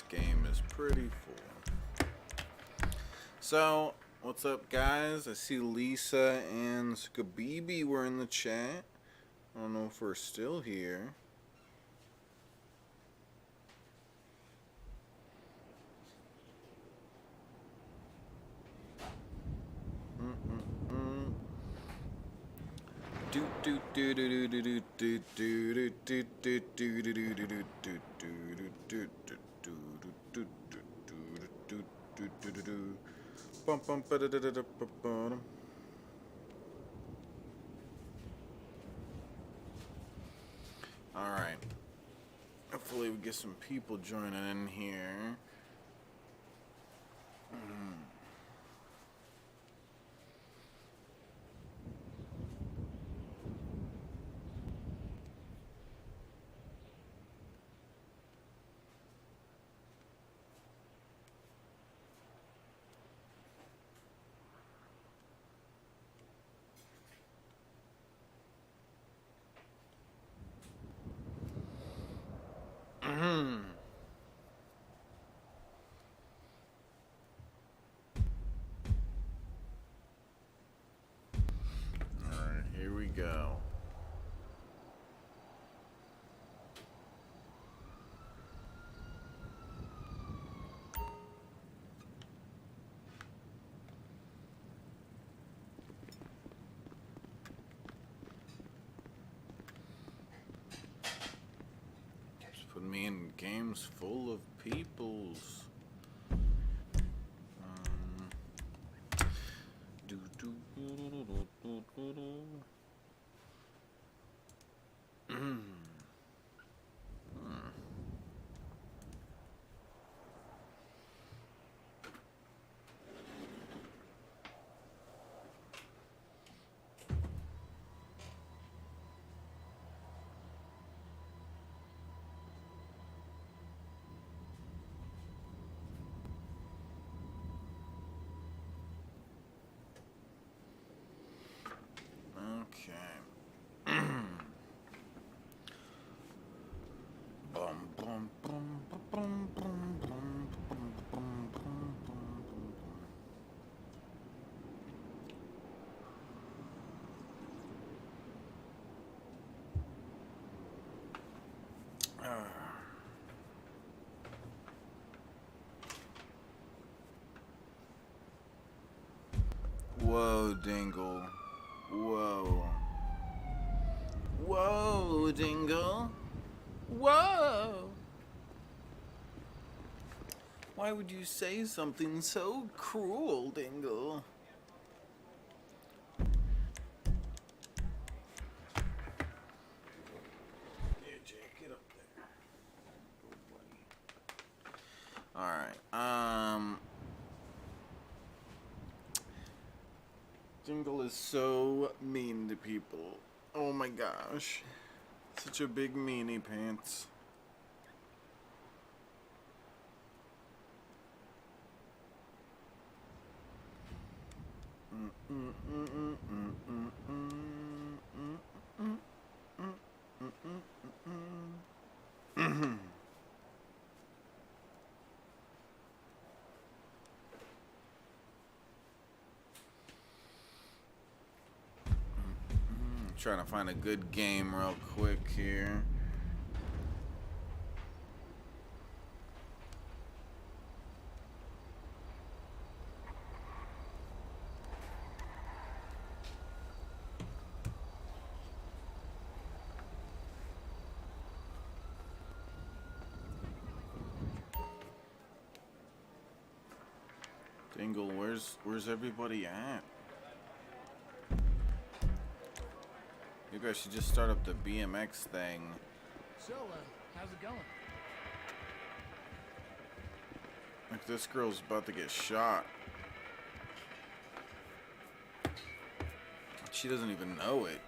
game is pretty full. So, what's up, guys? I see Lisa and Skabibi were in the chat. I don't know if we're still here. All right. Hopefully we get some people joining in here. Alright, here we go. Just put me in games full of peoples. Whoa, Dingle. Whoa. Whoa, Dingle. Whoa. Why would you say something so cruel, Dingle? Here, Jake, get up there. Go, buddy. Alright, Dingle is so mean to people. Oh my gosh. Such a big meanie pants. Trying to find a good game real quick here. Dingle, where's everybody at? Maybe I should just start up the BMX thing. So, how's it going? Like, this girl's about to get shot. She doesn't even know it.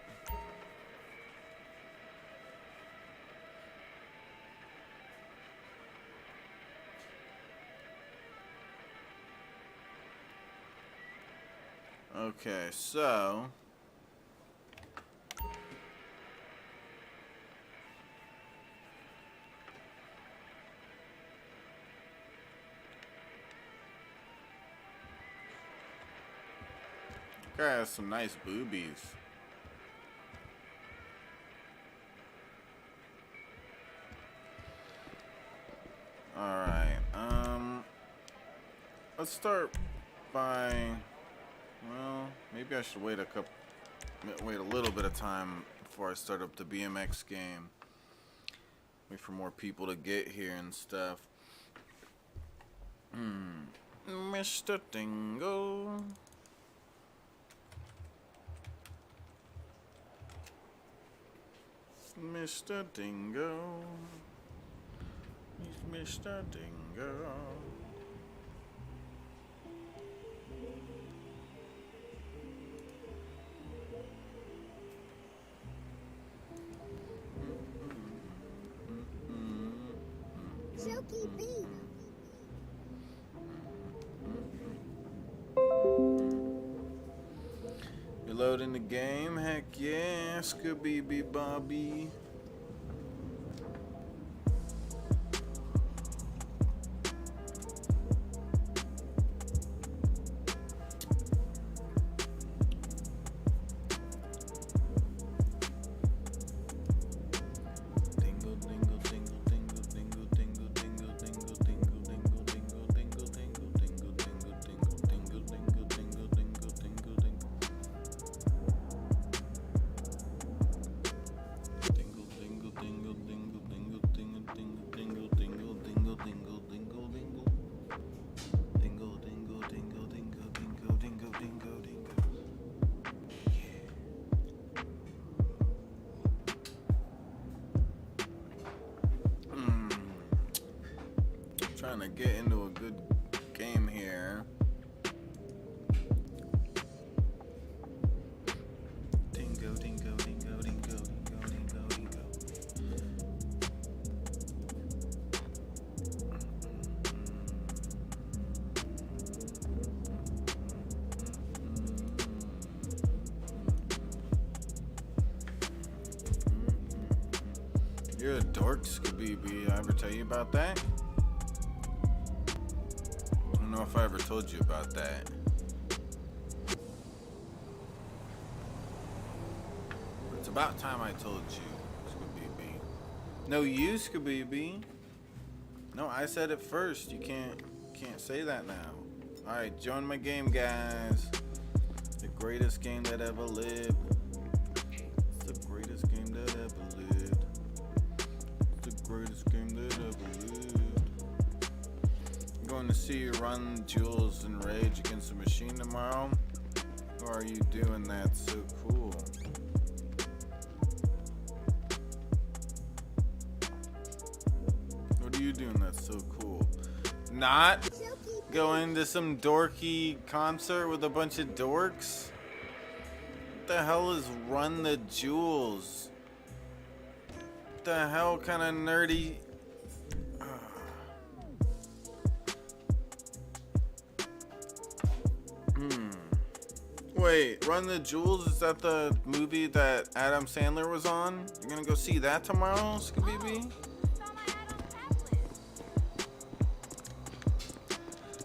Okay, so Guy has some nice boobies. Alright, let's start by, well, maybe I should wait a little bit of time before I start up the BMX game. Wait for more people to get here and stuff. Mr. Dingo. Mr. Dingo. He's Mr. Dingo. Chuki B. You loading the game? Heck yeah, Scooby Bobby. Trying to get into a good game here. Dingo, dingo, dingo, dingo, dingo, dingo, dingo. You're a dork, Scooby. I ever tell you about that? I don't know if I ever told you about that. It's about time I told you, Scooby. No, you, Scooby. No, I said it first. You can't say that now. All right, join my game, guys. The greatest game that ever lived. It's the greatest game that ever lived. It's the greatest game that ever lived. Going to see you run Jules and Rage against the machine tomorrow? Or are you doing that so cool? What are you doing that's so cool? Not going to some dorky concert with a bunch of dorks? What the hell is Run the Jules? What the hell kind of nerdy? Wait, Run the Jewels, is that the movie that Adam Sandler was on? You're gonna go see that tomorrow, Scooby?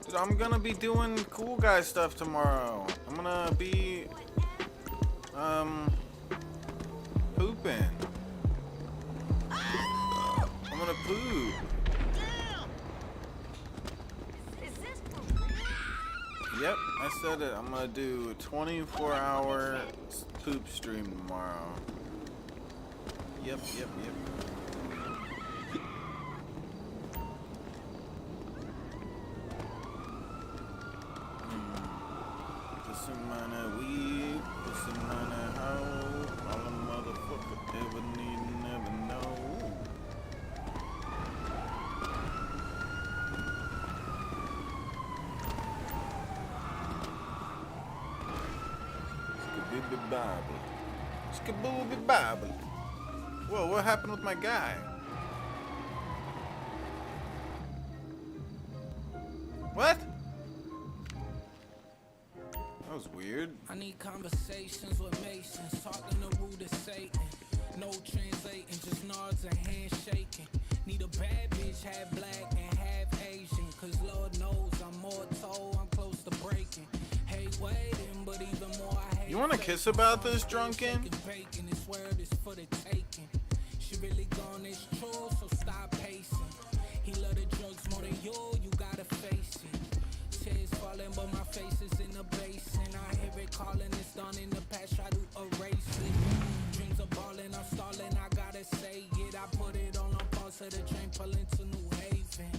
Dude, I'm gonna be doing cool guy stuff tomorrow. I'm gonna be, pooping. I'm gonna poop. Yep, I said it. I'm gonna do a 24-hour poop stream tomorrow. Yep. This amount of weed, this amount of hoe, all a motherfucker ever need and never know. Skabooby Bible. Whoa, what happened with my guy? What? That was weird. I need conversations with Masons, talking to root of Satan. No translating, just nods and handshaking. Need a bad bitch, half black and half Asian. Cause Lord knows I'm more told, I'm close to breaking. Hate waiting, but even more I You want to kiss about this, Drunken? She really gone, it's true, so stop pacing. He love the drugs more than you gotta face it. Tears falling, but my face is in the basin. I hear it calling, it's done in the past, try to erase it. Dreams are balling, I'm stalling, I gotta say it. I put it on pause of the train, pulling to New Haven.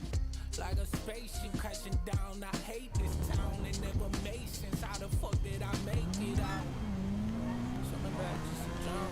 Like a spaceship crashing down, I hate this town. It never made sense, how the fuck did I make it out? Coming back to some jump.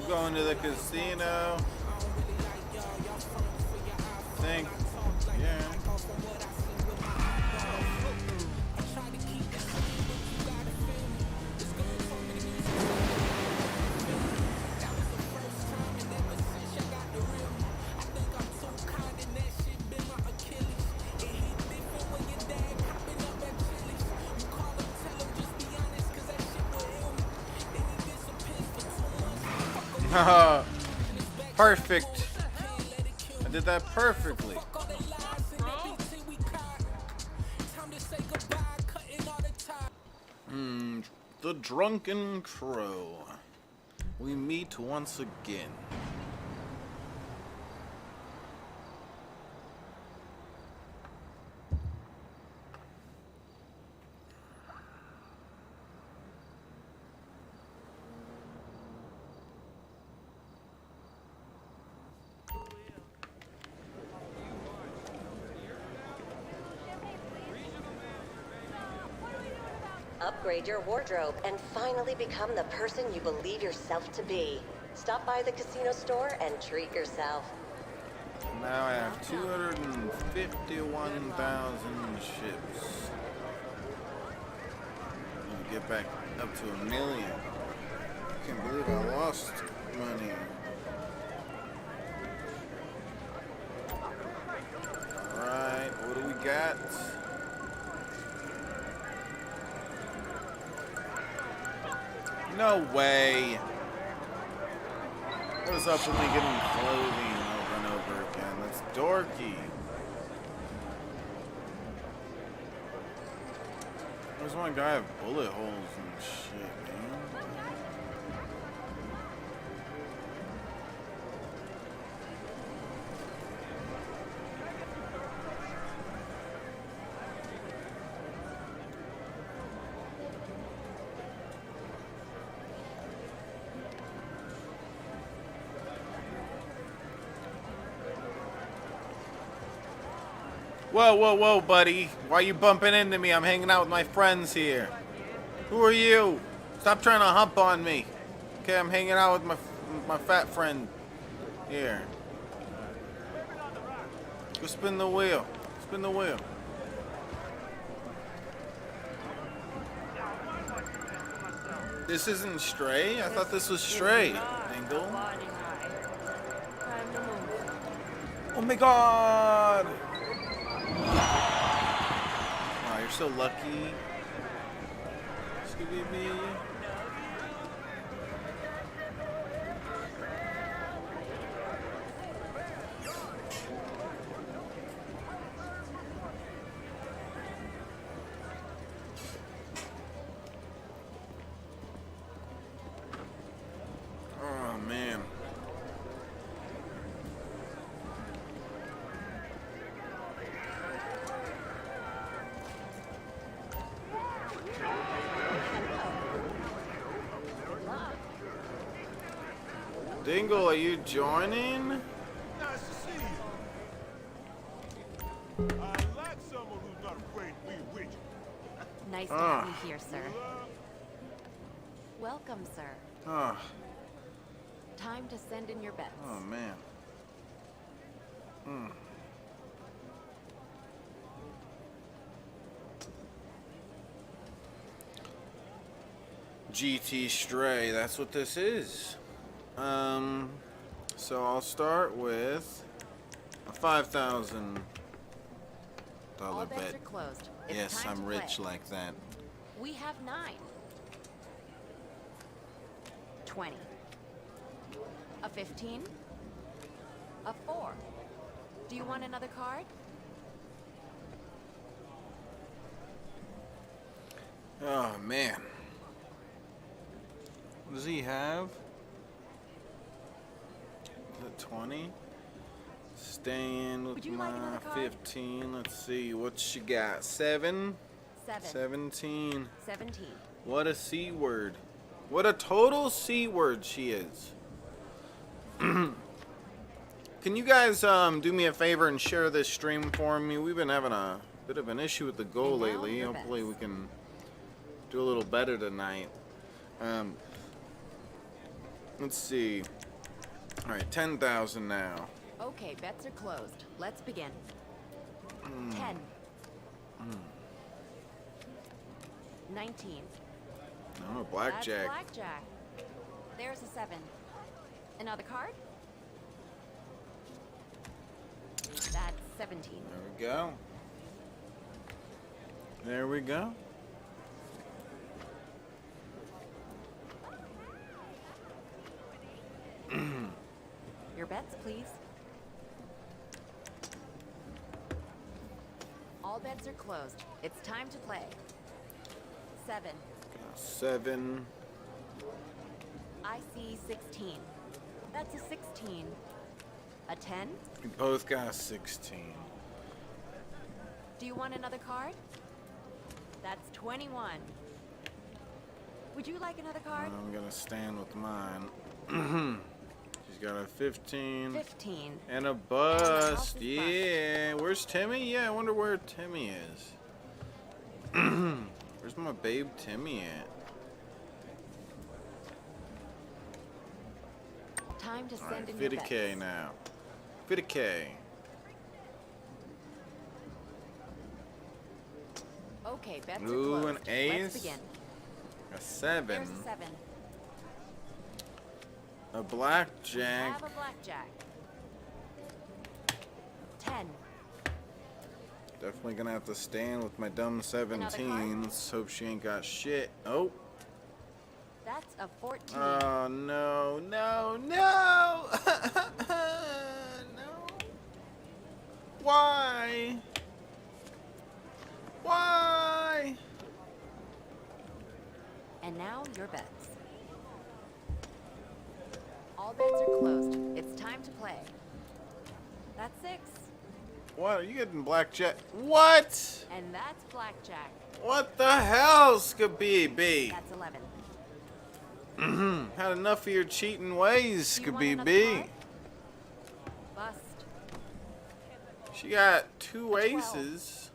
Going to the casino. Think, yeah. Perfect. I did that perfectly. The Drunken Crow. We meet once again. Upgrade your wardrobe and finally become the person you believe yourself to be. Stop by the casino store and treat yourself. Now I have 251,000 ships. I'm gonna get back up to 1 million. Can't believe I lost money. Alright, what do we got? No way. What is up with me getting clothing over and over again? That's dorky. There's one guy with bullet holes and shit, man. Whoa, whoa, whoa, buddy. Why are you bumping into me? I'm hanging out with my friends here. Who are you? Stop trying to hump on me. Okay, I'm hanging out with my fat friend here. Go spin the wheel. Spin the wheel. This isn't Stray? I thought this was Stray. Dingle. Oh my god! Wow, you're so lucky. Scooby-Doo. Oh man. Dingle, are you joining? Nice to see you. I like someone who's not afraid to be a witch. Nice to have you here, sir. Welcome, sir. Oh, Time to send in your bets. oh man. GT Stray. That's what this is. So I'll start with a $5,000 All bets bet. are closed. It's Yes, time I'm to rich play. like that. We have 9. 20. A 15. A 4. Do you want another card? Oh man. What does he have? Is it 20? Staying with Would you my like another card? 15. Let's see. What she got? 7? 7. 17. 17. What a C word. What a total C word she is. Can you guys do me a favor and share this stream for me? We've been having a bit of an issue with the goal And now lately. your Hopefully we bets. can do a little better tonight. Let's see. All right, 10,000 now. Okay, bets are closed. Let's begin. 10. 19. No, blackjack. That's blackjack. There's a 7. Another card? That's 17. There we go. There we go. Your bets, please. All bets are closed. It's time to play. 7. 7. I see 16. That's a 16. A 10? We both got 16. Do you want another card? That's 21. Would you like another card? I'm gonna stand with mine. She's got a 15. 15. And a house bust. is Yeah. Where's Timmy? Yeah, I wonder where Timmy is. Where's my babe Timmy at? Time to Alright, send in your 50K bets. now. 50K. Okay, bets Ooh, are an closed. ace. Let's begin. A 7. There's a 7. A blackjack. Have a blackjack. 10. Definitely gonna have to stand with my dumb 17. Let's hope she ain't got shit. Oh. That's a 14. Oh no, no, no! No. Why? Why? And now your bets. All bets are closed. It's time to play. That's 6. What? Are you getting blackjack? What? And that's blackjack. What the hell, Skabibi? That's 11. Had enough of your cheating ways, Do you want another Skabibi. card? Bust. She got 2 12. aces.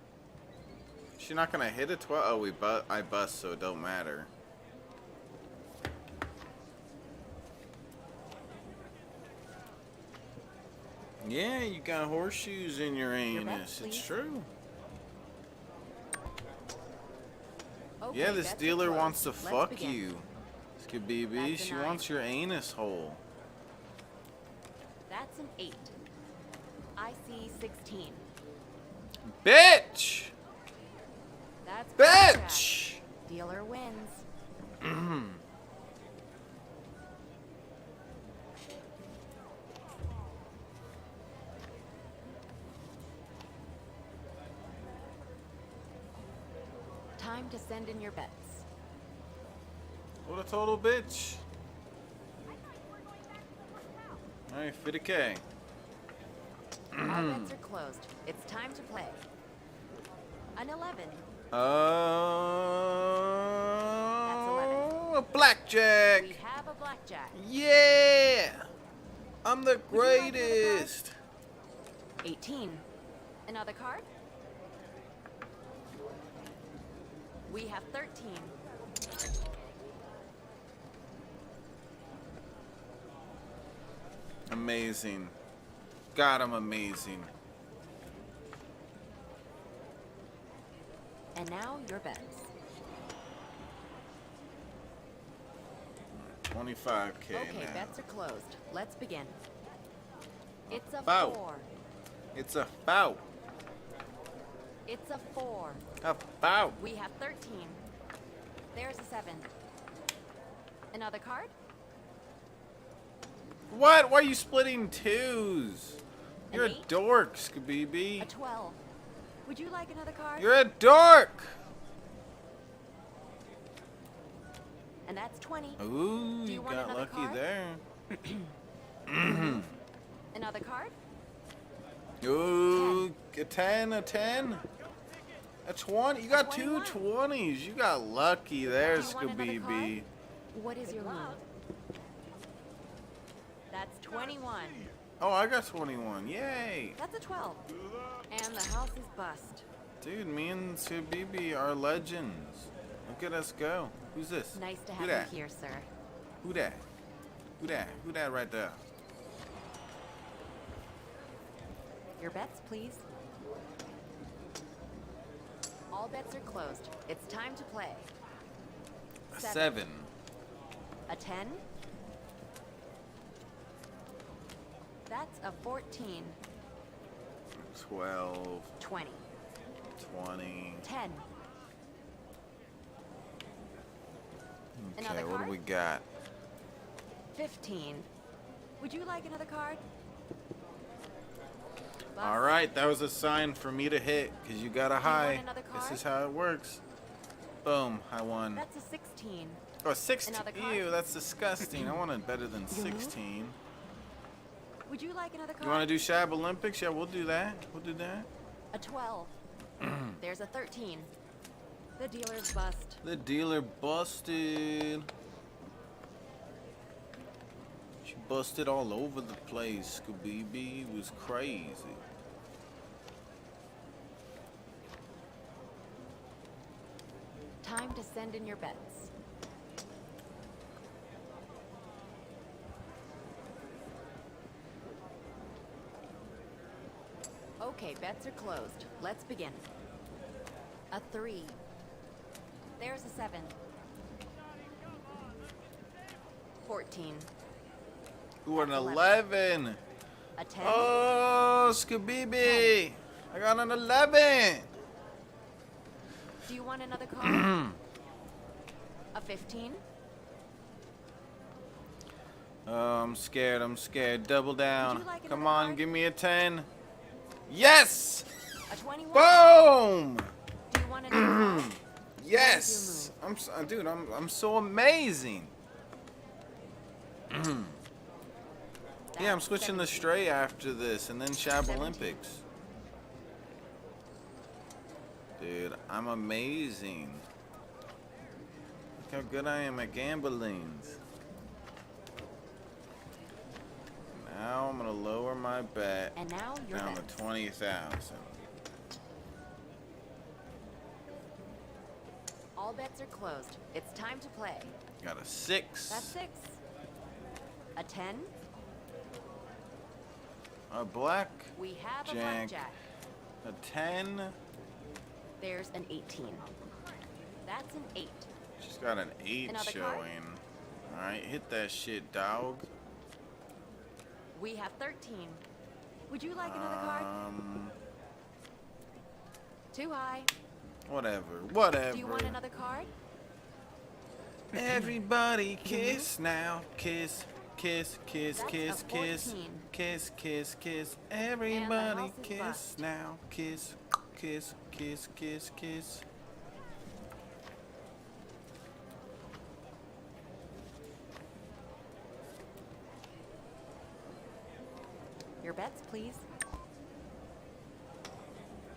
She not gonna hit a 12. Oh, I bust, so it don't matter. Yeah, you got horseshoes in your bets, anus. It's please. true. Okay, Yeah, this bets are dealer closed. wants to Let's fuck begin. you, Skabibi. That's a She 9. wants your anus hole. That's an 8. I see 16. Bitch! That's blackjack. Bitch! Dealer wins. Time to send in your bets. What a total bitch. Alright, 50K. All bets are closed. It's time to play. An 11. A blackjack. We have a blackjack. Yeah! I'm the you like another card? greatest. 18. Another card? We have 13. Amazing. God, I'm amazing. And now your bets. 25K Okay, now. bets are closed. Let's begin. It's a Foul. 4. It's a foul. It's a 4. A foul. We have 13. There's a 7. Another card? What? Why are you splitting twos? An You're a 8? dork, Skabibi. A 12. Would you like another card? You're a dork. And that's 20. Ooh, Do you you want got another lucky card? there. Another card? Ooh, a 10, a 10. A 20. You got two 21. 20s. You got lucky there, Do you want another Skabibi. card? What is your need? That's 21. Oh, I got 21. Yay. That's a 12. And the house is bust. Dude, me and Skabibi are legends. Look at us go. Who's this? Nice to Who have that? you here, sir. Who that? Who that? Who that right there? Your bets, please. All bets are closed. It's time to play. A 7. A 10. That's a 14. 12. 20. 20. 10. Okay, Another what do card? we got? 15. Would you like another card? Bust. All right, that was a sign for me to hit because you got a high. another This card? is how it works. Boom, I won. That's a 16. Oh, 16. Another card? Ew, that's disgusting. I wanted better than 16. Would you like another card? You want to do Shab Olympics? Yeah, we'll do that. We'll do that. A 12. There's a 13. The dealer's bust. The dealer busted. She busted all over the place. Skabibi was crazy. Time to send in your bets. Okay, bets are closed. Let's begin. A 3. There's a 7. 14. Ooh, an That's 11. A 10. Oh, Skabibi. I got an 11. Do you want another card? A 15. Oh, I'm scared. I'm scared. Double down. like Come another on, card? give me a 10. Yes! A 21. Boom! Do you want another card? Yes! Dude, I'm so amazing. Yeah, I'm That's switching the 17. stray after this, and then Shab 17. Olympics. Dude, I'm amazing. Look how good I am at gambling. Now I'm gonna lower my bet And now your down bets. to 20,000. All bets are closed. It's time to play. Got a 6. That's 6. A 10. A black. We have a Jack. blackjack. A 10. There's an 18. That's an 8. She's got an 8 Another showing. card? Alright, hit that shit, dog. We have 13. Would you like another card? Too high. Whatever. Do you want another card? Everybody kiss now. Kiss, kiss, kiss, That's kiss, a kiss. 14. Kiss, kiss, kiss. Everybody house is kiss bust. now. Kiss, kiss, kiss, kiss, kiss. Your bets, please.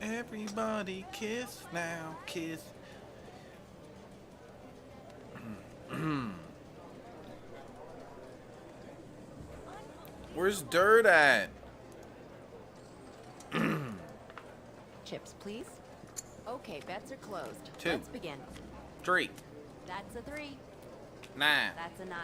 Everybody kiss now. Kiss. Where's Dirt at? Chips, please. Okay, bets are closed. 2. Let's begin. 3. That's a 3. 9. That's a 9.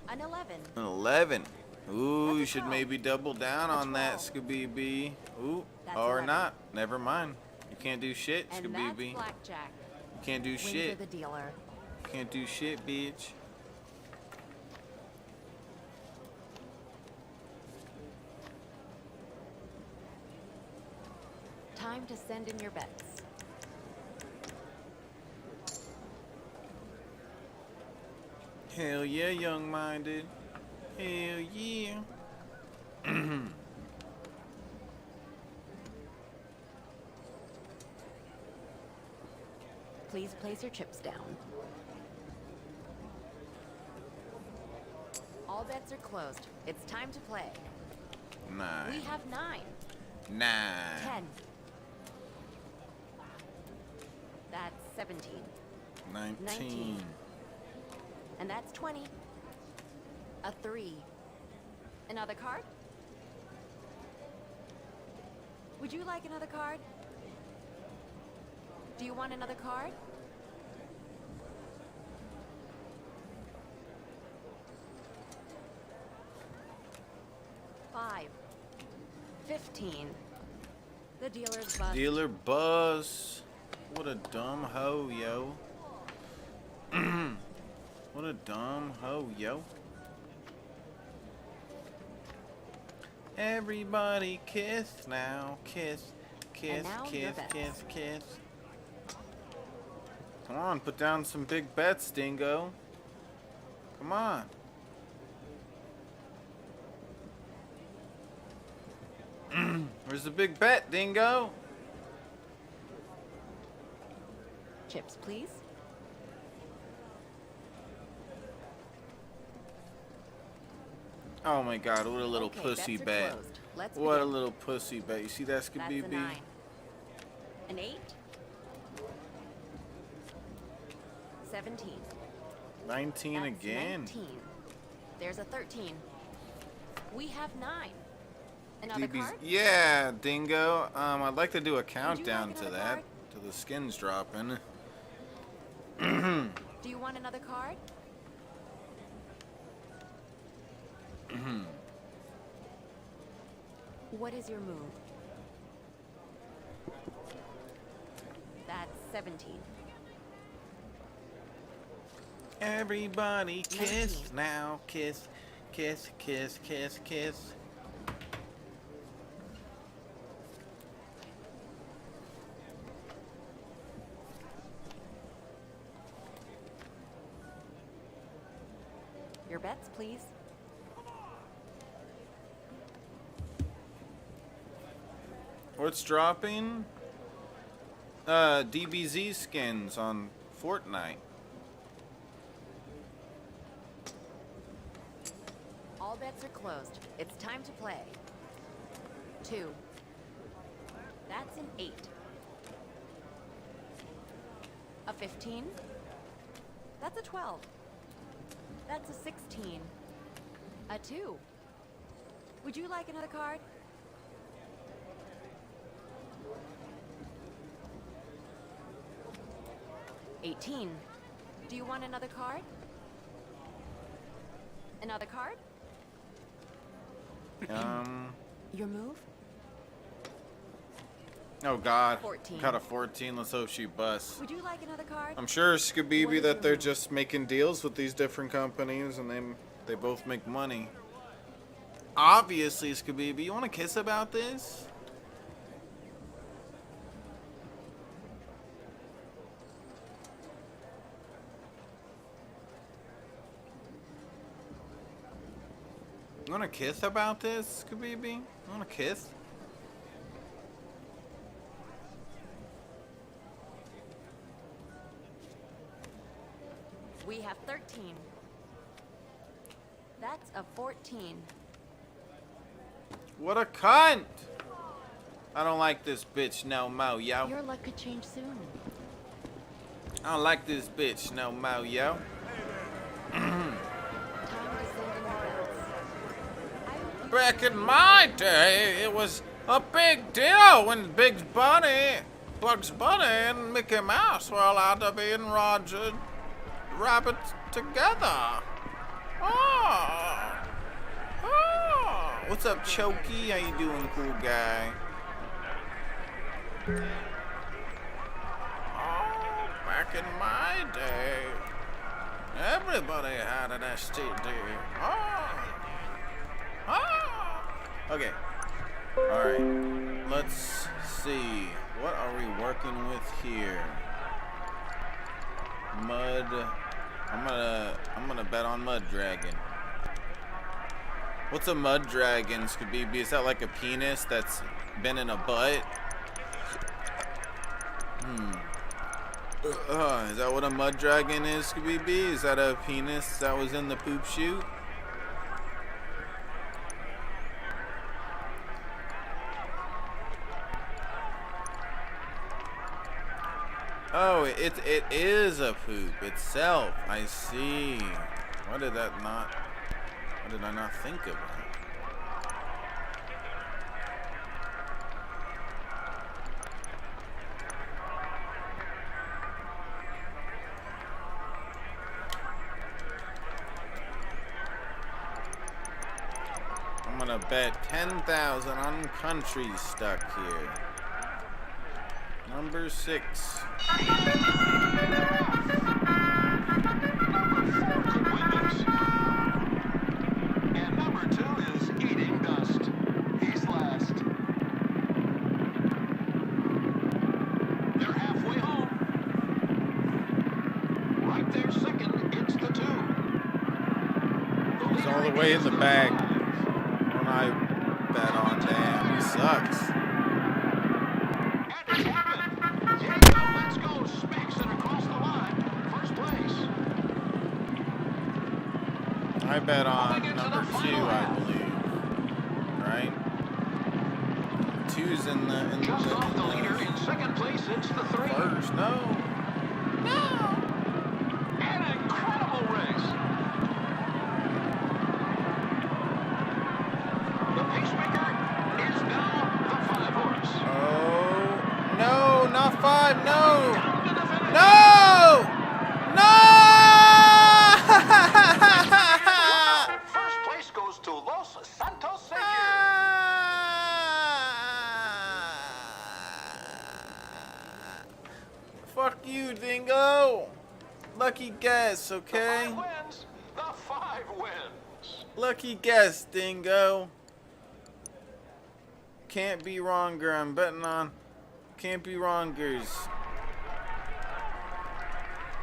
An 11. An 11. Ooh, That's a you should 12. maybe double down A on that, 12. Skabibi. Ooh, That's or 11. not. Never mind. You can't do shit, And Skabibi. that's blackjack. You can't do Win shit. for the dealer. Can't do shit, bitch. Time to send in your bets. Hell yeah, young-minded. Hell yeah. Please place your chips down. All bets are closed. It's time to play. 9. We have 9. 9. 10. That's 17. 19. And that's 20. A 3. Another card? Would you like another card? Do you want another card? $5. 15. The dealer's bust. Dealer buzz. What a dumb hoe, yo. What a dumb hoe, yo. Everybody kiss now. Kiss, kiss, now your kiss, bets. kiss, kiss. Come on, put down some big bets, Dingo. Come on. Where's the big bet, Dingo? Chips, please. Oh my god, what a little Okay, pussy bets are bet. closed. Let's What a begin. little pussy bet. You see that, That's a Skabibi? 9. An 8. 17. 19 That's again. 19. There's a 13. We have 9. Another DB's card? yeah, Dingo. I'd like to do a countdown like to another that, card? to the skins dropping. Do you want another card? What is your move? That's 17. Everybody kiss 19. now. Kiss, kiss, kiss, kiss, kiss. Your bets, please. What's dropping? DBZ skins on Fortnite. All bets are closed. It's time to play. 2. That's an 8. A 15. That's a 12. That's a 16. A 2. Would you like another card? $18. Do you want another card? Another card? Your move? Oh god. 14. Got a 14. Let's hope she busts. Would you like another card? I'm sure What Skabibi is that your they're move? just making deals with these different companies and they both make money. Obviously, Skabibi, you want to kiss about this? You want to kiss about this, Skabibi? You want to kiss? We have 13. That's a 14. What a cunt! I don't like this bitch no mo, yo. Your luck could change soon. I don't like this bitch no mo, yo. Time to send in your bets. I hope you Back in my day, it was a big deal when Bugs Bunny and Mickey Mouse were allowed to be in Roger Rabbit together. Oh. Oh. What's up, Chuki? How you doing, cool guy? Oh, back in my day. Everybody had an STD. Okay. Alright. Let's see. What are we working with here? Mud. I'm gonna bet on Mud Dragon. What's a Mud Dragon, Scooby? Is that like a penis that's been in a butt? Is that what a Mud Dragon is, Scooby? Is that a penis that was in the poop chute? Oh, it is a poop itself. I see. Why did I not think of that? I'm gonna bet 10,000 on country stuck here. Number 6. And number 2 is eating dust. He's last. They're halfway home. Right there second, it's the 2. He's all the way in the back. When I bet on, damn, he sucks. And it's happened. Yeah, let's go. Smacks it across the line. First place. I bet on number 2, I believe. Right? 2's in the Just off the leader in second place, it's the 3. first. No. An incredible race. The pacemaker is now the 5 horse. Oh, no, not 5. No. Down to the finish. No! No! First place goes to Los Santos Savior. Fuck you, Dingo. Lucky guess, okay? The 5 wins. The 5 wins. Lucky guess, Dingo. Can't be wronger. I'm betting on can't be wrongers.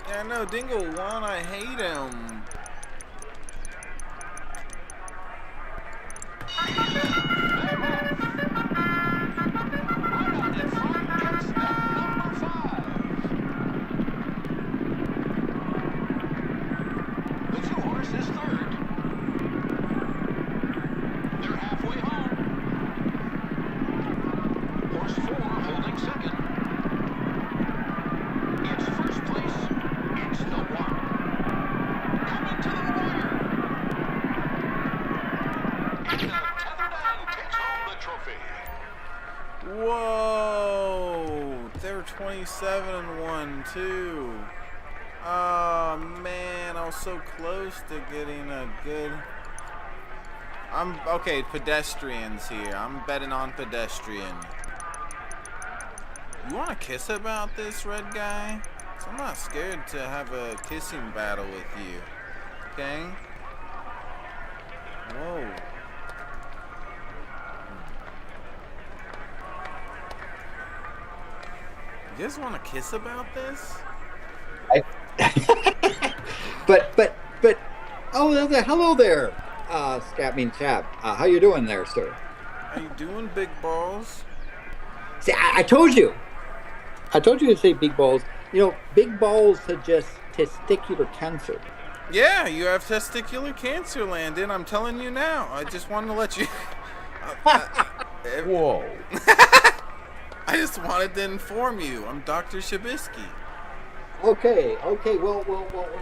Yeah, no, Dingo won. I hate him. Right on in front, it's that number 5. The 2 horse is third. They're halfway home. Horse 4 holding second. It's first place. It's the 1. Coming to the wire. And the tethered end takes home the trophy. Whoa! They're 27-1 too. Oh man, I was so close to getting a good. Okay. Pedestrians here. I'm betting on pedestrian. You want to kiss about this, red guy? 'Cause I'm not scared to have a kissing battle with you. Okay? Whoa. You guys want to kiss about this? But oh, hello there, Chab. How you doing there, sir? How you doing, big balls? See, I told you to say big balls. You know, big balls suggest testicular cancer. Yeah, you have testicular cancer, Landon. I'm telling you now. I just wanted to let you. Whoa. I just wanted to inform you. I'm Dr. Shabisky. Okay. Well.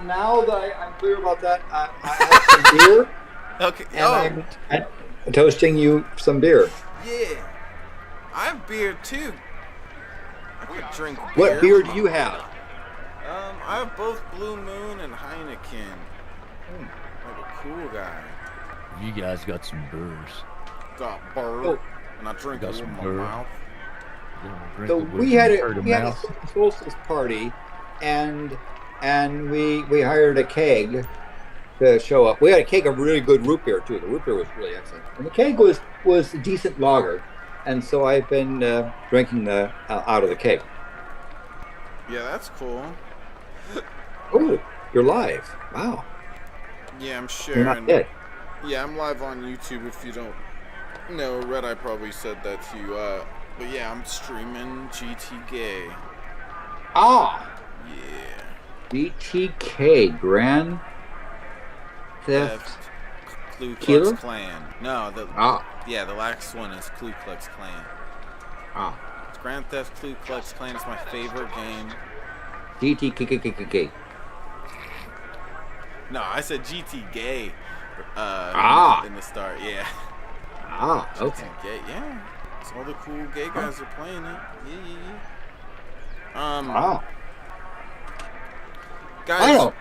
Now that I'm clear about that, I have some beer. Okay. And I'm toasting you some beer. Yeah. I have beer too. I could drink beer. What beer do you have? I have both Blue Moon and Heineken. Like a cool guy. You guys got some burrs. Got bird. Oh. And I drink Got it with some my bird. mouth. So we had a solstice party, and and we hired a keg to show up. We had a keg of really good root beer too. The root beer was really excellent, and the keg was a decent lager, and so I've been drinking the out of the keg. Yeah, that's cool. Oh, you're live! Wow. Yeah, I'm You're not sharing. dead. Yeah, I'm live on YouTube. If you don't know, Red Eye probably said that to you. But yeah, I'm streaming GT Gay. Ah, Yeah. BTK Grand Theft. Ku Killer? Klux Klan. No, the last one is Ku Klux Klan. It's Grand Theft Ku Klux Klan is my favorite game. GTK. No, I said GT Gay. In the start, yeah. Okay. GT Gay, yeah. So all the cool gay guys are playing it. Yeah. Guys,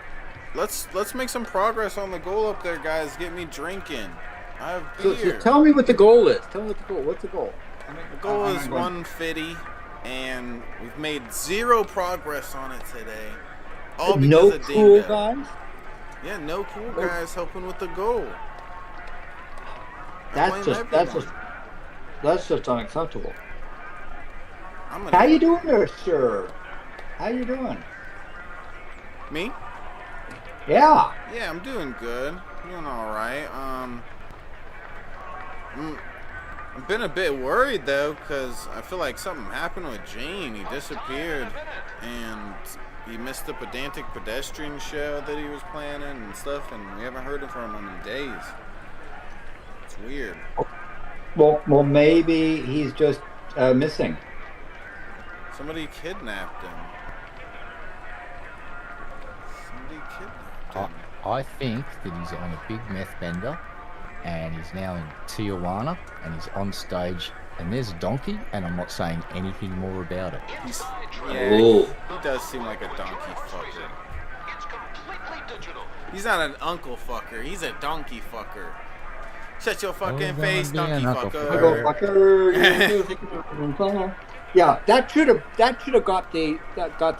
let's make some progress on the goal up there, guys. Get me drinking. I have beer. So tell me what the goal is. Tell me what the goal. What's the goal? The goal is 150, and we've made 0 progress on it today. All because No of cool Dingo. guys. Yeah, no cool guys helping with the goal. That's just unacceptable. I'm gonna, How you doing there, sir? How you doing? me? Yeah. Yeah, I'm doing good. Doing all right. I've been a bit worried though, cause I feel like something happened with Gene. He disappeared, and he missed the pedantic pedestrian show that he was planning and stuff, and we haven't heard from him in days. It's weird. Well, maybe he's just missing. Somebody kidnapped him. I think that he's on a big meth bender, and he's now in Tijuana, and he's on stage, and there's a donkey, and I'm not saying anything more about it. He does seem like a donkey fucker. He's not an uncle fucker. He's a donkey fucker. Shut your fucking face, donkey fucker. Yeah, that should have got the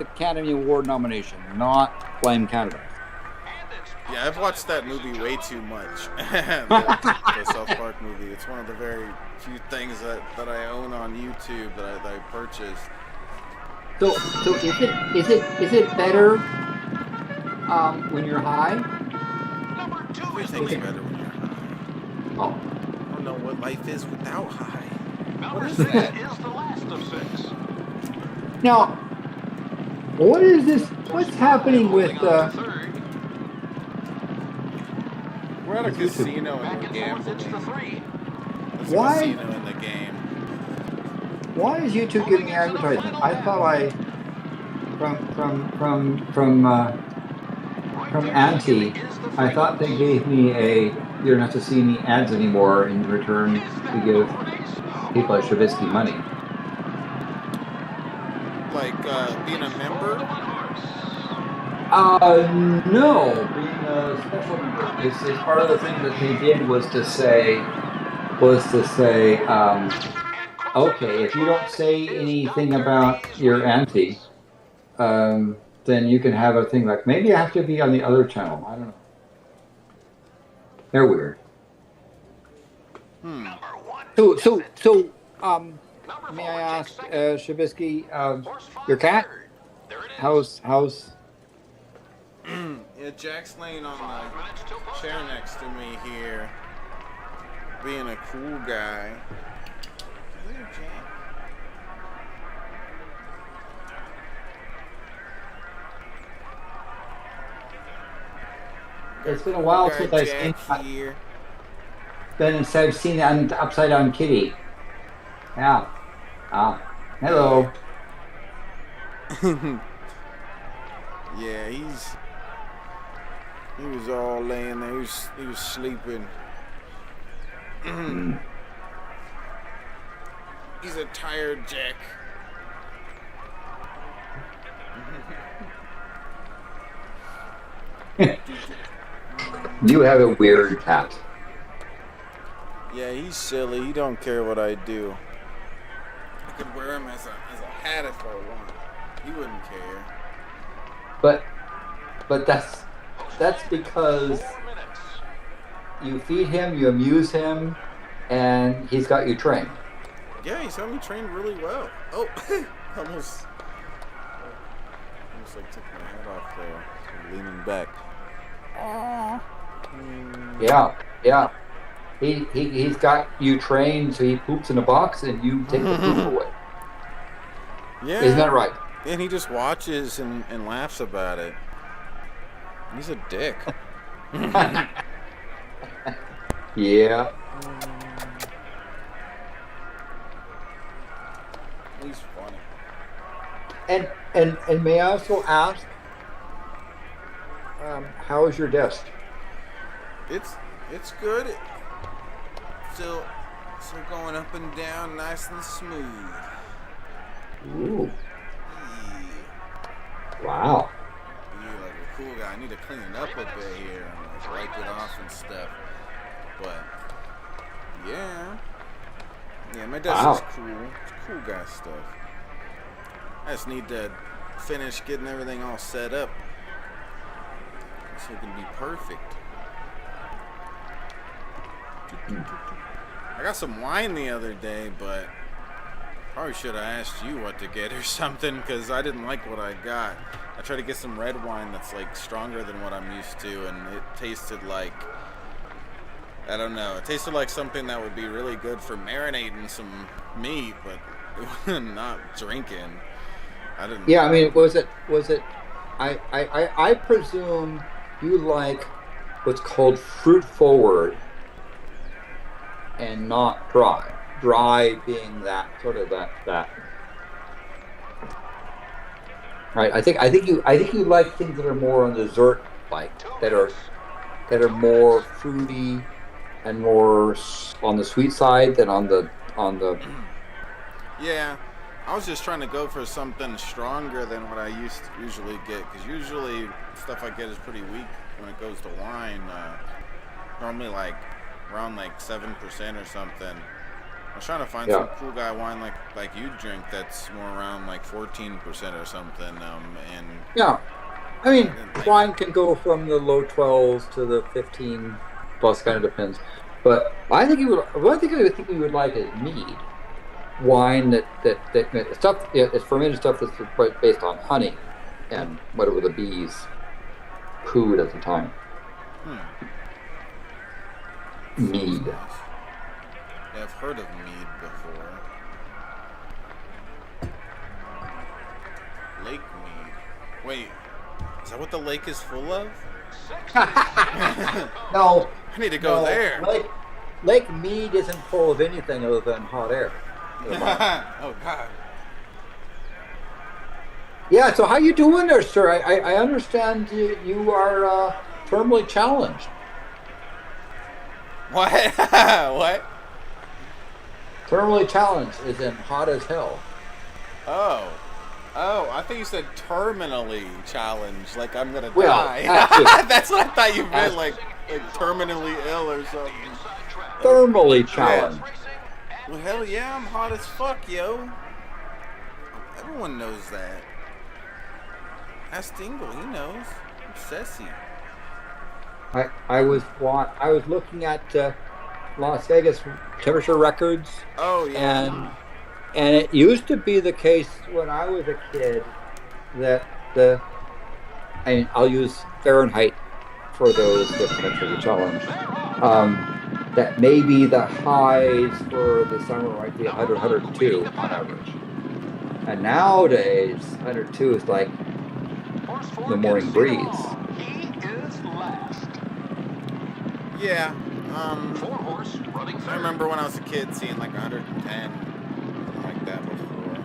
Academy Award nomination, not blame Canada. Yeah, I've watched that movie way too much. the South Park movie. It's one of the very few things that I own on YouTube that I purchased. So is it better when you're high? Everything's better when you're high. Oh. I don't know what life is without high. Number 6 is the last of 6. Now, what is this? What's happening with We're at a casino and we're gambling. There's a Why? casino in the game. Why is YouTube giving me advertisement? I thought from Auntie, I thought they gave me you don't have to see any ads anymore in return to give people at Shabisky money. Like being a member? No, being a special member is part of the thing that they did was to say, okay, if you don't say anything about your auntie, then you can have a thing like, maybe I have to be on the other channel. I don't know. They're weird. So, may I ask, Shabisky, your cat? How's Yeah, Jack's laying on the chair next to me here, being a cool guy. Hey, Jack. It's been a while since I've seen the upside down kitty. Yeah. Hello. Yeah, he was all laying there. He was sleeping. He's a tired Jack. You have a weird cat. Yeah, he's silly. He don't care what I do. I could wear him as a hat if I want. He wouldn't care. But but that's because you feed him, you amuse him, and he's got you trained. Yeah, he's got me trained really well. Oh, almost like took my head off there. I'm leaning back. Yeah. He's got you trained, so he poops in a box, and you take the poop away. Yeah. Isn't that right? And he just watches and laughs about it. He's a dick. Yeah. He's funny. And may I also ask, how is your desk? It's good. Still going up and down, nice and smooth. Ooh. Yeah. Wow. You're like a cool guy. I need to clean it up a bit here and like wipe it off and stuff. But yeah, my desk is cool. It's cool guy stuff. I just need to finish getting everything all set up so it can be perfect. I got some wine the other day, but probably should have asked you what to get or something, because I didn't like what I got. I tried to get some red wine that's like stronger than what I'm used to, and it tasted like, I don't know, it tasted like something that would be really good for marinating some meat, but not drinking. I didn't. Yeah, I mean, was it? I presume you like what's called fruit forward, and not dry. Dry being that sort of that. Right. I think you like things that are more on the dessert, like that are more fruity and more on the sweet side than on the. Yeah, I was just trying to go for something stronger than what I usually get, because usually stuff I get is pretty weak when it goes to wine. Normally like around like 7% or something. I was trying to find some cool guy wine like you drink that's more around like 14% or something. And yeah, I mean, wine can go from the low 12s to the 15 plus, kind of depends. But I think one thing I think we would like is mead. Wine that stuff, it's fermented stuff that's based on honey and whatever the bees pooed at the time. Mead. Yeah, I've heard of mead before. Lake mead. Wait, is that what the lake is full of? No. I need to go there. Lake Mead isn't full of anything other than hot air. Oh God. Yeah. So how you doing there, sir? I understand you are terminally challenged. What? What? Terminally challenged is in hot as hell. Oh, I think you said terminally challenged, like I'm gonna Well, die. That's what I thought you meant, like terminally ill or something. Thermally challenged. Well, hell yeah, I'm hot as fuck, yo. Everyone knows that. Ask Dingle, he knows. I'm sassy. I was looking at Las Vegas temperature records. Oh yeah. And it used to be the case when I was a kid that I'll use Fahrenheit for those that are the challenge. That maybe the highs for the summer might be 100, 102 on average. And nowadays, 102 is like the morning breeze. Yeah. I remember when I was a kid seeing like 110, something like that before.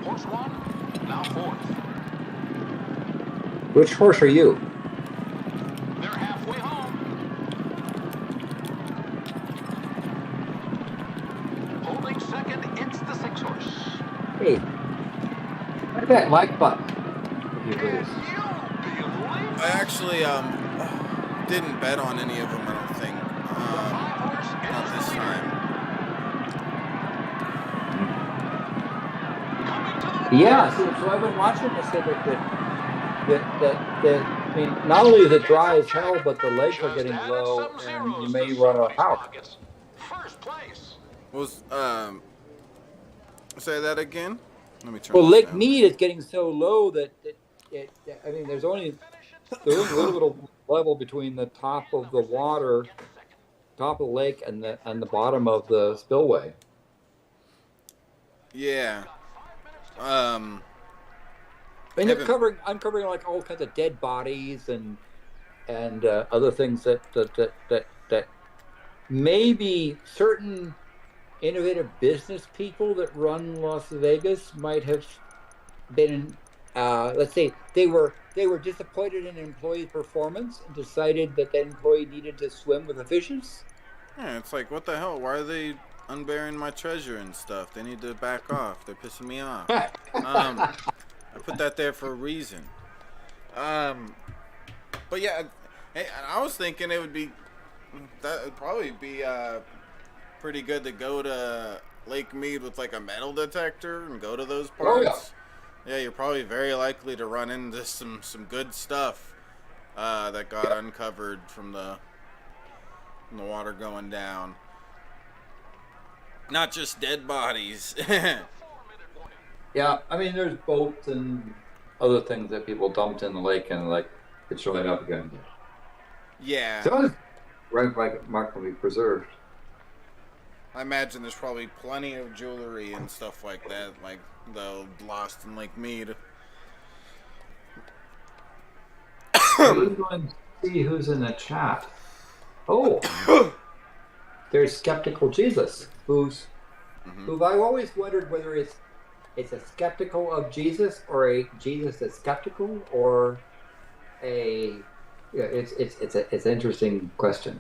Horse 1, now 4th. Which horse are you? They're halfway home. Holding second, it's the 6 horse. Hey, what that like button? If you lose. I actually didn't bet on any of them, I don't think. Not this time. Yeah, so I've been watching this that mean, not only is it dry as hell, but the lakes are getting low, and you may run out of power. First place. Was say that again? Let me turn. Well, this Lake down. Mead is getting so low that I mean, there's only a little bit of level between the top of the water, top of the lake, and the bottom of the spillway. Yeah. And they're uncovering like all kinds of dead bodies and other things that maybe certain innovative business people that run Las Vegas might have been, let's say, they were disappointed in an employee's performance and decided that employee needed to swim with the fishes. Yeah, it's like, what the hell? Why are they unburying my treasure and stuff? They need to back off. They're pissing me off. I put that there for a reason. But yeah, I was thinking it would be, that would probably be pretty good to go to Lake Mead with like a metal detector and go to those parts. Oh, yeah, you're probably very likely to run into some good stuff that got uncovered from the water going down. Not just dead bodies. Yeah, I mean, there's boats and other things that people dumped in the lake and like it's right up again. Yeah. So it's right by remarkably preserved. I imagine there's probably plenty of jewelry and stuff like that, like the lost in Lake Mead. Who's going to see who's in the chat? Oh, there's Skeptical Jesus, who I've always wondered whether it's a skeptical of Jesus or a Jesus that's skeptical, or it's an interesting question.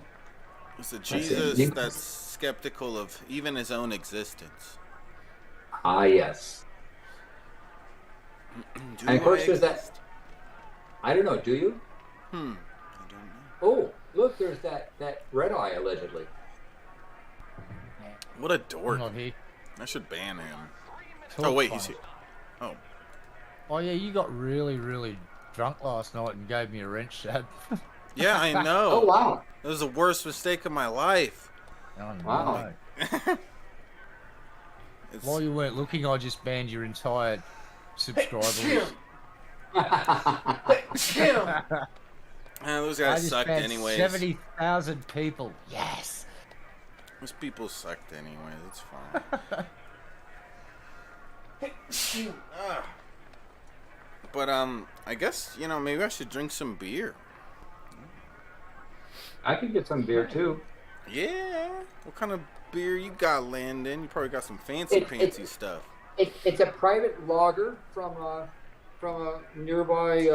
It's a Jesus that's skeptical of even his own existence. Ah, yes. And of course, there's that. I don't know. Do you? I don't know. Oh, look! There's that red eye allegedly. What a dork! Not here. I should ban him. Talk Oh wait, fun. he's here. Oh. Oh yeah, you got really, really drunk last night and gave me a wrench, Shad. Yeah, I know. Oh wow! It was the worst mistake of my life. Oh, no. Wow. While you weren't looking, I just banned your entire subscriber list. Those I guys just sucked banned anyways. 70,000 people. Yes. Those people sucked anyways. It's fine. But I guess maybe I should drink some beer. I could get some beer too. Yeah. What kind of beer you got, Landon? You probably got some fancy stuff. It's a private lager from a nearby.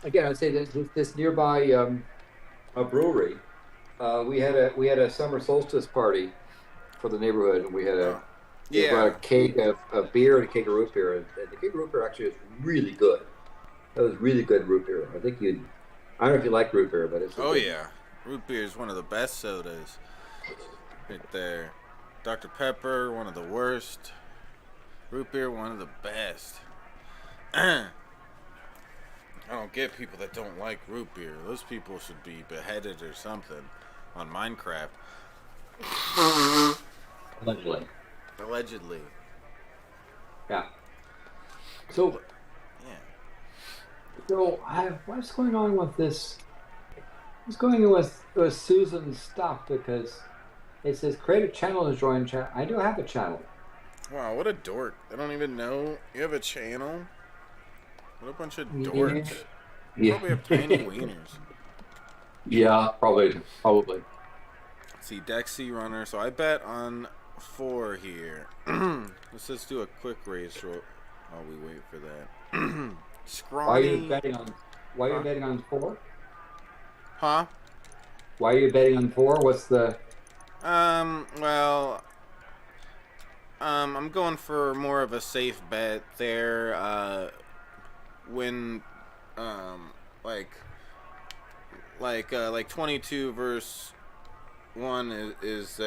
Again, I'd say this nearby a brewery. We had a summer solstice party for the neighborhood, and we had we brought a keg of beer and a keg of root beer. And the keg of root beer actually is really good. That was really good root beer. I don't know if you like root beer, but it's. Yeah. Root beer is one of the best sodas. Right there. Dr. Pepper, one of the worst. Root beer, one of the best. I don't get people that don't like root beer. Those people should be beheaded or something on Minecraft. Allegedly. Yeah. So. Yeah. So what's going on with this? What's going on with Susan's stuff? Because it says create a channel to join chat. I do have a channel. Wow, what a dork. I don't even know. You have a channel? What a bunch of dorks. You probably have tiny wieners. Yeah, probably. See, Dexy Runner. So I bet on 4 here. Let's just do a quick race while we wait for that. Scrawny. Why are you betting on 4? Huh? Why are you betting on 4? What's the... Well, I'm going for more of a safe bet there. When, like 22 versus 1 is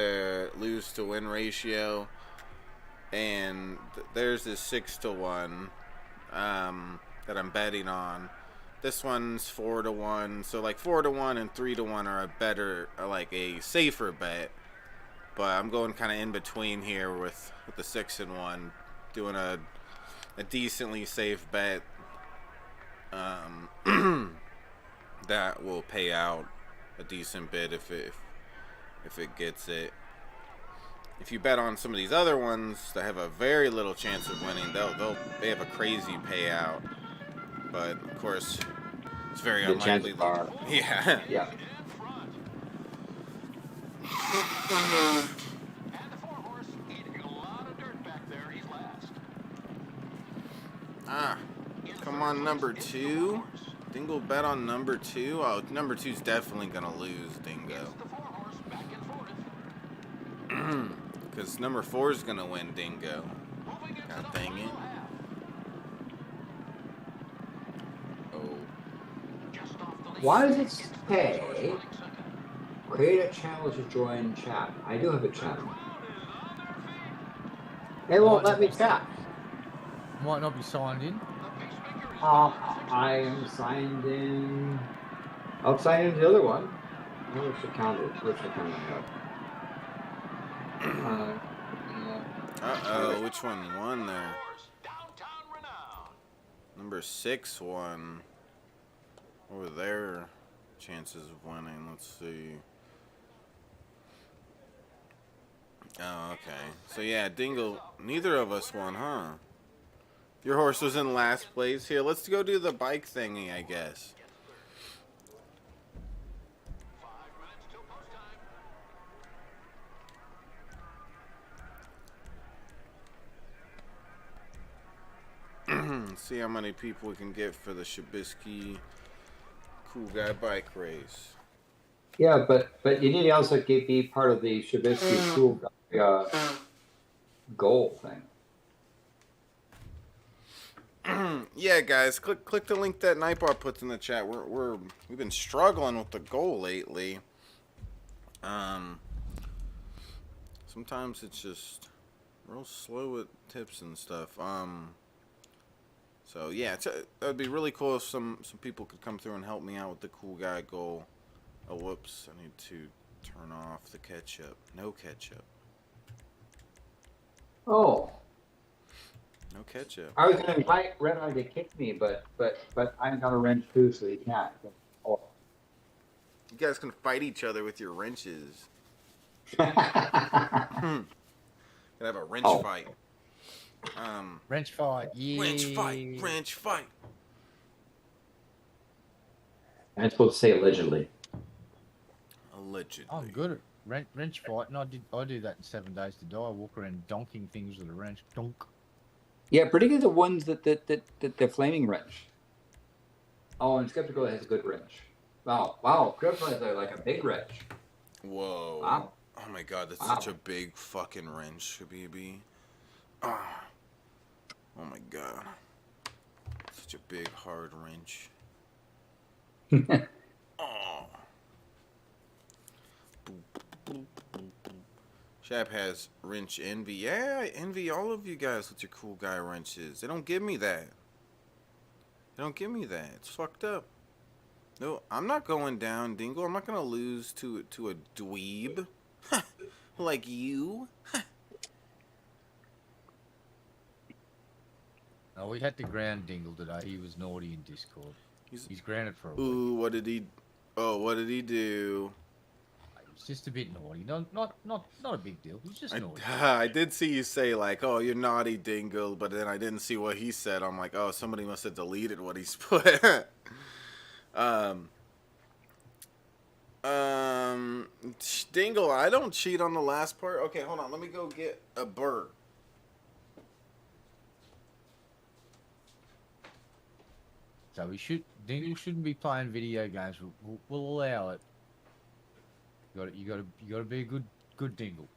lose to win ratio, and there's this 6-1 that I'm betting on. This one's 4-1. So like 4-1 and 3-1 are a better, like a safer bet. But I'm going kind of in between here with the 6-1, doing a decently safe bet that will pay out a decent bit if it gets it. If you bet on some of these other ones that have a very little chance of winning, they have a crazy payout. But of course, it's very The unlikely. chances are. Yeah. Yeah. And the 4-horse eating a lot of dirt back there. He's last. Ah, come on, number 2. Dingle bet on number 2. Oh, number 2's definitely gonna lose, Dingo. The 4-horse back and forth. Because number 4 is gonna win, Dingo. God dang it. Oh. Why does it say create a channel to join chat? I do have a channel. They won't let me chat. Might not be signed in. I am signed in. I'll sign into the other one. I don't know which account I have. Uh-oh, which one won there? Number 6 won. What were their chances of winning? Let's see. Oh, okay. So yeah, Dingle, neither of us won, huh? Your horse was in last place. Here, let's go do the bike thingy, I guess. See how many people we can get for the Shabisky Cool Guy bike race. Yeah, but you need to also be part of the Shabisky Cool Guy goal thing. Yeah, guys, click the link that Nightbar puts in the chat. We've been struggling with the goal lately. Sometimes it's just real slow with tips and stuff. So yeah, it would be really cool if some people could come through and help me out with the cool guy goal. Oh, whoops! I need to turn off the ketchup. No ketchup. Oh. No ketchup. I was going to invite Red Eye to kick me, but I'm got a wrench too, so he can't. Oh. You guys can fight each other with your wrenches. Gonna have a wrench fight. Wrench fight, yeah. Wrench fight. I'm supposed to say allegedly. Allegedly. I'm good at wrench fight, and I do that in 7 Days to Die. I walk around donking things with a wrench. Donk. Yeah, particularly the ones that the flaming wrench. Oh, and Skeptical has a good wrench. Wow, Skeptical has like a big wrench. Whoa. Wow. Oh my god, that's such a big fucking wrench, baby. Oh my god. Such a big hard wrench. Oh. Shab has wrench envy. Yeah, I envy all of you guys with your cool guy wrenches. They don't give me that. They don't give me that. It's fucked up. No, I'm not going down, Dingle. I'm not gonna lose to a dweeb like you. Oh, we had to ground Dingle today. He was naughty in Discord. He's grounded for a week. Ooh, what did he? Oh, what did he do? It's just a bit naughty. Not a big deal. He's just naughty. I did see you say like, "Oh, you're naughty, Dingle," but then I didn't see what he said. I'm like, "Oh, somebody must have deleted what he's put." Dingle, I don't cheat on the last part. Okay, hold on. Let me go get a bird. So Dingle shouldn't be playing video games. We'll allow it. You gotta be a good Dingle.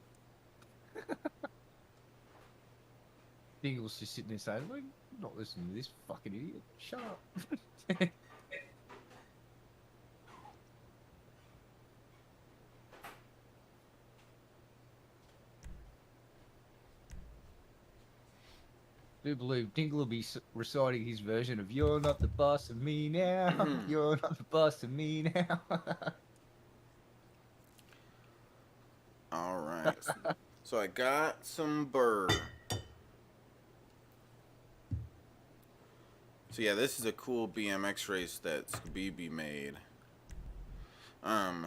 Dingle's just sitting there saying, "I'm not listening to this fucking idiot. Shut up." do believe Dingle will be reciting his version of "You're not the boss of me now. You're not the boss of me now." All right. So I got some burr. So yeah, this is a cool BMX race that Scooby made. All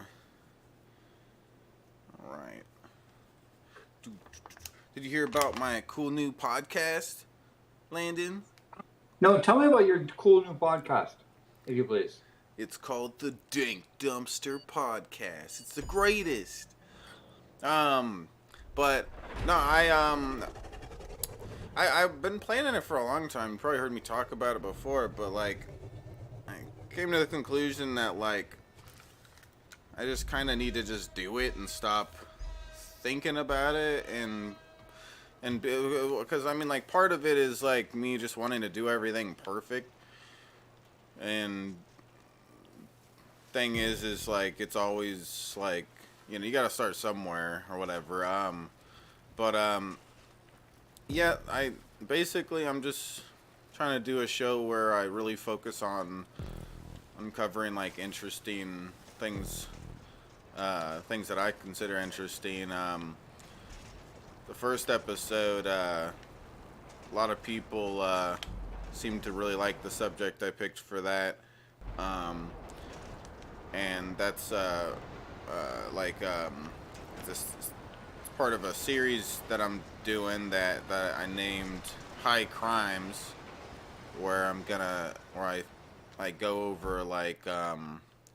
right. Did you hear about my cool new podcast, Landon? No, tell me about your cool new podcast, if you please. It's called the Dink Dumpster Podcast. It's the greatest. But no, I've been planning it for a long time. You probably heard me talk about it before, but like, I came to the conclusion that like, I just kind of need to just do it and stop thinking about it, and because I mean, like, part of it is like me just wanting to do everything perfect, and thing is like it's always like, you know, you gotta start somewhere or whatever. Yeah, I'm just trying to do a show where I really focus on uncovering like interesting things, things that I consider interesting. The first episode, a lot of people seem to really like the subject I picked for that, and that's this part of a series that I'm doing that I named High Crimes, where I go over like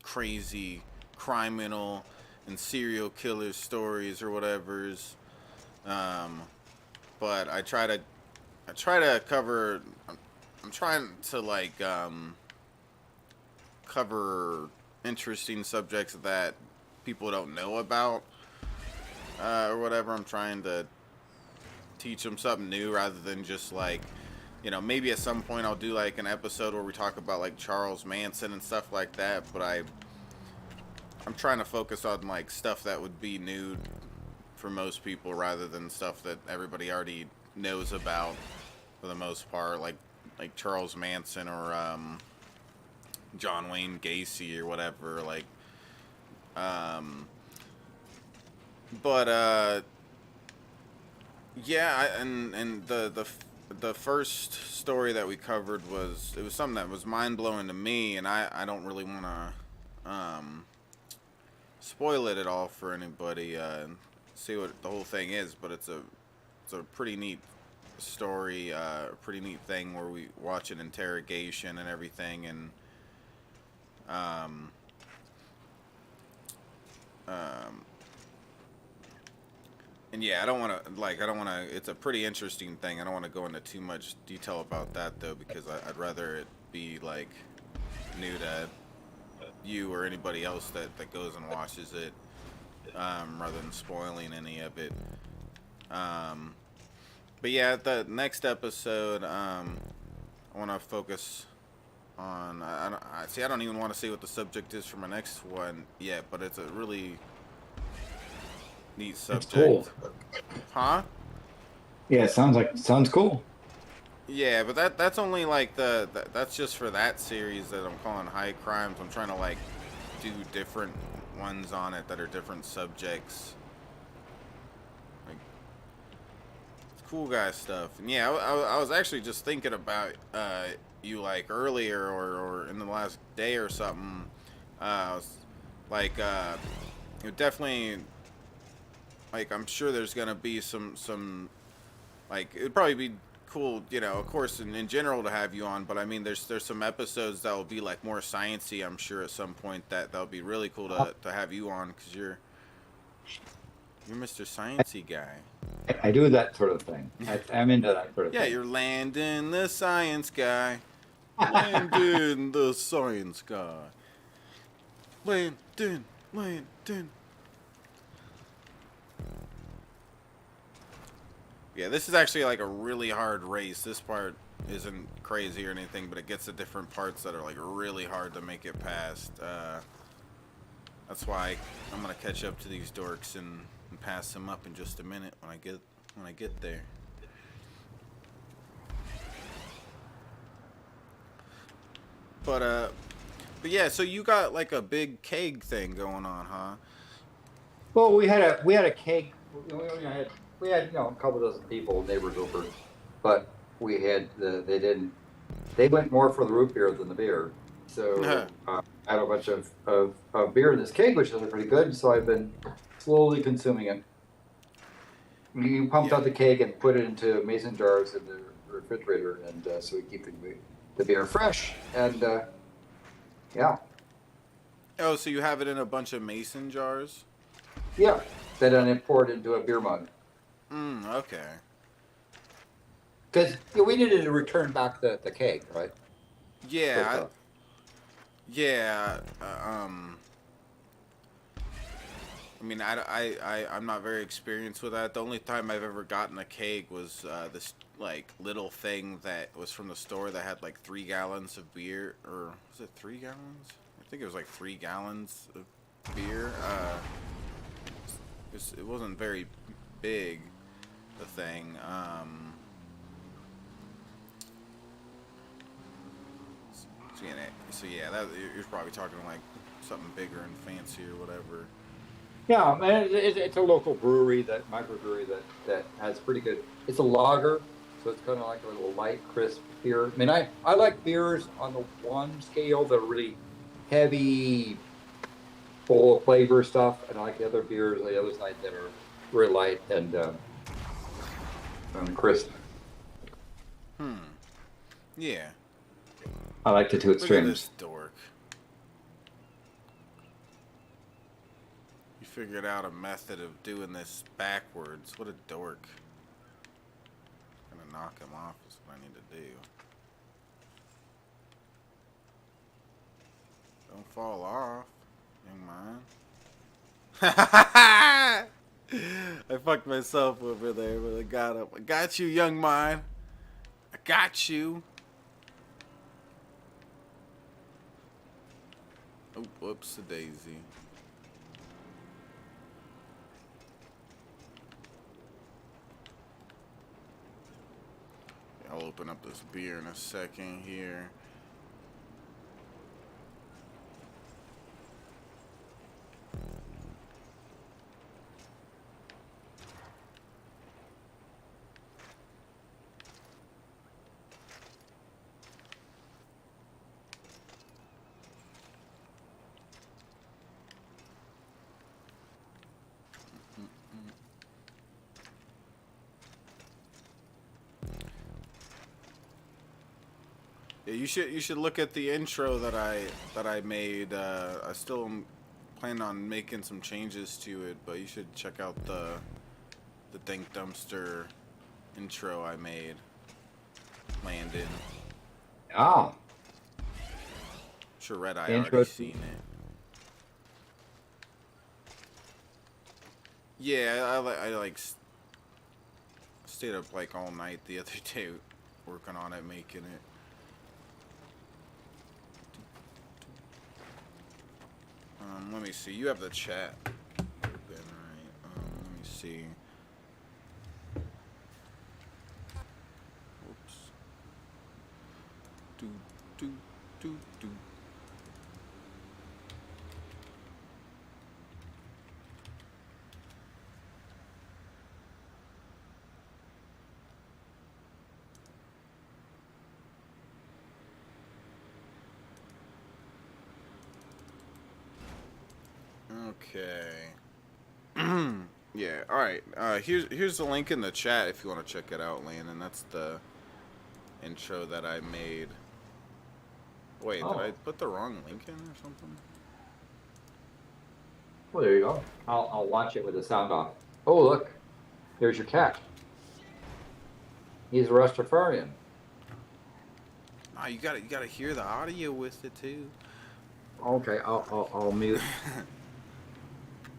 crazy criminal and serial killer stories or whatever's, but I try to cover, I'm trying to like cover interesting subjects that people don't know about, or whatever. I'm trying to teach them something new rather than just like, you know, maybe at some point I'll do like an episode where we talk about like Charles Manson and stuff like that, but I'm trying to focus on like stuff that would be new for most people rather than stuff that everybody already knows about for the most part, like Charles Manson or John Wayne Gacy or whatever, like yeah, and the first story that we covered was something that was mind-blowing to me, and I don't really want to spoil it at all for anybody, and see what the whole thing is, but it's a pretty neat story, a pretty neat thing where we watch an interrogation and everything, and and yeah, I don't want to, it's a pretty interesting thing. I don't want to go into too much detail about that, though, because I'd rather it be, like, new to you or anybody else that goes and watches it, rather than spoiling any of it. But yeah, the next episode, I want to focus on, I don't even want to say what the subject is for my next one yet, but it's a really neat subject. It's cool. Huh? Yeah, sounds cool. Yeah, but that's only like that's just for that series that I'm calling High Crimes. I'm trying to like do different ones on it that are different subjects. Like, it's cool guy stuff. And yeah, I was actually just thinking about you like earlier or in the last day or something. I was like, it definitely, like, I'm sure there's gonna be some like, it'd probably be cool, you know, of course in general to have you on, but I mean there's some episodes that will be like more sciencey, I'm sure, at some point that'll be really cool to have you on, because you're Mr. Sciencey guy. I do that sort of thing. I'm into that sort of thing. Yeah, you're Landon the science guy. Landon the science guy. Landon. Yeah, this is actually like a really hard race. This part isn't crazy or anything, but it gets to different parts that are like really hard to make it past. That's why I'm gonna catch up to these dorks and pass them up in just a minute when I get there. But yeah, so you got like a big keg thing going on, huh? Well, we had a keg. We had a couple dozen people, neighbors over, but they went more for the root beer than the beer. So I had a bunch of beer in this keg, which is pretty good. So I've been slowly consuming it. We pumped out the keg and put it into mason jars in the refrigerator, and so we keep the beer fresh. And yeah. Oh, so you have it in a bunch of mason jars? Yeah. Then I pour it into a beer mug. Okay. Because we needed to return back the keg, right? Yeah. I mean, I'm not very experienced with that. The only time I've ever gotten a keg was this like little thing that was from the store that had like 3 gallons of beer, or was it 3 gallons? I think it was like 3 gallons of beer. It wasn't very big, the thing. So yeah, you're probably talking like something bigger and fancy or whatever. Yeah, man, it's a local brewery, microbrewery that has pretty good. It's a lager, so it's kind of like a little light, crisp beer. I mean, I like beers on the one scale that are really heavy, full of flavor stuff, and I like the other beers on the other side that are really light and crisp. Yeah. I like the two extremes. Look at this dork. You figured out a method of doing this backwards. What a dork. I'm gonna knock him off is what I need to do. Don't fall off, young man. I fucked myself over there, but I got him. I got you, young man. I got you. Oh, whoops, a daisy. I'll open up this beer in a second here. Yeah, you should look at the intro that I made. I still am planning on making some changes to it, but you should check out the Think Dumpster intro I made. Landon. Oh. I'm sure Red Eye already seen it. Yeah, I like stayed up like all night the other day working on it, making it. Let me see. You have the chat open, right? Let me see. Whoops. Do. Okay. Yeah. All right. Here's the link in the chat if you want to check it out, Landon. That's the intro that I made. Wait, did I put the wrong link in or something? Well, there you go. I'll watch it with the sound off. Oh, look. There's your cat. He's a Rastafarian. Oh, you gotta hear the audio with it too. Okay, I'll mute.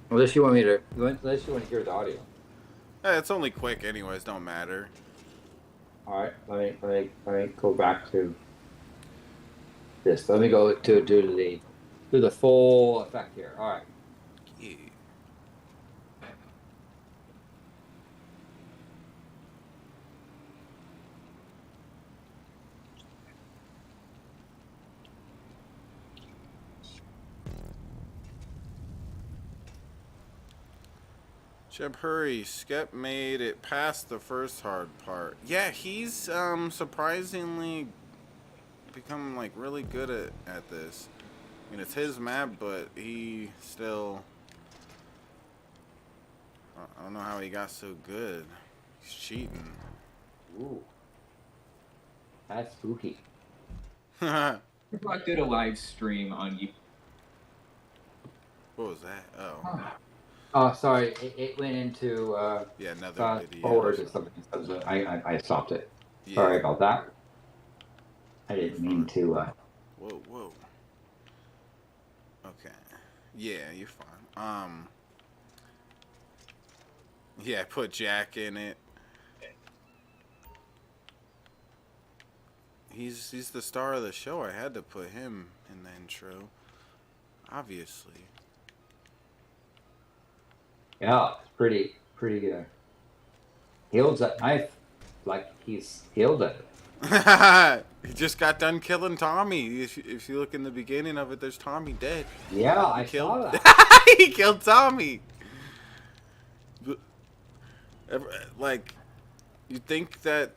Unless you want to hear the audio. It's only quick, anyways. Don't matter. All right, let me go back to this. Let me go to the full effect here. All right. Yeah. Jeb, hurry. Skep made it past the first hard part. Yeah, he's surprisingly become like really good at this. I mean, it's his map, but he still... I don't know how he got so good. He's cheating. Ooh. That's spooky. What I did a live stream on you. was that? Oh. Oh, sorry. It went into Yeah, another video. forward or something. So I stopped it. Yeah. Sorry about that. I didn't mean to. Whoa, whoa. Okay. Yeah, you're fine. Yeah, put Jack in it. He's the star of the show. I had to put him in the intro. Obviously. Yeah, it's pretty. He holds that knife like he's skilled at it. He just got done killing Tommy. If you look in the beginning of it, there's Tommy dead. Yeah, I Killed. saw that. He killed Tommy. Like, you think that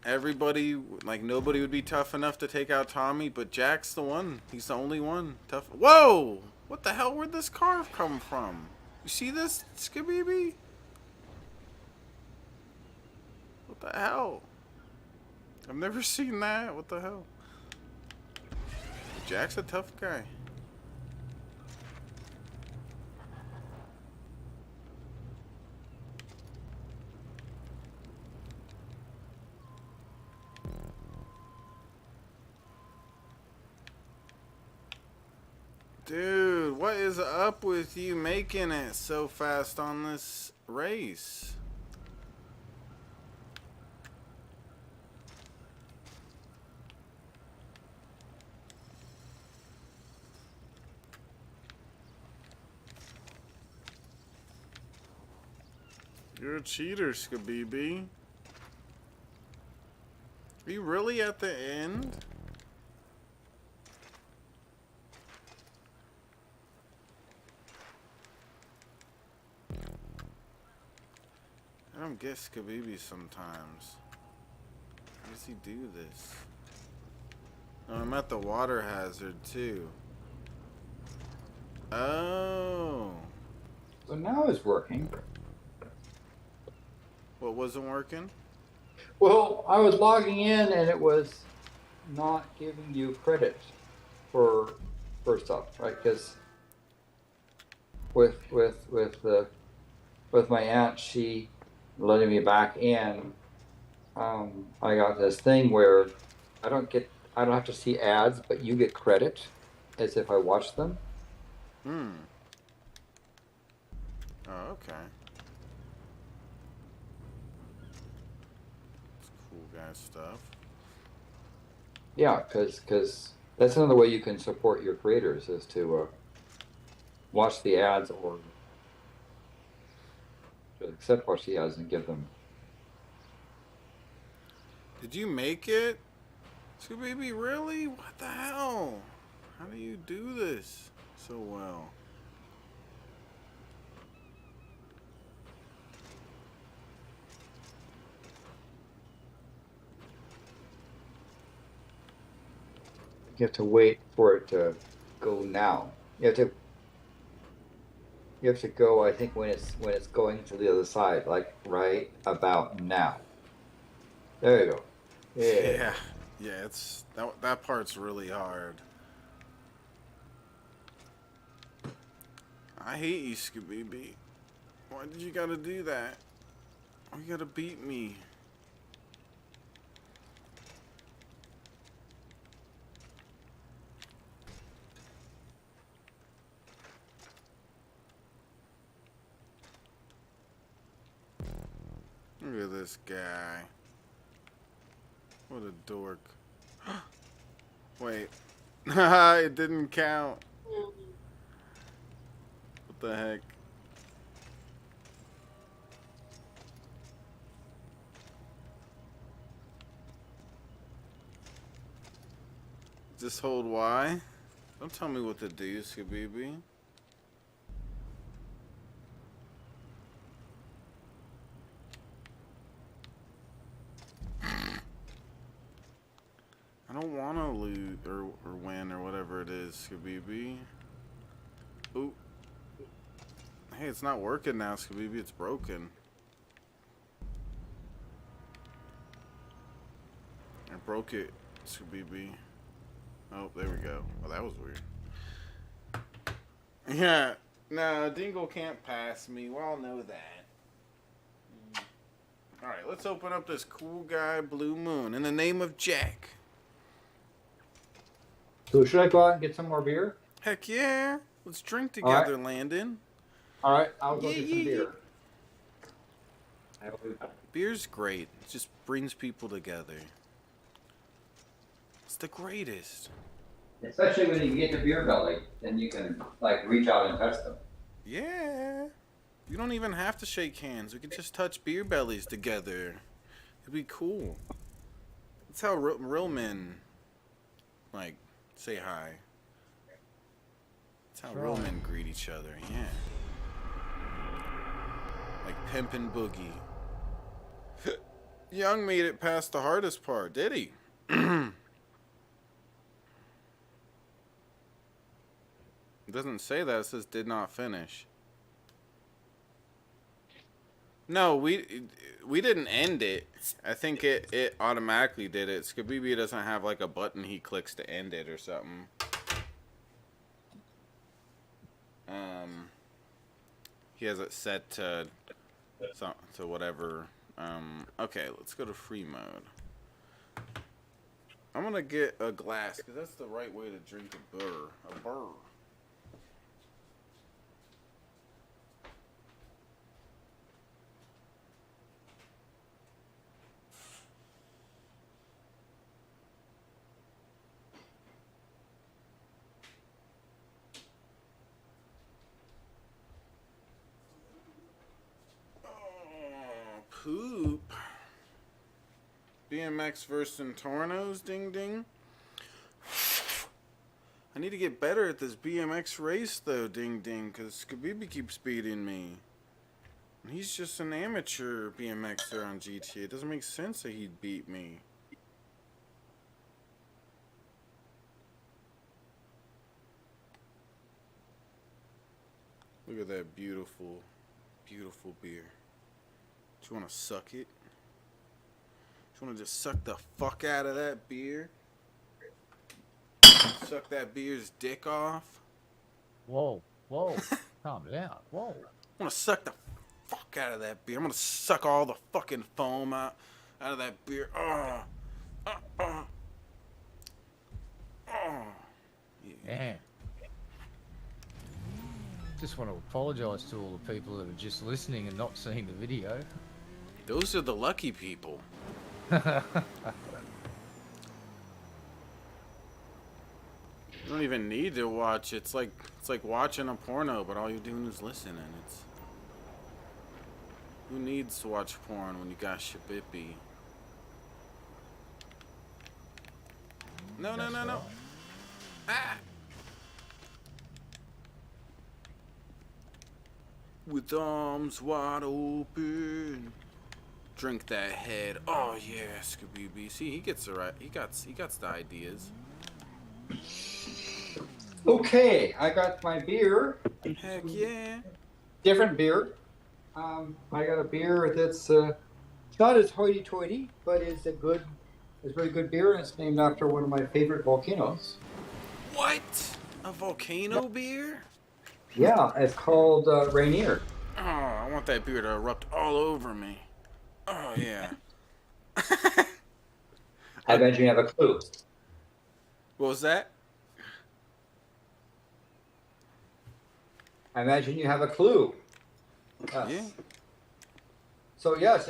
everybody, like, nobody would be tough enough to take out Tommy, but Jack's the one. He's the only one tough. Whoa! What the hell? Where'd this car come from? You see this, Skabibi? What the hell? I've never seen that. What the hell? Jack's a tough guy. Dude, what is up with you making it so fast on this race? You're a cheater, Skabibi. Are you really at the end? I don't get Skabibi sometimes. How does he do this? Oh, I'm at the water hazard too. Oh. So now it's working. What wasn't working? Well, I was logging in and it was not giving you credit for stuff, right? Because with my aunt, she letting me back in. I got this thing where I don't have to see ads, but you get credit as if I watched them. Hmm. Oh, okay. It's cool guy stuff. Yeah, because that's another way you can support your creators is to watch the ads or to accept watch the ads and give them. Did you make it? Skabibi, really? What the hell? How do you do this so well? You have to wait for it to go now. You have to go, I think, when it's going to the other side, like right about now. There you go. Yeah. Yeah, it's that part's really hard. I hate you, Skabibi. Why did you gotta do that? Why you gotta beat me? Look at this guy. What a dork. Wait. It didn't count. What the heck? Just hold Y? Don't tell me what to do, Skabibi. don't want to lose or win or whatever it is, Skabibi. Ooh. Hey, it's not working now, Skabibi. It's broken. I broke it, Skabibi. Oh, there we go. Oh, that was weird. Yeah. No, Dingle can't pass me. We all know that. Alright, let's open up this cool guy, Blue Moon, in the name of Jack. So should I go out and get some more beer? Heck yeah. Let's drink together, right. Landon. Alright, I'll go get some beer. Beer's great. It just brings people together. It's the greatest. Especially when you get to beer belly, then you can like reach out and touch them. Yeah. You don't even have to shake hands. We can just touch beer bellies together. It'd be cool. That's how real men, like, say hi. That's how real men greet each other, yeah. Like Pimpin' Boogie. Young made it past the hardest part, did he? It doesn't say that. It says did not finish. No, we didn't end it. I think it automatically did it. Skabibi doesn't have like a button he clicks to end it or something. He has it set to whatever. Okay, let's go to free mode. I'm gonna get a glass because that's the right way to drink a burr. A burr. Poop. BMX versus Tornos, ding ding. I need to get better at this BMX race though, ding ding, because Skabibi keeps beating me. And he's just an amateur BMXer on GTA. It doesn't make sense that he'd beat me. Look at that beautiful, beautiful beer. Do you want to suck it? Do you want to just suck the fuck out of that beer? Suck that beer's dick off? Whoa, whoa, calm down, whoa. I want to suck the fuck out of that beer. I'm going to suck all the fucking foam out of that beer. Yeah. Just want to apologise to all the people that are just listening and not seeing the video. Those are the lucky people. You don't even need to watch. It's like watching a porno, but all you're doing is listening. It's who needs to watch porn when you got Shabippy? No, no, no, no. Ah! With arms wide open, drink that head. Oh yeah, Skabibi. See, he gets the right. He got the ideas. Okay, I got my beer. Heck yeah. Different beer. I got a beer that's not as hoity-toity, but is a very good beer, and it's named after one of my favorite volcanoes. What? A volcano beer? Yeah, it's called Rainier. Oh, I want that beer to erupt all over me. Oh yeah. I imagine you have a clue. What was that? I imagine you have a clue. Yeah. So yes,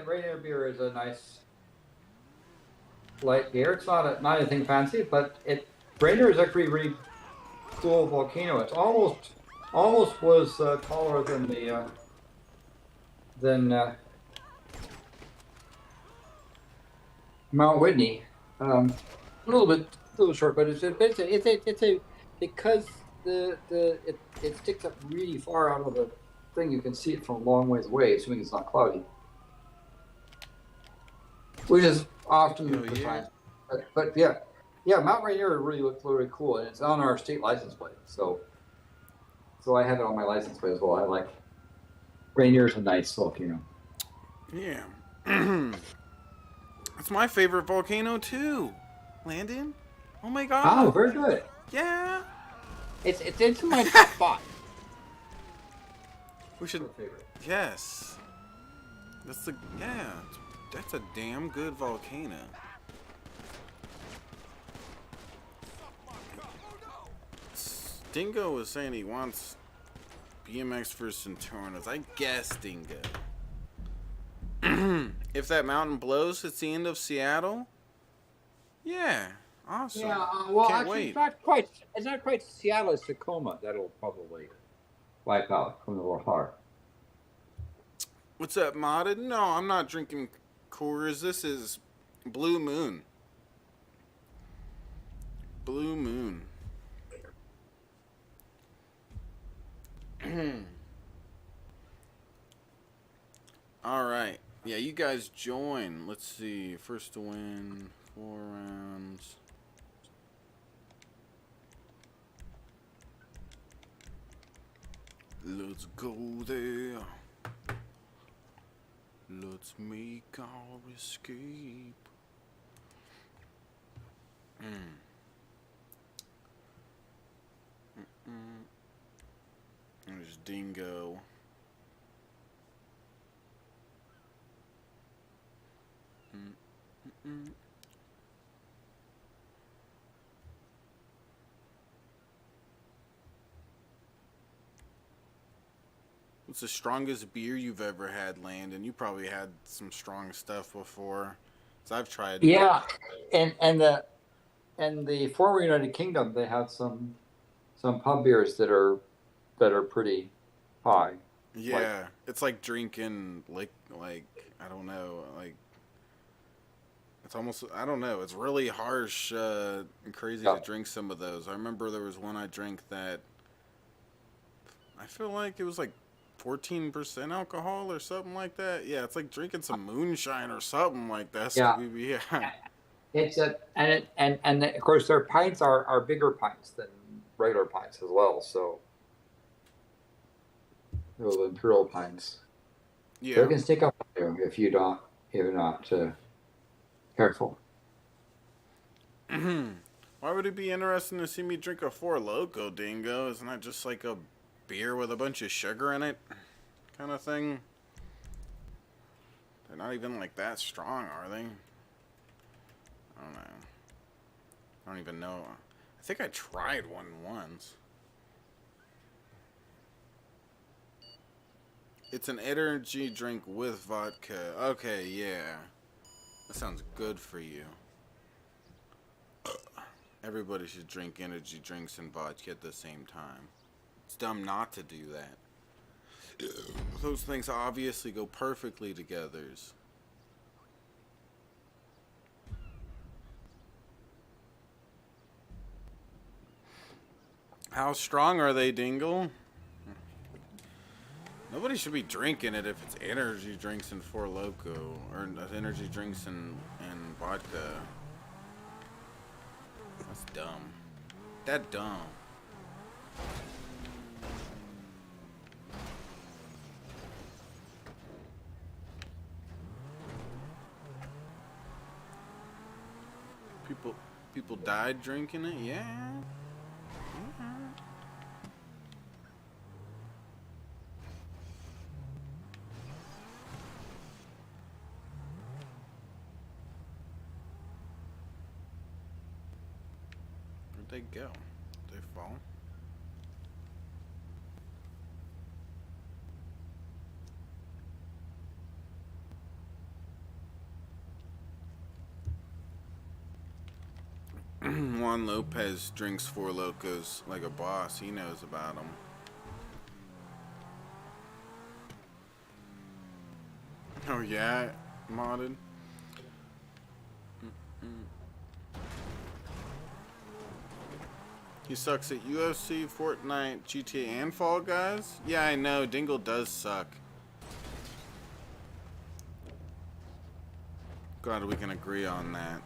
Rainier beer is a nice light beer. It's not anything fancy, but Rainier is actually a really cool volcano. It's almost was taller than Mount Whitney. A little short, but it's a because it sticks up really far out of the thing. You can see it from a long ways away, assuming it's not cloudy, which is often the time. But yeah, Yeah, Mount Rainier really looked really cool, and it's on our state license plate. So I have it on my license plate as well. I like Rainier's a nice volcano. Yeah. It's my favorite volcano too. Landon? Oh my god. Oh, very good. Yeah. It's into my top 5. We should. Yes. That's the. Yeah. That's a damn good volcano. Dingo was saying he wants BMX for Centauros. I guess, Dingo. If that mountain blows, it's the end of Seattle. Yeah. Awesome. Yeah, well, Can't actually, wait. it's not quite Seattle, it's Tacoma that'll probably wipe out from the World Heart. What's up, Modded? No, I'm not drinking Coors. This is Blue Moon. Blue Moon. All right. Yeah, you guys join. Let's see. First to win 4 rounds. Let's go there. Let's make our escape. There's Dingo. What's the strongest beer you've ever had, Landon? You probably had some strong stuff before. 'Cause I've tried. Yeah, and the former United Kingdom, they have some pub beers that are pretty high. Yeah, it's like drinking like I don't know, like it's almost I don't know. It's really harsh and crazy to drink some of those. I remember there was one I drank that I feel like it was like 14% alcohol or something like that. Yeah, it's like drinking some moonshine or something like that. Yeah. Yeah. It's and of course their pints are bigger pints than regular pints as well. So those imperial pints. Yeah. They can stick up on you if you're not careful. Why would it be interesting to see me drink a Four Loko, Dingo? Isn't that just like a beer with a bunch of sugar in it kind of thing? They're not even like that strong, are they? I don't know. I don't even know. I think I tried one once. It's an energy drink with vodka. Okay, yeah. That sounds good for you. Everybody should drink energy drinks and vodka at the same time. It's dumb not to do that. Those things obviously go perfectly together. How strong are they, Dingle? Nobody should be drinking it if it's energy drinks and Four Loko, or energy drinks and vodka. That's dumb. That dumb. People died drinking it? Yeah. Where'd they go? Did they fall? Juan Lopez drinks Four Locos like a boss. He knows about them. Oh yeah, modded. He sucks at UFC, Fortnite, GTA, and Fall Guys. Yeah, I know. Dingle does suck. Glad we can agree on that.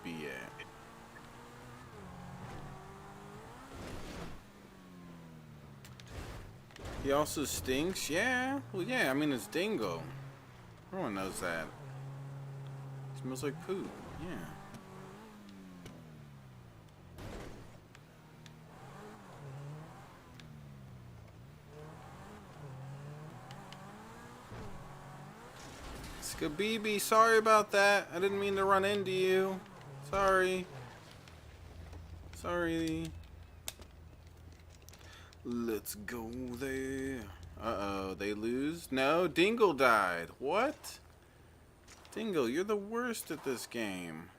you be at? He also stinks? Yeah. Well, yeah, I mean, it's Dingo. Everyone knows that. It smells like poop. Yeah. Skabibi, sorry about that. I didn't mean to run into you. Sorry. Sorry. Let's go there. Uh-oh, they lose? No, Dingle died. What? Dingle, you're the worst at this game.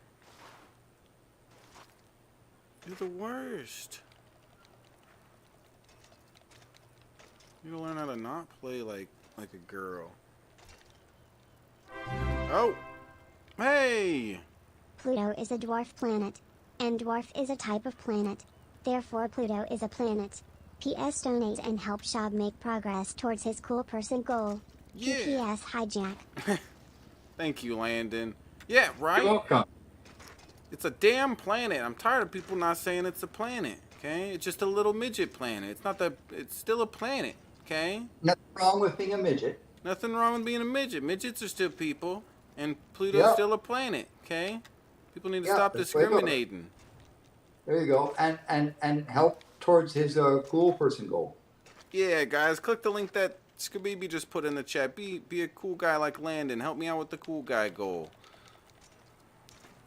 You're the worst. You gotta learn how to not play like a girl. Oh! Hey! Pluto is a dwarf planet, and dwarf is a type of planet. Therefore Pluto is a planet. P.S. Donate and help Shab make progress towards his cool person goal. Yeah. P.P.S. Hijack. Thank you, Landon. Yeah, right? You're welcome. It's a damn planet. I'm tired of people not saying it's a planet, okay? It's just a little midget planet. It's not that... It's still a planet, okay? Nothing wrong with being a midget. Nothing wrong with being a midget. Midgets are still people, and Pluto's still a planet, okay? People need to stop discriminating. There you go. And help towards his cool person goal. Yeah, guys, click the link that Skabibi just put in the chat. Be a cool guy like Landon. Help me out with the cool guy goal.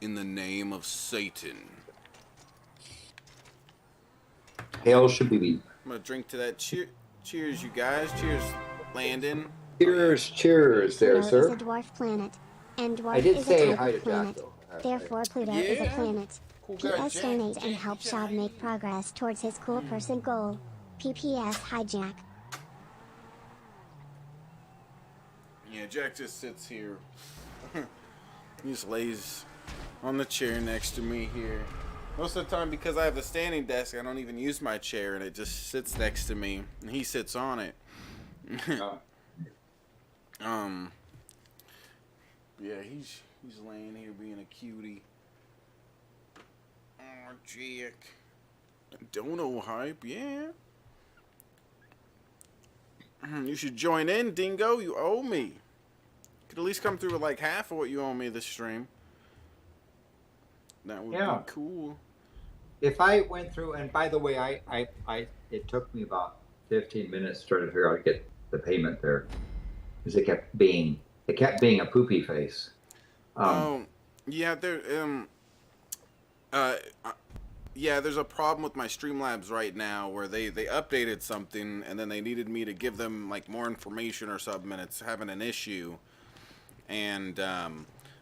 In the name of Satan. Hail Shabibi. I'm gonna drink to that. Cheers, you guys. Cheers, Landon. Cheers there, Pluto sir. is a dwarf planet, and dwarf I did is say a hi type to of Jack, planet. though. Therefore Pluto is a planet. P.S. Donate and help Shab make progress towards his cool person goal. P.P.S. Hijack. Yeah, Jack just sits here. He just lays on the chair next to me here. Most of the time, because I have the standing desk, I don't even use my chair, and it just sits next to me, and he sits on it. Yeah, he's laying here being a cutie. Oh, Jack. Dono hype, yeah. You should join in, Dingo. You owe me. Could at least come through with like half of what you owe me this stream. That would be cool. If I went through, and by the way, it took me about 15 minutes to try to figure out how to get the payment there, because it kept being a poopy face. Yeah, yeah, there's a problem with my Streamlabs right now where they updated something and then they needed me to give them like more information or something, and it's having an issue. And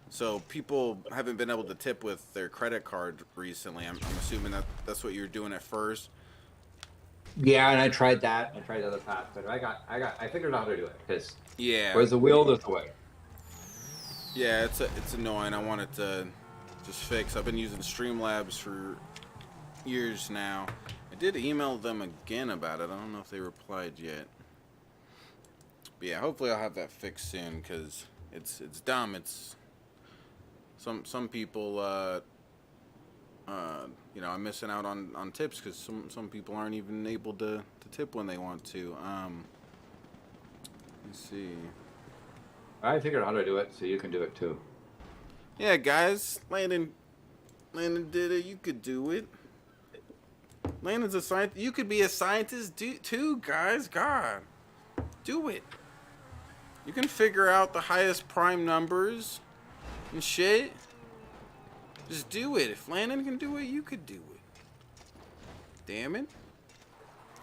so people haven't been able to tip with their credit card recently. I'm assuming that's what you're doing at first. Yeah, and I tried that. I tried the other path, but I figured out how to do it, because yeah, where's the will, there's the way. Yeah, it's annoying. I want it to just fix. I've been using Streamlabs for years now. I did email them again about it. I don't know if they replied yet. But yeah, hopefully I'll have that fixed soon, because it's dumb. It's some people you know, I'm missing out on tips because some people aren't even able to tip when they want to. Let's see. I figured out how to do it, so you can do it too. Yeah, guys, Landon did it. You could do it. Landon's a scientist. You could be a scientist too, guys. God, do it. You can figure out the highest prime numbers and shit. Just do it. If Landon can do it, you could do it. Damn it.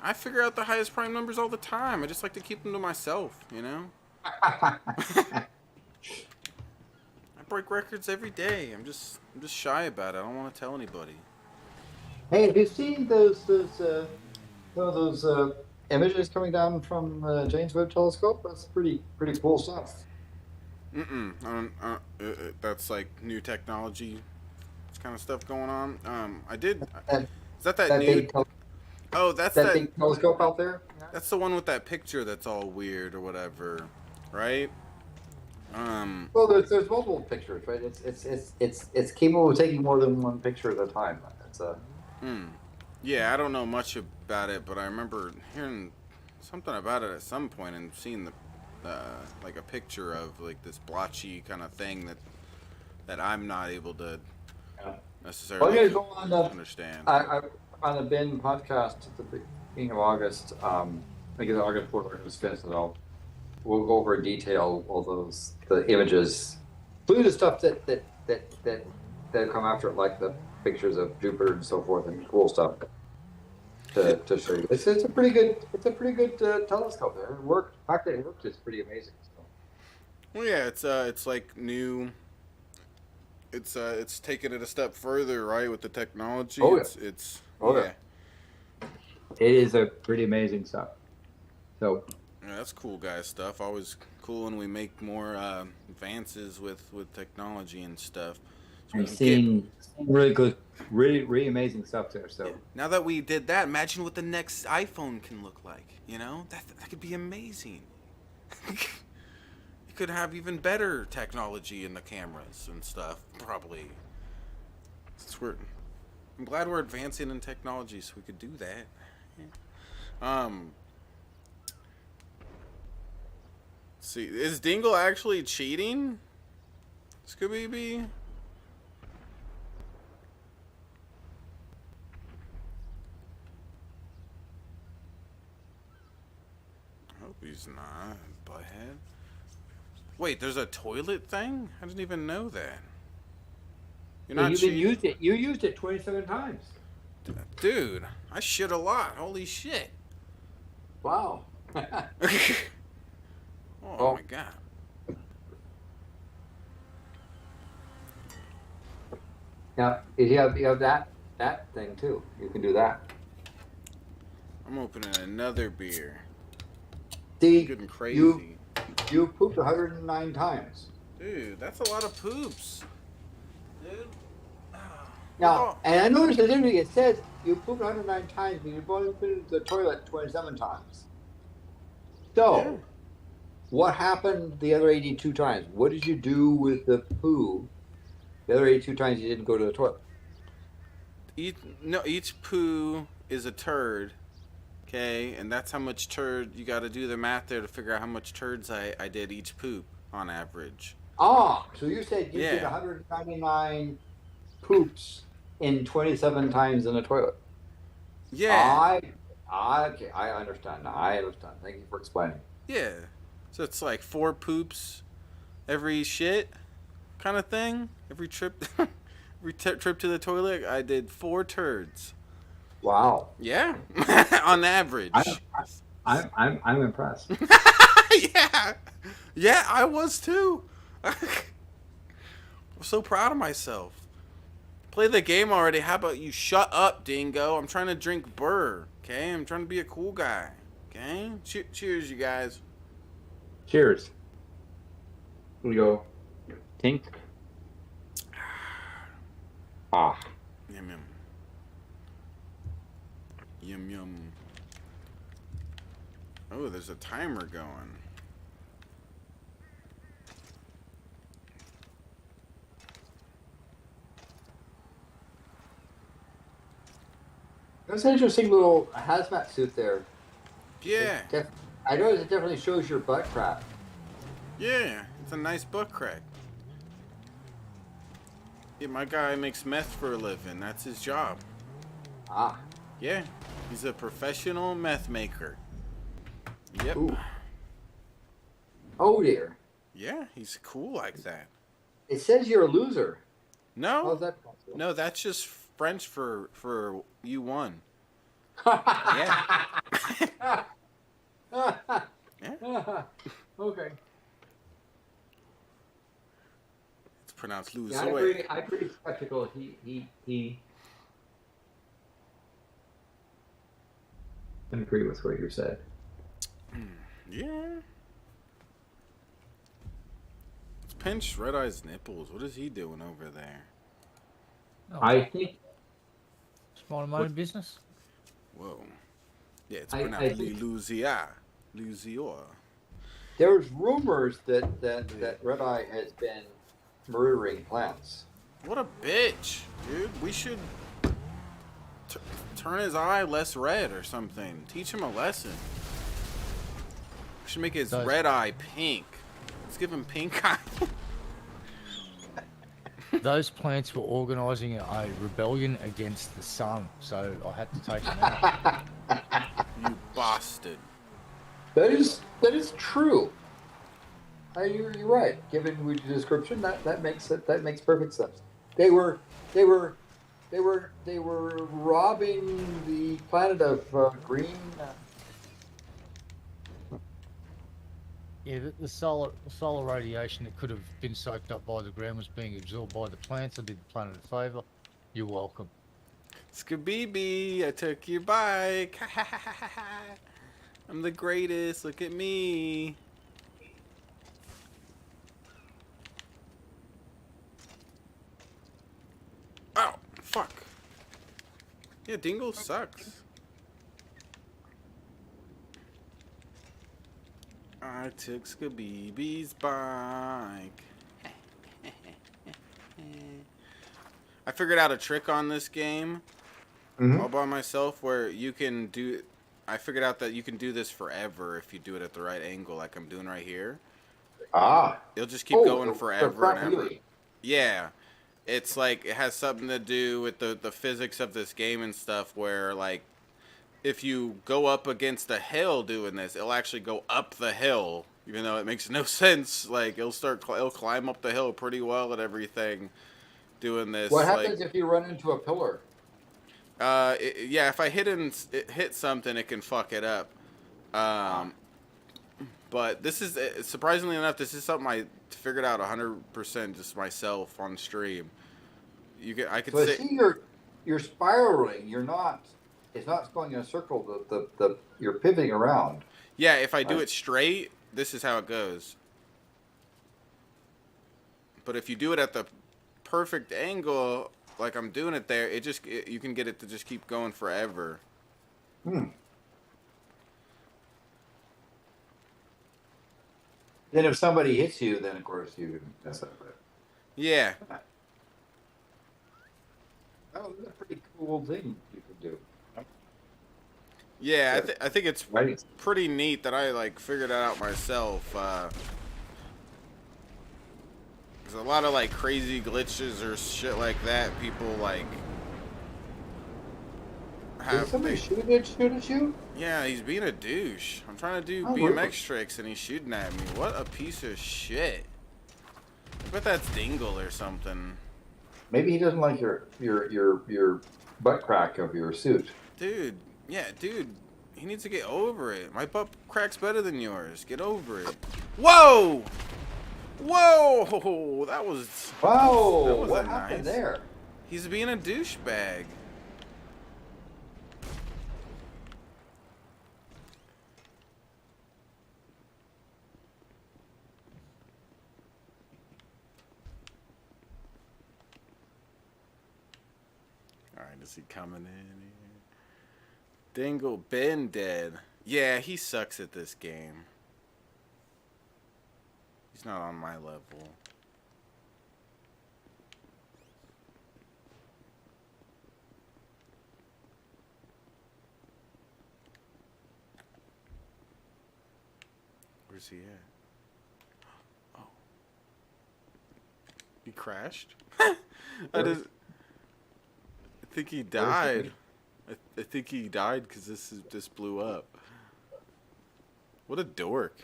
I figure out the highest prime numbers all the time. I just like to keep them to myself, you know? I break records every day. I'm just shy about it. I don't want to tell anybody. Hey, have you seen those images coming down from James Webb Telescope? That's pretty cool stuff. That's like new technology kind of stuff going on. I did. Is that new? Oh, that's that big telescope out there. That's the one with that picture that's all weird or whatever, right? Well, there's multiple pictures, right? It's capable of taking more than one picture at a time. It's a. Yeah, I don't know much about it, but I remember hearing something about it at some point and seeing the like a picture of like this blotchy kind of thing that I'm not able to necessarily Go on the, understand. On the bin podcast at the beginning of August, I think it's August 4th, August 5th, and we'll go over in detail all the images, including the stuff that come after it, like the pictures of Jupiter and so forth, and cool stuff to show you. It's a pretty good telescope. There, it worked. The fact that it worked is pretty amazing. So. Well, yeah, it's like new. It's taken it a step further, right, with the technology. Oh, yeah. It is a pretty amazing stuff. So. Yeah, that's cool, guys. Stuff always cool when we make more advances with technology and stuff. So I've seen really good, really amazing stuff there. So yeah. Now that we did that, imagine what the next iPhone can look like. You know, that could be amazing. You could have even better technology in the cameras and stuff. Probably. I'm glad we're advancing in technology, so we could do that. Yeah. See, is Dingle actually cheating? Scooby-Bee? I hope he's not, butthead. Wait, there's a toilet thing? I didn't even know that. You're not cheating? You used it 27 times. Dude, I shit a lot. Holy shit. Wow. Oh my god. Now, you have that thing too. You can do that. I'm opening another beer. See, getting crazy. You pooped 109 times. Dude, that's a lot of poops. Dude. Now, and I noticed that it says you pooped 109 times, but you've only been to the toilet 27 times. So. Yeah. What happened the other 82 times? What did you do with the poo the other 82 times you didn't go to the toilet? Each poo is a turd, okay? And that's how much turd, you got to do the math there to figure out how much turds I did each poop on average. Ah, so you said you did 199 poops in 27 times in the toilet. Yeah. Okay, I understand now. I understand. Thank you for explaining. Yeah. So it's like 4 poops every shit kind of thing. Every trip trip to the toilet, I did 4 turds. Wow. Yeah. On average. I'm impressed. Yeah. Yeah, I was too. I'm so proud of myself. Play the game already. How about you shut up, Dingo? I'm trying to drink Burr. Okay? I'm trying to be a cool guy. Okay? Cheers, you guys. Cheers. Here we go. Tink. Ah. Yum yum. Yum yum. Oh, there's a timer going. That's an interesting little hazmat suit there. Yeah. I noticed it definitely shows your butt crack. Yeah, it's a nice butt crack. Yeah, my guy makes meth for a living. That's his job. Ah. Yeah, he's a professional meth maker. Yep. Ooh. Oh dear. Yeah, he's cool like that. It says you're a loser. No. How's that possible? No, that's just French for you won. Yeah. Yeah. Okay. It's pronounced loser. Yeah, I agree. Skeptical. He. I agree with what you said. Yeah. It's pinched Red Eye's nipples. What is he doing over there? Oh, I think. It's my own business. Whoa. Yeah, it's pronounced Louisiana. There's rumors that Red Eye has been murdering plants. What a bitch, dude. We should turn his eye less red or something. Teach him a lesson. We should make his red eye pink. Let's give him pink eye. Those plants were organising a rebellion against the sun, so I had to take them out. You bastard. That is true. You're right. Given the description, that makes perfect sense. They were robbing the planet of green. Yeah, the solar radiation that could have been soaked up by the ground was being absorbed by the plants. I did the planet a favour. You're welcome. Skabibi, I took your bike. I'm the greatest. Look at me. Oh, fuck. Yeah, Dingle sucks. I took Skabibi's bike. I figured out a trick on this game all by myself where you can do... I figured out that you can do this forever if you do it at the right angle like I'm doing right here. It'll just keep going forever and ever. Yeah. It's like it has something to do with the physics of this game and stuff where like if you go up against a hill doing this, it'll actually go up the hill, even though it makes no sense. Like it'll climb up the hill pretty well and everything doing this. What happens if you run into a pillar? Yeah, if I hit something, it can fuck it up. But this is surprisingly enough, this is something I figured out 100% just myself on stream. I could say. See, you're spiraling. You're not. It's not going in a circle. You're pivoting around. Yeah, if I do it straight, this is how it goes. But if you do it at the perfect angle, like I'm doing it there, you can get it to just keep going forever. Then if somebody hits you, then of course you mess up it. Yeah. Oh, that's a pretty cool thing you can do. Yeah, I think it's pretty neat that I like figured it out myself. There's a lot of like crazy glitches or shit like that. People like have. Did somebody shoot at you? Yeah, he's being a douche. I'm trying to do BMX tricks and he's shooting at me. What a piece of shit. I bet that's Dingle or something. Maybe he doesn't like your butt crack of your suit. Dude, yeah, dude, he needs to get over it. My butt crack's better than yours. Get over it. Whoa! Whoa! That was... Wow! What happened there? He's being a douchebag. Alright, is he coming in here? Dingle been dead. Yeah, he sucks at this game. He's not on my level. Where's he at? Oh. He crashed? I think he died. I think he died because this blew up. What a dork.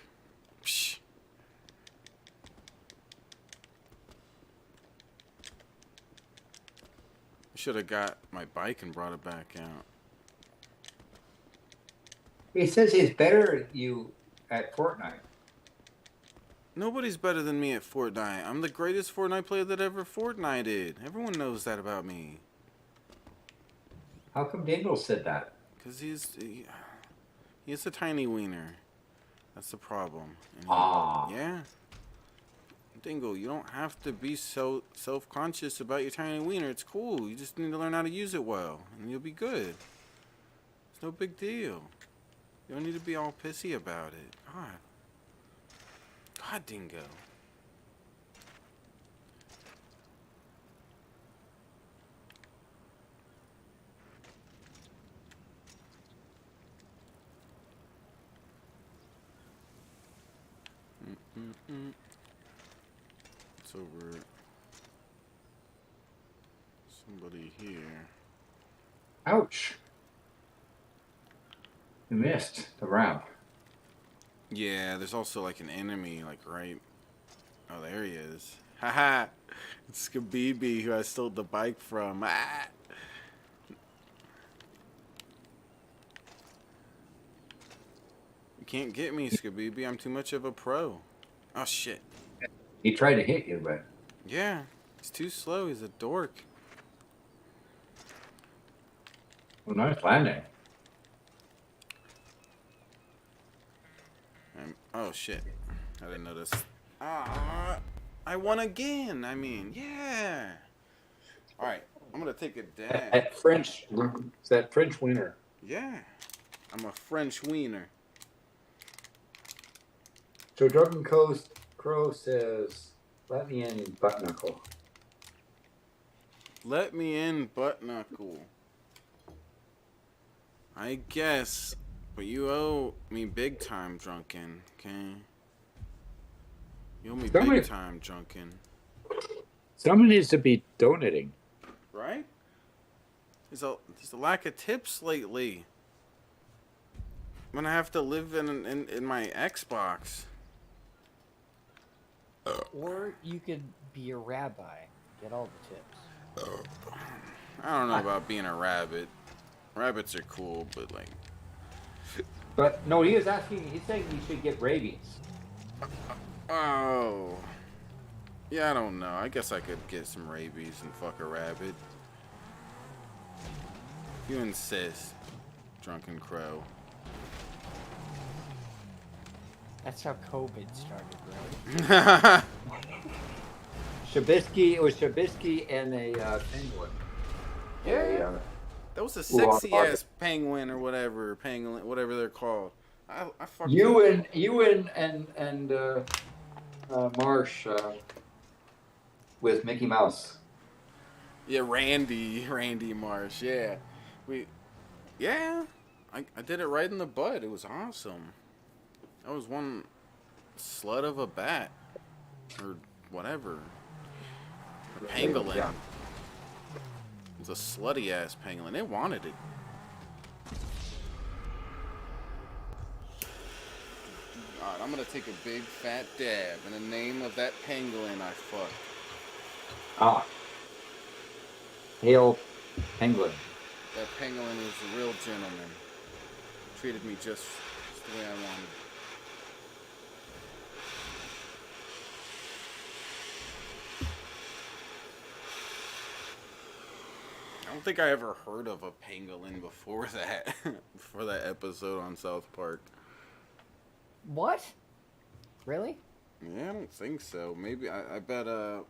Psh. Should have got my bike and brought it back out. He says he's better at you at Fortnite. Nobody's better than me at Fortnite. I'm the greatest Fortnite player that ever Fortnited. Everyone knows that about me. How come Dingle said that? Because he has a tiny wiener. That's the problem. Yeah. Dingle, you don't have to be so self-conscious about your tiny wiener. It's cool. You just need to learn how to use it well, and you'll be good. It's no big deal. You don't need to be all pissy about it. God. God, dingo. It's over. Somebody here. Ouch. You missed the ramp. Yeah, there's also like an enemy, like right. Oh, there he is. Haha. It's Skabibi, who I stole the bike from. Ah. You can't get me, Skabibi. I'm too much of a pro. Oh, shit. He tried to hit you, but... Yeah. He's too slow. He's a dork. Well, nice landing. Oh, shit. I didn't notice. Ah, I won again. I mean, yeah. All right. I'm going to take a dab. That French winner. Yeah. I'm a French wiener. So DrunkenCrow says, let me in, butt knuckle. Let me in, butt knuckle. I guess, but you owe me big time, Drunken. Okay? You owe me big time, Drunken. Someone needs to be donating. Right? There's a lack of tips lately. I'm gonna have to live in my Xbox. Or you could be a rabbi. Get all the tips. I don't know about being a rabbit. Rabbits are cool, but like... But, no, he's saying you should get rabies. Oh. Yeah, I don't know. I guess I could get some rabies and fuck a rabbit. You insist, DrunkenCrow. That's how COVID started, right? Shabisky, it was Shabisky and a penguin. Yeah. That was a sexy ass penguin or whatever, pangolin, whatever they're called. I fucked You and Marsh with Mickey Mouse. Yeah, Randy Marsh. Yeah, I did it right in the butt. It was awesome. That was one slut of a bat or whatever. A pangolin. Yeah. It was a slutty ass pangolin. It wanted it. Alright, I'm gonna take a big fat dab in the name of that pangolin I fucked. Ah. Hail penguin. That pangolin is a real gentleman. Treated me just the way I wanted. I don't think I ever heard of a pangolin before that. Before that episode on South Park. What? Really? Yeah, I don't think so. Maybe I bet let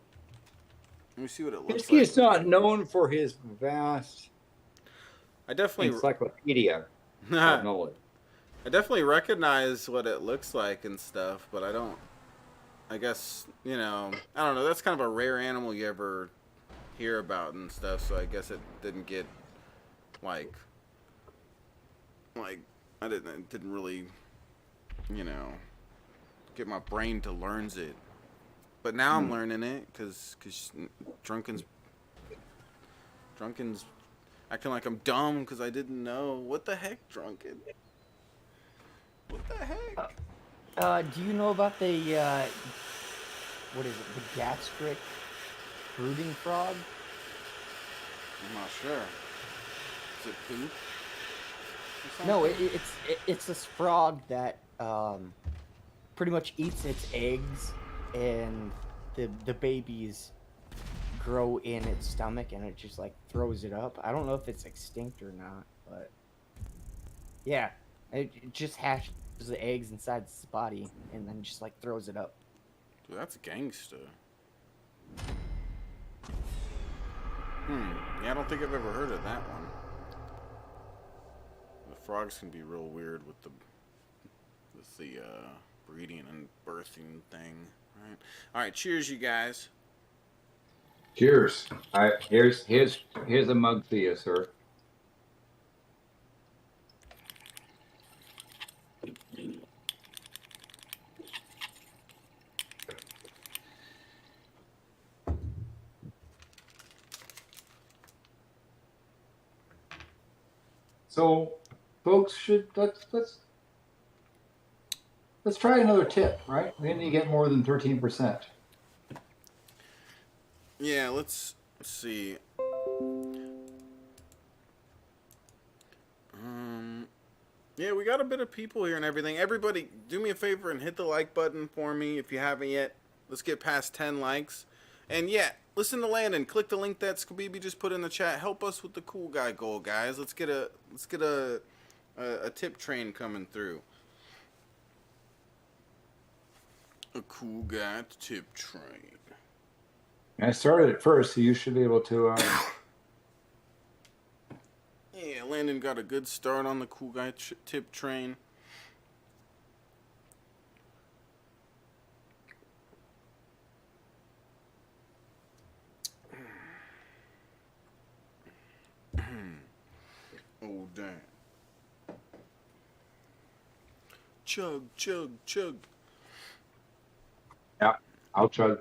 me see what it looks Bisky like. is not known for his vast encyclopedia knowledge. I definitely recognize what it looks like and stuff, but I guess, you know, I don't know, that's kind of a rare animal you ever hear about and stuff, so I guess it didn't get like I didn't really, you know, get my brain to learn it. But now I'm learning it because Drunken's acting like I'm dumb because I didn't know. What the heck, Drunken? What the heck? Do you know about the, what is it, the Gastric brooding frog? I'm not sure. Is it poop? No, it's this frog that pretty much eats its eggs, and the babies grow in its stomach, and it just like throws it up. I don't know if it's extinct or not, but yeah, it just hatches the eggs inside its body, and then just like throws it up. Dude, that's gangsta. Yeah, I don't think I've ever heard of that one. The frogs can be real weird with the breeding and birthing thing. All right, cheers, you guys. Cheers. All right, here's a mug for you, sir. So, folks, let's try another tip, right? We need to get more than 13%. Yeah, let's see. Yeah, we got a bit of people here and everything. Everybody, do me a favor and hit the like button for me if you haven't yet. Let's get past 10 likes. And yeah, listen to Landon. Click the link that Skabibi just put in the chat. Help us with the cool guy goal, guys. Let's get a tip train coming through. A cool guy tip train. I started it first, so you should be able to. Yeah, Landon got a good start on the cool guy tip train. Oh, damn. Chug, chug, chug. Yeah, I'll chug.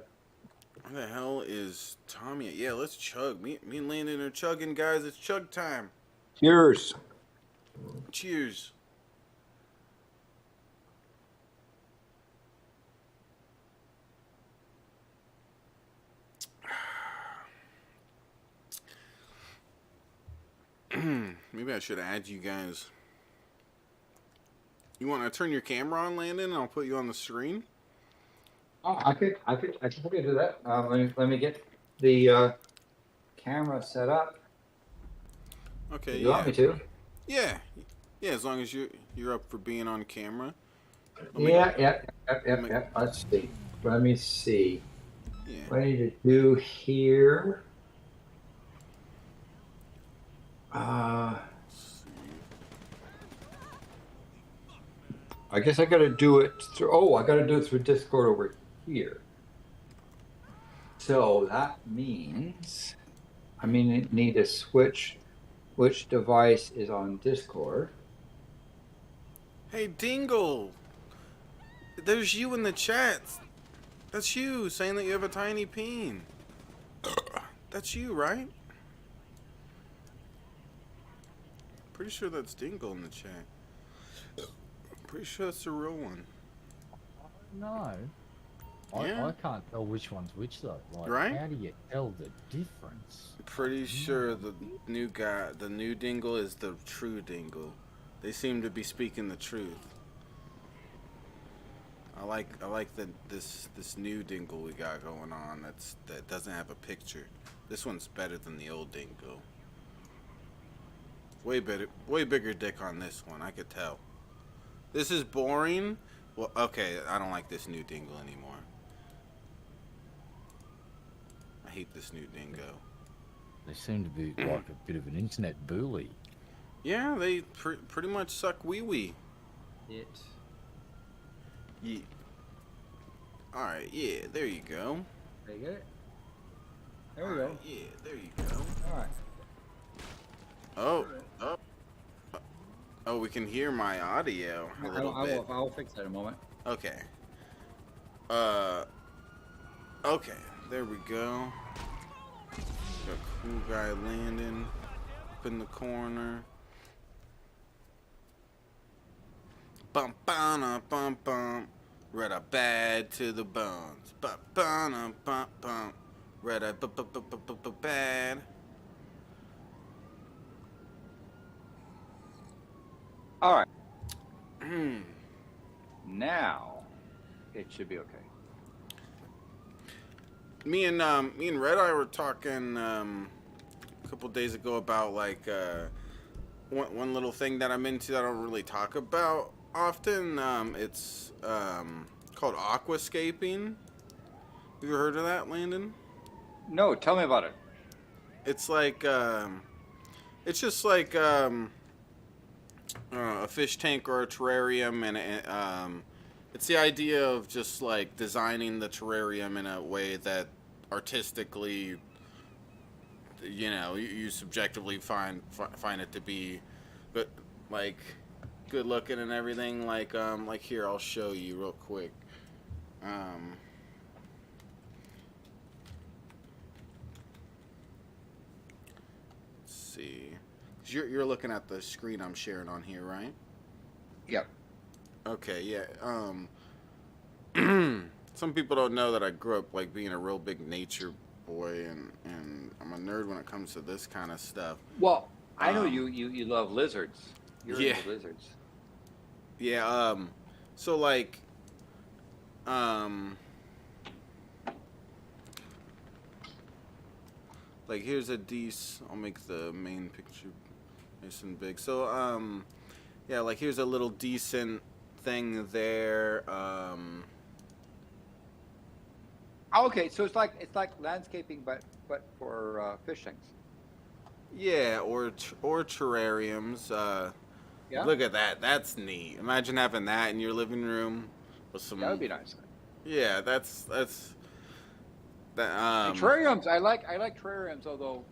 Where the hell is Tommy? Yeah, let's chug. Me and Landon are chugging, guys. It's chug time. Cheers. Cheers. Maybe I should add you guys. You want to turn your camera on, Landon, and I'll put you on the screen? Oh, I could do that. Let me get the camera set up. Okay. You want me to? Yeah. Yeah, as long as you're up for being on camera. Yeah. Let's see. Let me see. Yeah. What I need to do here. I guess I got to do it through. Oh, I got to do it through Discord over here. So that means I need to switch which device is on Discord. Hey, Dingle. There's you in the chat. That's you saying that you have a tiny peen. That's you, right? Pretty sure that's Dingle in the chat. Pretty sure that's the real one. No. Yeah. I can't tell which one's which though. Like, right? How do you tell the difference? Pretty sure the new guy, the new Dingle is the true Dingle. They seem to be speaking the truth. I like this new Dingle we got going on. That doesn't have a picture. This one's better than the old Dingle. Way better, way bigger dick on this one. I could tell. This is boring. Well, okay, I don't like this new Dingle anymore. I hate this new Dingo. They seem to be like a bit of an internet bully. Yeah, they pretty much suck wee-wee. Yeah. Alright, yeah, there you go. There you go. There we go. Yeah, there you go. Alright. Oh, we can hear my audio a little bit. I'll fix that in a moment. Okay. Okay, there we go. Got a cool guy landing up in the corner. Bum bum bum bum. Red a bad to the bones. Bum bum bum bum. Red a bad. All right. Now it should be okay. Me and Red Eye were talking a couple days ago about like one little thing that I'm into that I don't really talk about often. It's called Aquascaping. Have you ever heard of that, Landon? No, tell me about it. It's like it's just like a fish tank or a terrarium, and it's the idea of just like designing the terrarium in a way that artistically, you subjectively find it to be good, like good looking and everything. Like here, I'll show you real quick. Let's see. You're looking at the screen I'm sharing on here, right? Yep. Okay, yeah. Some people don't know that I grew up like being a real big nature boy, and I'm a nerd when it comes to this kind of stuff. Well, I know you love lizards. You're Yeah. into lizards. Yeah, so like, here's a decent, I'll make the main picture nice and big. So, yeah, like here's a little decent thing there. Okay, so it's like landscaping, but for fish tanks. Yeah, or terrariums. Yeah. Look at that. That's neat. Imagine having that in your living room with some. That would be nice. Yeah, that's that. And terrariums, I like terrariums, although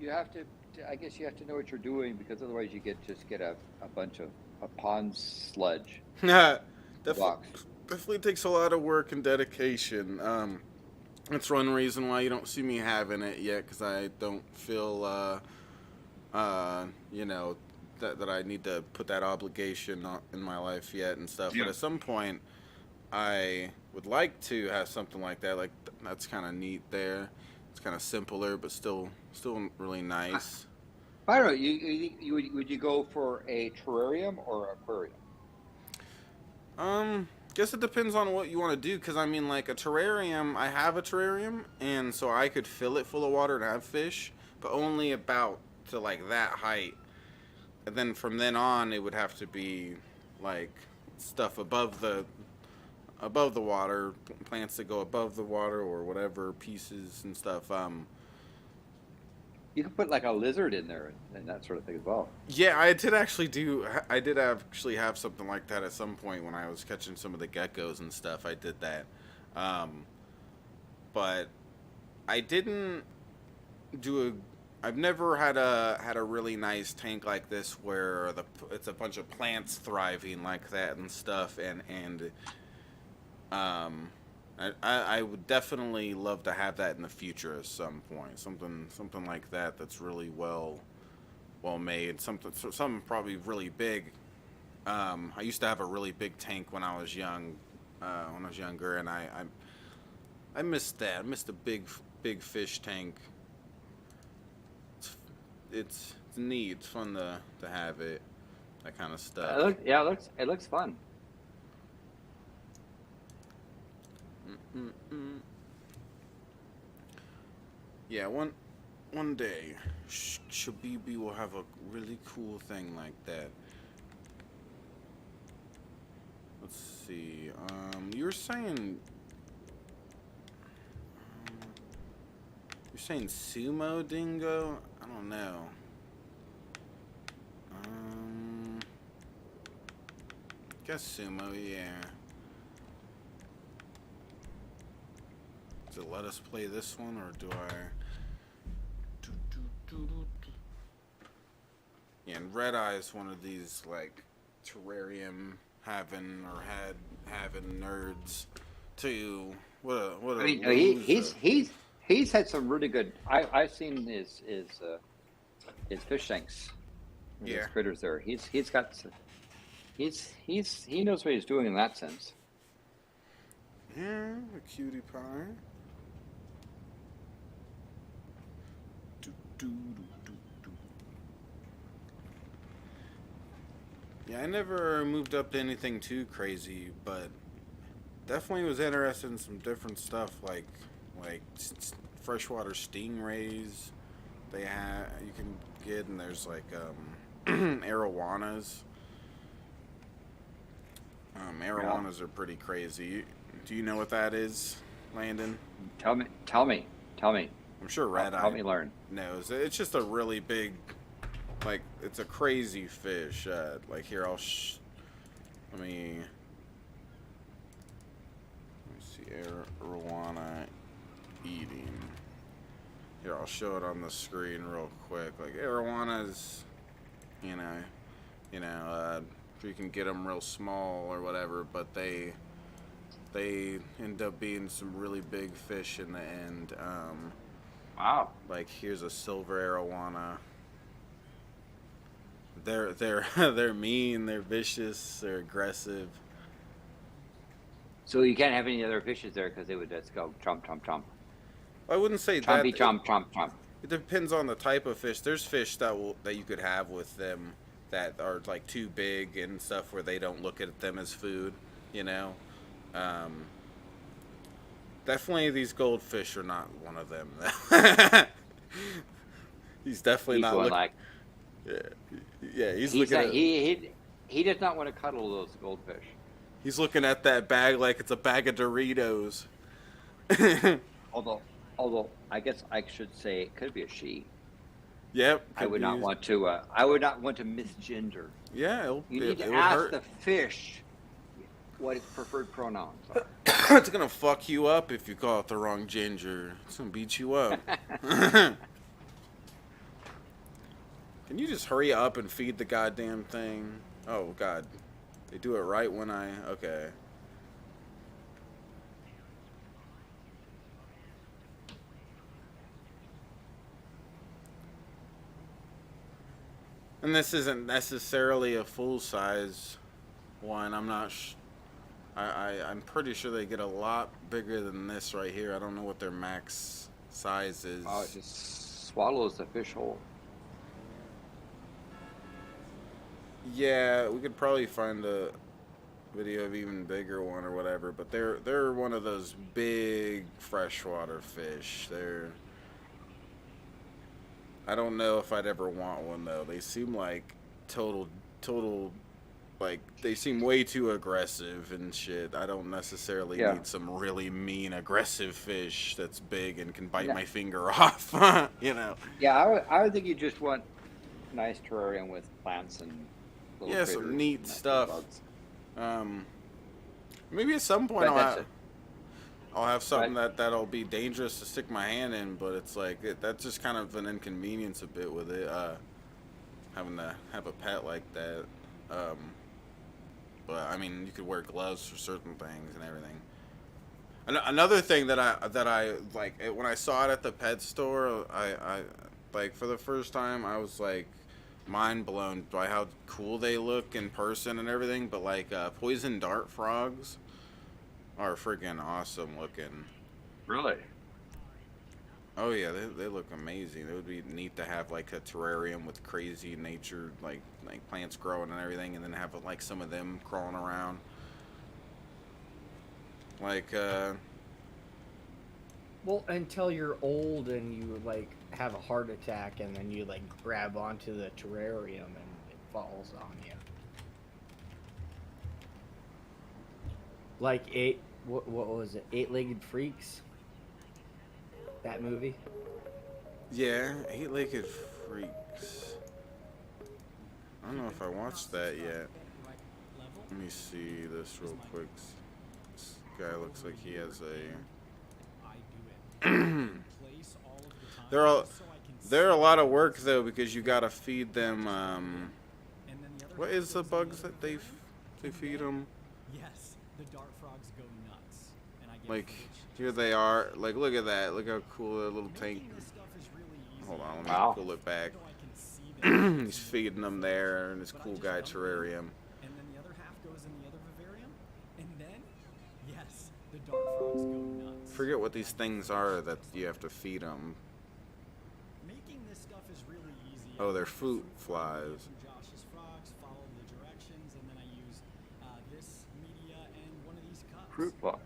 you have to. I guess you have to know what you're doing, because otherwise you just get a bunch of a pond sludge. Definitely takes a lot of work and dedication. That's one reason why you don't see me having it yet, because I don't feel, that I need to put that obligation in my life yet and stuff. Yeah. But at some point, I would like to have something like that. Like that's kind of neat there. It's kind of simpler, but still really nice. I don't know. Would you go for a terrarium or aquarium? Guess it depends on what you want to do, because I mean, like a terrarium, I have a terrarium, and so I could fill it full of water and have fish, but only about to like that height. And then from then on, it would have to be like stuff above the water, plants that go above the water or whatever, pieces and stuff. You could put like a lizard in there and that sort of thing as well. Yeah, I did actually have something like that at some point when I was catching some of the geckos and stuff. I did that. But I didn't do I've never had a really nice tank like this where it's a bunch of plants thriving like that and stuff, and I would definitely love to have that in the future at some point. Something like that that's really well made. Something probably really big. I used to have a really big tank when I was young, when I was younger, and I missed that. I missed a big fish tank. It's neat. It's fun to have it. That kind of stuff. It looks fun. Yeah, one day, Shabibi will have a really cool thing like that. Let's see. You were saying. You're saying sumo dingo? I don't know. Guess sumo, yeah. Does it let us play this one, or do I? Yeah, and Red Eye is one of these like terrarium having nerds too. What I mean, he's had some really good. I've seen his fish tanks. Yeah, his critters there. He knows what he's doing in that sense. Yeah, a cutie pie. Yeah, I never moved up to anything too crazy, but definitely was interested in some different stuff, like freshwater stingrays. You can get, and there's like arowanas. Arowanas are pretty crazy. Do you know what that is, Landon? Tell me. I'm sure Red Eye help me learn. knows. It's just a really big, like, it's a crazy fish. Like here, let me see, arowana eating. Here, I'll show it on the screen real quick. Like arowanas, you can get them real small or whatever, but they end up being some really big fish in the end. Wow. Like here's a silver arowana. They're mean, they're vicious, they're aggressive. So you can't have any other fishes there because they would just go chomp, chomp, chomp. I wouldn't say Chompy, that. chomp, chomp, chomp. It depends on the type of fish. There's fish that you could have with them that are like too big and stuff where they don't look at them as food, Definitely these goldfish are not one of them. He's definitely not looking like. Yeah, he's looking at. He does not want to cuddle those goldfish. He's looking at that bag like it's a bag of Doritos. Although I guess I should say it could be a she. Yep. I would not want to. I would not want to misgender. Yeah, you need to ask the fish what its preferred pronouns are. It's gonna fuck you up if you call it the wrong ginger. It's gonna beat you up. Can you just hurry up and feed the goddamn thing? Oh god, they do it right when okay. And this isn't necessarily a full-size one. I'm not. I'm pretty sure they get a lot bigger than this right here. I don't know what their max size is. Oh, it just swallows the fish whole. Yeah, we could probably find a video of even bigger one or whatever. But they're one of those big freshwater fish. I don't know if I'd ever want one though. They seem like total like they seem way too aggressive and shit. I don't necessarily need some really mean aggressive fish that's big and can bite my finger off. Yeah, I would think you just want a nice terrarium with plants and little some neat stuff. Maybe at some point I'll have something that'll be dangerous to stick my hand in, but it's like that's just kind of an inconvenience a bit with it, having to have a pet like that. But I mean, you could wear gloves for certain things and everything. Another thing that I like when I saw it at the pet store, I like for the first time I was like mind blown by how cool they look in person and everything. But like poison dart frogs are freaking awesome looking. Really? Oh yeah, they look amazing. It would be neat to have like a terrarium with crazy nature, like plants growing and everything, and then have like some of them crawling around. Like well, until you're old and you like have a heart attack and then you like grab onto the terrarium and it falls on you. Like what was it? 8-Legged Freaks? That movie? Yeah, 8-Legged Freaks. I don't know if I watched that yet. Let me see this real quick. This guy looks like he has a They're a lot of work though, because you gotta feed them what is the bugs that they feed them? Yes, the dart frogs go nuts. And I get like here they are. Like look at that. Look how cool that little tank. Hold on, let me pull it back. He's feeding them there in this cool guy terrarium. And then the other half goes in the other vivarium. And then, yes, the dart frogs go nuts. Forget what these things are that you have to feed them. Making this stuff is really easy. Oh, they're fruit flies. Josh's frogs, follow the directions, and then I use this media and one of these cups. Fruit flies.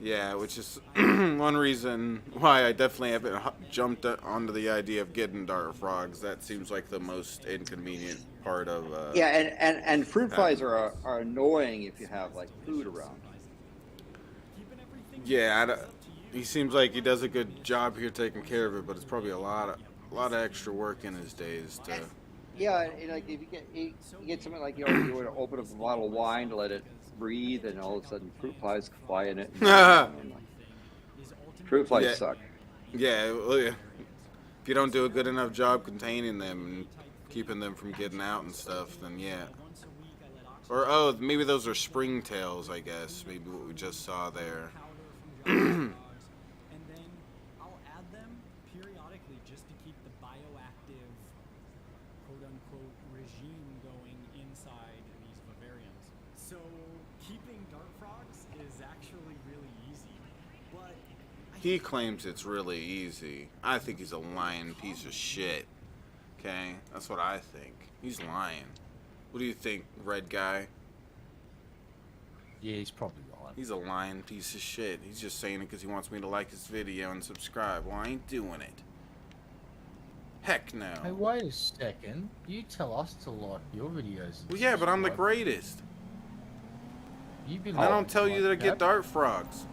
Yeah, which is one reason why I definitely haven't jumped onto the idea of getting dart frogs. That seems like the most inconvenient part of. Yeah, and fruit flies are annoying if you have like food around. Yeah, he seems like he does a good job here taking care of it, but it's probably a lot of extra work in his days to. Yeah, like if you get something like you want to open up a bottle of wine to let it breathe, and all of a sudden fruit flies fly in it. And fruit flies suck. Yeah, well, yeah. If you don't do a good enough job containing them and keeping them from getting out and stuff, then yeah. Or, oh, maybe those are springtails, I guess. Maybe what we just saw there. And then I'll add them periodically just to keep the bioactive, quote-unquote, regime going inside these vivariums. So keeping dart frogs is actually really easy, but He claims it's really easy. I think he's a lying piece of shit. Okay? That's what I think. He's lying. What do you think, red guy? Yeah, he's probably lying. He's a lying piece of shit. He's just saying it because he wants me to like his video and subscribe. Well, I ain't doing it. Heck no. Hey, wait a second. You tell us to like your videos. Well, yeah, but I'm the greatest. You've been I don't tell you to get dart frogs.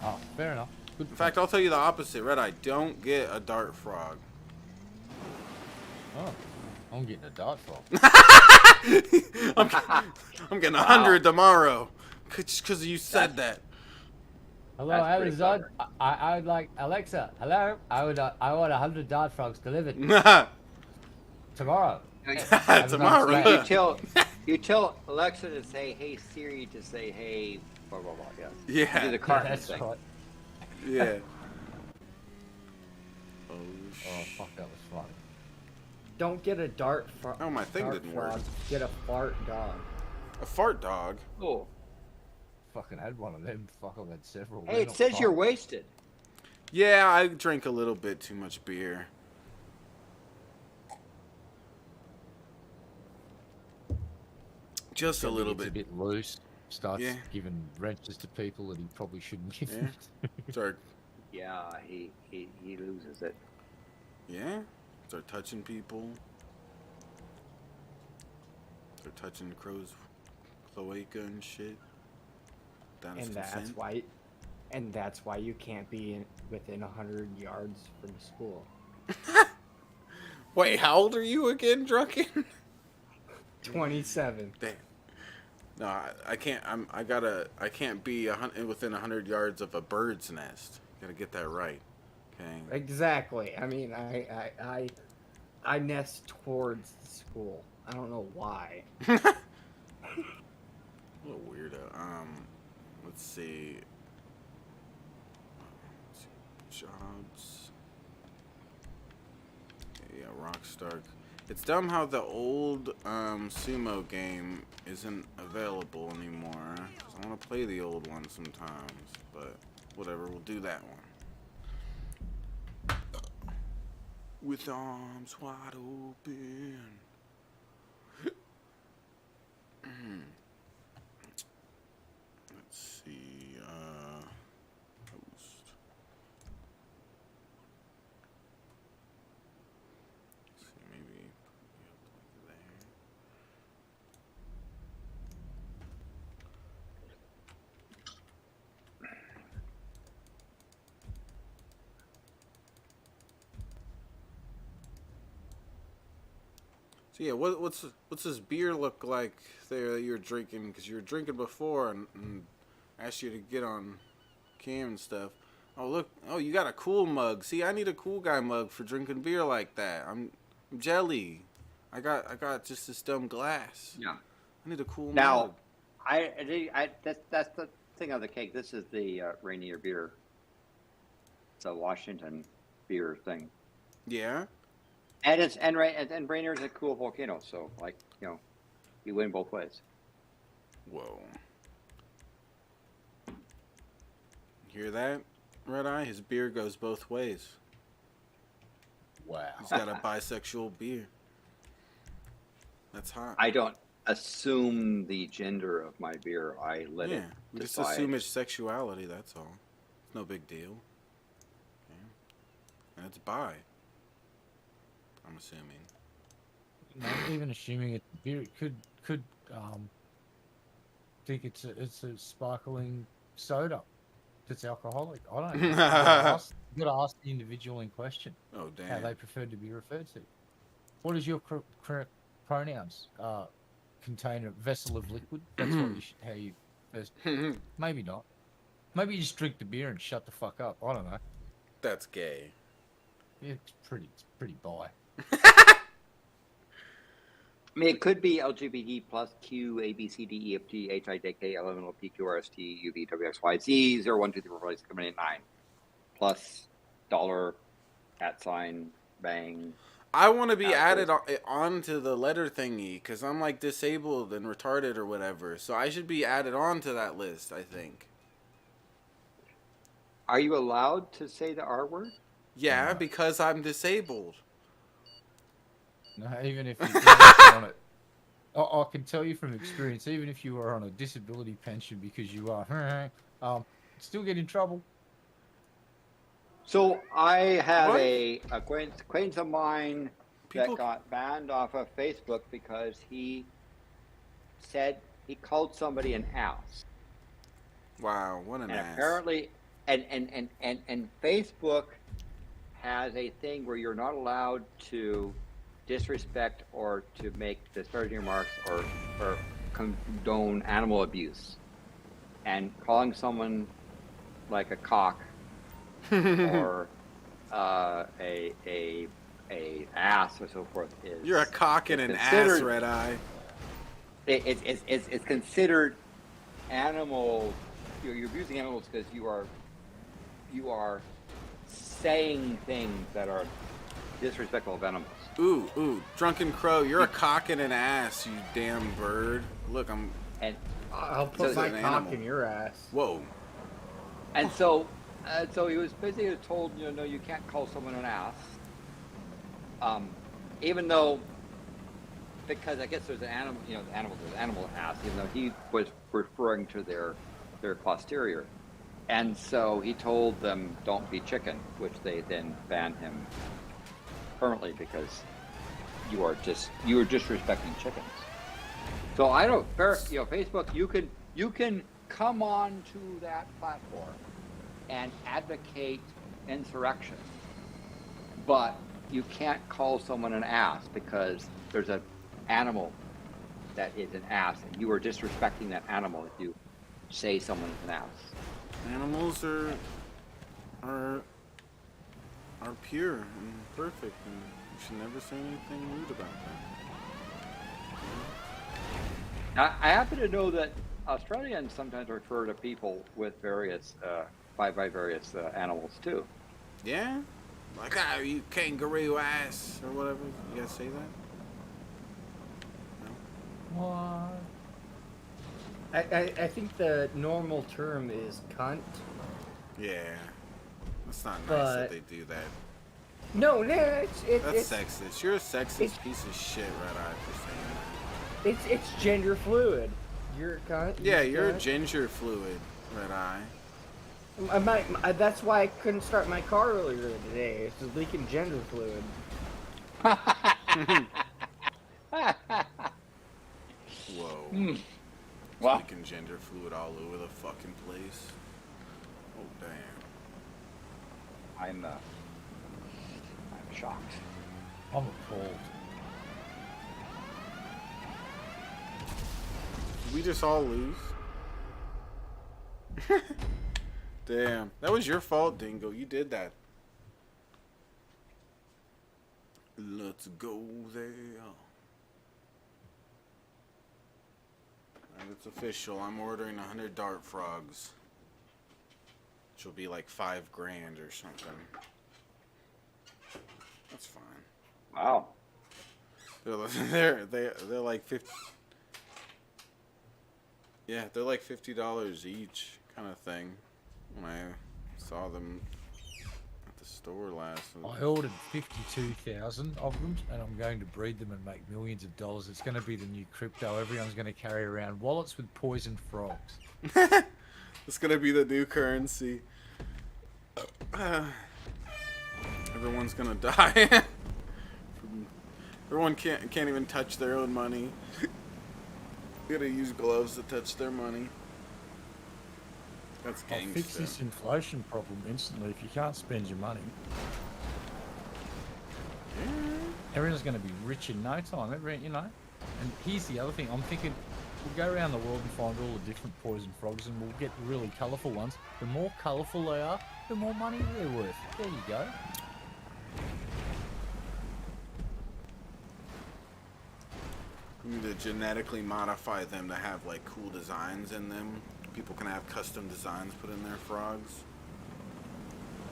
Oh, fair enough. Good. In fact, I'll tell you the opposite. Red Eye, don't get a dart frog. Oh, I'm getting a dart frog. I'm getting 100 tomorrow. Just because you said that. Hello, Amazon. I would like Alexa. Hello. I want 100 dart frogs delivered tomorrow. Tomorrow. You tell Alexa to say, "Hey Siri," to say, "Hey," blah blah blah. Yes. Yeah. Do the Cartman That's thing. right. Yeah. Oh, fuck, that was funny. Don't get a dart frog. Oh, my thing didn't work. Get a fart dog. A fart dog? Oh. Fucking had one of them. Fuck, I've had several. Hey, it says you're wasted. Yeah, I drank a little bit too much beer. Just a little bit. A bit loose. Starts Yeah. giving wrenches to people that he probably shouldn't give. Yeah. Start. Yeah, he loses it. Yeah. Start touching people. Start touching the crow's cloaca and shit. Down his And consent. that's why you can't be within 100 yards from school. Wait, how old are you again, Drunken? 27. Damn. No, I can't. I can't be within 100 yards of a bird's nest. Gotta get that right. Okay. Exactly. I mean, I nest towards the school. I don't know why. A little weirdo. Let's see. Jobs. Yeah, Rockstar. It's dumb how the old sumo game isn't available anymore. 'Cause I want to play the old one sometimes, but whatever, we'll do that one. With arms wide open. Let's see, post. Let's see, maybe like there. So yeah, what's this beer look like there that you're drinking? Because you were drinking before and asked you to get on cam and stuff. Oh look, oh you got a cool mug. See, I need a cool guy mug for drinking beer like that. I'm jelly. I got just this dumb glass. Yeah. I need a cool Now, mug. that's the thing on the cake. This is the Rainier beer. It's a Washington beer thing. Yeah. And Rainier's a cool volcano, so like you win both ways. Whoa. Hear that, Red Eye? His beer goes both ways. Wow. He's got a bisexual beer. That's hot. I don't assume the gender of my beer. I let it we just decide. assume it's sexuality, that's all. It's no big deal. Okay. And it's bi. I'm assuming. Not even assuming it beer could think it's a sparkling soda that's alcoholic. I don't know. You gotta ask the individual in question. Oh damn. How they prefer to be referred to. What is your correct pronouns? container, vessel of liquid. That's what you should, how you first. Maybe not. Maybe you just drink the beer and shut the fuck up. I don't know. That's gay. It's pretty bi. I mean, it could be LGBT plus Q, A, B, C, D, E, F, G, H, I, J, K, L, M, N, O, P, Q, R, S, T, U, V, W, X, Y, Z, 0, 1, 2, 3, 4, 5, 6, 7, 8, 9. Plus $, @ bang. I want to be added onto the letter thingy because I'm like disabled and retarded or whatever. So I should be added on to that list, I think. Are you allowed to say the R word? Yeah, because I'm disabled. No, even if you're on it. I can tell you from experience, even if you are on a disability pension because you are, still get in trouble. So I have a acquaintance of mine that got banned off of Facebook because he said he called somebody an ass. Wow, what an ass. Apparently, and Facebook has a thing where you're not allowed to disrespect or to make disparaging remarks or condone animal abuse. And calling someone like a cock or a ass or so forth is... You're a cock and an ass, Red Eye. It's considered animal... You're abusing animals because you are saying things that are disrespectful of animals. Ooh, DrunkenCrow, you're a cock and an ass, you damn bird. Look, I'll put my cock in your ass. Whoa. And so he was basically told, no, you can't call someone an ass. Even though, because I guess there's an animal, there's an animal ass, even though he was referring to their posterior. And so he told them, don't be chicken, which they then banned him permanently because you were disrespecting chickens. So I don't, Facebook, you can come on to that platform and advocate insurrection, but you can't call someone an ass because there's an animal that is an ass, and you are disrespecting that animal if you say someone's an ass. Animals are pure and perfect, and you should never say anything rude about them. I happen to know that Australians sometimes refer to people with various by various animals too. Yeah, like you kangaroo ass or whatever. You guys say that? No? What? I think the normal term is cunt. Yeah, it's not nice that they do that. No, that's sexist. You're a sexist piece of shit, Red Eye, for saying that. It's gender fluid. You're a cunt. Yeah, you're a ginger fluid, Red Eye. That's why I couldn't start my car earlier today. It's just leaking gender fluid. Whoa. Wow. Leaking gender fluid all over the fucking place. Oh damn. I'm shocked. I'm appalled. Did we just all lose? Damn. That was your fault, Dingo. You did that. Let's go there. And it's official. I'm ordering 100 dart frogs. Which will be like $5 grand or something. That's fine. Wow. They're like 50. Yeah, they're like $50 each, kind of thing. When I saw them at the store last week. I ordered 52,000 of them, and I'm going to breed them and make millions of dollars. It's going to be the new crypto. Everyone's going to carry around wallets with poison frogs. It's going to be the new currency. Everyone's going to die. Everyone can't even touch their own money. They gotta use gloves to touch their money. That's gangster. I'll fix this inflation problem instantly if you can't spend your money. Yeah. Everyone's going to be rich in no time. You know, And here's the other thing. I'm thinking we'll go around the world and find all the different poison frogs, and we'll get really colourful ones. The more colourful they are, the more money they're worth. There you go. We need to genetically modify them to have like cool designs in them. People can have custom designs put in their frogs.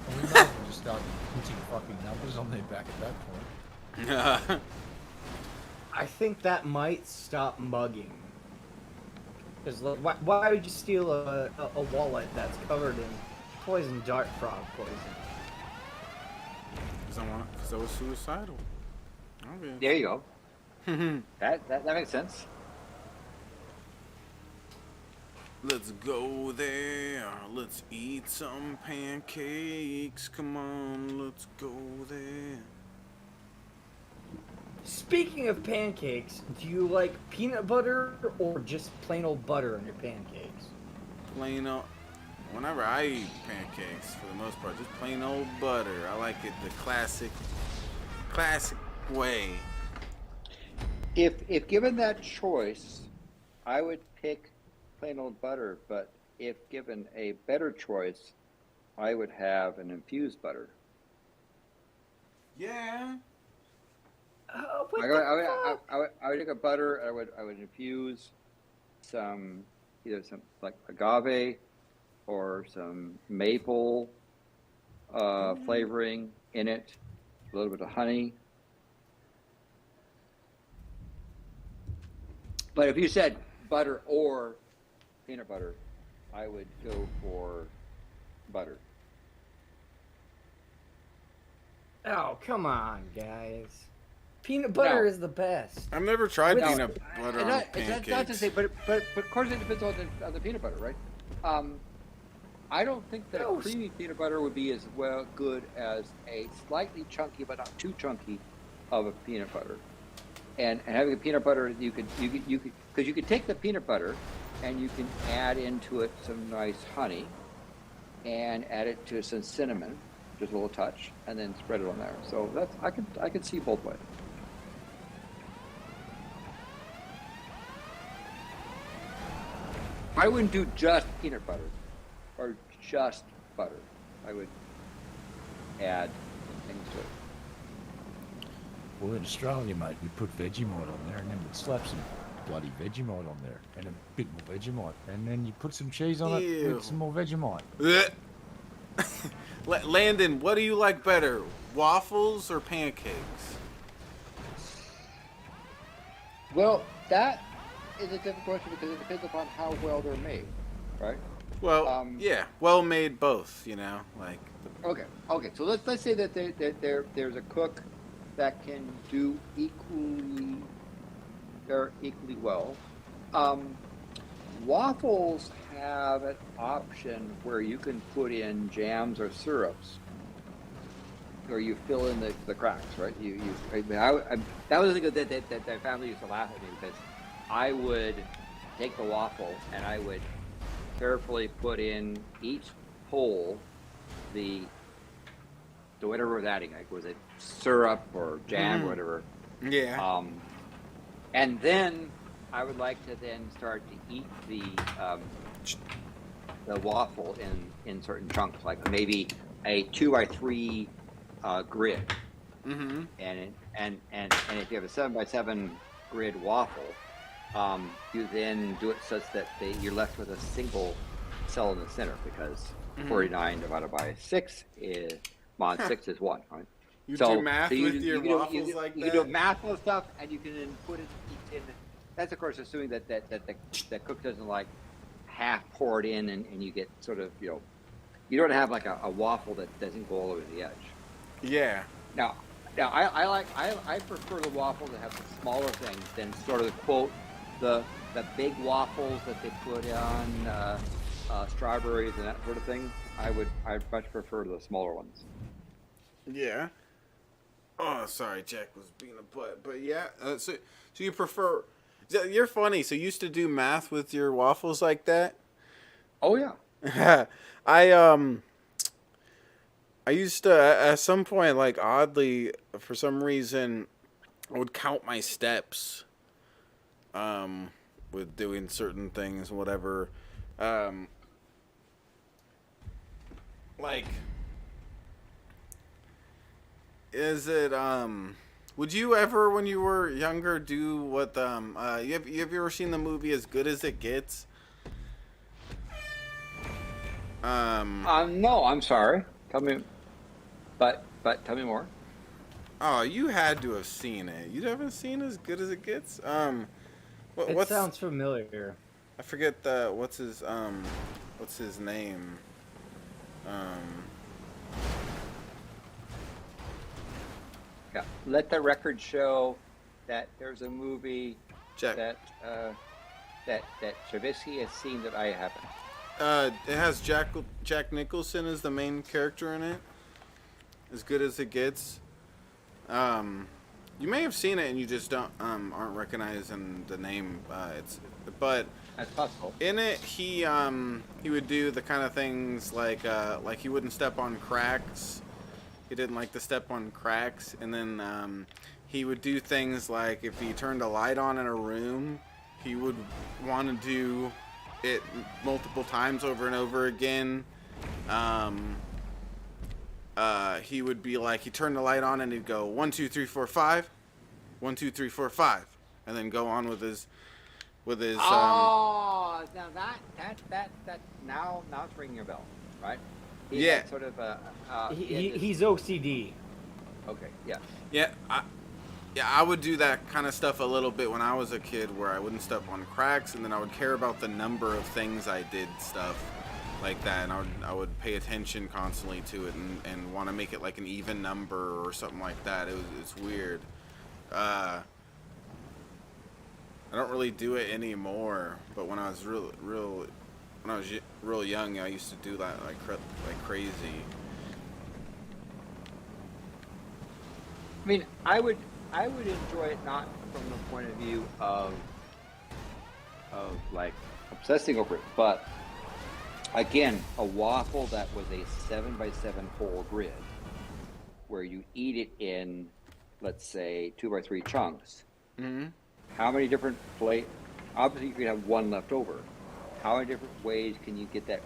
And we might as well just start putting fucking numbers on their back at that point. I think that might stop mugging. Because why would you steal a wallet that's covered in poison dart frog poison? Because I was suicidal. Okay. There you go. that makes sense. Let's go there. Let's eat some pancakes. Come on, let's go there. Speaking of pancakes, do you like peanut butter or just plain old butter on your pancakes? Plain old. Whenever I eat pancakes, for the most part, just plain old butter. I like it the classic way. If given that choice, I would pick plain old butter. But if given a better choice, I would have an infused butter. Yeah. I would take a butter. I would infuse either some like agave or some maple flavoring in it, a little bit of honey. But if you said butter or peanut butter, I would go for butter. Oh, come on, guys. Peanut butter is the best. I've never tried peanut butter on pancakes. That's not to say, but of course it depends on the peanut butter, right? I don't think that creamy peanut butter would be as good as a slightly chunky but not too chunky of a peanut butter. And having a peanut butter, you could because you could take the peanut butter and you can add into it some nice honey and add it to some cinnamon, just a little touch, and then spread it on there. So that's I can see both ways. I wouldn't do just peanut butter or just butter. I would add things to it. Well, in Australia, mate, we put Vegemite on there, and then we'd slap some bloody Vegemite on there, and a bit more Vegemite, and then you put some cheese on it with some more Vegemite. Landon, what do you like better, waffles or pancakes? Well, that is a difficult question because it depends upon how well they're made, right? Well, yeah, well made both, you know, like. Okay. So let's say that there's a cook that can do equally well. Waffles have an option where you can put in jams or syrups, or you fill in the cracks, right? That was the thing that my family used to laugh at me because I would take the waffle and I would carefully put in each hole the whatever was adding, like was it syrup or jam or whatever. Yeah. And then I would like to then start to eat the waffle in certain chunks, like maybe a 2x3 grid. Mm-hmm. And if you have a 7x7 grid waffle, you then do it such that you're left with a single cell in the center because 49 divided by 6 is mod 6 is 1, right? You do math with your waffles like that? You can do math with stuff, and you can then put it in. That's, of course, assuming that the cook doesn't like half pour it in, and you get sort of, you don't have like a waffle that doesn't go all over the edge. Yeah. Now I prefer the waffle that have the smaller things than sort of the quote the big waffles that they put on strawberries and that sort of thing. I'd much prefer the smaller ones. Yeah. Oh, sorry, Jack was being a butt, but yeah. So you prefer? You're funny. So you used to do math with your waffles like that? Oh yeah. I used to at some point, like oddly, for some reason, I would count my steps with doing certain things, whatever. Like, is it, would you ever, when you were younger, do what, have you ever seen the movie As Good As It Gets? No, I'm sorry. Tell me, but tell me more. Oh, you had to have seen it. You haven't seen As Good As It Gets? It sounds familiar. I forget what's his name? Yeah. Let the record show that there's a movie that Shabisky has seen that I haven't. It has Jack Nicholson as the main character in it. As Good As It Gets. You may have seen it and you just aren't recognizing the name. But that's possible. In it, he would do the kind of things like he wouldn't step on cracks. He didn't like to step on cracks, and then he would do things like if he turned a light on in a room, he would want to do it multiple times over and over again. He would be like, he turned the light on and he'd go 1 2 3 4 5, 1 2 3 4 5, and then go on with his. Oh, now that now it's ringing a bell, right? He's yeah. Like sort of he's OCD. Okay. Yeah. Yeah. I would do that kind of stuff a little bit when I was a kid, where I wouldn't step on cracks, and then I would care about the number of things I did, stuff like that, and I would pay attention constantly to it, and want to make it like an even number or something like that. It's weird. I don't really do it anymore, but when I was real young, I used to do that like crazy. I mean, I would enjoy it not from the point of view of like obsessing over it, but again, a waffle that was a 7x7 whole grid, where you eat it in, let's say, 2x3 chunks. Mm-hmm. How many different obviously you could have one left over. How many different ways can you get that,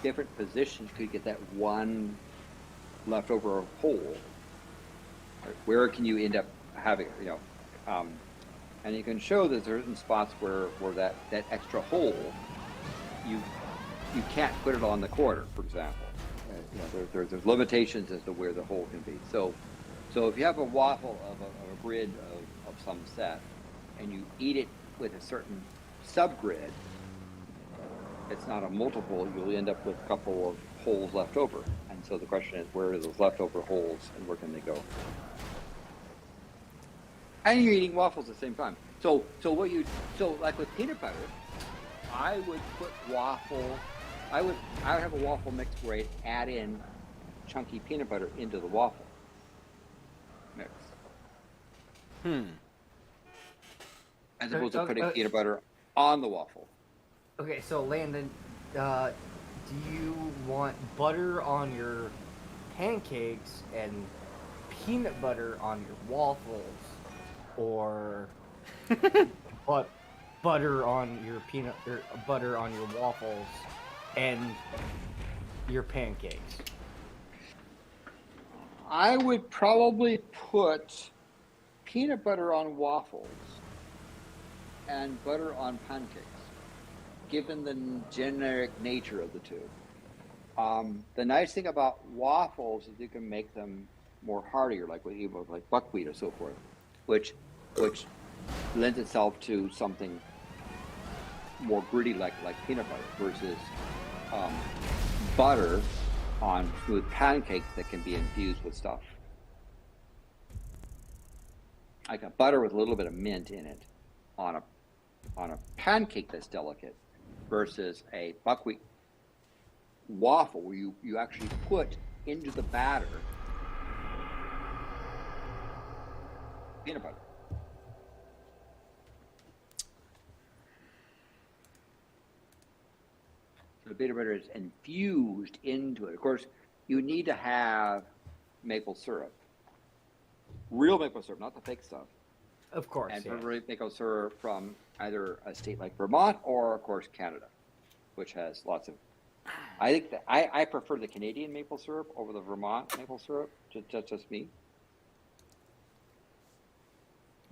different positions could you get that one leftover whole? Where can you end up having, and you can show that there's certain spots where that extra hole, you can't put it on the corner, for example. There's limitations as to where the hole can be. So if you have a waffle of a grid of some set, and you eat it with a certain subgrid, it's not a multiple, you'll end up with a couple of holes left over. And so the question is, where are those leftover holes and where can they go? And you're eating waffles at the same time. So like with peanut butter, I would put I would have a waffle mix where I'd add in chunky peanut butter into the waffle mix. As opposed to putting peanut butter on the waffle. Okay, so Landon, do you want butter on your pancakes and peanut butter on your waffles, or butter on your butter on your waffles and your pancakes? I would probably put peanut butter on waffles and butter on pancakes, given the generic nature of the two. The nice thing about waffles is you can make them more heartier, like buckwheat or so forth, which lends itself to something more gritty, like peanut butter, versus butter on smooth pancakes that can be infused with stuff. Like a butter with a little bit of mint in it on a pancake that's delicate, versus a buckwheat waffle where you actually put into the batter peanut butter. So the peanut butter is infused into it. Of course, you need to have maple syrup. Real maple syrup, not the fake stuff. Of course, And yeah. preferably maple syrup from either a state like Vermont or, of course, Canada, which has lots of. I think that I prefer the Canadian maple syrup over the Vermont maple syrup. Just me.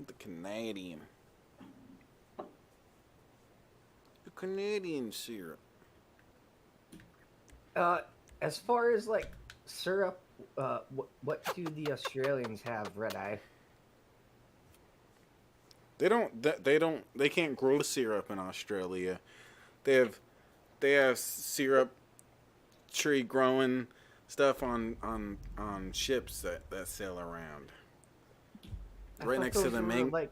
The Canadian. The Canadian syrup. As far as like syrup, what do the Australians have, Red Eye? They can't grow syrup in Australia. They have syrup tree growing stuff on ships that sail around. Right next to the mango.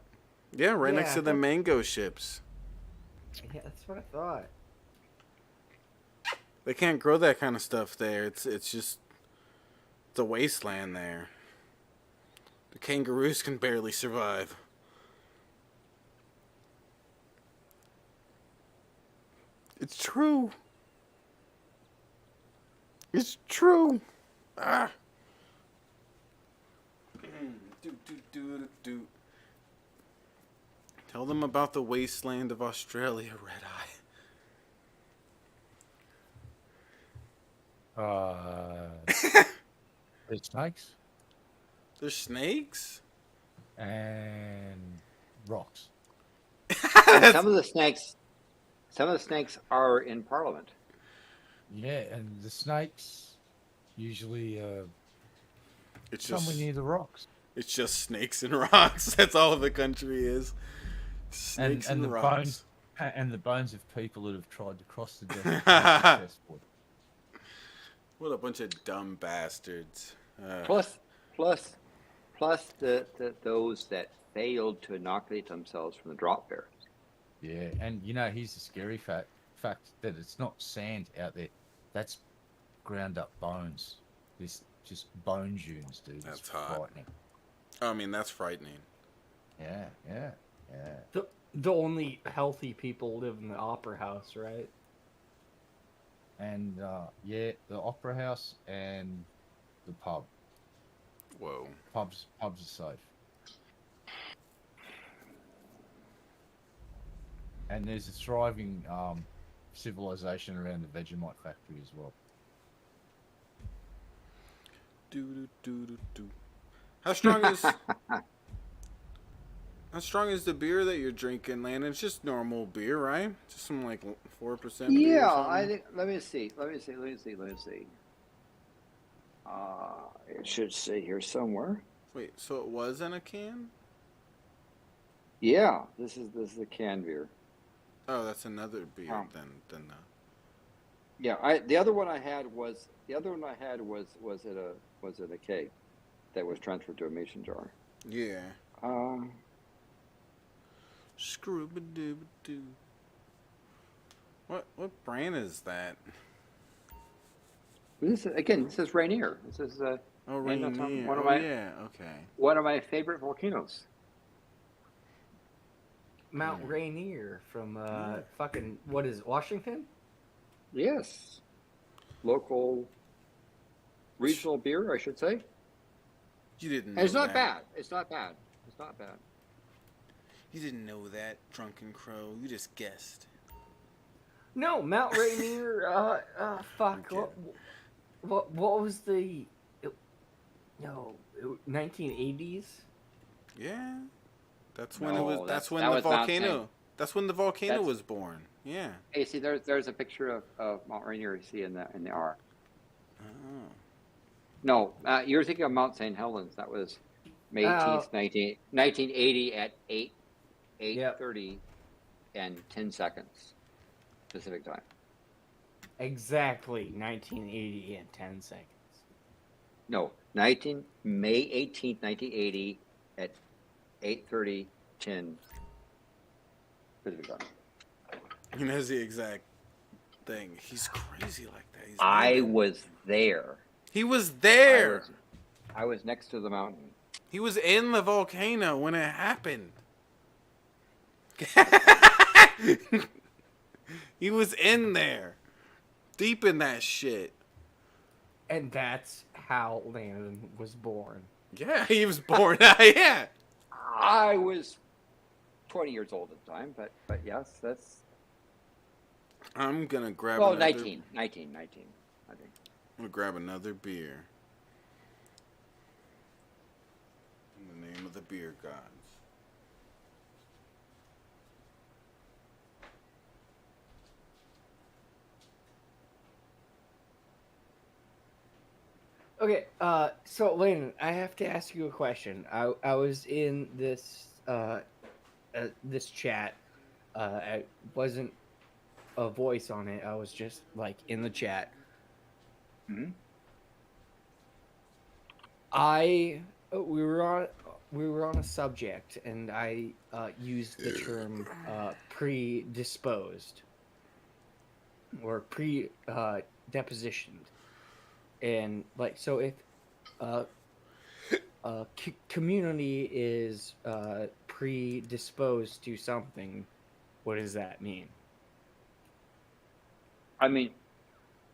Next to the mango ships. Yeah, that's what I thought. They can't grow that kind of stuff there. It's a wasteland there. The kangaroos can barely survive. It's true. It's true. Ah. Do. Tell them about the wasteland of Australia, Red Eye. There's snakes. There's snakes? And rocks. And some of the snakes are in Parliament. Yeah, and the snakes usually it's somewhere just near the rocks. It's just snakes and rocks. That's all the country is. Snakes and the rocks. Bones, and the bones of people that have tried to cross the desert. What a bunch of dumb bastards. Plus the those that failed to inoculate themselves from the drop bears. Yeah, and here's the scary fact that it's not sand out there. That's ground up bones. This just bone dunes, dude. That's it's hot. frightening. I mean, that's frightening. Yeah. The only healthy people live in the opera house, right? And the opera house and the pub. Whoa. Pubs are safe. And there's a thriving civilization around the Vegemite factory as well. Do. How strong is the beer that you're drinking, Landon? It's just normal beer, right? Just some like 4% beer. Yeah, or I something? think. Let me see. It should say here somewhere. Wait, so it was in a can? Yeah, this is the canned beer. Oh, that's another beer than Yeah, the other one I had was in a keg that was transferred to a mason jar. Yeah. Scrooba-dooba-doo. What brand is that? This is Rainier. This is Rainier. One of my okay. One of my favorite volcanoes. Mount Rainier from fucking what is it, Washington? Yes. Local regional beer, I should say. You didn't know And it's not that. bad. It's not bad. It's not bad. You didn't know that, DrunkenCrow. You just guessed. No, Mount Rainier. Fuck. Okay. What was the? 1980s. Yeah. That's when No, it was. that That's when the was Mount volcano. Saint. That's when the volcano was born. Yeah. Hey, see, there's a picture of Mount Rainier you see in the R. Oh. No, you're thinking of Mount St. Helens. That was May 18th, 1980 at 8:30 and 10 seconds Pacific time. Exactly, 1980 and 10 seconds. No, May 18th, 1980 at 8:30, 10 Pacific time. He knows the exact thing. He's crazy like that. He's I was there. He was there. I was next to the mountain. He was in the volcano when it happened. He was in there. Deep in that shit. And that's how Landon was born. Yeah, he was born. Yeah. I was 20 years old at the time, but yes, that's. I'm gonna grab. Well, another, 19, I think. I'm gonna grab another beer. In the name of the beer gods. Okay, so Lynn, I have to ask you a question. I was in this this chat. I wasn't a voice on it. I was just like in the chat. Mm-hmm. We were on a subject, and I used the term predisposed or depositioned. And like, so if community is predisposed to something, what does that mean? I mean,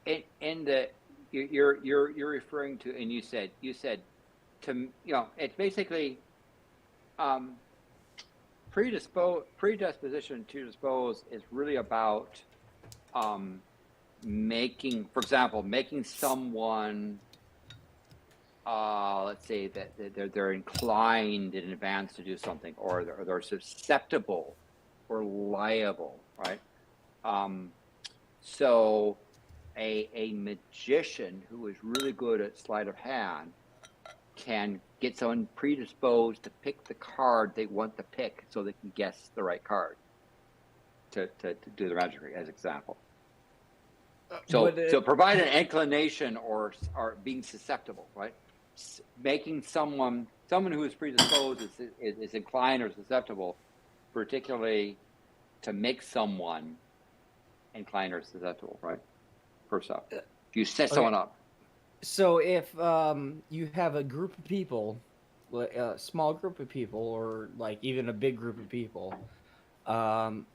in the you're referring to, and you said to, it's basically predisposition to dispose is really about making someone, let's say that they're inclined in advance to do something, or they're susceptible or liable, right? So a magician who is really good at sleight of hand can get someone predisposed to pick the card they want to pick so they can guess the right card to do the magic, as example. So provide an inclination or being susceptible, right? Making someone who is predisposed is inclined or susceptible, particularly to make someone inclined or susceptible, right? First up, you set someone up. So if you have a group of people, a small group of people, or like even a big group of people, well,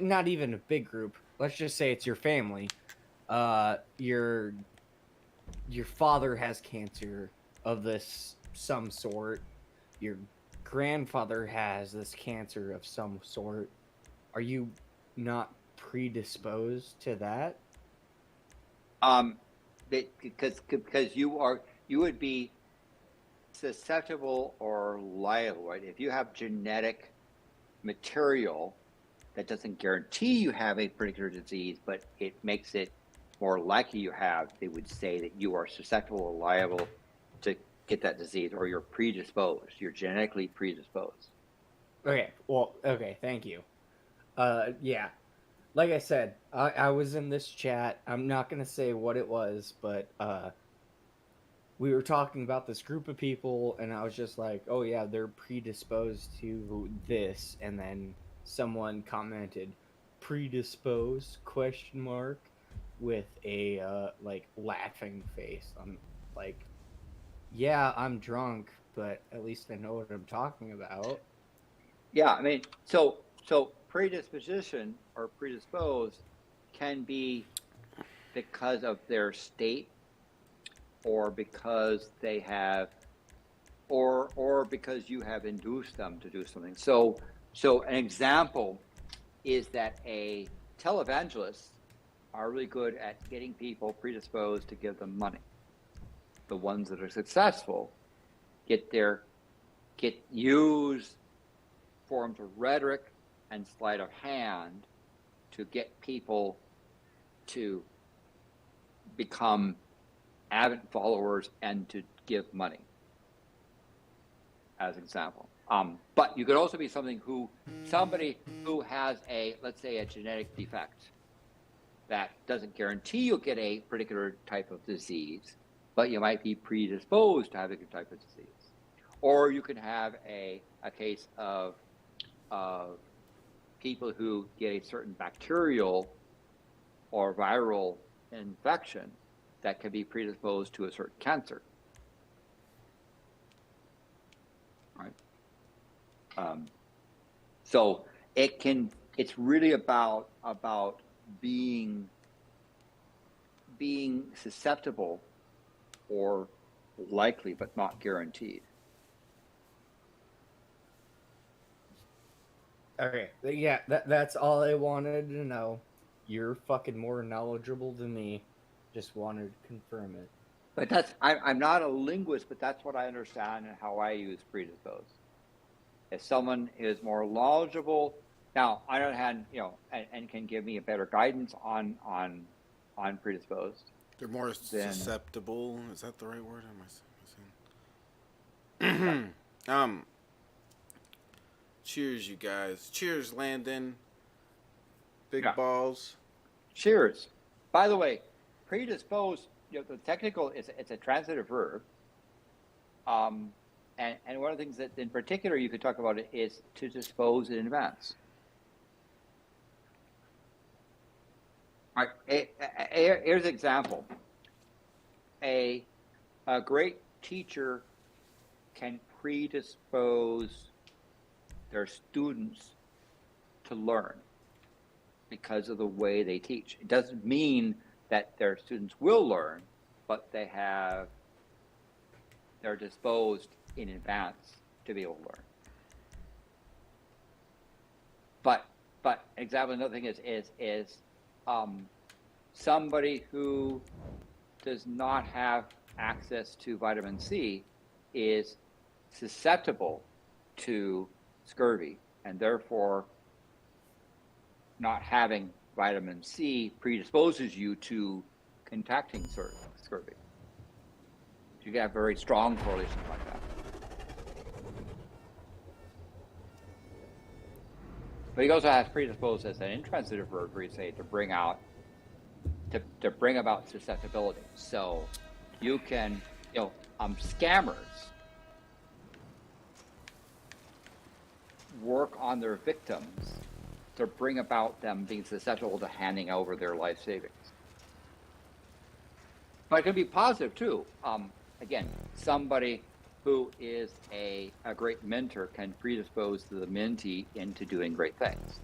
not even a big group. Let's just say it's your family. Your father has cancer of some sort. Your grandfather has this cancer of some sort. Are you not predisposed to that? Because you would be susceptible or liable, right? If you have genetic material that doesn't guarantee you have a particular disease, but it makes it more likely you have, they would say that you are susceptible or liable to get that disease, or you're predisposed. You're genetically predisposed. Okay. Well, okay. Thank you. Yeah. Like I said, I was in this chat. I'm not going to say what it was, but we were talking about this group of people, and I was just like, oh, yeah, they're predisposed to this. And then someone commented, predisposed, ? With a, like, laughing face. I'm like, yeah, I'm drunk, but at least I know what I'm talking about. Yeah, I mean, so predisposition or predisposed can be because of their state, or because they have, or because you have induced them to do something. So an example is that a televangelist are really good at getting people predisposed to give them money. The ones that are successful use forms of rhetoric and sleight of hand to get people to become avid followers and to give money, as an example. But you could also be somebody who has let's say a genetic defect that doesn't guarantee you'll get a particular type of disease, but you might be predisposed to having a type of disease. Or you can have a case of people who get a certain bacterial or viral infection that can be predisposed to a certain cancer. Right? So it's really about being susceptible or likely, but not guaranteed. Okay, yeah, that's all I wanted to know. You're fucking more knowledgeable than me. Just wanted to confirm it. But I'm not a linguist, but that's what I understand and how I use predisposed. If someone is more knowledgeable, now on the other hand, and can give me a better guidance on predisposed. They're more susceptible. Is that the right word? Am I saying? Cheers, you guys. Cheers, Landon. Big balls. Cheers. By the way, predisposed, the technical, it's a transitive verb. And one of the things that in particular you could talk about it is to dispose in advance. All right, here's an example. A great teacher can predispose their students to learn because of the way they teach. It doesn't mean that their students will learn, but they're disposed in advance to be able to learn. But example, another thing is somebody who does not have access to vitamin C is susceptible to scurvy, and therefore not having vitamin C predisposes you to contracting scurvy. You can have very strong correlations like that. But he also has predisposed as an intransitive verb where you say to bring about susceptibility. So you can, scammers work on their victims to bring about them being susceptible to handing over their life savings. But it can be positive too. Again, somebody who is a great mentor can predispose the mentee into doing great things.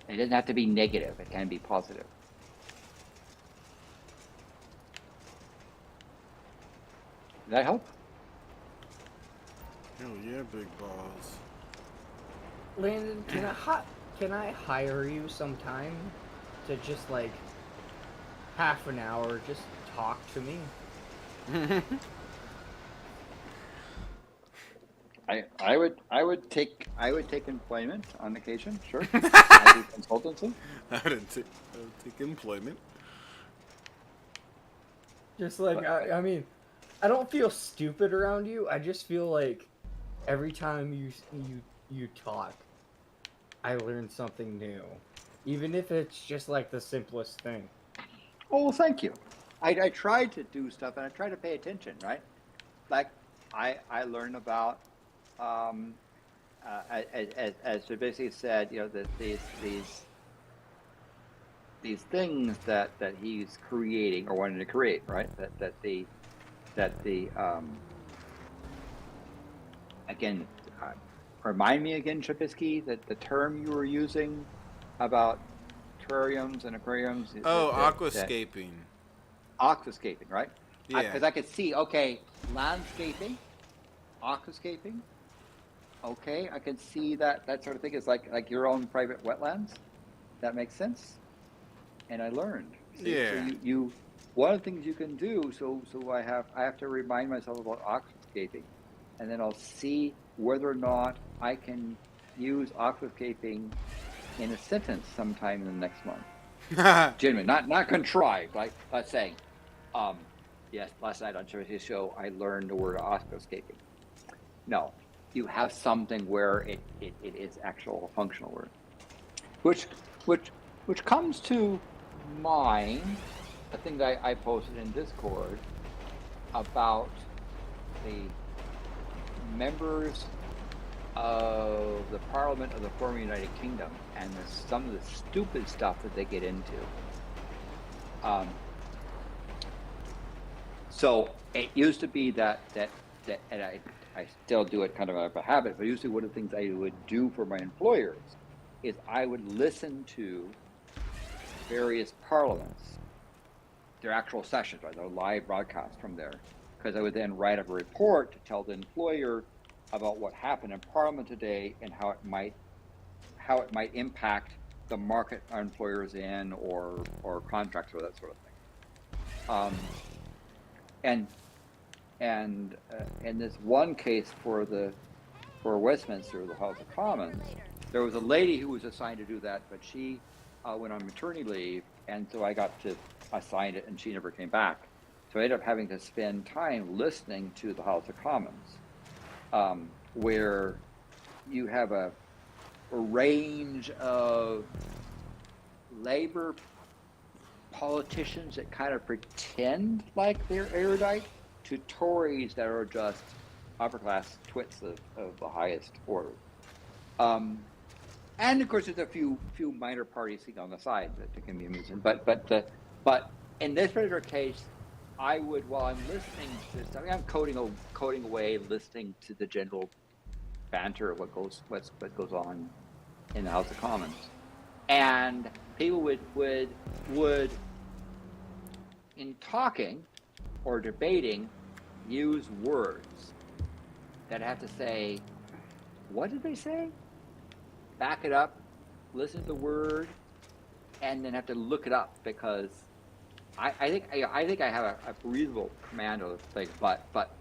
It doesn't have to be negative, it can be positive. Does that help? Hell yeah, big balls. Landon, can I hire you sometime to just like half an hour just talk to me? I would take employment on occasion, sure. I do consultancy. I would take employment. Just like I mean, I don't feel stupid around you. I just feel like every time you talk, I learn something new, even if it's just like the simplest thing. Oh, well, thank you. I try to do stuff and I try to pay attention, right? Like I learn about as Shabisky said, that these things that he's creating or wanting to create, right? Again, remind me again, Shabisky, that the term you were using about terrariums and aquariums. Aquascaping. Aquascaping, right? Yeah. Because I could see, okay, landscaping, aquascaping. Okay, I can see that sort of thing is like your own private wetlands. That makes sense. And I learned. Yeah. So you one of the things you can do. So I have to remind myself about aquascaping, and then I'll see whether or not I can use aquascaping in a sentence sometime in the next month. Genuine, not contrived. Like let's say, yes, last night on Tracy's show I learned the word aquascaping. No. You have something where it is actual functional word, which comes to mind a thing that I posted in Discord about the members of the Parliament of the former United Kingdom and some of the stupid stuff that they get into. So it used to be that and I still do it kind of out of a habit, but usually one of the things I would do for my employers is I would listen to various parliaments, their actual sessions, right, their live broadcast from there, because I would then write up a report to tell the employer about what happened in Parliament today and how it might impact the market our employers in or contracts or that sort of thing. And in this one case for Westminster, the House of Commons, there was a lady who was assigned to do that, but she went on maternity leave, and so I got to assign it, and she never came back. So I ended up having to spend time listening to the House of Commons, where you have a range of labor politicians that kind of pretend like they're erudite to Tories that are just upper class twits of the highest order. And of course, there's a few minor parties on the side that can be amusing. But in this particular case, I would, while I'm listening to this, I'm coding away, listening to the general banter of what goes on in the House of Commons, and people would in talking or debating use words that have to say, what did they say? Back it up, listen to the word, and then have to look it up, because I think I have a reasonable command of the thing, but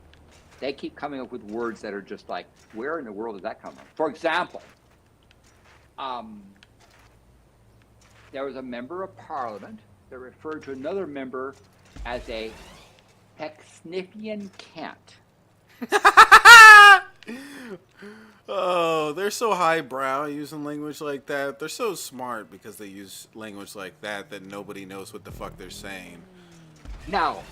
they keep coming up with words that are just like, where in the world did that come from? For example, there was a member of Parliament that referred to another member as a Pecksniffian cant. Oh, they're so highbrow using language like that. They're so smart because they use language like that nobody knows what the fuck they're saying. Now,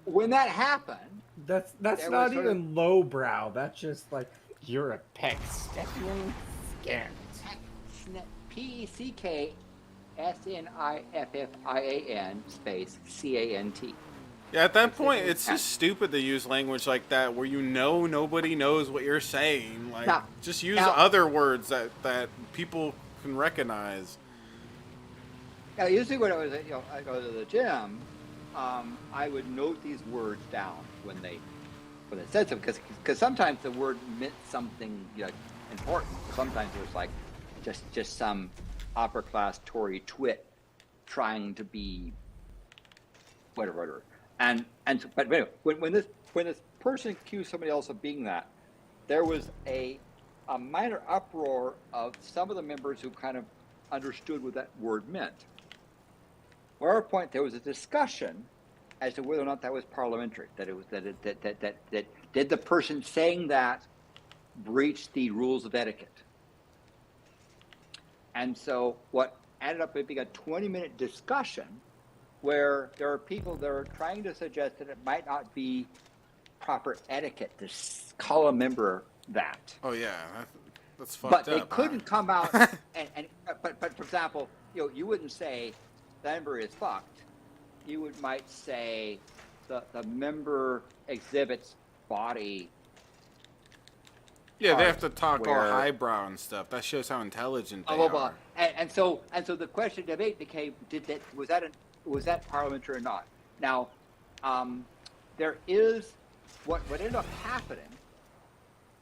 when that happened, that's not even lowbrow. That's just like, you're a Pecksniffian scant. Pecksniffian space CANT. Yeah, at that point, it's just stupid to use language like that where nobody knows what you're saying. Like, just use other words that people can recognize. Now, usually when I go to the gym, I would note these words down when they said something, because sometimes the word meant something important. Sometimes it was like just some upper class Tory twit trying to be whatever. But anyway, when this person accused somebody else of being that, there was a minor uproar of some of the members who kind of understood what that word meant. At our point, there was a discussion as to whether or not that was parliamentary. That did the person saying that breach the rules of etiquette? And so what ended up being a 20-minute discussion, where there are people that are trying to suggest that it might not be proper etiquette to call a member that. Oh yeah, that's fucked up. But they couldn't come out but for example, you wouldn't say the member is fucked. You might say the member exhibits body. Yeah, they have to talk all highbrow and stuff. That shows how intelligent they are. And so the question debate became: was that parliamentary or not? Now, there is what ended up happening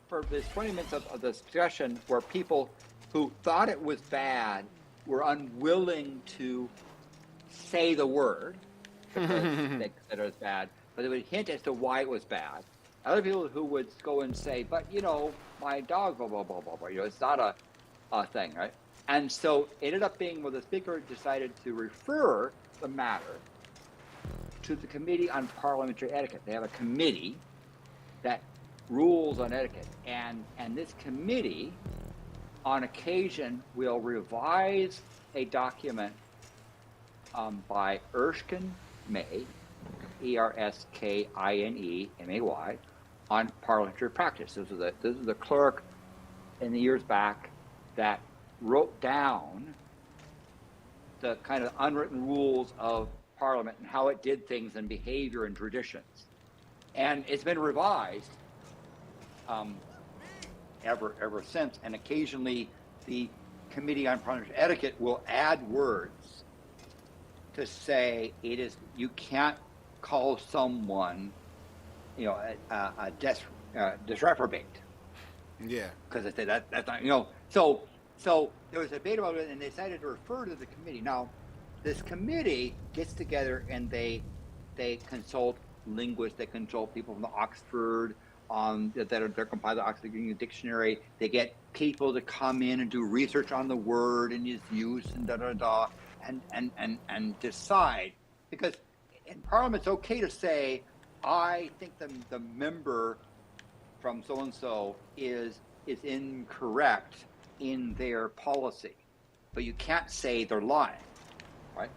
for this 20 minutes of this discussion, where people who thought it was bad were unwilling to say the word because they consider it was bad, but they would hint as to why it was bad. Other people who would go and say, but my dog, blah blah blah blah blah. It's not a thing, right? And so it ended up being, the speaker decided to refer the matter to the Committee on Parliamentary Etiquette. They have a committee that rules on etiquette, and this committee, on occasion, will revise a document by Erskine May, ERSKINEMAY, on parliamentary practice. This is the clerk in the years back that wrote down the kind of unwritten rules of Parliament and how it did things and behavior and traditions. And it's been revised ever since. And occasionally the Committee on Parliamentary Etiquette will add words to say you can't call someone a disreprobate. Yeah. Because they say that's not, So there was a debate about it, and they decided to refer to the committee. Now, this committee gets together and they consult linguists, they consult people from the Oxford they're compiling the Oxford Dictionary. They get people to come in and do research on the word and its use and and decide. Because in Parliament, it's okay to say, I think the member from so and so is incorrect in their policy, but you can't say they're lying, right?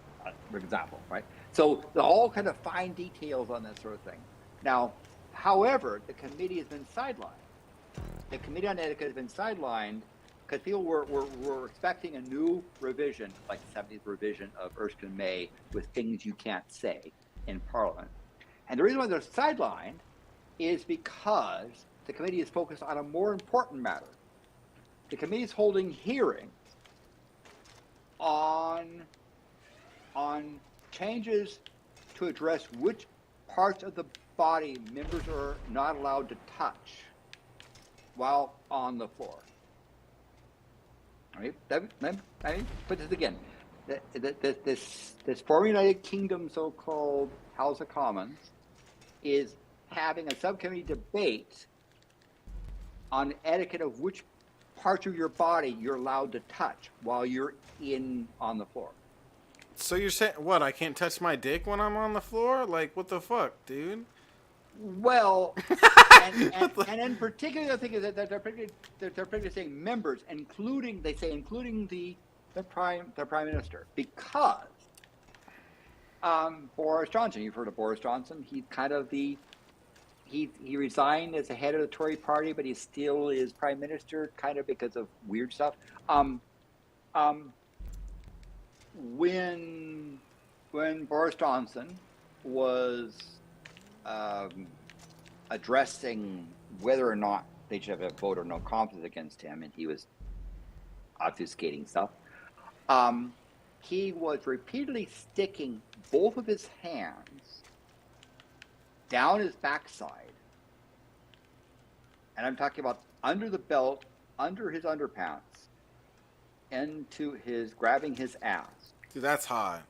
For example, right? So all kind of fine details on that sort of thing. Now, however, the committee has been sidelined. The Committee on Etiquette has been sidelined because people were expecting a new revision, like the 70th revision of Erskine May, with things you can't say in Parliament. And the reason why they're sidelined is because the committee is focused on a more important matter. The committee is holding hearings on changes to address which parts of the body members are not allowed to touch while on the floor. All right, let me put this again. This former United Kingdom so-called House of Commons is having a subcommittee debate on etiquette of which parts of your body you're allowed to touch while you're on the floor. So you're saying what? I can't touch my dick when I'm on the floor? Like, what the fuck, dude? Well, and in particular, I think is that they're particularly saying members, including the prime minister, because Boris Johnson. You've heard of Boris Johnson. He's kind of he resigned as the head of the Tory party, but he still is prime minister, kind of because of weird stuff. When Boris Johnson was addressing whether or not they should have a vote or no confidence against him, and he was obfuscating stuff, he was repeatedly sticking both of his hands down his backside, and I'm talking about under the belt, under his underpants, grabbing his ass. Dude, that's hot.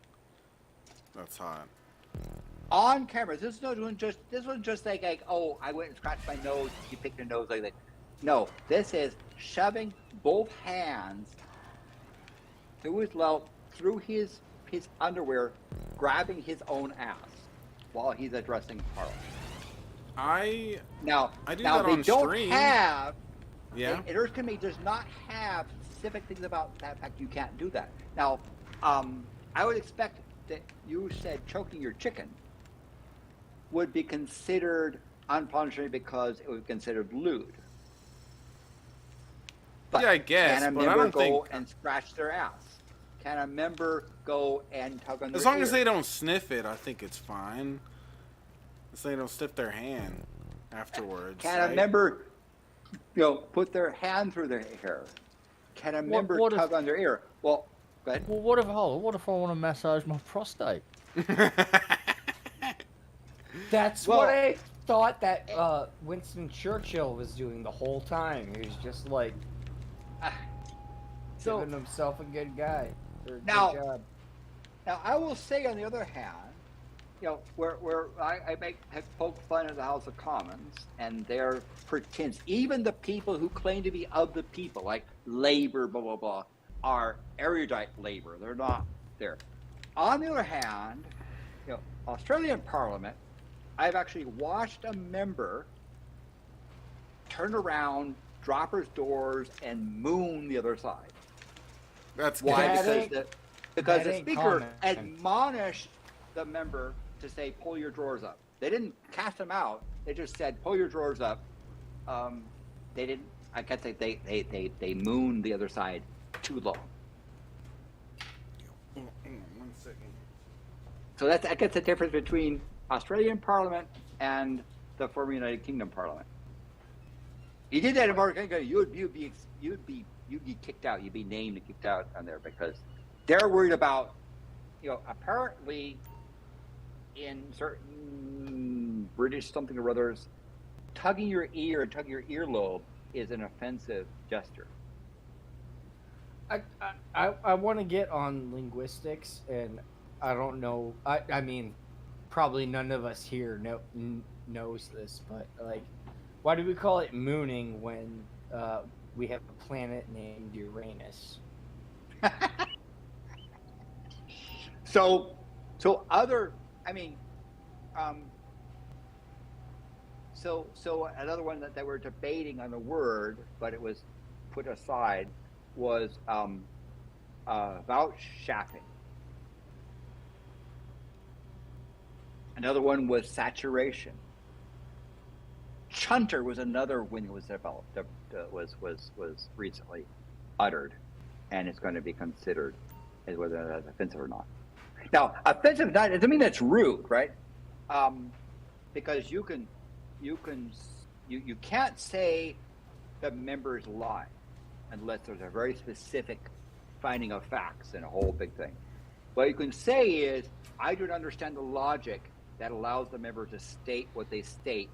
That's hot. On camera. This wasn't just like, oh, I went and scratched my nose, you picked your nose like that. No, this is shoving both hands through his belt, through his underwear, grabbing his own ass while he's addressing Parliament. I do now that they on don't stream. have. Yeah. Erskine May does not have specific things about that fact. You can't do that. Now, I would expect that you said choking your chicken would be considered unparliamentary because it would be considered lewd. But yeah, I guess. Can a but member I don't go think. and scratch their ass? Can a member go and tug on their As long ear? as they don't sniff it, I think it's fine. As they don't sniff their hand afterwards. Can a member, put their hand through their hair? Can a member tug on their ear? Well, go ahead. Well, what if I want to massage my prostate? That's what I thought that Winston Churchill was doing the whole time. He was just like giving himself a good guy. Good job. Now, I will say, on the other hand, where I have poked fun at the House of Commons and their pretense, even the people who claim to be of the people, like Labour, blah, blah, blah, are erudite Labour. They're not there. On the other hand, Australian Parliament, I've actually watched a member turn around, drop his doors, and moon the other side. That's why? good. Because the speaker admonished the member to say, pull your drawers up. They didn't cast him out. They just said, pull your drawers up. They didn't, I can't say they mooned the other side too long. 1 second. So I guess the difference between Australian Parliament and the former United Kingdom Parliament. You did that in America, you'd be kicked out. You'd be named and kicked out on there because they're worried about, apparently in certain British something or others, tugging your ear and tugging your earlobe is an offensive gesture. I want to get on linguistics, and I don't know. I mean, probably none of us here knows this, but like, why do we call it mooning when we have a planet named Uranus? So other, I mean, so another one that we're debating on the word, but it was put aside, was vouchsafing. Another one was saturation. Chunter was another when it was developed, was recently uttered, and it's going to be considered as whether that's offensive or not. Now, offensive doesn't mean that's rude, right? Because you can't say the member's lie unless there's a very specific finding of facts and a whole big thing. What you can say is, I don't understand the logic that allows the member to state what they state.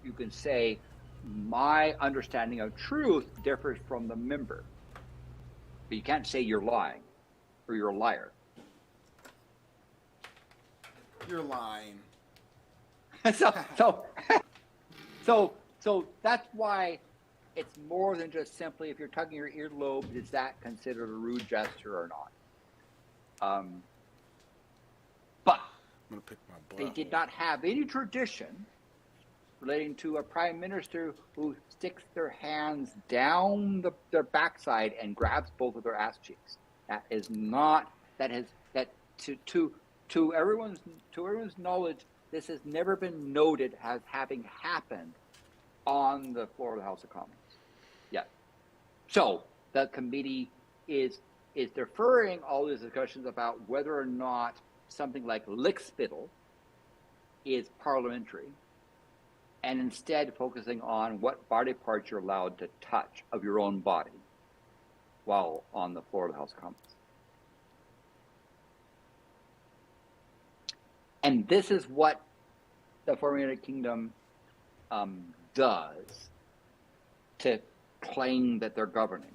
You can say, my understanding of truth differs from the member. But you can't say you're lying or you're a liar. You're lying. So that's why it's more than just simply if you're tugging your earlobe, is that considered a rude gesture or not? But I'm gonna pick my they butt. did not have any tradition relating to a prime minister who sticks their hands down their backside and grabs both of their ass cheeks. That is not, to everyone's knowledge, this has never been noted as having happened on the floor of the House of Commons yet. So the committee is deferring all these discussions about whether or not something like lickspittle is parliamentary, and instead focusing on what body parts you're allowed to touch of your own body while on the floor of the House of Commons. And this is what the former United Kingdom does to claim that they're governing,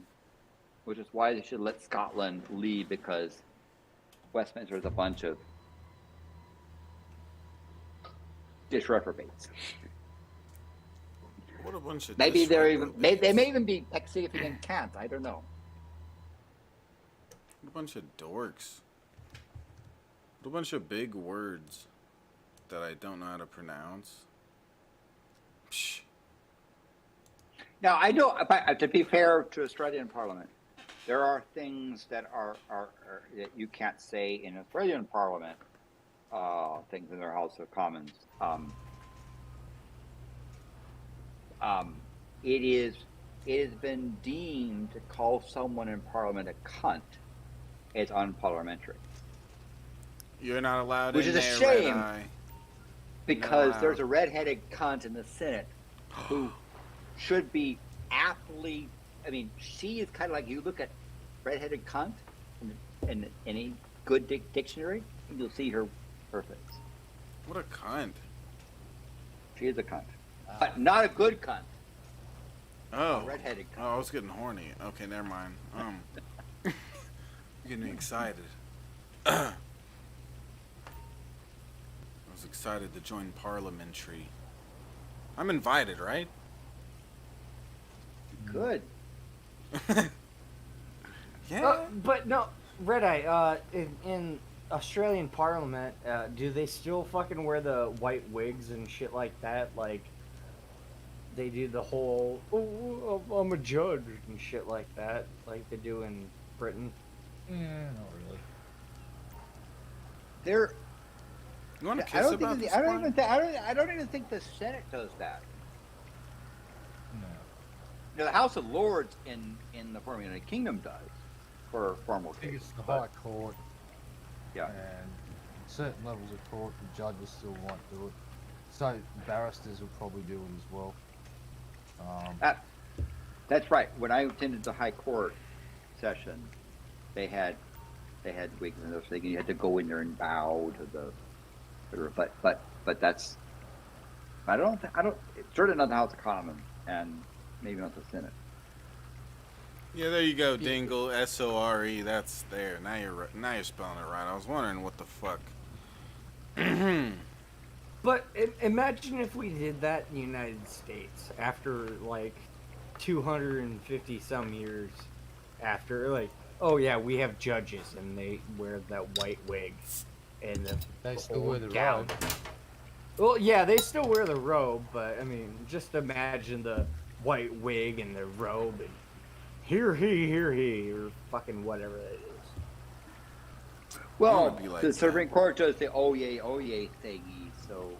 which is why they should let Scotland lead, because Westminster is a bunch of dish reprobates. What a bunch of Maybe they're even disreprobates. they may even be significant cant. I don't know. What a bunch of dorks. What a bunch of big words that I don't know how to pronounce. Psh. Now I know, but to be fair to Australian Parliament, there are things that are that you can't say in Australian Parliament. Things in their House of Commons. It has been deemed to call someone in Parliament a cunt as unparliamentary. You're not allowed Which in is a there, shame, Red Eye. because Wow. there's a redheaded cunt in the Senate who should be aptly. I mean, she is kind of like, you look at redheaded cunt in any good dictionary, and you'll see her face. What a cunt. She is a cunt, but not a good cunt. Oh. A redheaded cunt. Oh, I was getting horny. Okay, never mind. You're getting me excited. I was excited to join parliamentary. I'm invited, right? Good. Yeah. But no, Red Eye, in Australian Parliament, do they still fucking wear the white wigs and shit like that? Like, they do the whole, oh, I'm a judge and shit like that, like they do in Britain? Yeah, not really. They're. You want to kiss I don't about think. this I don't one? even. I don't even think the Senate does that. No. You know, the House of Lords in the former United Kingdom does for formal I think cases. it's the but- High Court. Yeah. And certain levels of court, the judges still won't do it. So barristers will probably do it as well. That's right. When I attended the High Court session, they had wigs and those things. You had to go in there and bow to the. But that's I don't. It's certainly not the House of Commons, and maybe not the Senate. Yeah, there you go, Dingle. SORE. That's there. Now you're spelling it right. I was wondering what the fuck. But imagine if we did that in the United States after like 250 some years after, like, oh yeah, we have judges and they wear that white wig and they still wear the gown. robe. Well, yeah, they still wear the robe, but I mean, just imagine the white wig and the robe and here he, or fucking whatever that is. Well, like the Supreme Court does the oh yay thingy, so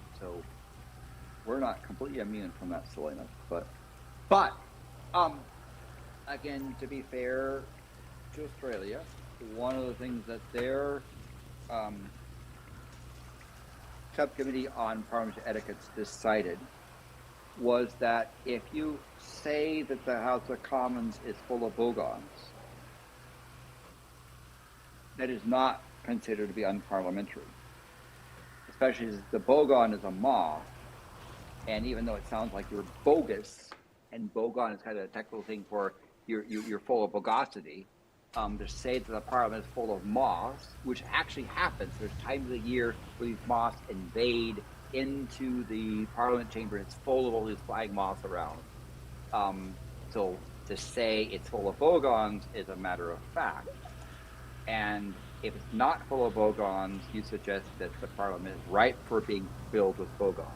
we're not completely immune from that silliness. But again, to be fair to Australia, one of the things that their subcommittee on parliamentary etiquette decided was that if you say that the House of Commons is full of bogans, that is not considered to be unparliamentary. Especially as the bogon is a moth, and even though it sounds like you're bogus, and bogon is kind of a technical thing for you're full of bogosity, to say that the parliament is full of moths, which actually happens. There's times of the year where these moths invade into the parliament chamber, and it's full of all these flying moths around. So to say it's full of bogans is a matter of fact. And if it's not full of bogans, you suggest that the parliament is ripe for being filled with bogans.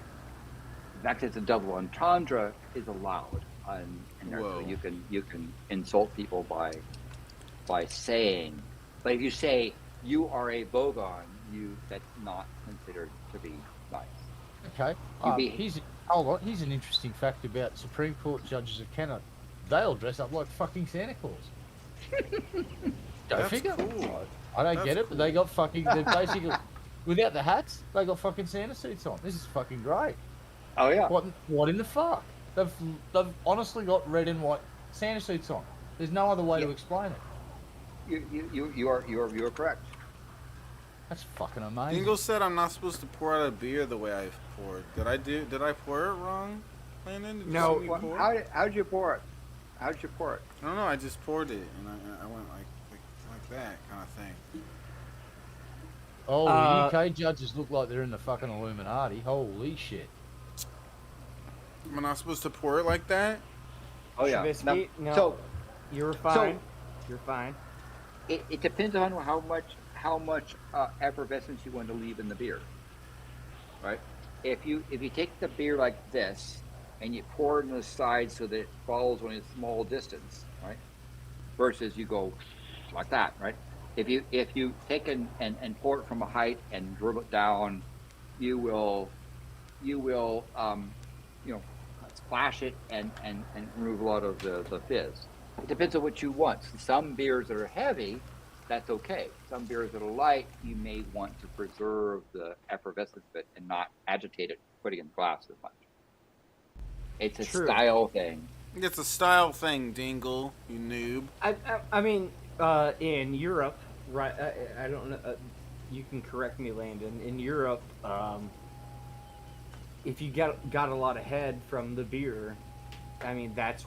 The fact that it's a double entendre is allowed, and therefore you can insult people by saying, but if you say you are a bogon, that's not considered to be nice. Okay. Here's an interesting fact about Supreme Court judges of Canada. They'll dress up like fucking Santa Claus. Go figure. Cool. I don't get it, but they got fucking. They're basically without the hats. They got fucking Santa suits on. This is fucking great. Oh yeah. What in the fuck? They've honestly got red and white Santa suits on. There's no other way to explain it. You are correct. That's fucking amazing. Dingle said I'm not supposed to pour out a beer the way I poured. Did I pour it wrong, Landon? Did you see me pour? How'd you pour it? How'd you pour it? I don't know. I just poured it, and I went like that kind of thing. Oh, the UK judges look like they're in the fucking Illuminati. Holy shit. Am I not supposed to pour it like that? Oh yeah. Shabisky, no. So you're fine. You're fine. It depends on how much effervescence you want to leave in the beer, right? If you take the beer like this and you pour it on the side so that it falls only a small distance, right? Versus you go like that, right? If you take and pour it from a height and dribble it down, you will splash it and remove a lot of the fizz. It depends on what you want. Some beers that are heavy, that's okay. Some beers that are light, you may want to preserve the effervescence of it and not agitate it, putting it in glass as much. It's a style thing. It's a style thing, Dingle, you noob. I mean, in Europe, right? I don't know. You can correct me, Landon. In Europe, if you got a lot of head from the beer, I mean that's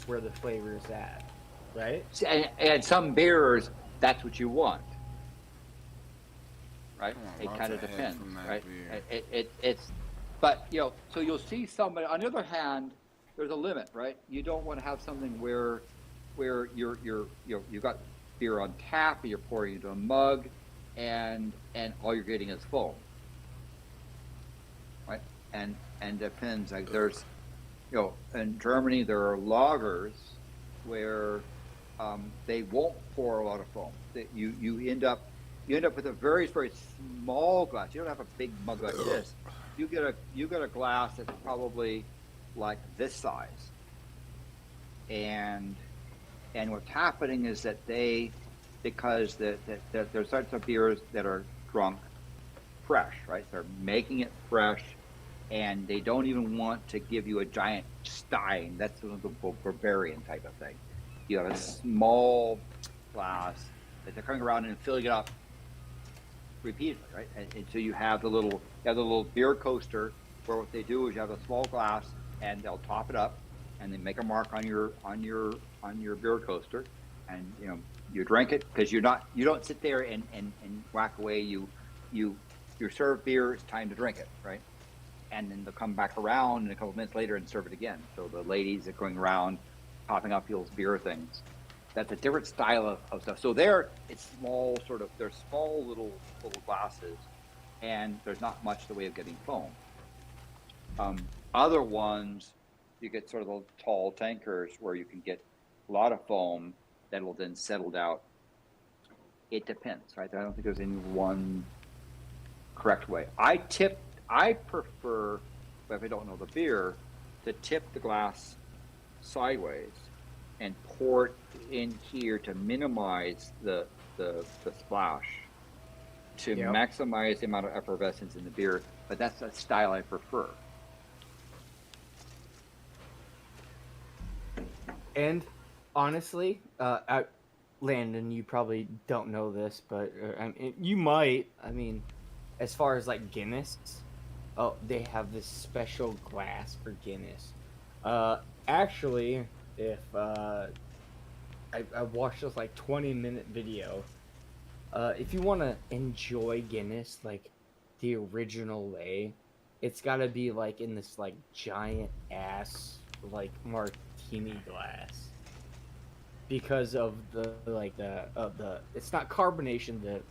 where the flavor is at, right? And some beers, that's what you want, right? It kind of depends, right? It's, but so you'll see somebody. On the other hand, there's a limit, right? You don't want to have something where you've got beer on tap, or you're pouring into a mug, and all you're getting is foam, right? And depends. Like there's, in Germany there are lagers where they won't pour a lot of foam. You end up with a very, very small glass. You don't have a big mug like this. You get a glass that's probably like this size. And what's happening is that because there's sorts of beers that are drunk fresh, right? They're making it fresh, and they don't even want to give you a giant stein. That's the barbarian type of thing. You have a small glass that they're coming around and filling it up repeatedly, right? And so you have the little beer coaster where what they do is you have a small glass and they'll top it up and they make a mark on your beer coaster, and you drink it because you don't sit there and whack away. You serve beer, it's time to drink it, right? And then they'll come back around a couple minutes later and serve it again. So the ladies are going around popping up those beer things. That's a different style of stuff. So there, it's small, they're small little glasses, and there's not much the way of getting foam. Other ones, you get sort of the tall tankers where you can get a lot of foam that will then settle out. It depends, right? I don't think there's any one correct way. I prefer, if I don't know the beer, to tip the glass sideways and pour it in here to minimize the splash, to maximize the amount of effervescence in the beer. But that's a style I prefer. And honestly, Landon, you probably don't know this, but you might. I mean, as far as like Guinness, they have this special glass for Guinness. Actually, if I watched this like 20-minute video, if you want to enjoy Guinness like the original way, it's got to be like in this like giant ass like martini glass, because of the it's not carbonation,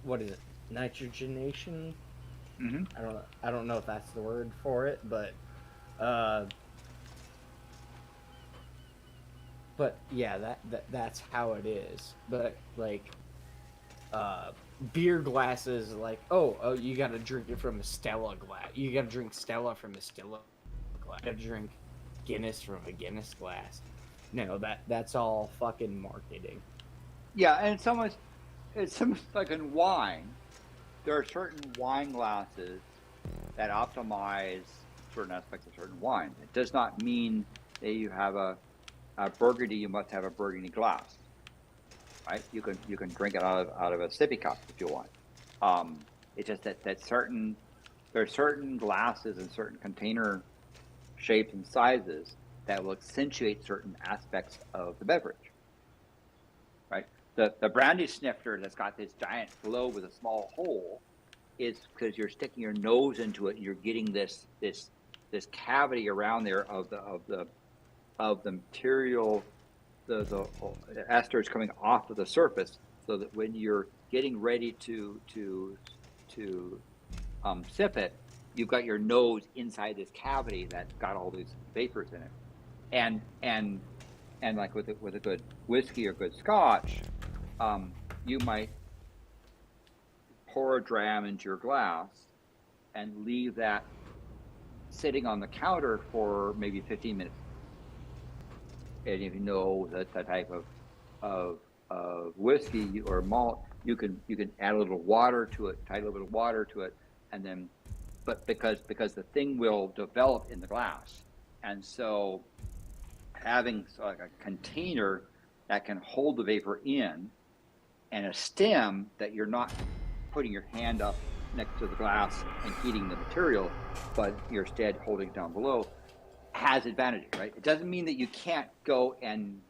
what is it, nitrogenation? I don't know if that's the word for it, but yeah, that's how it is. But like beer glasses, like oh you gotta drink it from a Stella glass, you gotta drink Stella from a Stella glass, you gotta drink Guinness from a Guinness glass. No, that's all fucking marketing. Yeah, and it's almost like in wine. There are certain wine glasses that optimize certain aspects of certain wine. It does not mean that you have a Burgundy, you must have a Burgundy glass, right? You can drink it out of a sippy cup if you want. It's just that there are certain glasses and certain container shapes and sizes that will accentuate certain aspects of the beverage, right? The brandy snifter that's got this giant globe with a small hole is because you're sticking your nose into it and you're getting this cavity around there of the material, the esters coming off of the surface, so that when you're getting ready to sip it, you've got your nose inside this cavity that's got all these vapors in it, and like with a good whiskey or good scotch, you might pour a dram into your glass and leave that sitting on the counter for maybe 15 minutes. And if you know that type of whiskey or malt, you can add a little water to it, tie a little bit of water to it, and then, but because the thing will develop in the glass, and so having like a container that can hold the vapor in, and a stem that you're not putting your hand up next to the glass and heating the material, but you're instead holding it down below, has advantages, right? It doesn't mean that you can't go and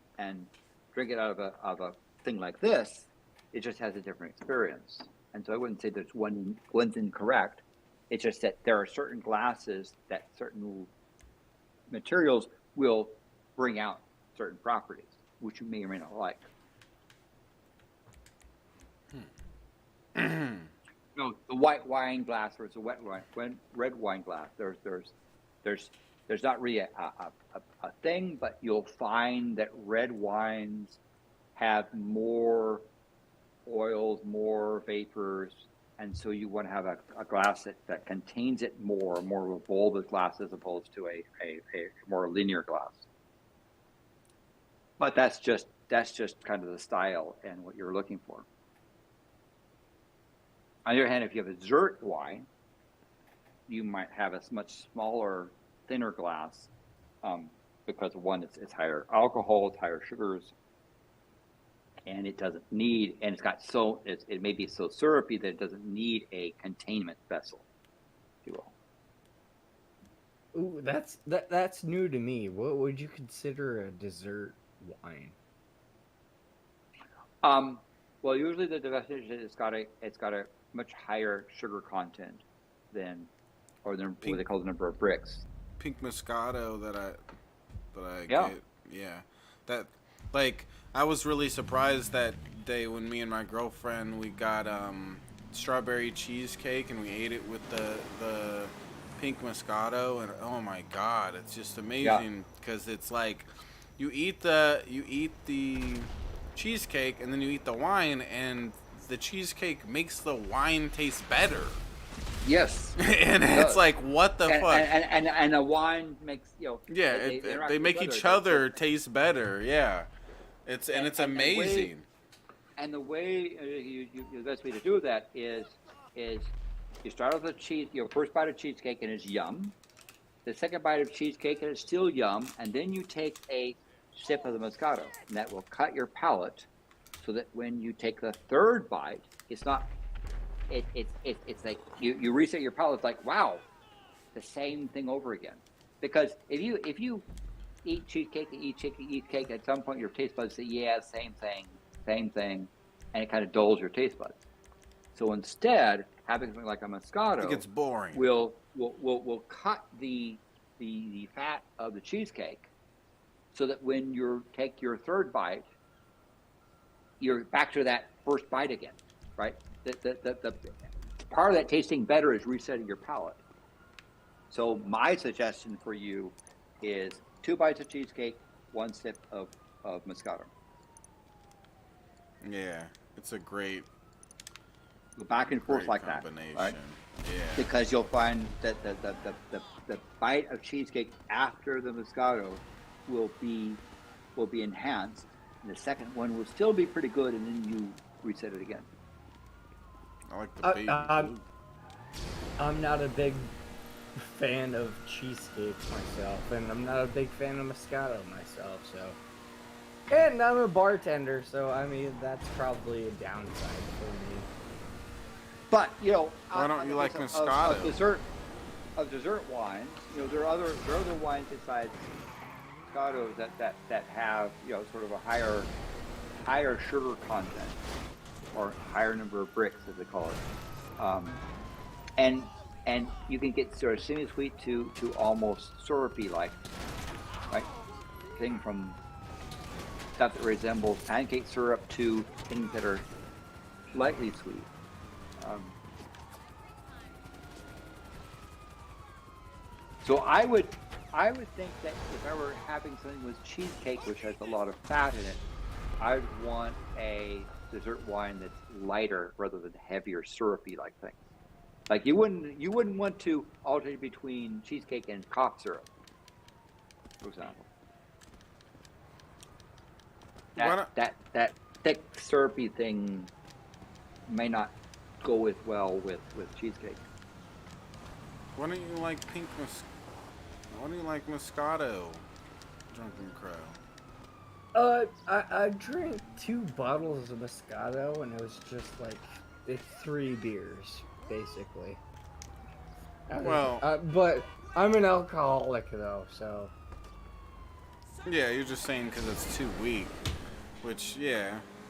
drink it out of a thing like this. It just has a different experience. And so I wouldn't say there's one's incorrect. It's just that there are certain glasses that certain materials will bring out certain properties, which you may or may not like. No, the white wine glass versus a red wine glass. There's not really a thing, but you'll find that red wines have more oils, more vapors, and so you want to have a glass that contains it more of a bulbous glass as opposed to a more linear glass. But that's just kind of the style and what you're looking for. On the other hand, if you have a dessert wine, you might have a much smaller, thinner glass, because one, it's higher alcohol, it's higher sugars, and it doesn't need, and it may be so syrupy that it doesn't need a containment vessel. you will. Ooh, that's new to me. What would you consider a dessert wine? Well, usually the definition is it's got a much higher sugar content than what they call the number of bricks. Pink Moscato that I Yeah. get. Yeah. That, like, I was really surprised that day when me and my girlfriend, we got strawberry cheesecake and we ate it with the Pink Moscato, and oh my god, it's just amazing because it's like you eat the cheesecake and then you eat the wine, and the cheesecake makes the wine taste better. Yes. And it's like, what the fuck? And the wine makes, yeah, they make each other taste better. Yeah, it's amazing. The way the best way to do that is you start with your first bite of cheesecake and it's yum. The second bite of cheesecake and it's still yum, and then you take a sip of the Moscato, and that will cut your palate, so that when you take the third bite, it's not. It's like you reset your palate. It's like, wow, the same thing over again. Because if you eat cheesecake and eat cake, at some point your taste buds say, yeah, same thing, and it kind of dulls your taste buds. So instead, having something like a Moscato, it gets boring. Will cut the fat of the cheesecake, so that when you take your third bite, you're back to that first bite again, right? The part of that tasting better is resetting your palate. So my suggestion for you is 2 bites of cheesecake, 1 sip of Moscato. Yeah, it's a great. Go back and forth like that, right? Yeah. Because you'll find that the bite of cheesecake after the Moscato will be enhanced, and the second one will still be pretty good, and then you reset it again. I like the baby blue. I'm not a big fan of cheesecake myself, and I'm not a big fan of Moscato myself, so. And I'm a bartender, so I mean that's probably a downside for me. But why don't you like Moscato? Of dessert wines, there are other wines besides Moscato that have sort of a higher sugar content, or higher number of bricks, as they call it, and you can get sort of semi-sweet to almost syrupy, like, right, thing from stuff that resembles pancake syrup to things that are slightly sweet. So I would think that if I were having something with cheesecake, which has a lot of fat in it, I'd want a dessert wine that's lighter rather than heavier, syrupy like things. Like you wouldn't want to alternate between cheesecake and cough syrup, for example. That thick syrupy thing may not go with cheesecake. Why don't you like Why do you like Moscato, DrunkenCrow? I drank 2 bottles of Moscato, and it was just like 3 beers, basically. But I'm an alcoholic though, so. Yeah, you're just saying because it's too weak, which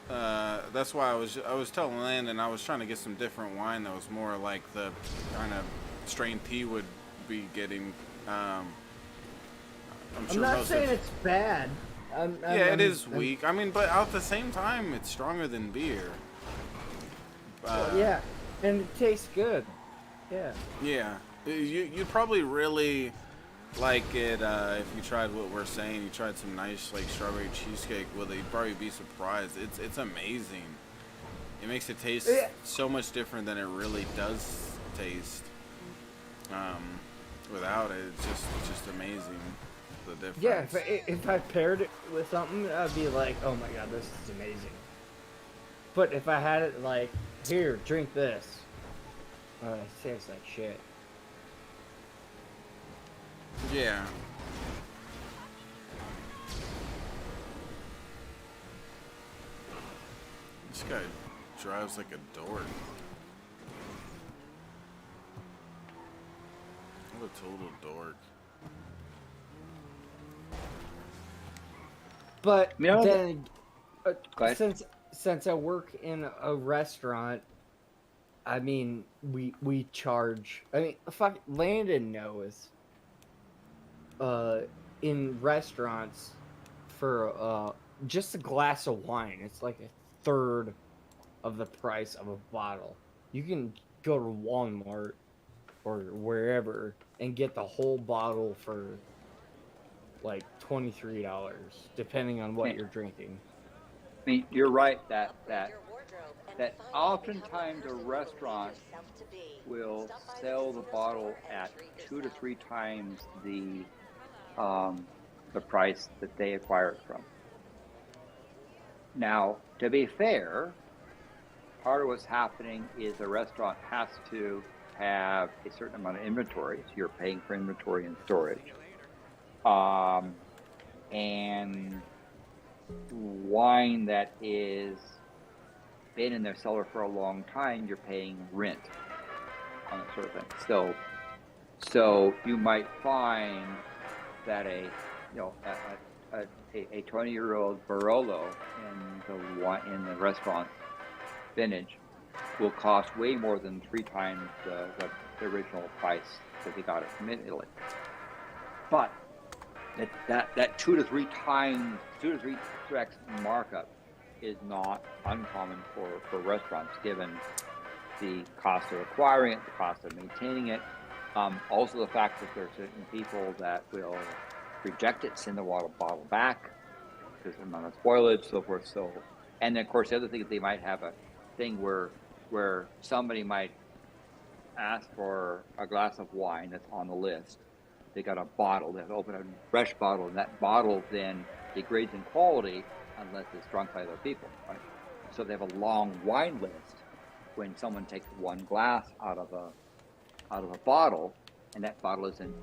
that's why I was telling Landon I was trying to get some different wine that was more like the kind of strain he would be getting. I'm not saying it's bad. It is weak. I mean, but at the same time, it's stronger than beer. Yeah, and it tastes good. Yeah. Yeah, you'd probably really like it if you tried what we're saying. You tried some nice like strawberry cheesecake with it. You'd probably be surprised. It's amazing. It makes it taste so much different than it really does taste. Without it, it's just amazing. The difference. Yeah, if I paired it with something, I'd be like, oh my god, this is amazing. But if I had it like, here, drink this, it tastes like shit. Yeah. This guy drives like a dork. a total dork. But Yeah, then, Go ahead. since I work in a restaurant, I mean, we charge. I mean, fuck, Landon knows. In restaurants, for just a glass of wine, it's like a third of the price of a bottle. You can go to Walmart or wherever and get the whole bottle for like $23, depending on what you're drinking. I mean, you're right that oftentimes a restaurant will sell the bottle at 2 to 3 times the price that they acquire it from. Now, to be fair, part of what's happening is the restaurant has to have a certain amount of inventory, so you're paying for inventory and storage. And wine that is been in their cellar for a long time, you're paying rent on that sort of thing. So you might find that a 20-year-old Barolo in the restaurant vintage will cost way more than 3 times the original price that they got it from Italy. But that 2 to 3 times, 2 to 3x markup is not uncommon for restaurants, given the cost of acquiring it, the cost of maintaining it. Also the fact that there are certain people that will reject it, send the water bottle back because of the amount of spoilage, so forth. So, and then of course the other thing is they might have a thing where somebody might ask for a glass of wine that's on the list. They got a bottle, they have to open a fresh bottle, and that bottle then degrades in quality unless it's drunk by other people, right? So they have a long wine list. When someone takes one glass out of a bottle, and that bottle isn't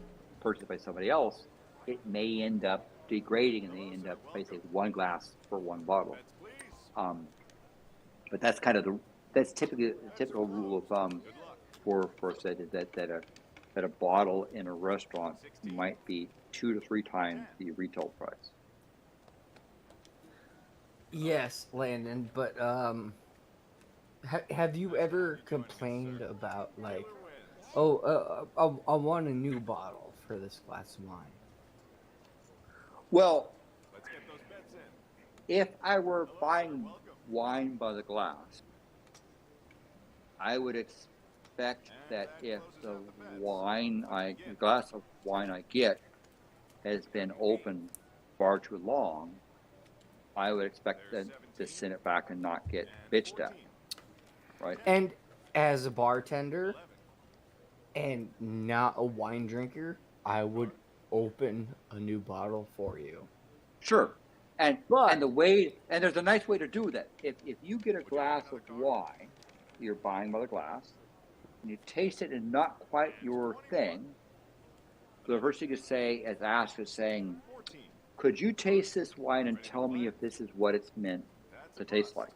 purchased by somebody else, it may end up degrading, and they end up basically 1 glass for 1 bottle. But that's kind of that's typically the typical rule of thumb for say that a bottle in a restaurant might be 2 to 3 times the retail price. Yes, Landon, but have you ever complained about like, I want a new bottle for this glass of wine? Well, if I were buying wine by the glass, I would expect that if the glass of wine I get has been open far too long, I would expect them to send it back and not get bitched at, right? And as a bartender and not a wine drinker, I would open a new bottle for you. Sure. And there's a nice way to do that. If you get a glass of wine, you're buying by the glass, and you taste it and not quite your thing, so the first thing you say, as Ash is saying, could you taste this wine and tell me if this is what it's meant to taste like?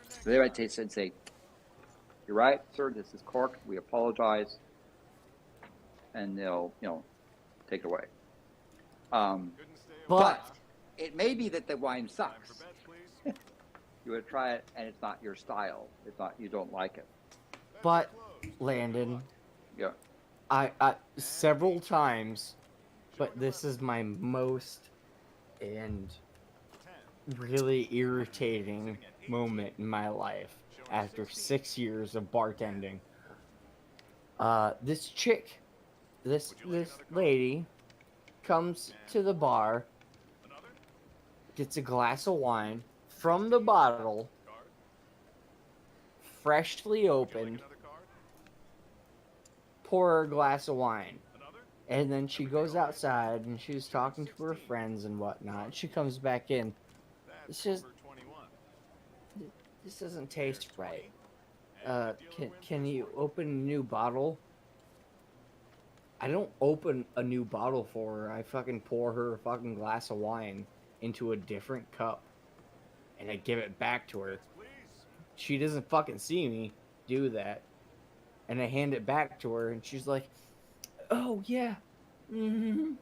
So they might taste it and say, you're right, sir, this is corked, we apologize, and they'll, take it away. But it may be that the wine sucks. You would try it and it's not your style. It's not, you don't like it. But Landon, yeah, I several times, but this is my most and really irritating moment in my life after 6 years of bartending. This chick, this lady comes to the bar, gets a glass of wine from the bottle, freshly opened, pour her a glass of wine, and then she goes outside and she's talking to her friends and whatnot. She comes back in. This doesn't taste right. Can you open a new bottle? I don't open a new bottle for her. I fucking pour her a fucking glass of wine into a different cup, and I give it back to her. She doesn't fucking see me do that. And I hand it back to her, and she's like, "Oh yeah, mm-hmm."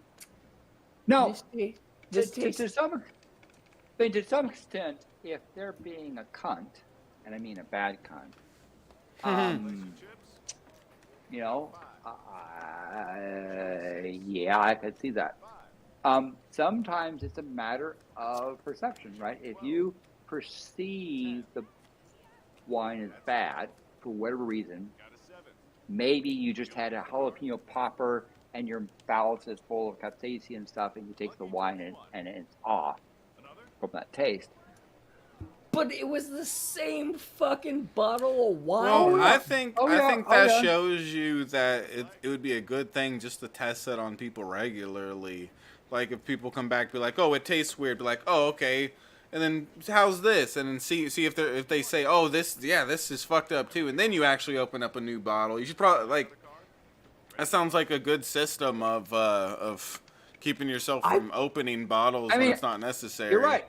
No, This to tastes. some, but to some extent, if they're being a cunt, and I mean a bad cunt, you know, yeah, I could see that. Sometimes it's a matter of perception, right? If you perceive the wine as bad for whatever reason, maybe you just had a jalapeno popper and your bowels is full of capsaicin and stuff, and you take the wine and it's off from that taste. But it was the same fucking bottle of wine. Well, I think that shows you that it would be a good thing just to test it on people regularly. Like if people come back, be like, "Oh, it tastes weird," be like, "Oh, okay," and then how's this? And then see if they say, "Oh, this is fucked up too," and then you actually open up a new bottle. You should probably that sounds like a good system of keeping yourself from opening bottles when it's not necessary. You're right.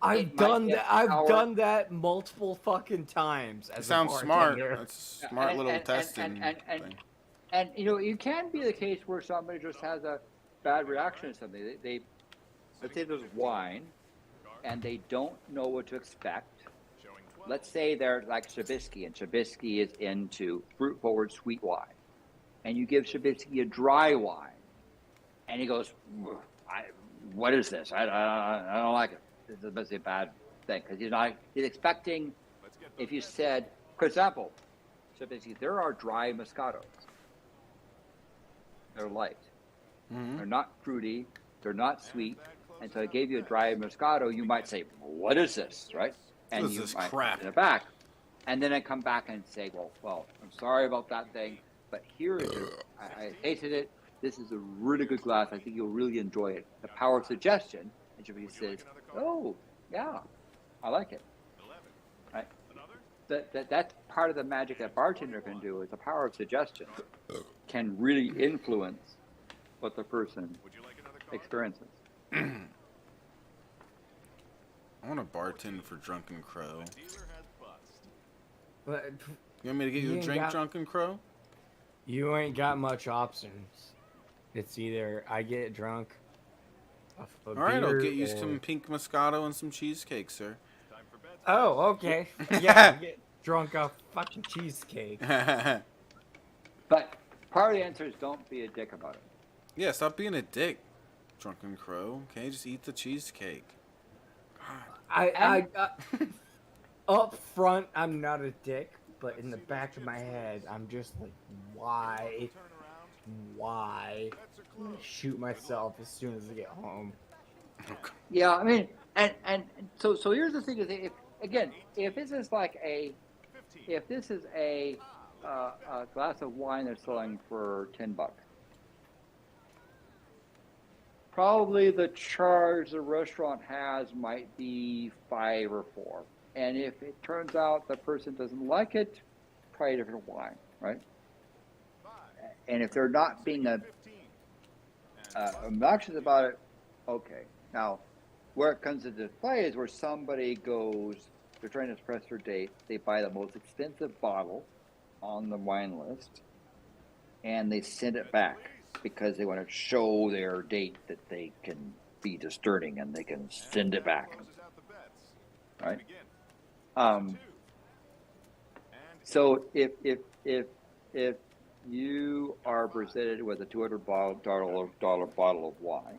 I've done that multiple fucking times. It sounds smart. That's a smart little testing. And you know, it can be the case where somebody just has a bad reaction to something. They let's say there's wine, and they don't know what to expect. Let's say they're like Shabisky, and Shabisky is into fruit-forward sweet wine, and you give Shabisky a dry wine, and he goes, "What is this? I don't like it." This is basically a bad thing because he's expecting. If you said, for example, Shabisky, there are dry Moscatos. They're light. They're not fruity. They're not sweet. And so I gave you a dry Moscato. You might say, "What is this?" Right? And What is you this might crap? put it back. And then I come back and say, well, I'm sorry about that thing, but here it is. I tasted it. This is a really good glass. I think you'll really enjoy it. The power of suggestion. And Shabisky says, "Oh, yeah, I like it." Right? That's part of the magic that bartender can do. Is the power of suggestion can really influence what the person experiences. I want to bartend for DrunkenCrow. But You want me to get you a drink, DrunkenCrow? You ain't got much options. It's either I get drunk. All right, I'll get you some pink Moscato and some cheesecake, sir. Oh, okay. Yeah, get drunk off fucking cheesecake. But part of the answer is don't be a dick about it. Yeah, stop being a dick, DrunkenCrow. Okay, just eat the cheesecake. I up front, I'm not a dick, but in the back of my head, I'm just like, why? I'm gonna shoot myself as soon as I get home. Yeah, I mean, and so here's the thing: is if this is a glass of wine they're selling for $10, probably the charge the restaurant has might be $5 or $4, and if it turns out the person doesn't like it, try a different wine, right? And if they're not being obnoxious about it, okay. Now, where it comes into play is where somebody goes, they're trying to express their date, they buy the most expensive bottle on the wine list, and they send it back because they want to show their date that they can be discerning and they can send it back. Right? So if you are presented with a $200 bottle of wine,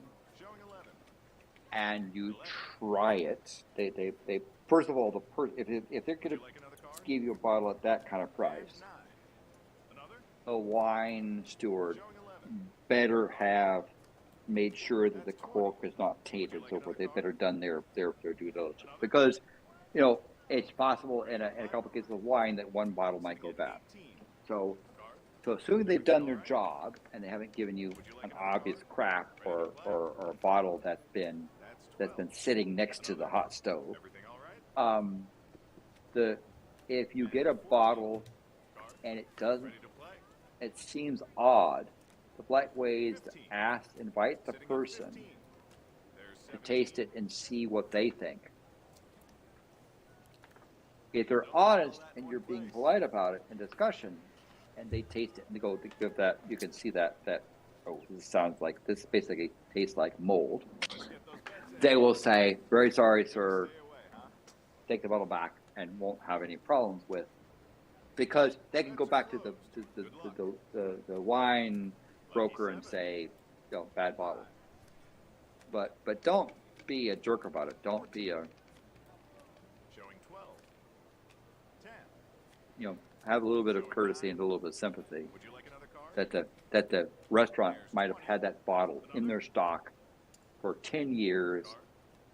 and you try it, they first of all, if they're going to give you a bottle at that kind of price, a wine steward better have made sure that the cork is not tainted, so forth. They've better done their due diligence, because you know it's possible in a couple cases of wine that one bottle might go bad. So assuming they've done their job and they haven't given you an obvious crap or a bottle that's been sitting next to the hot stove, if you get a bottle and it seems odd, the polite way is to invite the person to taste it and see what they think. If they're honest and you're being polite about it in discussion, and they taste it and they go, they give that, you can see that, oh, this sounds like, this basically tastes like mold. They will say, very sorry, sir, take the bottle back, and won't have any problems with, because they can go back to the wine broker and say, bad bottle. But don't be a jerk about it. Don't be a, have a little bit of courtesy and a little bit of sympathy. That the restaurant might have had that bottle in their stock for 10 years.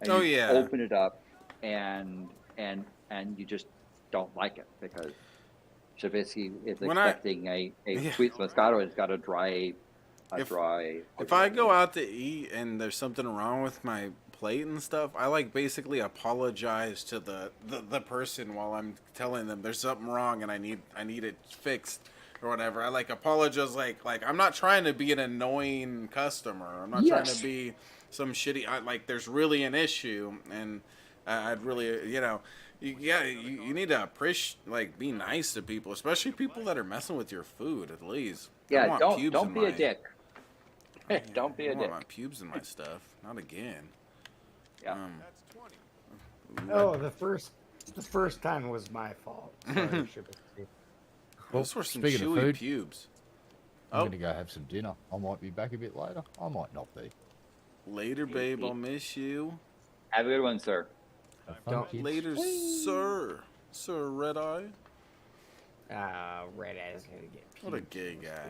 And you open it up and you just don't like it because Shabisky is expecting a sweet Moscato. It's got a dry. If I go out to eat and there's something wrong with my plate and stuff, I like basically apologize to the person while I'm telling them there's something wrong and I need it fixed or whatever. I like apologize like I'm not trying to be an annoying customer. I'm not trying to be some shitty. Like there's really an issue and I'd really you need to appreciate, like, be nice to people, especially people that are messing with your food at least. Yeah, don't be a dick. Don't be a dick. I don't want my pubes in my stuff. Not again. Yeah. Oh, the first time was my fault. Sorry, Shabisky. Well, those were some speaking chewy of food, pubes. I'm going to go have some dinner. I might be back a bit later. I might not be. Later, babe. I'll miss you. Have a good one, sir. Later, sir. Sir Red Eye. Red Eye's gonna get pubes. What a gay guy.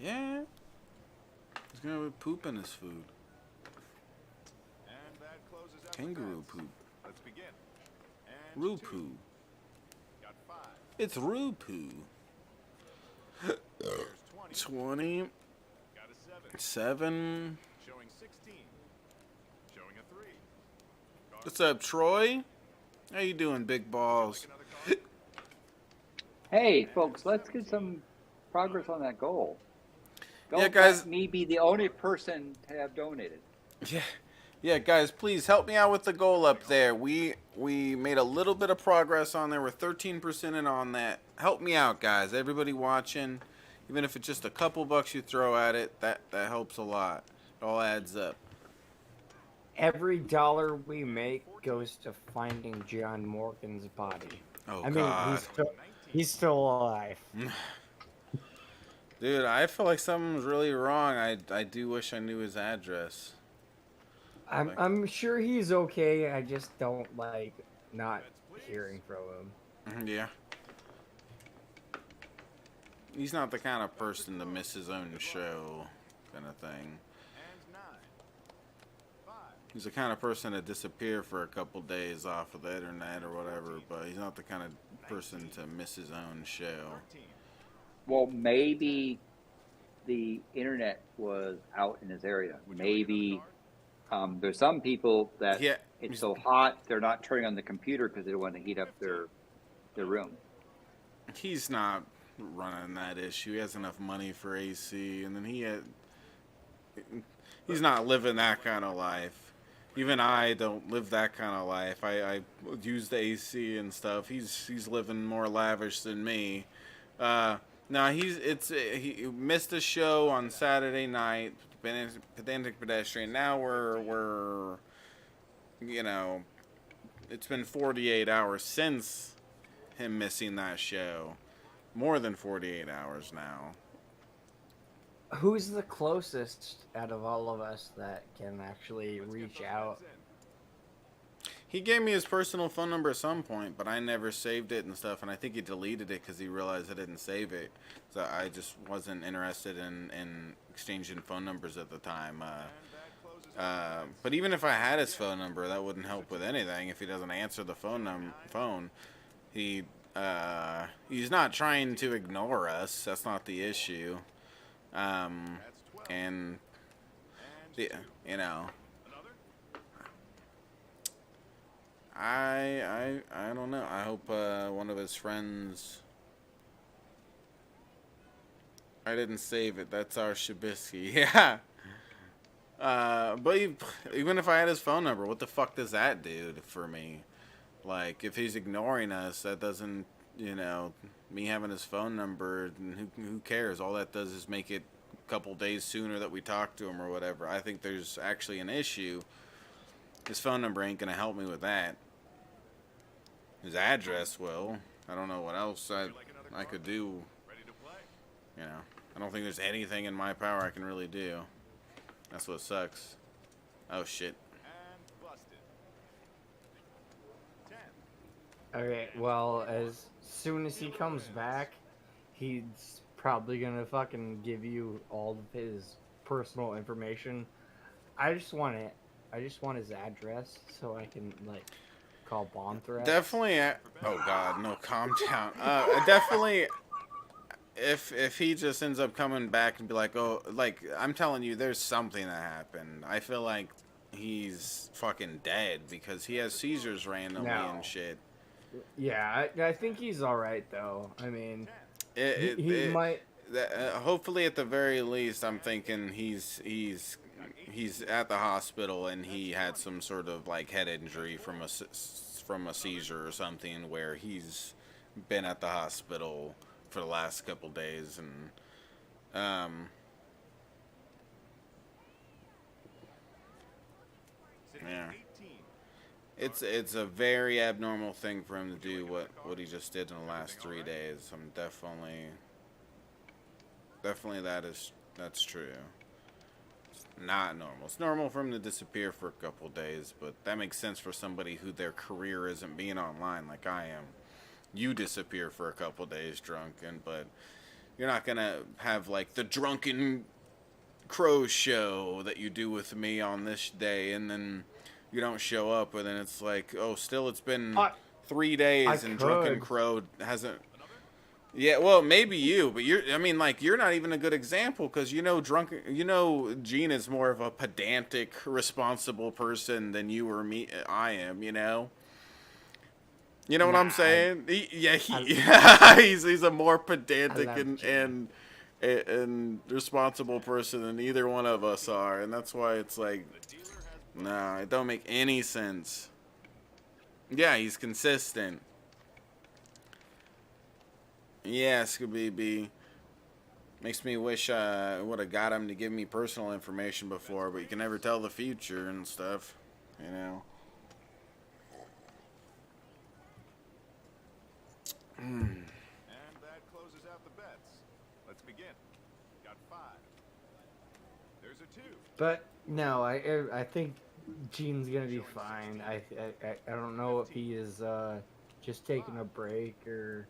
Yeah. He's gonna have poop in his food. And that closes out Kangaroo poop. Let's begin. Roo poo. Got 5. It's Roo poo. 20. Got a 7. Showing 16. Showing a 3. What's up, Troy? How you doing, big balls? Hey, folks, let's get some progress on that goal. Don't guys. let me be the only person to have donated. Yeah, guys, please help me out with the goal up there. We made a little bit of progress on there. We're 13% in on that. Help me out, guys. Everybody watching, even if it's just a couple bucks you throw at it, that helps a lot. It all adds up. Every dollar we make goes to finding John Morgan's body. Oh, I mean, God. he's still alive. Dude, I feel like something's really wrong. I do wish I knew his address. I'm sure he's okay. I just don't like not hearing from him. Yeah. He's not the kind of person to miss his own show, kind of thing. He's the kind of person to disappear for a couple days off of the internet or whatever, but he's not the kind of person to miss his own show. Well, maybe the internet was out in his area. Maybe there's some people that it's so hot they're not turning on the computer because they don't want to heat up their room. He's not running that issue. He has enough money for AC, and then he's not living that kind of life. Even I don't live that kind of life. I use the AC and stuff. He's living more lavish than me. Now he missed a show on Saturday night. Pedantic Pedestrian. Now we're it's been 48 hours since him missing that show. More than 48 hours now. Who's the closest out of all of us that can actually reach out? He gave me his personal phone number at some point, but I never saved it and stuff, and I think he deleted it because he realized I didn't save it. So I just wasn't interested in exchanging phone numbers at the time. But even if I had his phone number, that wouldn't help with anything. If he doesn't answer the phone, he's not trying to ignore us. That's not the issue. And I don't know. I hope one of his friends. I didn't save it. That's our Shabisky. Yeah. But even if I had his phone number, what the fuck does that do for me? Like, if he's ignoring us, that doesn't you know, me having his phone number, and who cares? All that does is make it a couple days sooner that we talk to him or whatever. I think there's actually an issue. His phone number ain't gonna help me with that. His address will. I don't know what else I could do. You know, I don't think there's anything in my power I can really do. That's what sucks. Oh shit. Okay, well, as soon as he comes back, he's probably gonna fucking give you all of his personal information. I just want his address so I can like call bomb threats. Definitely. Oh god, no, calm down. Definitely. If he just ends up coming back and be like, oh, like, I'm telling you, there's something that happened. I feel like he's fucking dead because he has seizures randomly and shit. Yeah, I think he's all right though. I mean, he might. Hopefully, at the very least, I'm thinking he's at the hospital and he had some sort of like head injury from a seizure or something where he's been at the hospital for the last couple days, and yeah, it's a very abnormal thing for him to do what he just did in the last 3 days. I'm definitely that's true. It's not normal. It's normal for him to disappear for a couple days, but that makes sense for somebody who their career isn't being online like I am. You disappear for a couple days drunken, but you're not gonna have like the Drunken Crow show that you do with me on this day, and then you don't show up, and then it's like, oh, still it's been 3 days and Drunken Crow hasn't. Yeah, well, maybe you, but you're not even a good example because Gene is more of a pedantic, responsible person than you or me. I am, you know. You know what I'm saying? He's a more pedantic and responsible person than either one of us are, and that's why it's like, nah, it don't make any sense. Yeah, he's consistent. Yeah, Scooby. Makes me wish I would have got him to give me personal information before, but you can never tell the future and stuff, you know. And that closes out the bets. Let's begin. Got 5. There's a 2. But no, I think Gene's gonna be fine. I don't know if he is just taking a break or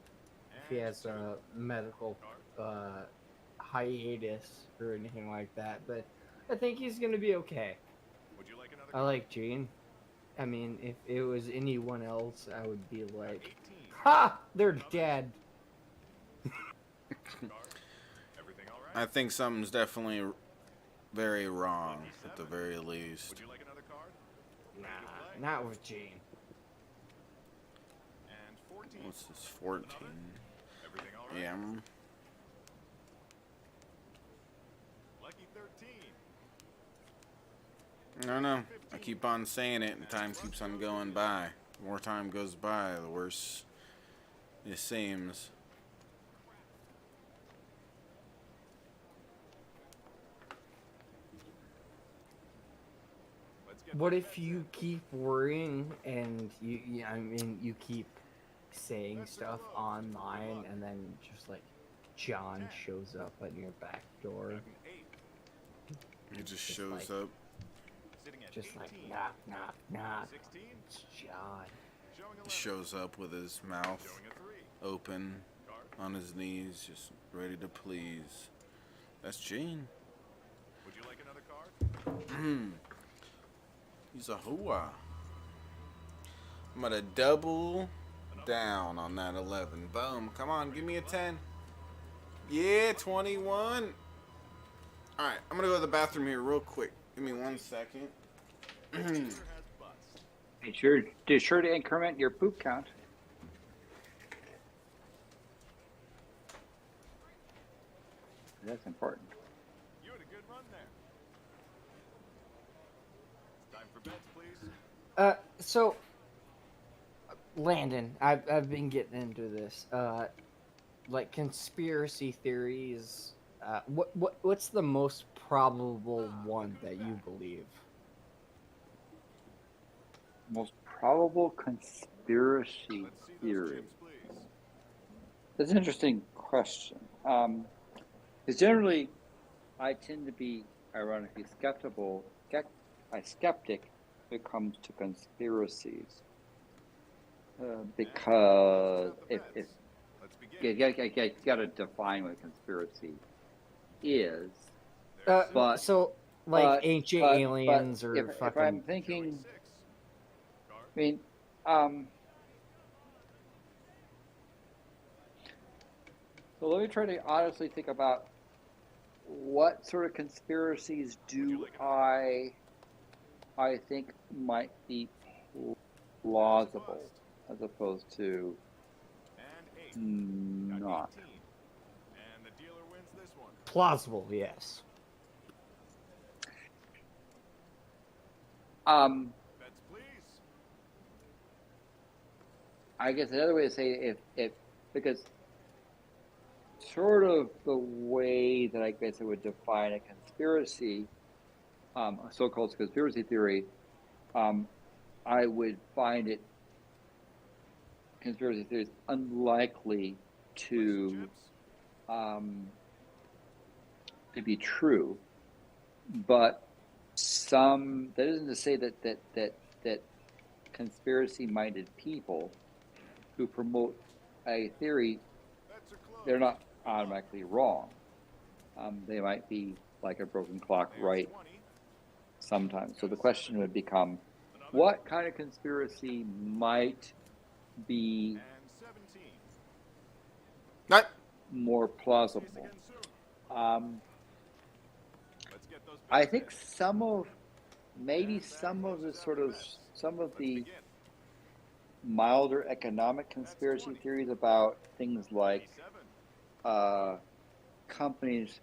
if he has a medical hiatus or anything like that. But I think he's gonna be okay. Would you like another? I like Gene. I mean, if it was anyone else, I would be like, ha! They're dead. I think something's definitely very wrong, at the very least. Would you like another card? Nah, not with Gene. And 14. What's this, 14? Everything all right? Yeah. Lucky 13. I don't know. I keep on saying it, and time keeps on going by. The more time goes by, the worse it seems. What if you keep worrying and you keep saying stuff online and then just like John shows up at your back door? He just shows up. Just like knock. It's John. He shows up with his mouth open, on his knees, just ready to please. That's Gene. Would you like another card? He's a hooah. I'm gonna double down on that 11. Boom. Come on, give me a 10. Yeah, 21. Alright, I'm gonna go to the bathroom here real quick. Give me 1 second. Be sure to increment your poop count. That's important. You had a good run there. Time for bets, please. So Landon, I've been getting into this. Like conspiracy theories. What's the most probable one that you believe? Most probable conspiracy theory. That's an interesting question. Because generally, I tend to be ironically skeptical. A skeptic when it comes to conspiracies, because if you got to define what a conspiracy is. So like ancient aliens or if fucking. I'm thinking, I mean, so let me try to honestly think about what sort of conspiracies do I think might be plausible as opposed to not. Plausible, yes. I guess another way to say if because sort of the way that I guess I would define a conspiracy, a so-called conspiracy theory, I would find it conspiracy theories unlikely to be true, but that isn't to say that conspiracy-minded people who promote a theory, they're not automatically wrong. They might be like a broken clock right sometimes. So the question would become, what kind of conspiracy might be more plausible? I think some of the milder economic conspiracy theories about things like companies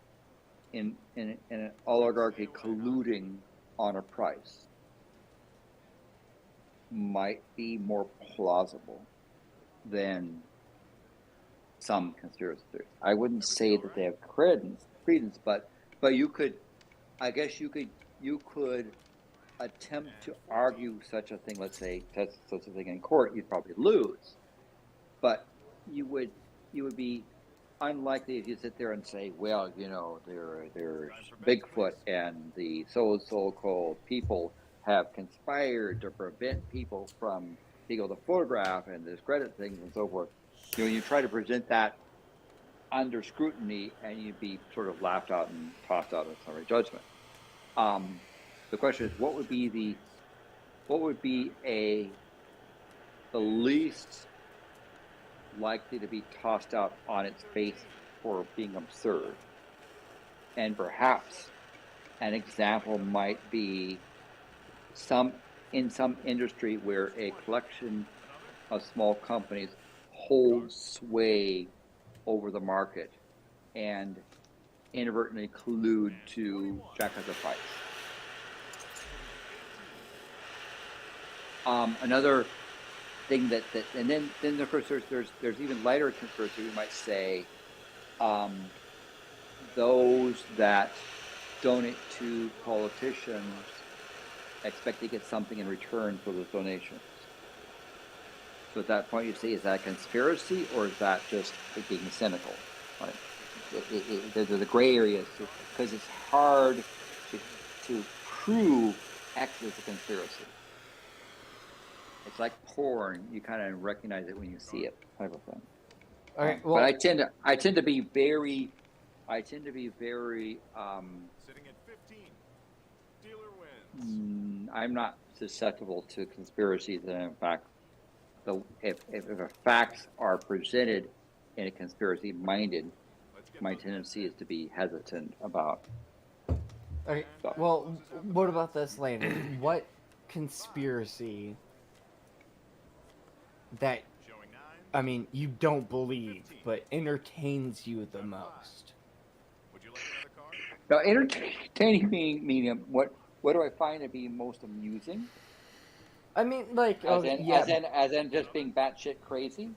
in an oligarchy colluding on a price might be more plausible than some conspiracy theories. I wouldn't say that they have credence, but you could attempt to argue such a thing. Let's say such a thing in court, you'd probably lose, but you would be unlikely if you sit there and say, well, there's Bigfoot and the so-called people have conspired to prevent people from being able to photograph and discredit things and so forth. You try to present that under scrutiny, and you'd be sort of laughed out and tossed out of summary judgment. The question is, what would be the least likely to be tossed out on its face for being absurd? And perhaps an example might be in some industry where a collection of small companies hold sway over the market and inadvertently collude to jack up the price. Another thing and then of course there's even lighter conspiracy. We might say those that donate to politicians expect to get something in return for those donations. So at that point, you say, is that a conspiracy or is that just being cynical? Right? There's a gray area because it's hard to prove X is a conspiracy. It's like porn; you kind of recognize it when you see it, type of thing. All right. Well, but I tend to be very. Sitting at 15. Dealer wins. I'm not susceptible to conspiracies, and in fact, if facts are presented in a conspiracy-minded, my tendency is to be hesitant about. Okay. Well, what about this, Landon? What conspiracy that, I mean, you don't believe, but entertains you the most? Now, entertaining meaning what do I find to be most amusing? I mean, like, as in just being batshit crazy.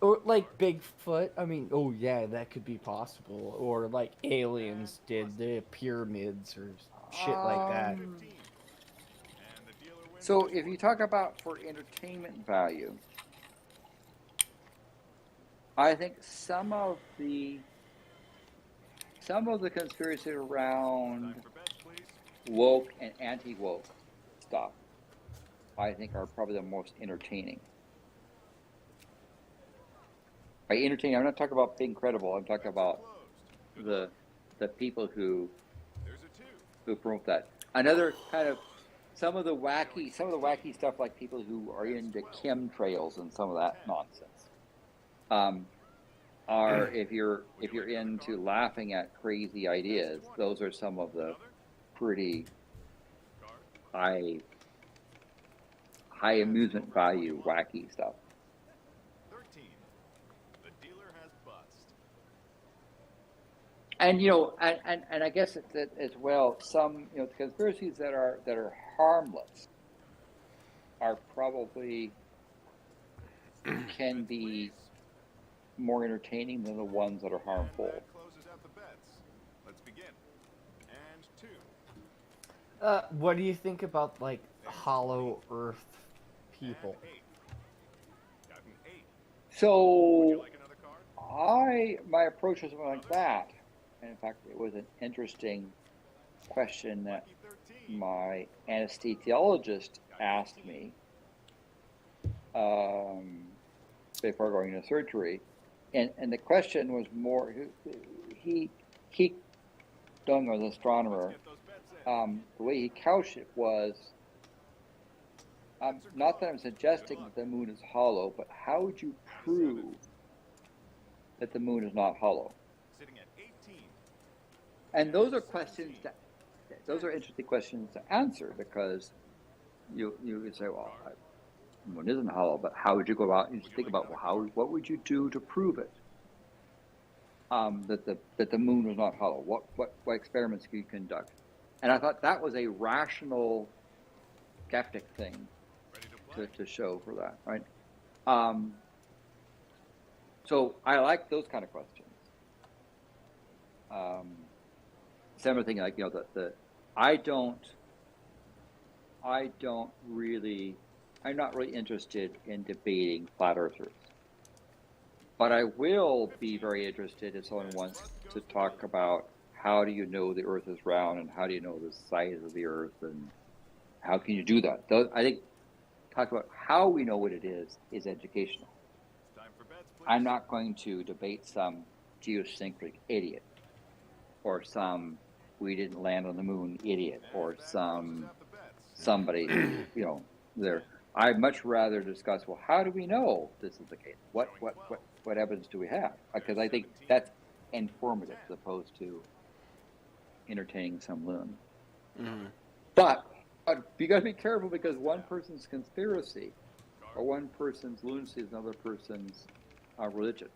Or like Bigfoot. I mean, oh yeah, that could be possible. Or like aliens did the pyramids or shit like that. So if you talk about for entertainment value, I think some of the conspiracy around woke and anti-woke stuff, I think, are probably the most entertaining. By entertaining, I'm not talking about being credible. I'm talking about the people who promote that. Another kind of some of the wacky stuff, like people who are into chemtrails and some of that nonsense. Are if you're into laughing at crazy ideas, those are some of the pretty high amusement value wacky stuff. And and I guess that as well, some conspiracies that are harmless are probably can be more entertaining than the ones that are harmful. Let's begin. And 2. What do you think about like Hollow Earth people? So my approach was something like that. And in fact, it was an interesting question that my anesthesiologist asked me before going into surgery. And the question was more, he Dung was an astronomer, the way he couched it was, not that I'm suggesting that the moon is hollow, but how would you prove that the moon is not hollow? And those are interesting questions to answer, because you could say, well, the moon isn't hollow, but how would you go about? You think about, well, what would you do to prove it? That the moon was not hollow. What experiments could you conduct? And I thought that was a rational, skeptic thing to show for that, right? So I like those kind of questions. Similar thing, like I'm not really interested in debating flat earthers. But I will be very interested if someone wants to talk about how do you know the Earth is round, and how do you know the size of the Earth, and how can you do that? I think talk about how we know what it is educational. I'm not going to debate some geocentric idiot, or some we didn't land on the moon idiot, or somebody who, there. I'd much rather discuss, well, how do we know this is the case? What evidence do we have? Because I think that's informative as opposed to entertaining some loon. Mm-hmm. But you got to be careful, because one person's conspiracy or one person's lunacy is another person's religion.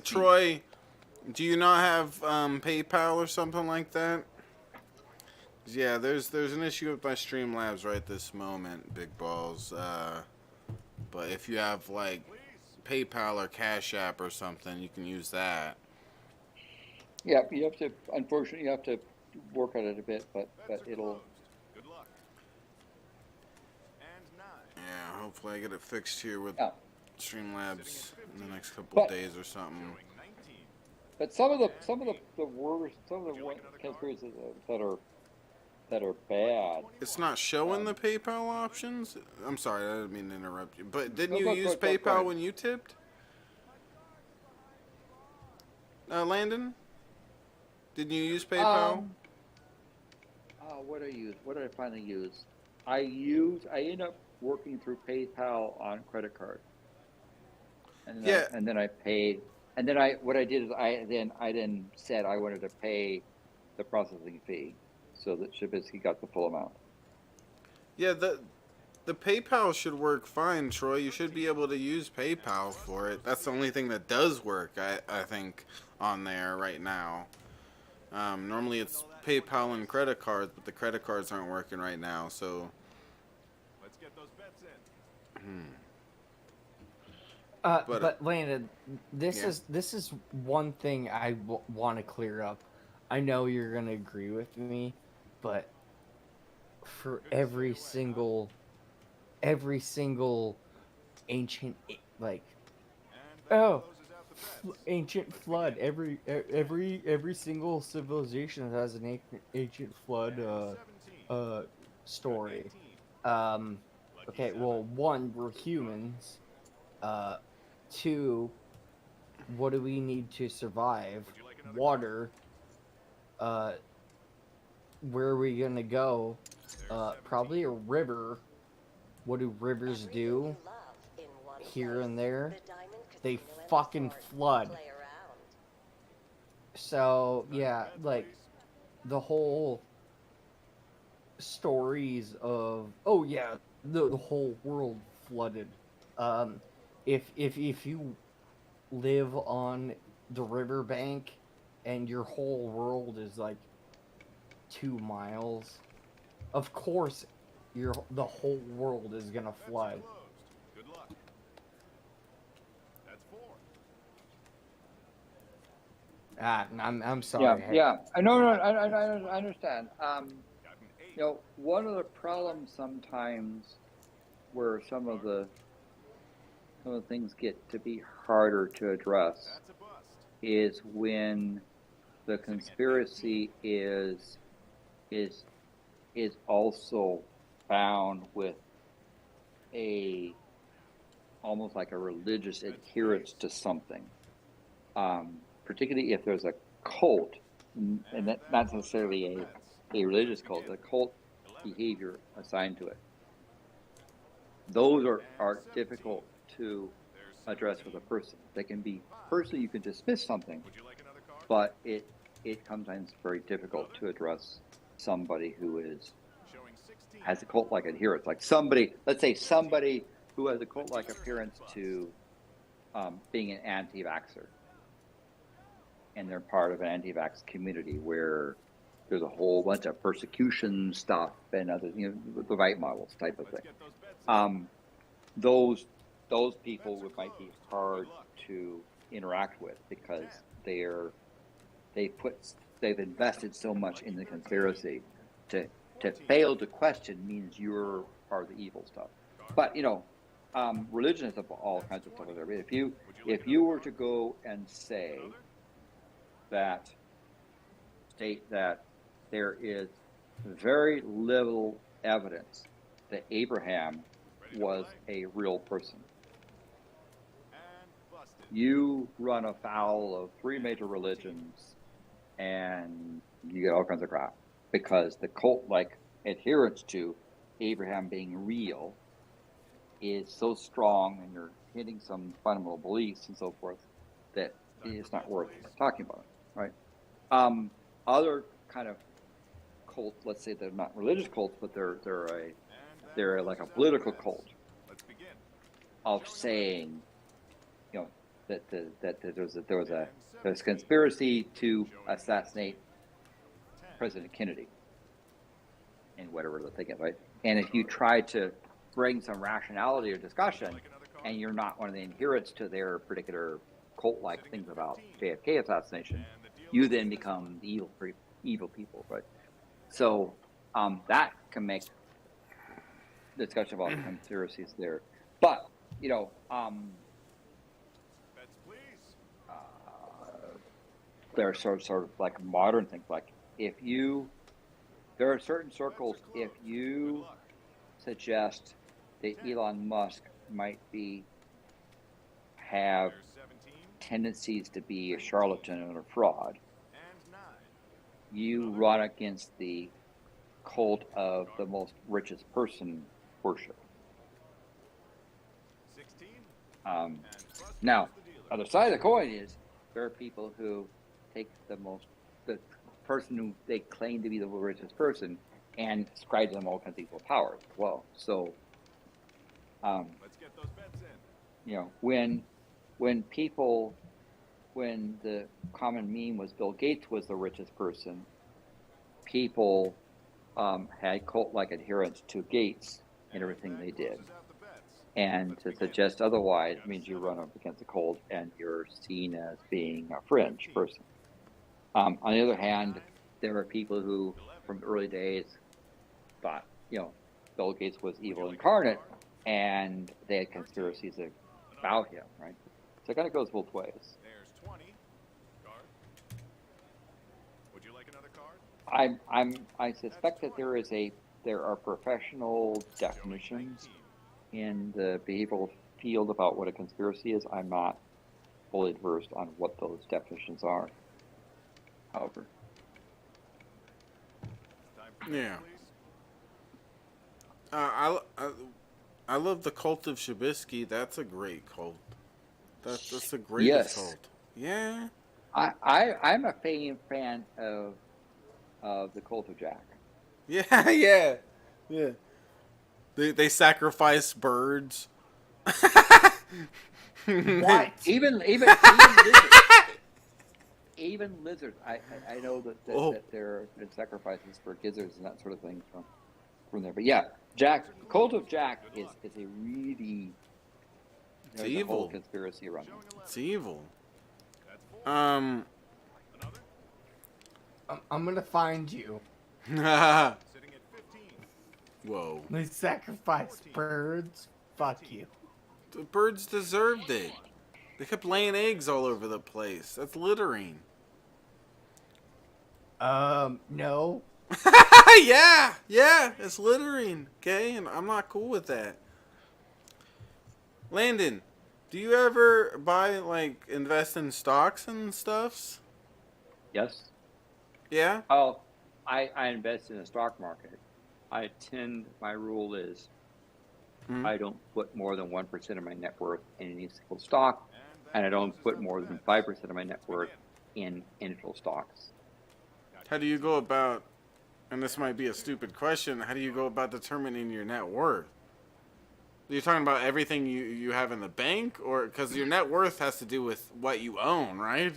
Troy, do you not have PayPal or something like that? Yeah, there's an issue with my Streamlabs right this moment, big balls. But if you have like PayPal or Cash App or something, you can use that. Yeah, unfortunately, you have to work on it a bit, but it'll. Yeah, hopefully I get it fixed here with Streamlabs in the next couple of days or something. But some of the worst, some of the conspiracies that are bad. It's not showing the PayPal options? I'm sorry, I didn't mean to interrupt you. But didn't you use PayPal when you tipped? Landon? Didn't you use PayPal? What did I use? What did I finally use? I ended up working through PayPal on credit card. And then I paid. And then what I did is I then said I wanted to pay the processing fee, so that Shabisky got the full amount. Yeah, the PayPal should work fine, Troy. You should be able to use PayPal for it. That's the only thing that does work, I think, on there right now. Normally it's PayPal and credit cards, but the credit cards aren't working right now, so. Let's get those bets in. But Landon, this yeah. is one thing I want to clear up. I know you're gonna agree with me, but for every single ancient ancient flood, every single civilization has an ancient flood story. Okay, well, one, we're humans. Two, what do we need to survive? Water. Where are we gonna go? Probably a river. What do rivers do? Here and there, they fucking flood. So yeah, like the whole stories of the whole world flooded. If you live on the riverbank and your whole world is like 2 miles, of course the whole world is gonna flood. Good luck. That's 4. I'm sorry. Yeah. I know. I understand. One of the problems sometimes where some of the things get to be harder to address is when the conspiracy is also bound with almost like a religious adherence to something. Particularly if there's a cult, and that's not necessarily a religious cult, a cult behavior assigned to it. Those are difficult to address with a person. They can be personally, you can dismiss something, but it sometimes very difficult to address somebody who has a cult-like adherence. Like let's say somebody who has a cult-like appearance to being an anti-vaxxer. And they're part of an anti-vax community where there's a whole bunch of persecution stuff and other, the right models type of thing. Those people might be hard to interact with because they've invested so much in the conspiracy. To fail to question means you're part of the evil stuff. But religion is all kinds of stuff there. If you were to go and state that there is very little evidence that Abraham was a real person, you run afoul of 3 major religions and you get all kinds of crap because the cult-like adherence to Abraham being real is so strong and you're hitting some fundamental beliefs and so forth that it's not worth talking about it. Right. Other kind of cults, let's say they're not religious cults, but they're like a political cult of saying, that there was a conspiracy to assassinate President Kennedy and whatever they're thinking, right? And if you try to bring some rationality or discussion, and you're not one of the adherents to their particular cult-like things about JFK assassination, you then become the evil people, right? So that can make discussion about conspiracies there. But there are sort of like modern things. Like there are certain circles. If you suggest that Elon Musk might have tendencies to be a charlatan and a fraud, you run against the cult of the most richest person worship. Now, other side of the coin is there are people who take the person who they claim to be the richest person and ascribe to them all kinds of equal powers as well. So, let's get those bets in. When the common meme was Bill Gates was the richest person, people had cult-like adherence to gates in everything they did. And to suggest otherwise means you run up against a cult and you're seen as being a fringe person. On the other hand, there are people who, from the early days, thought, Bill Gates was evil incarnate, and they had conspiracies about him, right? So it kind of goes both ways. There's 20. Card. Would you like another card? I suspect that there are professional definitions in the behavioral field about what a conspiracy is. I'm not fully versed on what those definitions are. However. Yeah. I love the cult of Shabisky. That's a great cult. That's the greatest cult. Yeah. I'm a fan of the cult of Jack. Yeah, yeah. They sacrifice birds. What? Even lizards. Even lizards. I know that there have been sacrifices for gizzards and that sort of thing from there. But yeah, cult of Jack is a really evil. A whole conspiracy around it. It's evil. I'm gonna find you. Whoa. They sacrifice birds. Fuck you. The birds deserved it. They kept laying eggs all over the place. That's littering. No. Yeah, it's littering. Okay, and I'm not cool with that. Landon, do you ever invest in stocks and stuffs? Yes. Yeah? Oh, I invest in the stock market. My rule is I don't put more than 1% of my net worth in any single stock, and I don't put more than 5% of my net worth in individual stocks. How do you go about, and this might be a stupid question, how do you go about determining your net worth? You're talking about everything you have in the bank, or because your net worth has to do with what you own, right?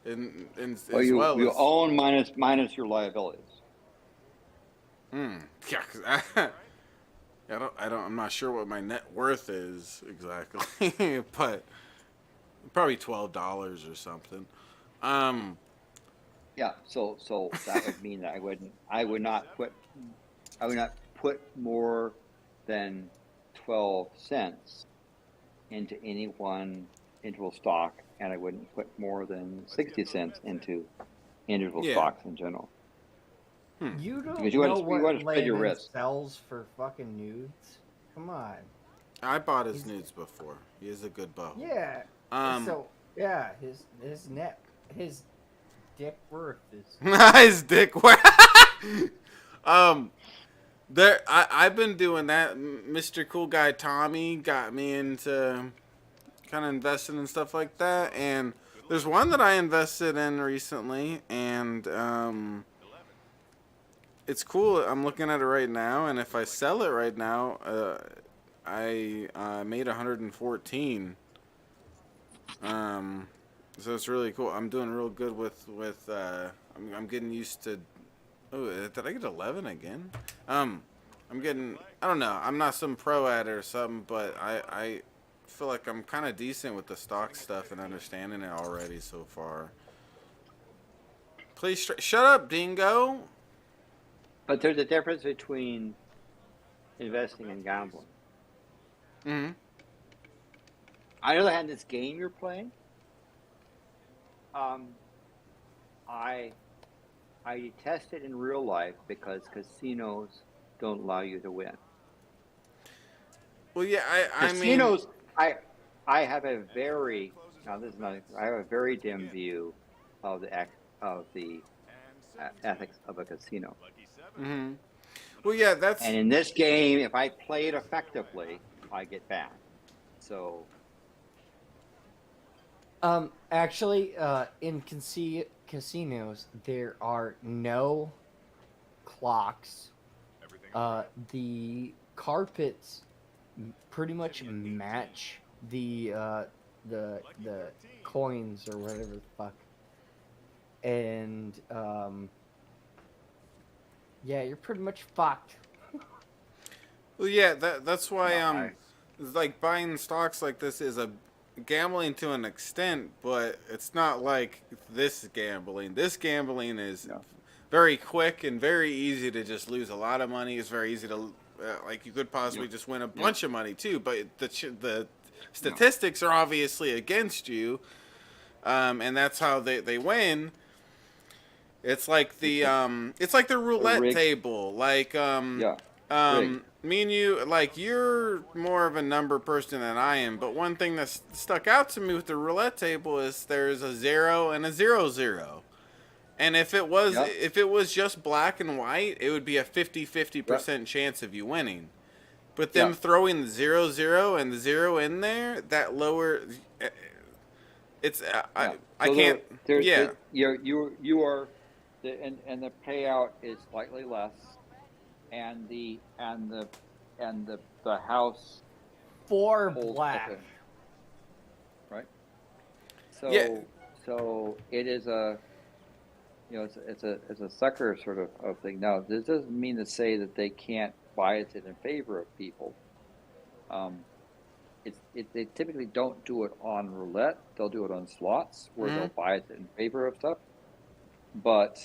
You own minus your liabilities. Yeah, I'm not sure what my net worth is exactly, but probably $12 or something. Yeah, so that would mean that I would not put more than 12 cents into any one individual stock, and I wouldn't put more than 60 cents into individual stocks in general. You don't because you know want what to spread your Landon risk. sells for fucking nudes? Come on. I bought his nudes before. He is a good butthole. Yeah. His dick worth is his dick worth. I've been doing that. Mr. Cool Guy Tommy got me into kind of investing in stuff like that, and there's one that I invested in recently, and it's cool. I'm looking at it right now, and if I sell it right now, I made 114. So it's really cool. I'm doing real good with I'm getting used to. Oh, did I get 11 again? I'm getting. I don't know. I'm not some pro at it or something, but I feel like I'm kind of decent with the stock stuff and understanding it already so far. Please shut up, Dingo. But there's a difference between investing and gambling. Mm-hmm. On the other hand, this game you're playing, I detest it in real life because casinos don't allow you to win. Well, yeah, casinos. I have a very I have a very dim view of the ethics of a casino. Mm-hmm. Well, yeah, and in this game, if I play it effectively, I get banned. So. Actually, in casinos, there are no clocks. The carpets pretty much match the coins or whatever the fuck. And Yeah, you're pretty much fucked. Well, yeah, that's why it's like buying stocks like this is a gambling to an extent, but it's not like this gambling. This gambling is very quick and very easy to just lose a lot of money. It's very easy to like you could possibly just win a bunch of money too, but the statistics are obviously against you, and that's how they win. It's like the roulette table. Like me and you, like you're more of a number person than I am. But one thing that stuck out to me with the roulette table is there's a 0 and a 0-0. And if it was just black and white, it would be a 50% chance of you winning. But them throwing the 0-0 and the 0 in there, that lower, it's I can't. You are, and the payout is slightly less, and the house for holds black, open. Right. So it is a. It's a sucker sort of thing. Now, this doesn't mean to say that they can't bias it in favor of people. They typically don't do it on roulette. They'll do it on slots where they'll bias it in favor of stuff. But,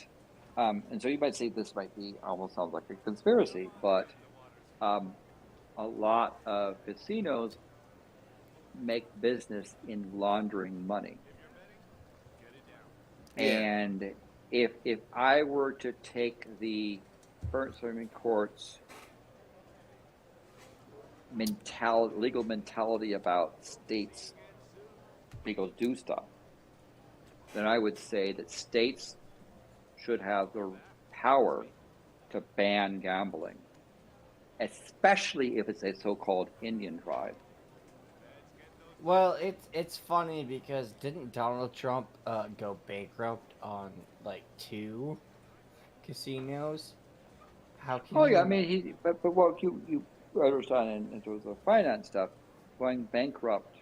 and so you might say this might be almost sounds like a conspiracy, but a lot of casinos make business in laundering money. And if I were to take the current Supreme Court's legal mentality about states legal do stuff, then I would say that states should have the power to ban gambling, especially if it's a so-called Indian tribe. Well, it's funny because didn't Donald Trump go bankrupt on like 2 casinos? How can? Oh yeah, I mean but what you understand in terms of finance stuff, going bankrupt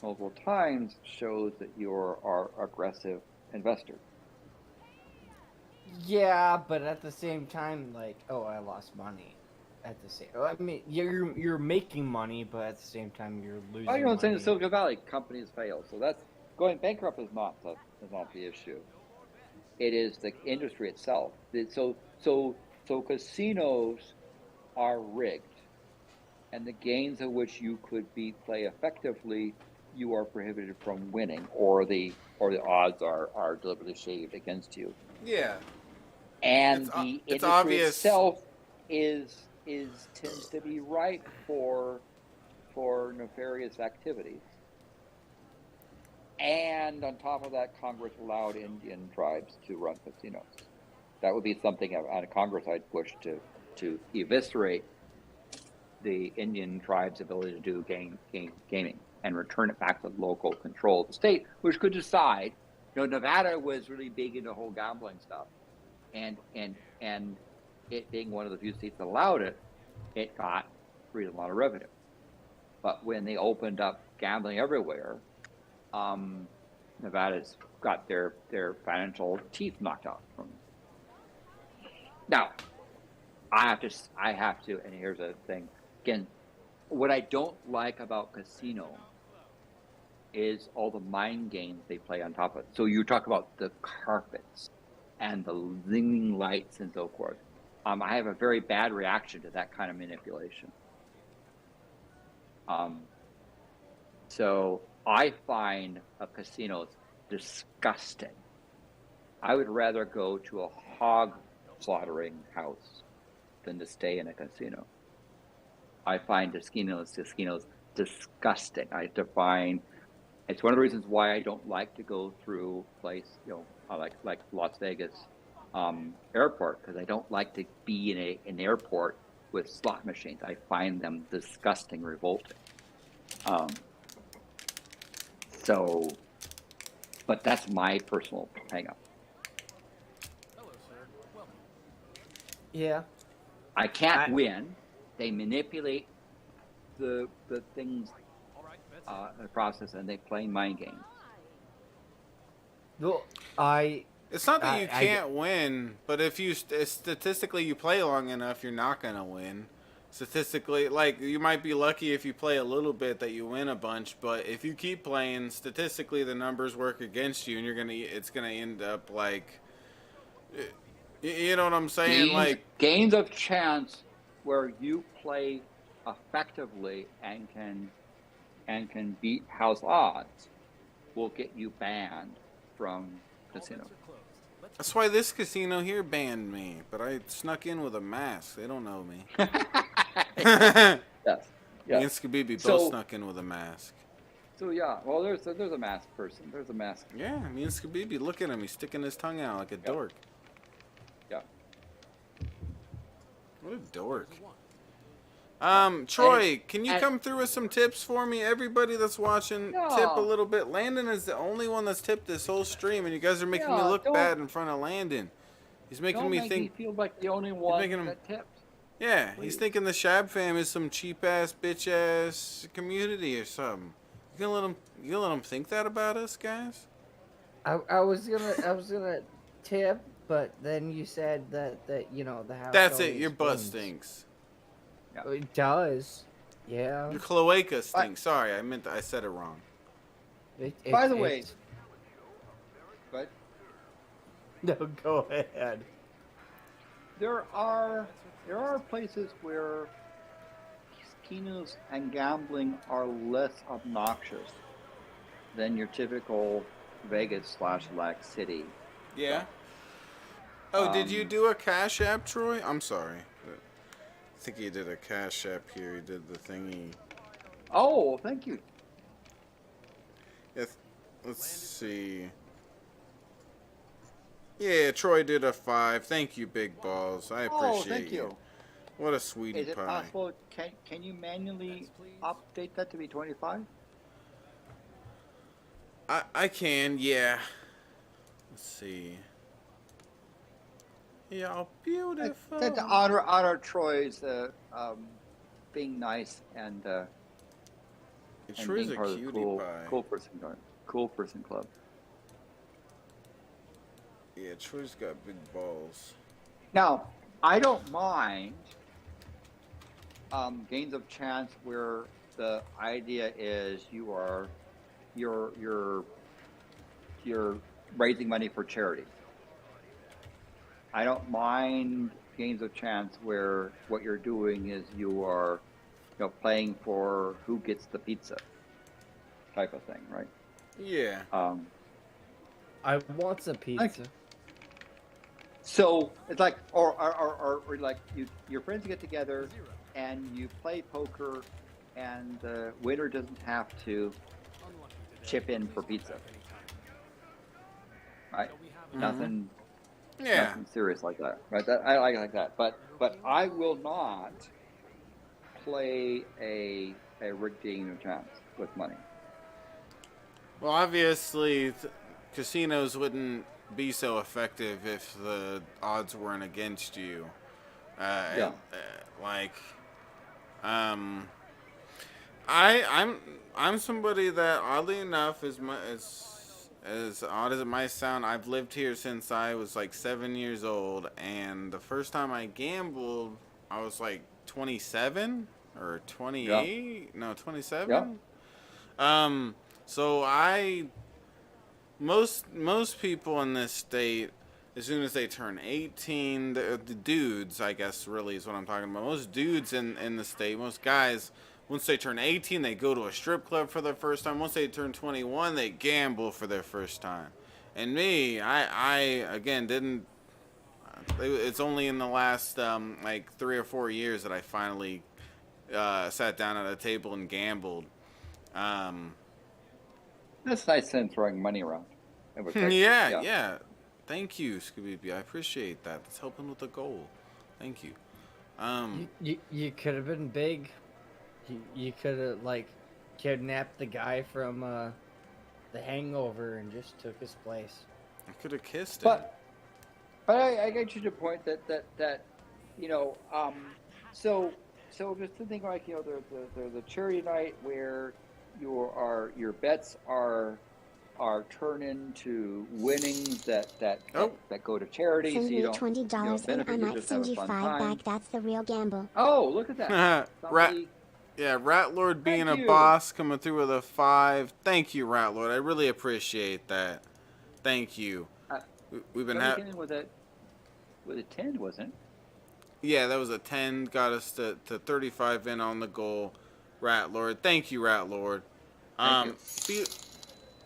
multiple times shows that you are aggressive investor. Yeah, but at the same time, like, I lost money. At the same, I mean, you're making money, but at the same time, you're losing. Oh, you know what I'm saying? money. In Silicon Valley, companies fail, so that's going bankrupt is not the issue. It is the industry itself. So casinos are rigged, and the games of which you could play effectively, you are prohibited from winning, or the odds are deliberately shaved against you. Yeah. And the industry obvious. itself tends to be ripe for nefarious activities. And on top of that, Congress allowed Indian tribes to run casinos. That would be something out of Congress I'd push to eviscerate the Indian tribes' ability to do gaming and return it back to local control of the state, which could decide. Nevada was really big into the whole gambling stuff, and it being one of the few states that allowed it, it got a lot of revenue. But when they opened up gambling everywhere, Nevada's got their financial teeth knocked out from them. Now, I have to, and here's the thing. Again, what I don't like about casino is all the mind games they play on top of it. So you talk about the carpets and the zinging lights and so forth. I have a very bad reaction to that kind of manipulation. So I find a casino disgusting. I would rather go to a hog slaughtering house than to stay in a casino. I find casinos disgusting. It's one of the reasons why I don't like to go through like Las Vegas airport, because I don't like to be in an airport with slot machines. I find them disgusting, revolting. But that's my personal hang-up. Hello, sir. Welcome. Yeah. I can't win. They manipulate the things, the process, and they play mind games. Well, It's not that you can't win, but if you statistically you play long enough, you're not gonna win. Statistically, like, you might be lucky if you play a little bit that you win a bunch, but if you keep playing, statistically the numbers work against you, and it's gonna end up like, you know what I'm saying? Gains of chance where you play effectively and can beat house odds will get you banned from casinos. That's why this casino here banned me, but I snuck in with a mask. They don't know me. Yes. Me and Skabibi both snuck in with a mask. So yeah, well, there's a masked person. There's a mask. Yeah, me and Skabibi, look at him. He's sticking his tongue out like a dork. Yeah. What a dork. Troy, can you come through with some tips for me? Everybody that's watching, tip a little bit. Landon is the only one that's tipped this whole stream, and you guys are making me look bad in front of Landon. He's making me think. Don't feel like the only one that tipped. Yeah, he's thinking the Shabfam is some cheap ass, bitch ass community or something. You gonna let him think that about us, guys? I was gonna tip, but then you said that you know the house. That's it. Your butt stinks. Yeah. It does. Yeah. Your cloaca stinks. Sorry, I said it wrong. By the way, but no, go ahead. There are places where casinos and gambling are less obnoxious than your typical Vegas/Lac City. Yeah. Oh, did you do a Cash App, Troy? I'm sorry. I think he did a Cash App here. He did the thingy. Oh, thank you. Yeah, let's see. Yeah, Troy did a 5. Thank you, Big Balls. I appreciate thank you. What a sweetie Is it pie. possible? Can you manually update that to be 25? I can, yeah. Let's see. Yeah, beautiful. To honor Troy's being nice and Troy's being a part of the cutie pie. Cool person club. Yeah, Troy's got big balls. Now, I don't mind gains of chance where the idea is you're raising money for charity. I don't mind gains of chance where what you're doing is you are, playing for who gets the pizza type of thing, right? Yeah. I want some pizza. So it's like, or like your friends get together and you play poker, and the winner doesn't have to chip in for pizza, right? Mm-hmm. Nothing serious like that, right? I like that, but I will not play a rigged game of chance with money. Well, obviously, casinos wouldn't be so effective if the odds weren't against you. I'm somebody that, oddly enough, as odd as it might sound, I've lived here since I was like 7 years old, and the first time I gambled, I was like 27 or 28. Yeah. No, 27. Yeah. So most people in this state, as soon as they turn 18, the dudes, I guess, really is what I'm talking about. Most dudes in the state, most guys, once they turn 18, they go to a strip club for their first time. Once they turn 21, they gamble for their first time. And me, I again, didn't. It's only in the last like 3 or 4 years that I finally sat down at a table and gambled. That's nice in throwing money around. Yeah. Thank you, Scooby. I appreciate that. That's helping with the goal. Thank you. You could have been big. You could have like kidnapped the guy from The Hangover and just took his place. I could have kissed him. But I get you to the point that so just to think like the charity night where your bets are are turned into winnings that go to charity. Send so me you don't $20 and benefit, I you might just send have a you fun 5 time. back. That's the real gamble. Oh, look at that! Rat, yeah, Rat Lord being a you. boss, coming through with a 5. Thank you, Rat Lord. I really appreciate that. Thank you. We've been Somebody came in with a 10, wasn't it? Yeah, that was a 10. Got us to 35 in on the goal. Rat Lord. Thank you, Rat Lord. Thank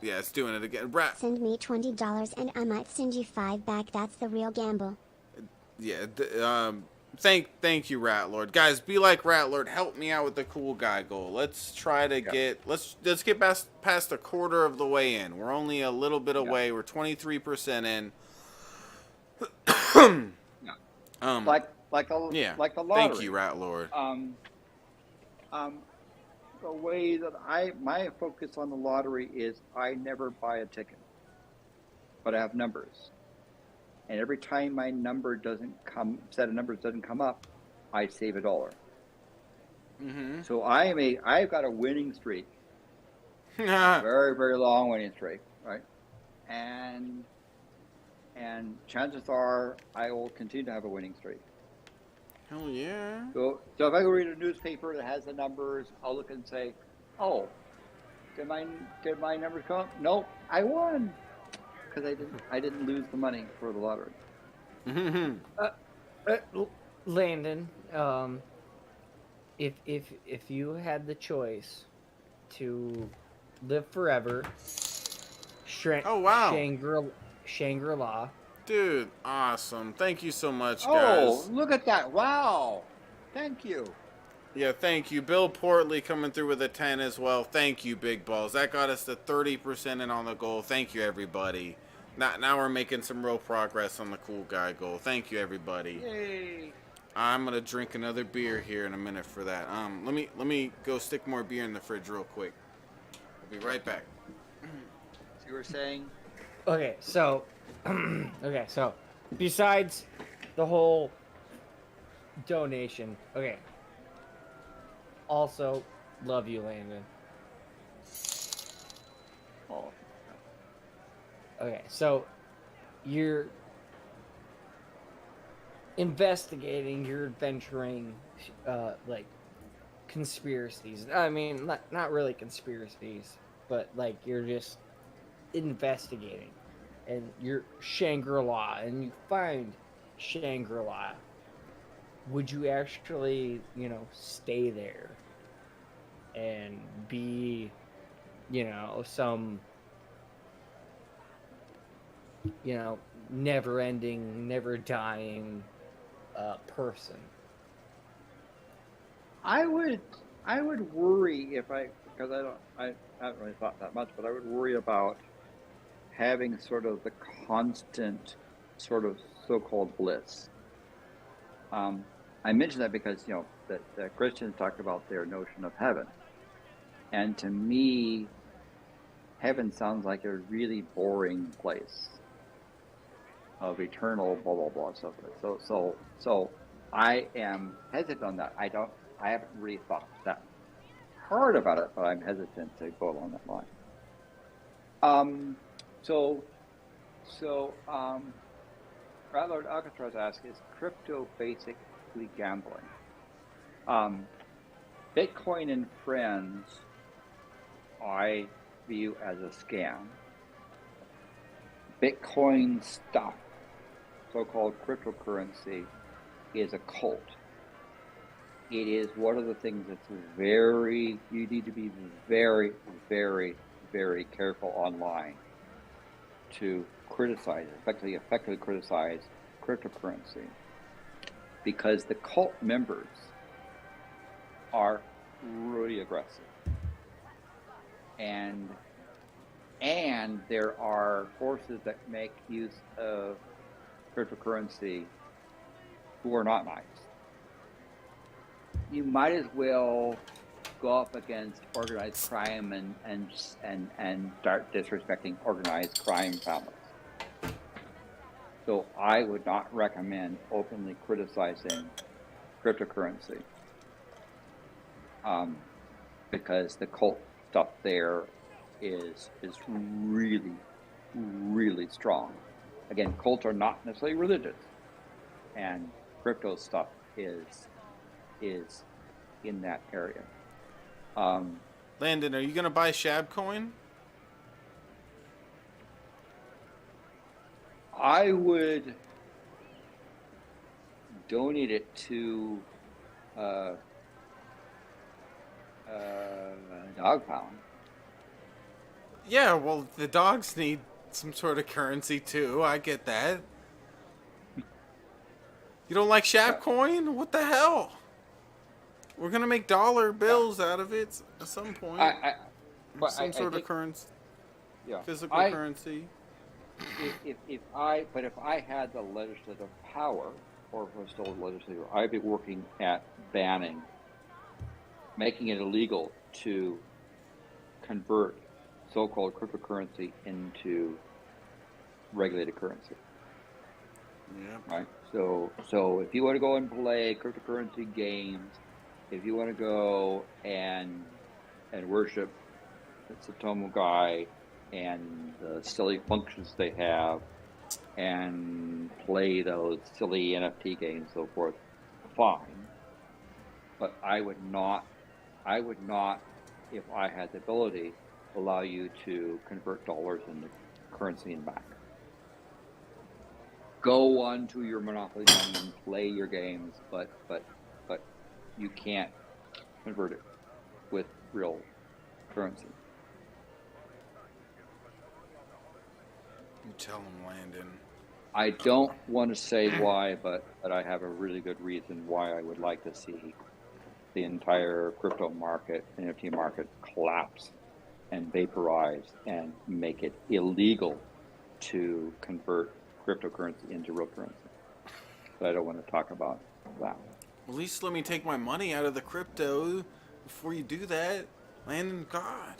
Yeah, it's doing it again. Rat. Send me $20 and I might send you 5 back. That's the real gamble. Yeah, thank you, Rat Lord. Guys, be like Rat Lord. Help me out with the cool guy goal. Let's try to get let's get past a quarter of the way in. We're only a little bit away. We're 23% in. Like the lottery. Thank you, Rat Lord. The way that my focus on the lottery is I never buy a ticket, but I have numbers, and every time my number set of numbers doesn't come up, I save $1. Mm-hmm. So I've got a winning streak, very, very long winning streak, right? And chances are I will continue to have a winning streak. Hell yeah. So if I go read a newspaper that has the numbers, I'll look and say, "Oh, did my numbers come up? Nope, I won because I didn't lose the money for the lottery." Landon, if you had the choice to live forever, Shangri-La. Dude, awesome. Thank you so much, guys. Oh, look at that. Wow. Thank you. Yeah, thank you. Bill Portley coming through with a 10 as well. Thank you, Big Balls. That got us to 30% in on the goal. Thank you, everybody. Now we're making some real progress on the cool guy goal. Thank you, everybody. Yay. I'm going to drink another beer here in a minute for that. Let me go stick more beer in the fridge real quick. I'll be right back. So you were saying? Okay, so besides the whole donation, also love you, Landon. Oh. Okay, so you're investigating, you're adventuring, like conspiracies. I mean, not really conspiracies, but like you're just investigating. And you're Shangri-La, and you find Shangri-La. Would you actually, stay there and be, some, never-ending, never-dying person? I would worry because I haven't really thought that much, but I would worry about having sort of the constant sort of so-called bliss. I mention that because, that Christians talk about their notion of heaven. And to me, heaven sounds like a really boring place of eternal blah, blah, blah, so forth. So I am hesitant on that. I haven't really thought that hard about it, but I'm hesitant to go along that line. Lord Alcatraz asks, is crypto basically gambling? Bitcoin and friends, I view as a scam. Bitcoin stuff, so-called cryptocurrency, is a cult. It is one of the things that's you need to be very, very, very careful online to criticize, effectively criticize cryptocurrency, because the cult members are really aggressive, and there are forces that make use of cryptocurrency who are not nice. You might as well go up against organized crime and start disrespecting organized crime families. So I would not recommend openly criticizing cryptocurrency, because the cult stuff there is really, really strong. Again, cults are not necessarily religious, and crypto stuff is in that area. Landon, are you gonna buy Shab coin? I would donate it to dog pound. Yeah, well, the dogs need some sort of currency too. I get that. You don't like Shab coin? What the hell? We're gonna make dollar bills out of it at some point. Some sort of currency. Yeah. Physical currency. If I had the legislative power, or if I was still legislative, I'd be working at banning, making it illegal to convert so-called cryptocurrency into regulated currency. Yeah. Right. So if you want to go and play cryptocurrency games, if you want to go and worship the Satomu guy and the silly functions they have, and play those silly NFT games and so forth, fine. But I would not, if I had the ability, allow you to convert dollars into currency and back. Go on to your Monopoly money and play your games, but you can't convert it with real currency. You tell him, Landon. I don't want to say why, but I have a really good reason why I would like to see the entire crypto market, NFT market, collapse and vaporize and make it illegal to convert cryptocurrency into real currency. But I don't want to talk about that. At least let me take my money out of the crypto before you do that, Landon. God.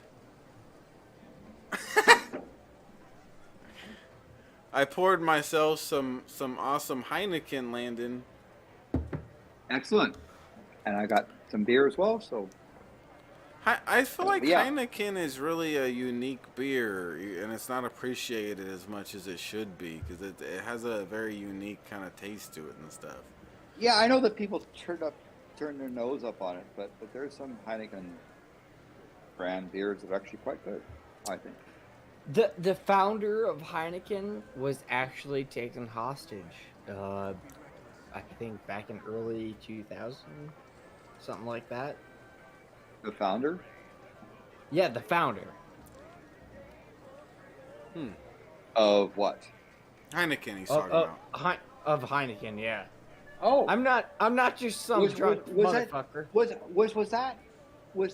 I poured myself some awesome Heineken, Landon. Excellent. And I got some beer as well, so. I feel like Yeah. Heineken is really a unique beer, and it's not appreciated as much as it should be, because it has a very unique kind of taste to it and stuff. Yeah, I know that people turn their nose up on it, but there's some Heineken brand beers that are actually quite good, I think. The founder of Heineken was actually taken hostage. I think back in early 2000, something like that. The founder? Yeah, the founder. Of what? Heineken. He's talking about. Of Heineken, yeah. Oh, I'm not just some drunk motherfucker. Was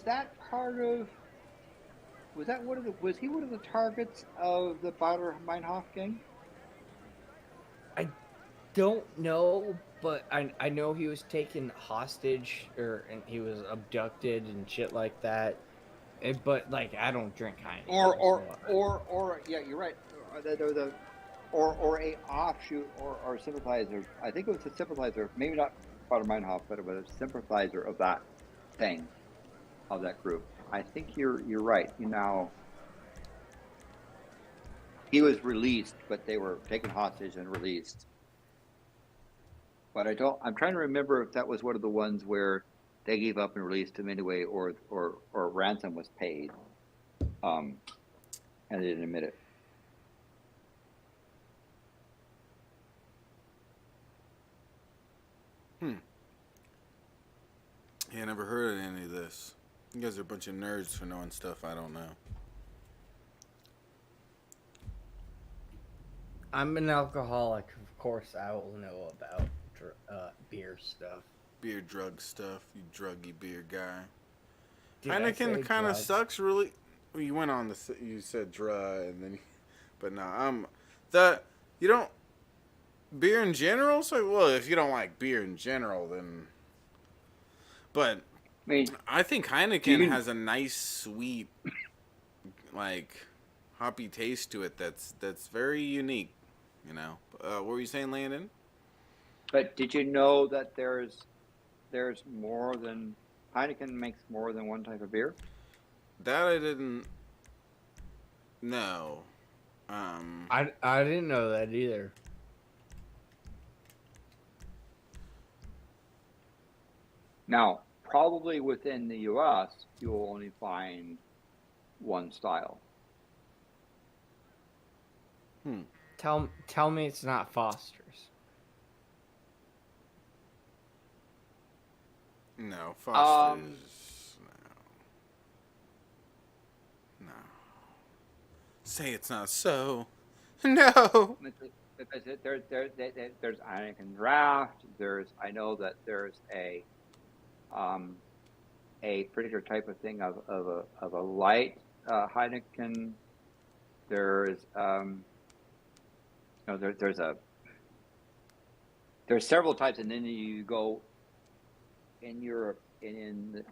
that part of? Was he one of the targets of the Baader Meinhof gang? I don't know, but I know he was taken hostage and he was abducted and shit like that. But like, I don't drink Heineken. Or yeah, you're right. Or a offshoot or sympathizer. I think it was a sympathizer, maybe not Baader Meinhof, but it was a sympathizer of that thing, of that group. I think you're right. He was released, but they were taken hostage and released. But I'm trying to remember if that was one of the ones where they gave up and released him anyway, or ransom was paid, and they didn't admit it. Yeah, I never heard of any of this. You guys are a bunch of nerds for knowing stuff I don't know. I'm an alcoholic, of course. I will know about beer stuff. Beer drug stuff, you druggy beer guy. Did I say Heineken kind of drug? sucks, really. Well, you went on you said dry, and then, but no, you don't beer in general. So well, if you don't like beer in general, then. But I think Heineken has a nice, sweet, like, hoppy taste to it. That's very unique. What were you saying, Landon? But did you know that there's more than Heineken makes more than one type of beer? That I didn't No. I didn't know that either. Now, probably within the U.S., you will only find one style. Tell me it's not Foster's. No, Foster's. No. Say it's not so. No. Because there's Heineken Draft. I know that there's a particular type of thing of a light Heineken. There's there's several types, and then you go in Europe in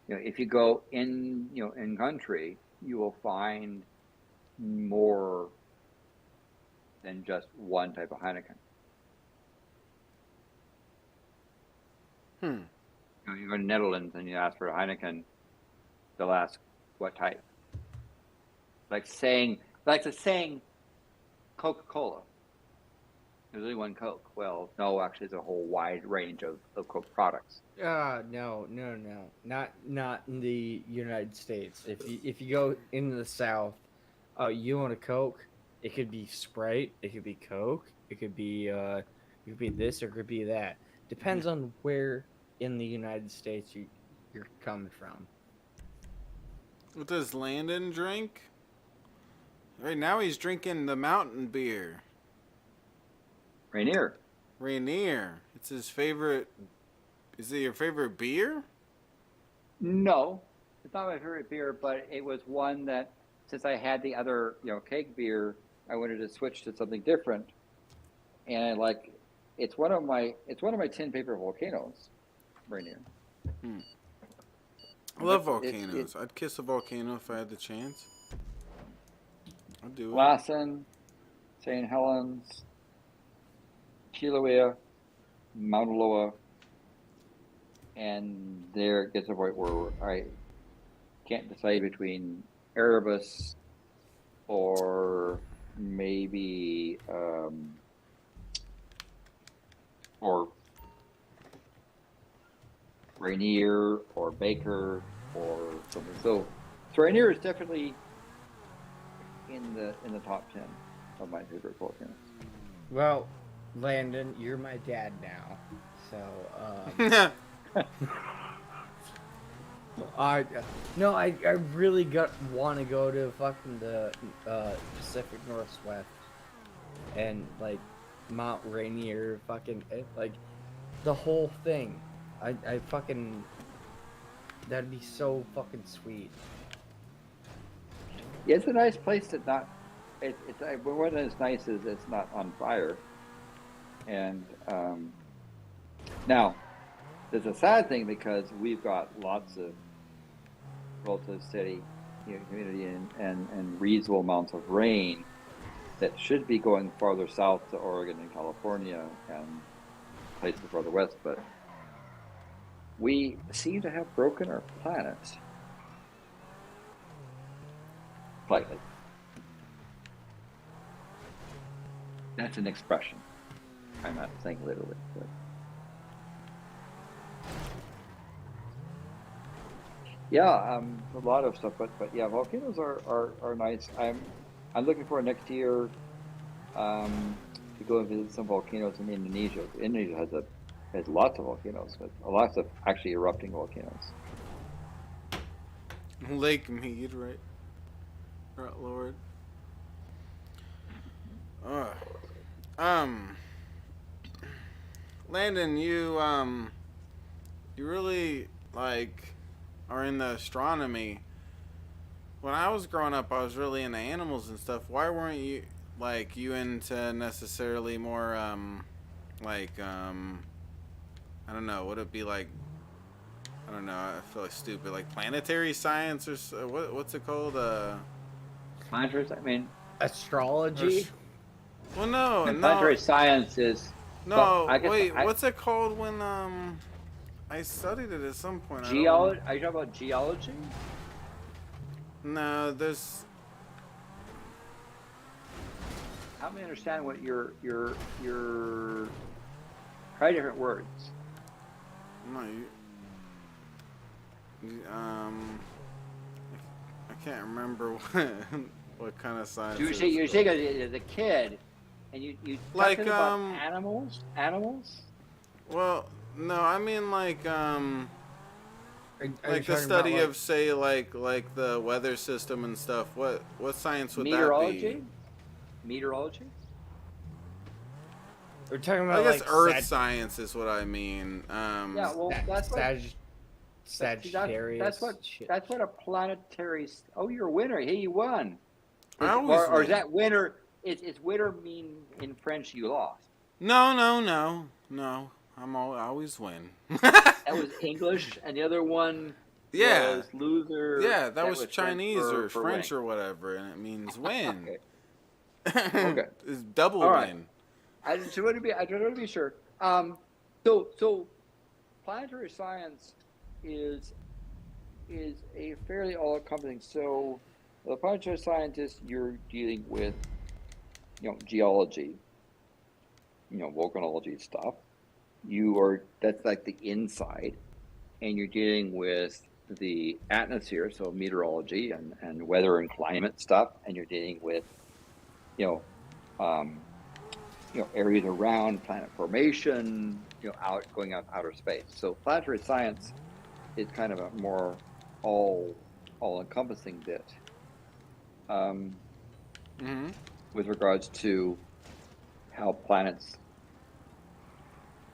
if you go in in country, you will find more than just one type of Heineken. You go to Netherlands and you ask for a Heineken, they'll ask what type. Like saying Coca-Cola. There's only one Coke. Well, no, actually, there's a whole wide range of Coke products. No, not in the United States. If you go into the South, you want a Coke, it could be Sprite, it could be Coke, it could be this, or it could be that. Depends on where in the United States you're coming from. What does Landon drink? Right now he's drinking the mountain beer. Rainier. It's his favorite. Is it your favorite beer? No, it's not my favorite beer, but it was one that, since I had the other, keg beer, I wanted to switch to something different. And it's one of my 10 favorite volcanoes, Rainier. I love volcanoes. I'd kiss a volcano if I had the chance. I'd do it. Lassen, St. Helens, Kilauea, Mauna Loa, and there it gets to a point where I can't decide between Erebus or maybe or Rainier or Baker or something. So Rainier is definitely in the top 10 of my favorite volcanoes. Well, Landon, you're my dad now, so I really want to go to fucking the Pacific Northwest and Mount Rainier, fucking the whole thing. I fucking, that'd be so fucking sweet. Yeah, it's a nice place to not. One that's nice is it's not on fire. And now, there's a sad thing because we've got lots of relative steady community and reasonable amounts of rain that should be going farther south to Oregon and California and places further west, but we seem to have broken our planet slightly. That's an expression. I'm not saying literally, but yeah, a lot of stuff. But yeah, volcanoes are nice. I'm looking for next year to go and visit some volcanoes in Indonesia. Indonesia has lots of volcanoes, but lots of actually erupting volcanoes. Lake Mead, right? Right, Lord. Landon, you really are in the astronomy. When I was growing up, I was really into animals and stuff. Why weren't you you into necessarily more I don't know, would it be I don't know, I feel stupid, planetary science or what's it called? Planetary, I mean, astrology. Well, no. Planetary science is. No, wait. What's it called when I studied it at some point? Geology? Are you talking about geology? No, there's. Help me understand what your try different words. No, I can't remember what kind of science. You're saying as a kid, and you like talking about animals. Well, no, I mean like Are you the talking study about, of say like the weather system and stuff. What science would meteorology? that be? Meteorology? We're talking about I guess like Earth science is what I mean. Yeah, well, that's what Sagittarius. That's what a planetary. Oh, you're a winner. Hey, you won. I always Or win. is that winner? Is winner mean in French you lost? No. I always win. That was English, and the other one was loser. Yeah, that was French Chinese or for French winning. or whatever, and it means win. Okay. It's double All right. win. I just want to be sure. So planetary science is a fairly all-encompassing. So the planetary scientist, you're dealing with, geology, volcanology stuff. That's like the inside, and you're dealing with the atmosphere, so meteorology and weather and climate stuff, and you're dealing with, areas around planet formation, going out outer space. So planetary science is kind of a more all-encompassing bit with regards to how planets.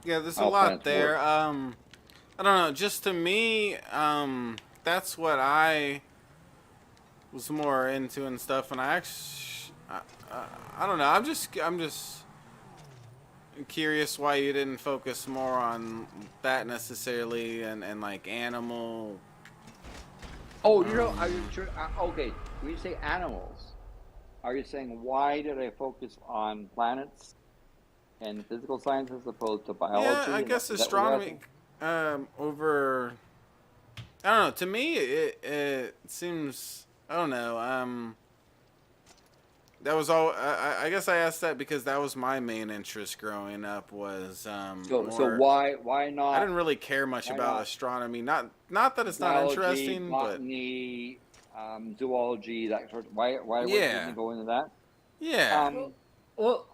Yeah, there's a how lot planets there. work. I don't know. Just to me, that's what I was more into and stuff. And I don't know. I'm just curious why you didn't focus more on that necessarily, and like animal. Oh, are you sure? Okay, when you say animals, are you saying why did I focus on planets and physical science as opposed to biology? Yeah, I guess astronomy over. I don't know. To me, it seems. I don't know. That was all. I guess I asked that because that was my main interest growing up. Was so why not? I didn't really care much about astronomy. Not that it's not biology, interesting, botany, zoology, that sort of. Why didn't you go into that? Yeah. Well,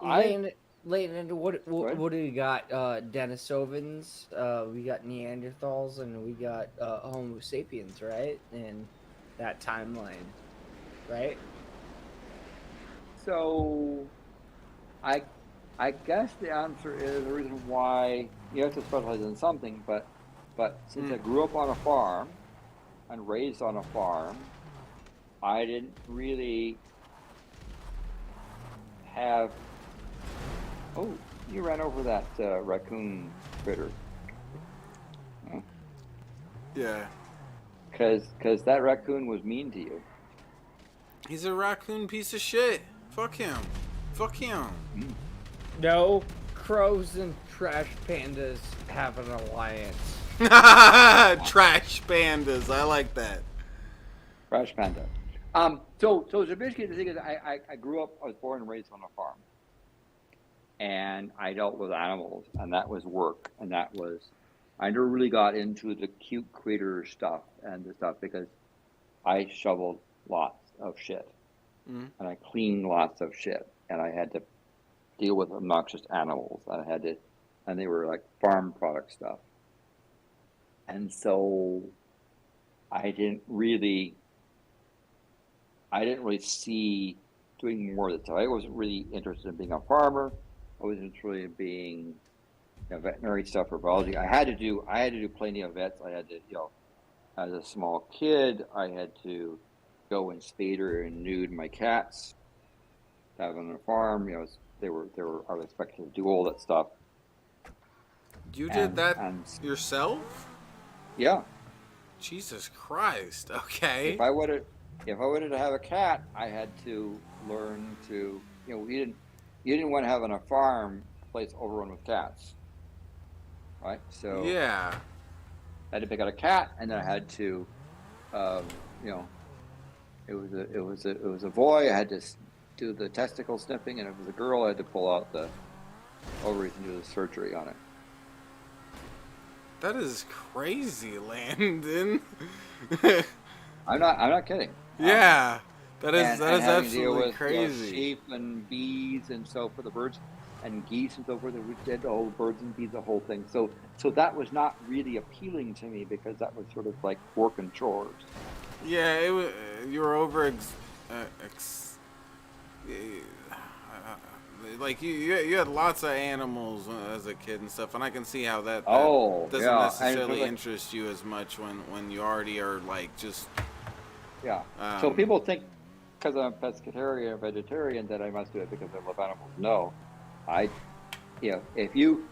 laying into what do we got? Denisovans, we got Neanderthals, and we got Homo sapiens, right? In that timeline, right? So, I guess the answer is the reason why you have to specialize in something. But since I grew up on a farm and raised on a farm, I didn't really have. Oh, you ran over that raccoon critter. Oh. Yeah. Because that raccoon was mean to you. He's a raccoon piece of shit. Fuck him. Fuck him. No, crows and trash pandas have an alliance. Trash pandas. I like that. Trash panda. So basically the thing is, I grew up. I was born and raised on a farm, and I dealt with animals, and that was work, and that was. I never really got into the cute critter stuff and the stuff because I shoveled lots of shit, and I cleaned lots of shit, and I had to deal with obnoxious animals. And they were like farm product stuff, and so I didn't really see doing more of that stuff. I wasn't really interested in being a farmer. I wasn't interested in being veterinary stuff or biology. I had to do plenty of vets. I had to, as a small kid, I had to go and spader and nude my cats. Have them on a farm, I was expected to do all that stuff. You did that yourself? Yeah. Jesus Christ. Okay. If I wanted to have a cat, I had to learn to. You didn't want to have on a farm place overrun with cats, right? So yeah, I had to pick out a cat, and then I had to, it was a boy, I had to do the testicle sniffing, and if it was a girl, I had to pull out the ovaries and do the surgery on it. That is crazy, Landon. I'm not kidding. Yeah, that is and having to deal absolutely with, crazy. Sheep and bees and so for the birds and geese and so forth. We did the whole birds and bees, the whole thing. So that was not really appealing to me because that was sort of like work and chores. Yeah, it was. You were over. Like you had lots of animals as a kid and stuff, and I can see how that doesn't necessarily interest you as much when you already are like just. Yeah. So people think because I'm a pescatarian or vegetarian that I must do it because I love animals. No, if you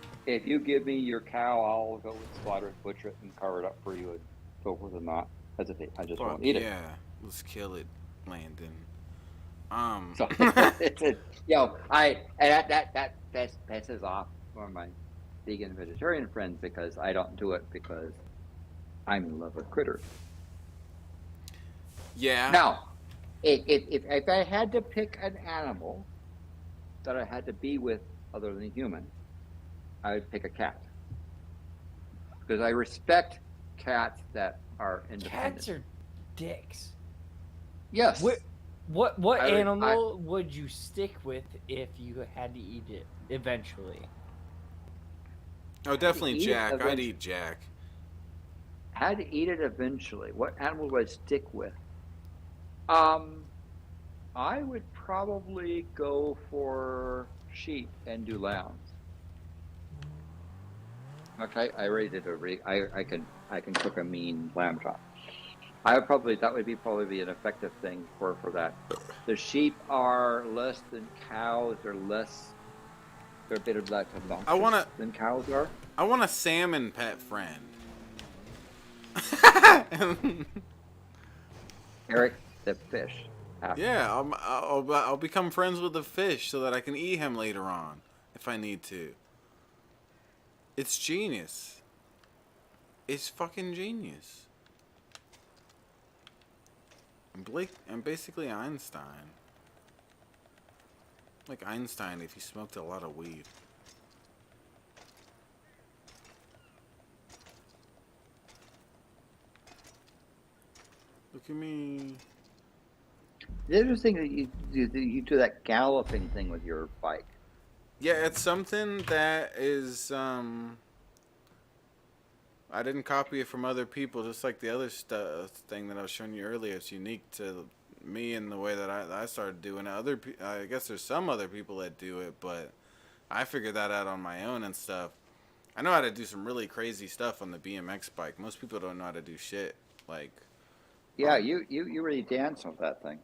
give me your cow, I'll go and slaughter it, butcher it, and carve it up for you and so forth and not hesitate. I just won't eat it. Yeah, let's kill it, Landon. So that pisses off for my vegan and vegetarian friends because I don't do it because I'm in love with critters. Yeah. Now, if I had to pick an animal that I had to be with other than a human, I would pick a cat because I respect cats that are independent. Cats are dicks. Yes. What animal would you stick with if you had to eat it eventually? Oh, definitely Jack. I'd eat Jack. Had to eat it eventually. What animal would I stick with? I would probably go for sheep and do lambs. Okay, I already did I can cook a mean lamb chop. That would probably be an effective thing for that. The sheep are less than cows. They're a bit of less obnoxious than cows are. I want a salmon pet friend. Eric, the fish. Yeah, I'll become friends with the fish so that I can eat him later on if I need to. It's genius. It's fucking genius. I'm basically Einstein. Like Einstein if he smoked a lot of weed. Look at me. The interesting that you do that galloping thing with your bike. Yeah, it's something that is I didn't copy it from other people, just like the other thing that I was showing you earlier. It's unique to me in the way that I started doing it. I guess there's some other people that do it, but I figured that out on my own and stuff. I know how to do some really crazy stuff on the BMX bike. Most people don't know how to do shit. Like, yeah, you really dance with that thing.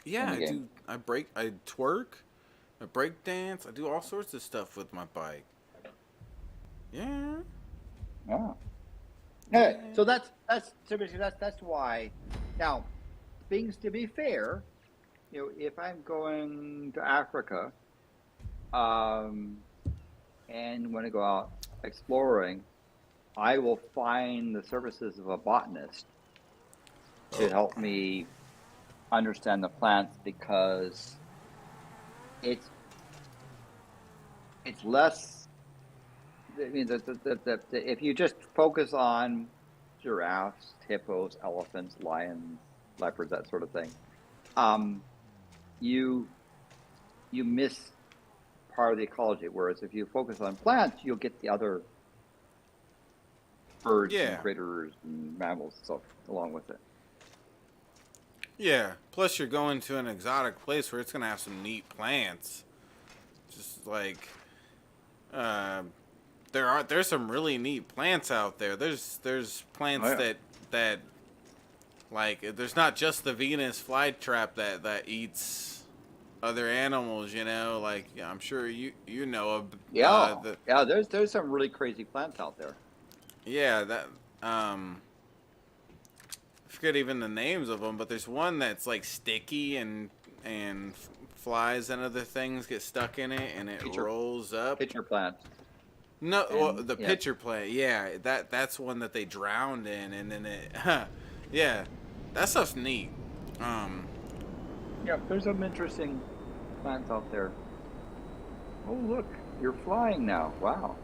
Yeah, I do. I twerk, I break dance. I do all sorts of stuff with my bike. Yeah. Oh. Yeah. So that's why. Now, things to be fair, if I'm going to Africa, and want to go out exploring, I will find the services of a botanist to help me understand the plants because it's less. I mean, if you just focus on giraffes, hippos, elephants, lions, leopards, that sort of thing, you miss part of the ecology. Whereas if you focus on plants, you'll get the other birds and critters and mammals and stuff along with it. Yeah. Plus, you're going to an exotic place where it's gonna have some neat plants. Just like, there's some really neat plants out there. There's plants that like there's not just the Venus flytrap that eats other animals. Like I'm sure you know of. There's some really crazy plants out there. Yeah, that I forget even the names of them, but there's one that's like sticky and flies and other things get stuck in it and it rolls up. Pitcher plant. No, the pitcher plant. Yeah, that's one that they drowned in, and then it. Yeah, that stuff's neat. Yeah, there's some interesting plants out there. Oh, look, you're flying now. Wow.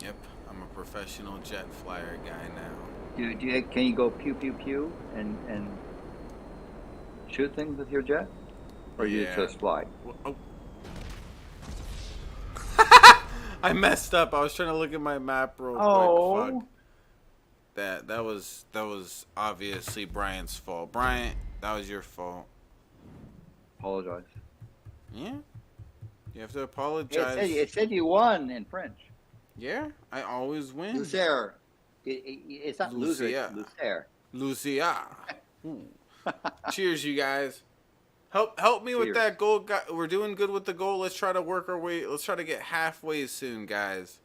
Yep, I'm a professional jet flyer guy now. Can you go pew pew pew and shoot things with your jet, or you Yeah. just fly? Oh. I messed up. I was trying to look at my map real quick. Fuck. That was obviously Brian's fault. Brian, that was your fault. Apologize. Yeah. You have to apologize. It said you won in French. Yeah, I always win. Lucer. It's not loser, it's Lucer. Lucia. Cheers, you guys. Help me with that goal. We're doing good with the goal. Let's try to work our way. Let's try to get halfway soon, guys.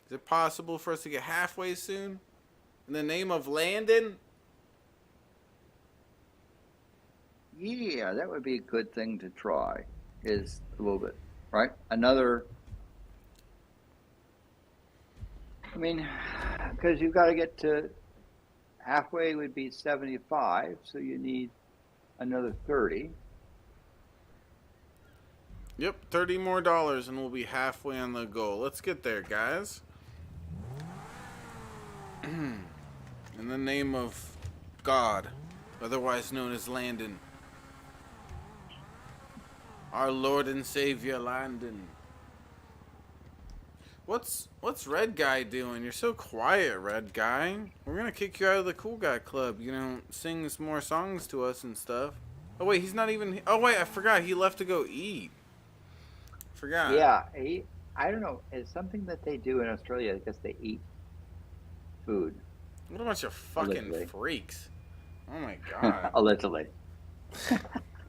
Is it possible for us to get halfway soon? In the name of Landon? Yeah, that would be a good thing to try. Is a little bit, right? Another. I mean, because you've got to get to halfway would be 75, so you need another 30. Yep, $30 more and we'll be halfway on the goal. Let's get there, guys. In the name of God, otherwise known as Landon. Our Lord and Savior, Landon. What's Red Guy doing? You're so quiet, Red Guy. We're gonna kick you out of the Cool Guy Club. You know, sing some more songs to us and stuff. Oh wait, he's not even. Oh wait, I forgot. He left to go eat. Forgot. Yeah, I don't know. It's something that they do in Australia because they eat food. What a bunch of fucking freaks. Oh my god. Allegedly.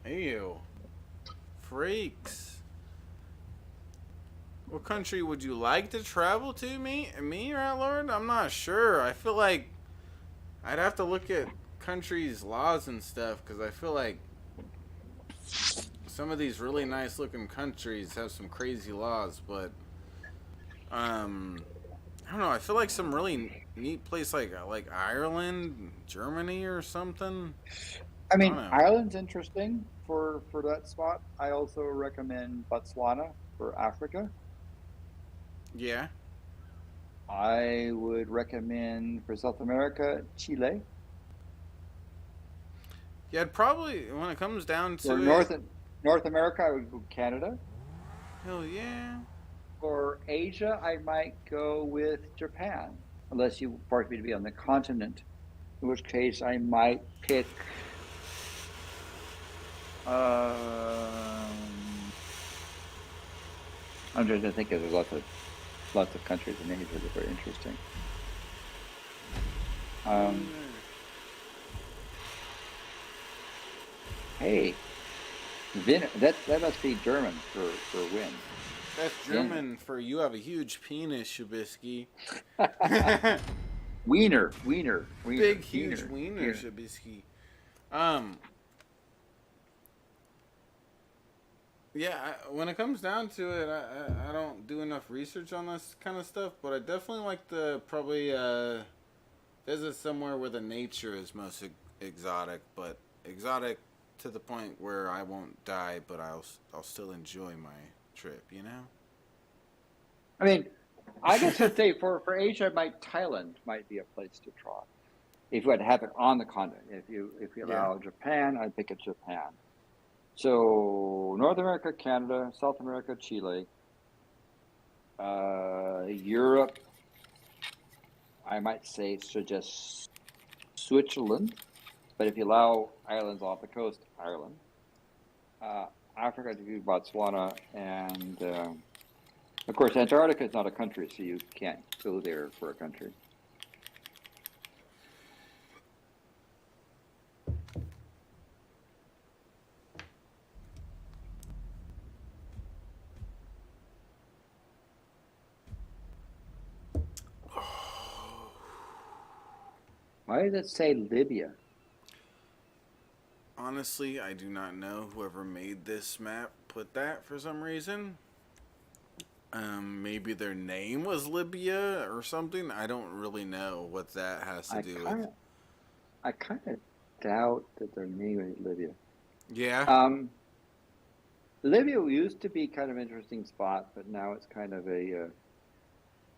Ew. Freaks. What country would you like to travel to, me, right, Lord? I'm not sure. I feel like I'd have to look at countries' laws and stuff, because I feel like some of these really nice looking countries have some crazy laws, but I don't know. I feel like some really neat place like Ireland, Germany, or something. I mean, Ireland's interesting for that spot. I also recommend Botswana for Africa. Yeah. I would recommend for South America, Chile. Yeah, I'd probably, when it comes down to North America, I would go Canada. Hell yeah. For Asia, I might go with Japan, unless you want me to be on the continent, in which case I might pick I'm trying to think of there's lots of countries in Asia that are very interesting. Hey, that must be German for win. That's German for you have a huge penis, Shabisky. Wiener. Big, huge wiener, Shabisky. Yeah, when it comes down to it, I don't do enough research on this kind of stuff, but I definitely like to probably visit somewhere where the nature is most exotic, but exotic to the point where I won't die, but I'll still enjoy my trip, you know? I mean, I guess I'd say for Asia, Thailand might be a place to try. If you had to have it on the continent. If you allow Japan, I'd pick Japan. So North America, Canada, South America, Chile, Europe, I might say suggest Switzerland, but if you allow islands off the coast, Ireland. Africa to do Botswana, and of course Antarctica is not a country, so you can't go there for a country. Why did it say Libya? Honestly, I do not know. Whoever made this map put that for some reason. Maybe their name was Libya or something. I don't really know what that has to do with. I kind of doubt that their name is Libya. Yeah. Libya used to be kind of an interesting spot, but now it's kind of a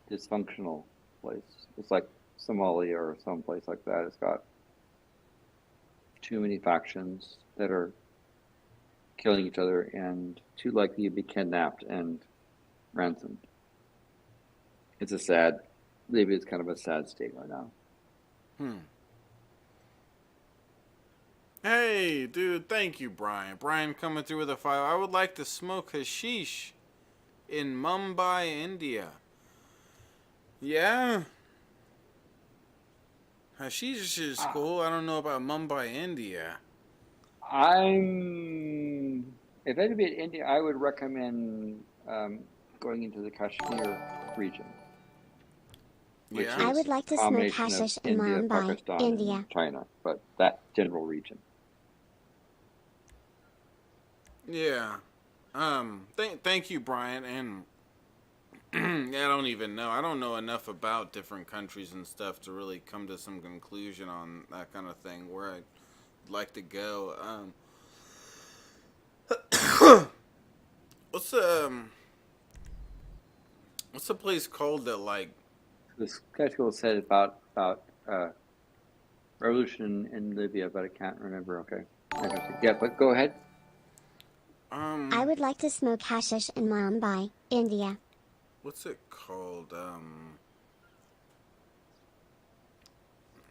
dysfunctional place. It's like Somalia or some place like that. It's got too many factions that are killing each other and too likely to be kidnapped and ransomed. It's a sad, Libya is kind of a sad state right now. Hey, dude, thank you, Brian. Brian coming through with a file. I would like to smoke hashish in Mumbai, India. Yeah? Hashish is cool. I don't know about Mumbai, India. If I'd be in India, I would recommend going into the Kashmir region. Which I is would like to a smoke combination of hashish in India, Mumbai, Pakistan, India. and China, but that general region. Yeah. Thank you, Brian. And I don't even know. I don't know enough about different countries and stuff to really come to some conclusion on that kind of thing where I'd like to go. What's the place called that, like... This article said about revolution in Libya, but I can't remember. Okay. Interesting. Yeah, but go ahead. I would like to smoke hashish in Mumbai, India. What's it called?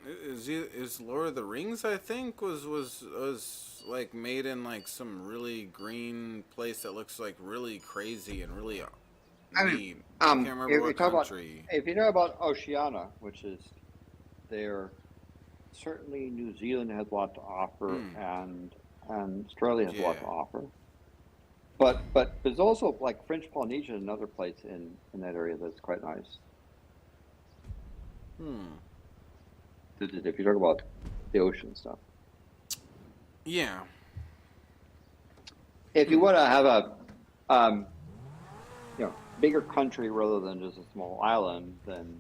Is Lord of the Rings, I think, was like made in like some really green place that looks like really crazy and really neat. I can't remember what country. If you know about Oceania, which is there, certainly New Zealand has a lot to offer, and Australia has a lot to offer. But there's also like French Polynesia, another place in that area that's quite nice. If you talk about the ocean stuff. Yeah. If you want to have a bigger country rather than just a small island, then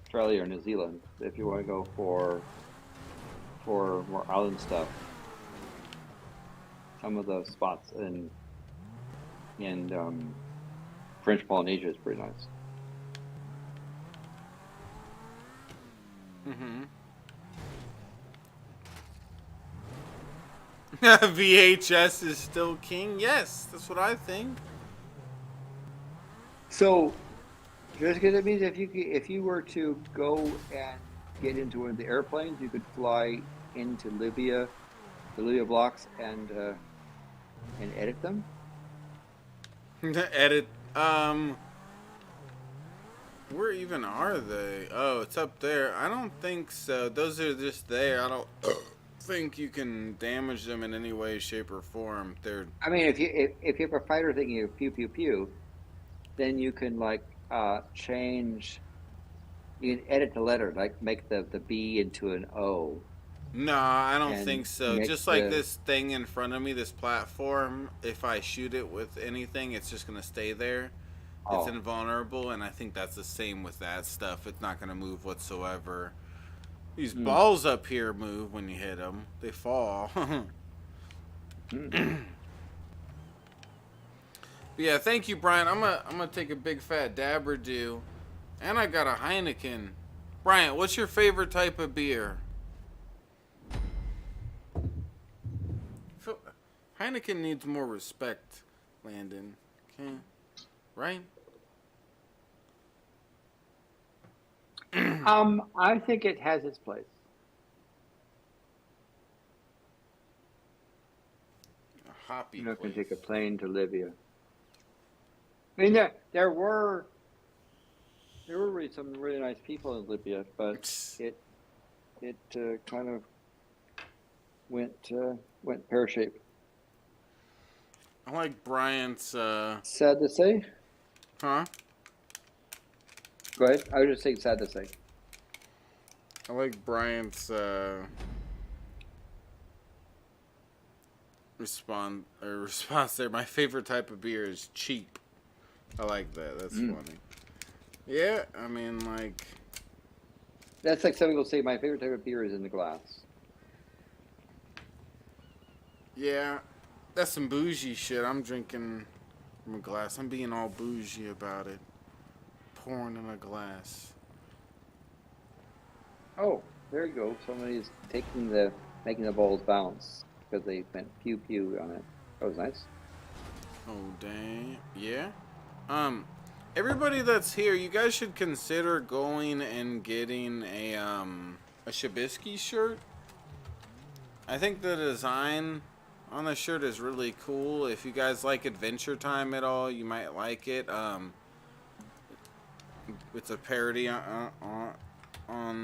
Australia or New Zealand. If you want to go for more island stuff, some of the spots in French Polynesia is pretty nice. VHS is still king. Yes, that's what I think. So, just because it means if you were to go and get into one of the airplanes, you could fly into Libya, the Libya blocks, and edit them. Edit. Where even are they? Oh, it's up there. I don't think so. Those are just there. I don't think you can damage them in any way, shape, or form. They're. I mean, if you have a fighter thinking you pew pew pew, then you can like change. You can edit the letter, like make the B into an O. No, I don't think so. Just like this thing in front of me, this platform, if I shoot it with anything, it's just going to stay there. It's invulnerable, and I think that's the same with that stuff. It's not going to move whatsoever. These balls up here move when you hit them. They fall. But yeah, thank you, Brian. I'm gonna take a big fat dab or do. And I got a Heineken. Brian, what's your favorite type of beer? Heineken needs more respect, Landon. Okay? Right? I think it has its place. A hoppy You're not going place. to take a plane to Libya. I mean, there were really some really nice people in Libya, but it kind of went pear-shaped. I like Brian's. Sad to say. Huh? Go ahead. I was just saying, sad to say. I like Brian's response there. My favorite type of beer is cheap. I like that. That's funny. Yeah, I mean, like... That's like some people say my favorite type of beer is in the glass. Yeah, that's some bougie shit. I'm drinking from a glass. I'm being all bougie about it. Pouring in a glass. Oh, there you go. Somebody's making the balls bounce because they went pew pew on it. That was nice. Oh dang. Yeah. Everybody that's here, you guys should consider going and getting a Shabisky shirt. I think the design on the shirt is really cool. If you guys like Adventure Time at all, you might like it. It's a parody on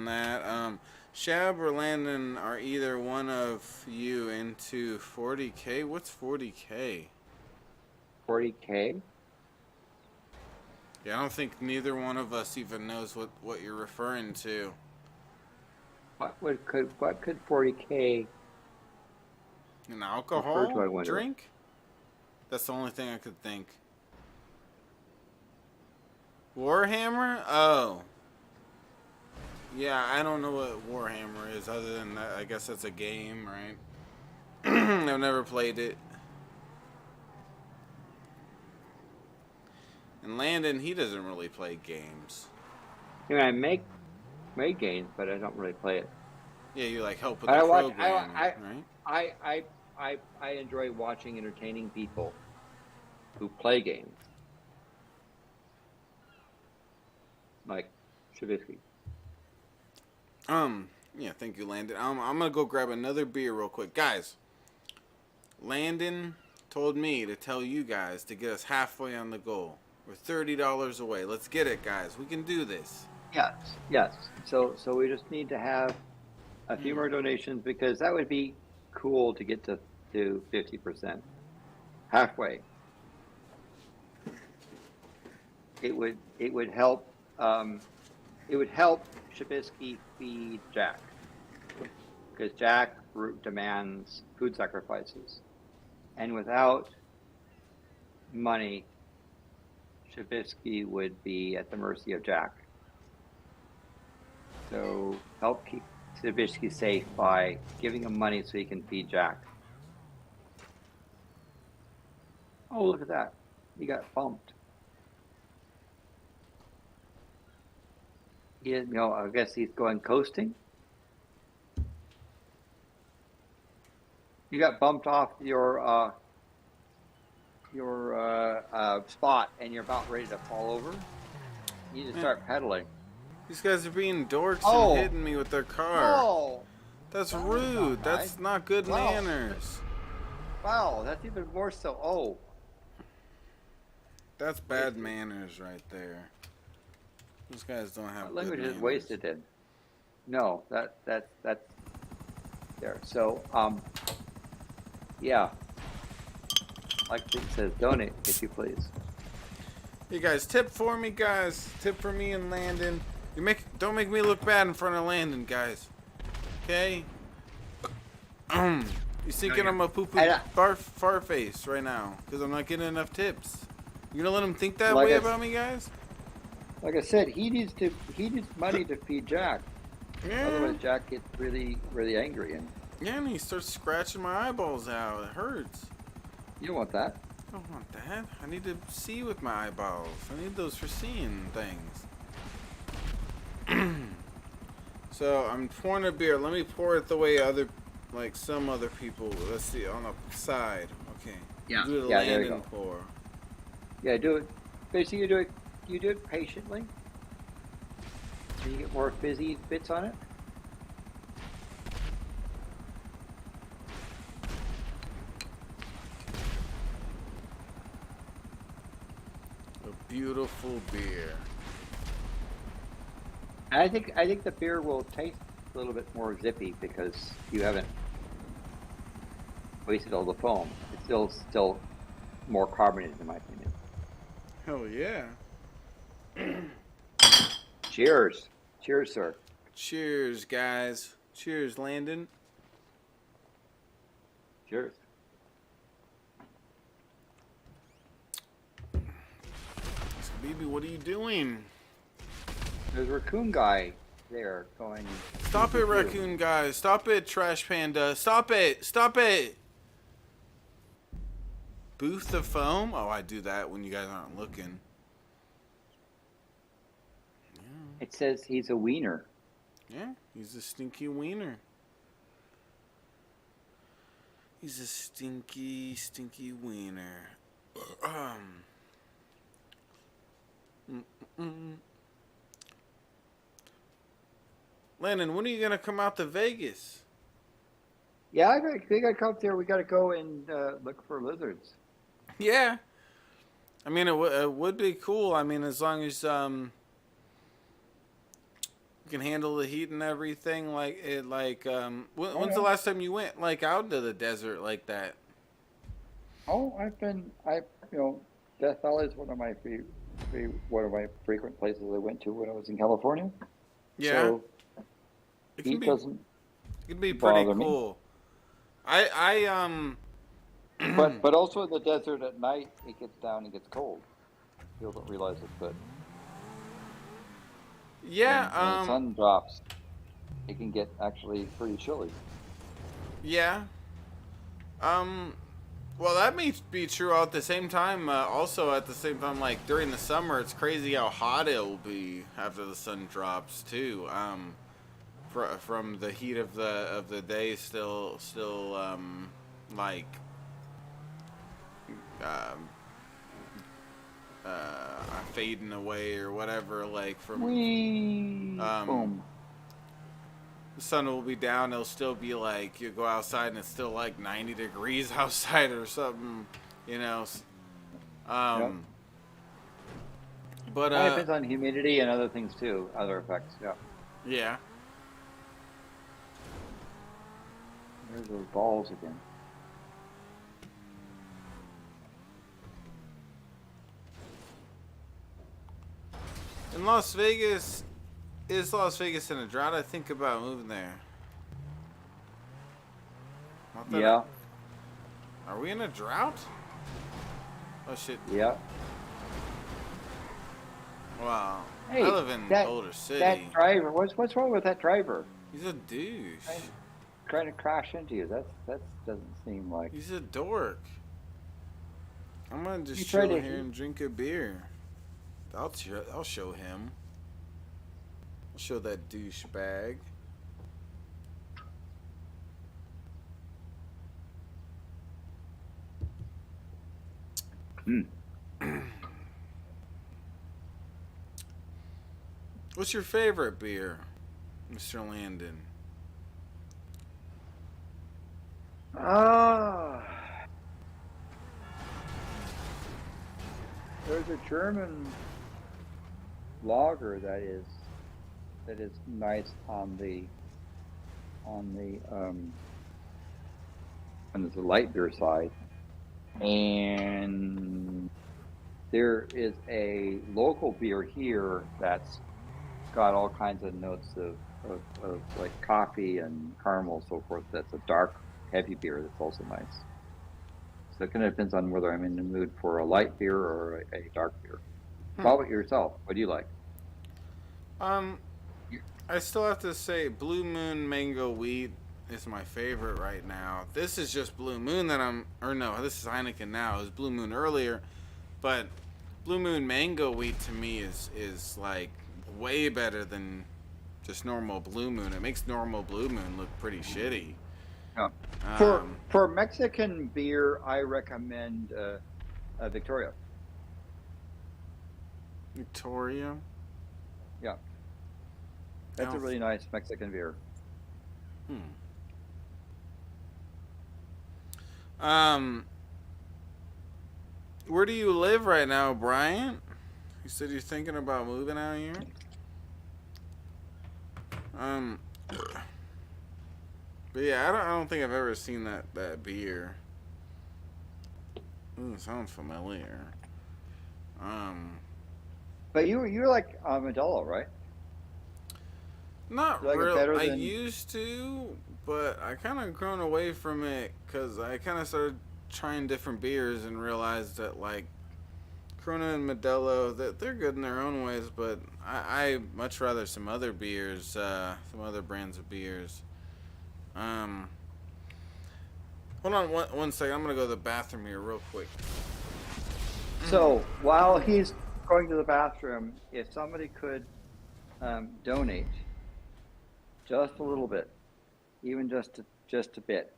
that. Shab or Landon, are either one of you into 40K? What's 40K? 40K? Yeah, I don't think neither one of us even knows what you're referring to. What could 40K? An alcohol to, I wonder? drink? That's the only thing I could think. Warhammer? Oh. Yeah, I don't know what Warhammer is other than that. I guess that's a game, right? I've never played it. And Landon, he doesn't really play games. You know, I make games, but I don't really play it. Yeah, you like help with the programming, right? I enjoy watching entertaining people who play games. Like Shabisky. Yeah, thank you, Landon. I'm gonna go grab another beer real quick. Guys, Landon told me to tell you guys to get us halfway on the goal. We're $30 away. Let's get it, guys. We can do this. Yes. So we just need to have a few more donations because that would be cool to get to 50%. Halfway. It would help Shabisky feed Jack. Because Jack demands food sacrifices. And without money, Shabisky would be at the mercy of Jack. So help keep Shabisky safe by giving him money so he can feed Jack. Oh, look at that. He got bumped. I guess he's going coasting. You got bumped off your spot and you're about ready to fall over. You need to start pedaling. These guys are being dorks and hitting me with their car. Oh, that's rude. That's not good manners. Wow, that's even more so. Oh, that's bad manners right there. Those guys don't have good language manners. is wasted. In. No, that's there. So yeah. Like it says, donate if you please. Hey guys, tip for me, guys. Tip for me and Landon. Don't make me look bad in front of Landon, guys. Okay? You thinking I'm a poo-poo far face right now because I'm not getting enough tips. You gonna let him think that way about me, guys? Like I said, he needs money to feed Jack. Yeah. Otherwise, Jack gets really, really angry and. Yeah, and he starts scratching my eyeballs out. It hurts. You don't want that. I don't want that. I need to see with my eyeballs. I need those for seeing things. So I'm pouring a beer. Let me pour it the way some other people. Let's see, on the side. Okay. Yeah. Do the there you Landon go. pour. Yeah, do it. Basically, you do it patiently. So you get more fizzy bits on it. A beautiful beer. I think the beer will taste a little bit more zippy because you haven't wasted all the foam. It's still more carbonated in my opinion. Hell yeah. Cheers. Cheers, sir. Cheers, guys. Cheers, Landon. Cheers. Baby, what are you doing? There's a raccoon guy there going. Stop it, raccoon guy. Stop it, trash panda. Stop it. Stop it. Booth the foam? Oh, I do that when you guys aren't looking. It says he's a wiener. Yeah, he's a stinky wiener. He's a stinky, stinky wiener. Landon, when are you gonna come out to Vegas? Yeah, we got to come up there. We got to go and look for lizards. Yeah, I mean it would be cool. I mean, as long as you can handle the heat and everything. Like it, when's the last time you went out into the desert like that? Oh, Death Valley is one of my frequent places I went to when I was in California. Yeah, so it can be. Doesn't it can be pretty bother me. cool. but also in the desert at night, it gets down and gets cold. People don't realize it, but yeah, when the sun drops, it can get actually pretty chilly. Yeah. Well, that may be true at the same time. Also, at the same time, like during the summer, it's crazy how hot it will be after the sun drops too. From the heat of the day, still fading away or whatever. Like from boom. The sun will be down. It'll still be like you go outside and it's still like 90 degrees outside or something, you know. Yep. But it depends on humidity and other things too, other effects. Yeah. Yeah. There's those balls again. In Las Vegas, is Las Vegas in a drought? I think about moving there. Yeah. Are we in a drought? Oh shit. Yeah. Wow. Hey, I live in Boulder City. That driver, what's wrong with that driver? He's a douche. Trying to crash into you. That doesn't seem like. He's a dork. I'm gonna just You chill tried to- here and drink a beer. I'll show him. I'll show that douchebag. What's your favorite beer, Mr. Landon? There's a German lager that is nice on the light beer side, and there is a local beer here that's got all kinds of notes of like coffee and caramel and so forth. That's a dark, heavy beer that's also nice. So it kind of depends on whether I'm in the mood for a light beer or a dark beer. How about yourself? What do you like? I still have to say Blue Moon Mango Wheat is my favorite right now. This is just Blue Moon this is Heineken now. It was Blue Moon earlier, but Blue Moon Mango Wheat to me is like way better than just normal Blue Moon. It makes normal Blue Moon look pretty shitty. Yeah. For Mexican beer, I recommend Victoria. Victoria? Yeah. That's a really nice Mexican beer. Where do you live right now, Bryant? You said you're thinking about moving out here? But yeah, I don't think I've ever seen that beer. Ooh, sounds familiar. But you're like Modelo, right? Not like really. I used to, but I kind of grown away from it because I kind of started trying different beers and realized that like Corona and Modelo, that they're good in their own ways, but I much rather some other beers, some other brands of beers. Hold on one second. I'm gonna go to the bathroom here real quick. So while he's going to the bathroom, if somebody could donate just a little bit, even just a bit,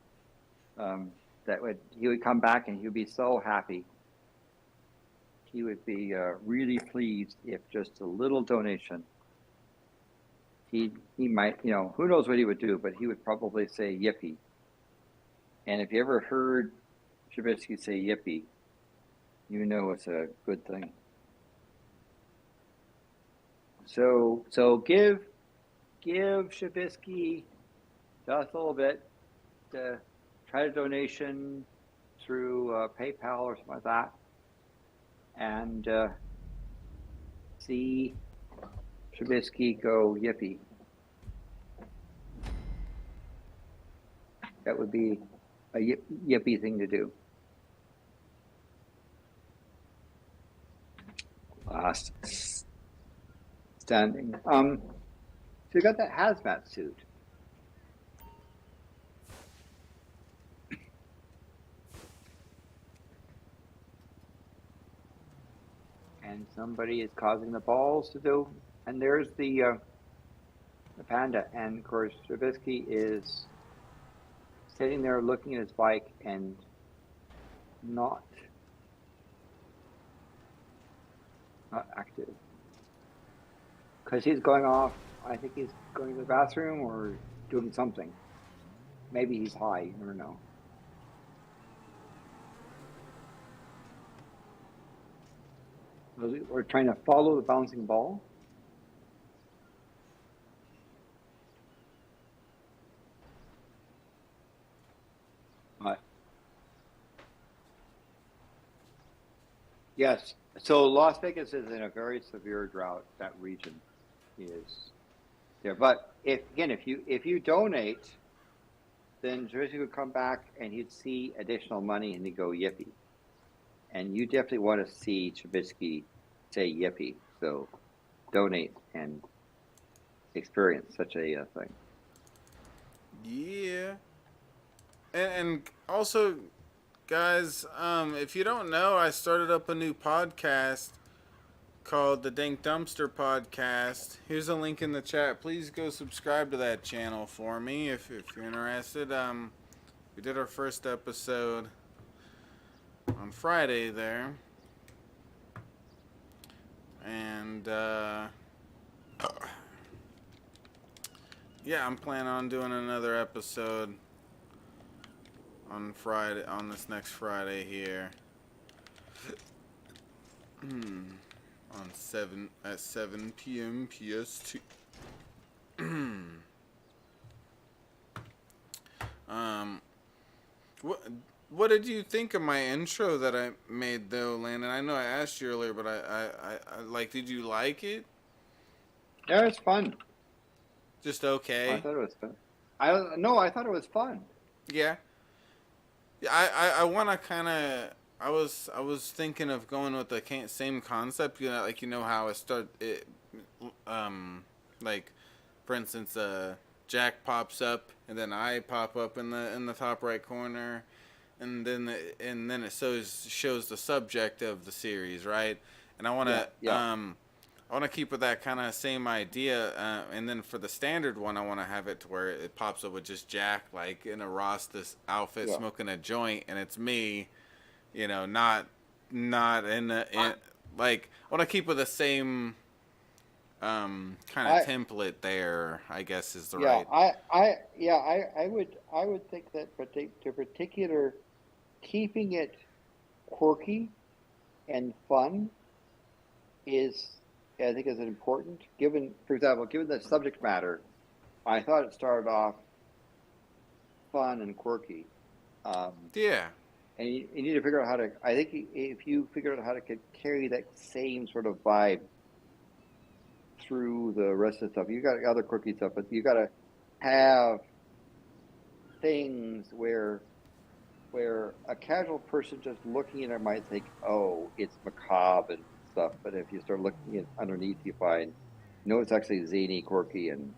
he would come back and he would be so happy. He would be really pleased if just a little donation. He might, who knows what he would do, but he would probably say yippee. And if you ever heard Shabisky say yippee, you know it's a good thing. So give Shabisky just a little bit to try a donation through PayPal or something like that, and see Shabisky go yippee. That would be a yippee thing to do. Last standing. So you got that hazmat suit. And somebody is causing the balls to do. And there's the panda. And of course, Shabisky is sitting there looking at his bike and not active. Because he's going off, I think he's going to the bathroom or doing something. Maybe he's high, you never know. We're trying to follow the bouncing ball. Yes. So Las Vegas is in a very severe drought. That region is there. But if you donate, then Jersey would come back and he'd see additional money and he'd go yippee. And you definitely want to see Shabisky say yippee. So donate and experience such a thing. Yeah. And also, guys, if you don't know, I started up a new podcast called the Dank Dumpster Podcast. Here's a link in the chat. Please go subscribe to that channel for me if you're interested. We did our first episode on Friday there. And, yeah, I'm planning on doing another episode on Friday, on this next Friday here. On 7 p.m. PST. What did you think of my intro that I made though, Landon? I know I asked you earlier, but I like, did you like it? Yeah, it's fun. Just okay. I thought it was fun. I thought it was fun. Yeah. I want to kind of. I was thinking of going with the same concept. Like how like, for instance, Jack pops up and then I pop up in the top right corner, and then it shows the subject of the series, right? And I want to I want to keep with that kind of same idea, and then for the standard one, I want to have it to where it pops up with just Jack, like in a Rastas outfit, smoking a joint, and it's me, not like, I want to keep with the same kind of template there, I guess is the right. I would think that particular keeping it quirky and fun I think is important. For example, given the subject matter, I thought it started off fun and quirky. Yeah. And you need to figure out how to. I think if you figure out how to carry that same sort of vibe through the rest of the stuff, you got other quirky stuff, but you got to have things where a casual person just looking at it might think, "Oh, it's macabre and stuff," but if you start looking at underneath, you find, it's actually zany, quirky, and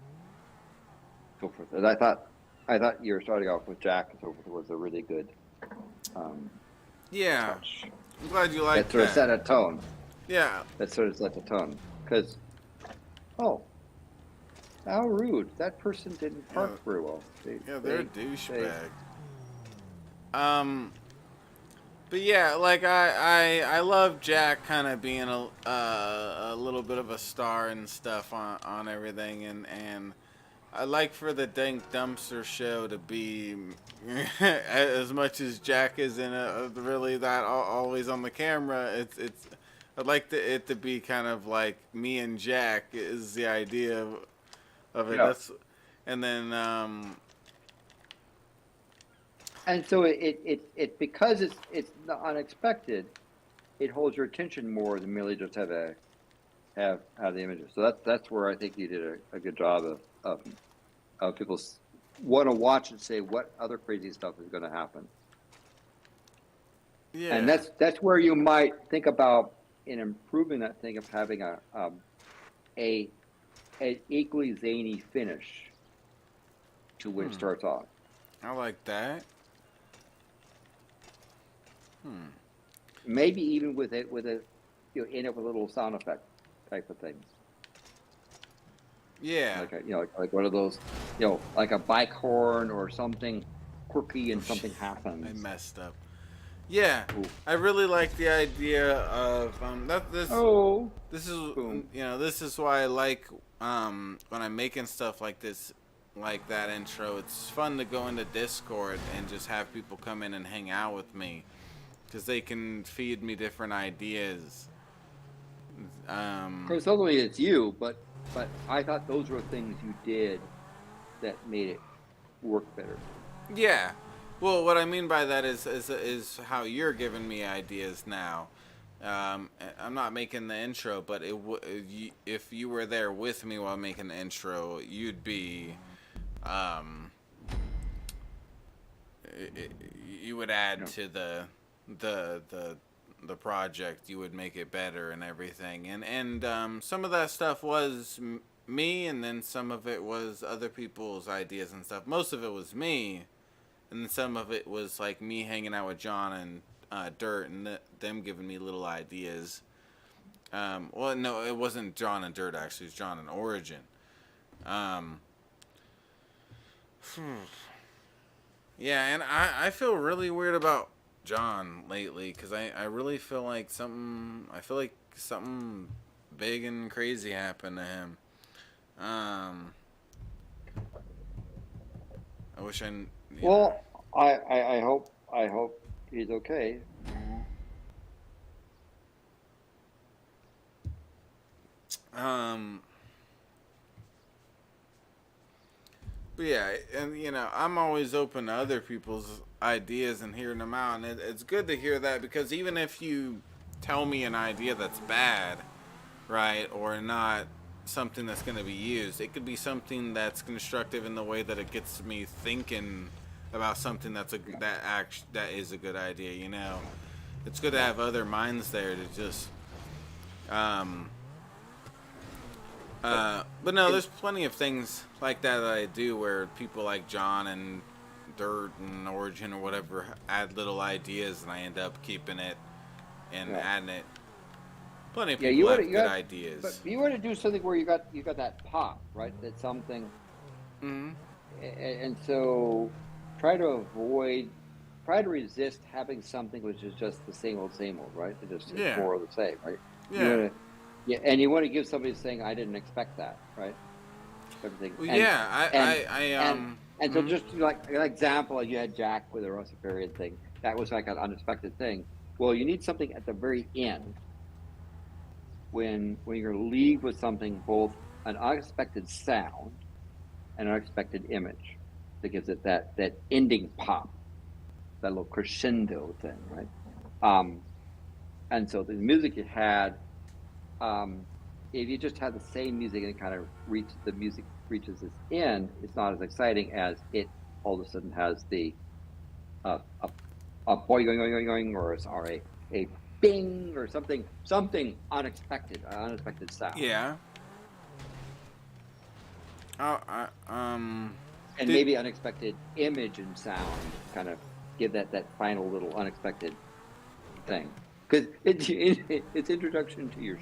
so forth. And I thought you were starting off with Jack and so forth was a really good Yeah. touch. I'm glad you like That sort of set a tone. Yeah. That sort of set the tone. Because, oh, how rude. That person didn't park very well. They're a douchebag. But yeah, like I love Jack kind of being a little bit of a star and stuff on everything, and I like for the Dank Dumpster show to be as much as Jack isn't really that always on the camera. It's I'd like it to be kind of like me and Jack is the idea of it. Yeah. And then and so it because it's not unexpected, it holds your attention more than merely just have the images. So that's where I think you did a good job of people want to watch and say what other crazy stuff is going to happen. Yeah. And that's where you might think about in improving that thing of having an equally zany finish to when it starts off. I like that. Maybe even with a in it with a little sound effect type of things. Yeah. Like one of those, like a bike horn or something quirky and something happens. I messed up. Yeah, I really like the idea of this is why I like when I'm making stuff like this, like that intro. It's fun to go into Discord and just have people come in and hang out with me, because they can feed me different ideas. Of course, not only it's you, but I thought those were things you did that made it work better. Yeah. Well, what I mean by that is how you're giving me ideas now. I'm not making the intro, but if you were there with me while making the intro, you'd be, you would add to the project. You would make it better and everything. And some of that stuff was me, and then some of it was other people's ideas and stuff. Most of it was me. And then some of it was like me hanging out with John and Dirt and them giving me little ideas. Well, no, it wasn't John and Dirt, actually. It was John and Origin. Yeah, and I feel really weird about John lately, because I really feel like something big and crazy happened to him. I wish I... Well, I hope he's okay. But yeah, and I'm always open to other people's ideas and hearing them out, and it's good to hear that, because even if you tell me an idea that's bad, right, or not something that's going to be used, it could be something that's constructive in the way that it gets me thinking about something that is a good idea. It's good to have other minds there to just but no, there's plenty of things like that I do where people like John and Dirt and Origin or whatever add little ideas, and I end up keeping it and adding it. Plenty of people have good ideas. But you want to do something where you got that pop, right? That's something. Mm-hmm. And so try to resist having something which is just the same old, right? It's just more of the same, right? Yeah. And you want to give somebody saying, "I didn't expect that," right? Everything. Well, And so just like an example, you had Jack with the Rosifarian thing. That was like an unexpected thing. Well, you need something at the very end when you're going to leave with something, both an unexpected sound and an unexpected image, that gives it that ending pop, that little crescendo thing, right? And so the music you had, if you just have the same music and it kind of reaches its end, it's not as exciting as it all of a sudden has the a boing going or a bing or something unexpected, an unexpected sound. Yeah. And maybe unexpected image and sound kind of give that final little unexpected thing. Because it's introduction to your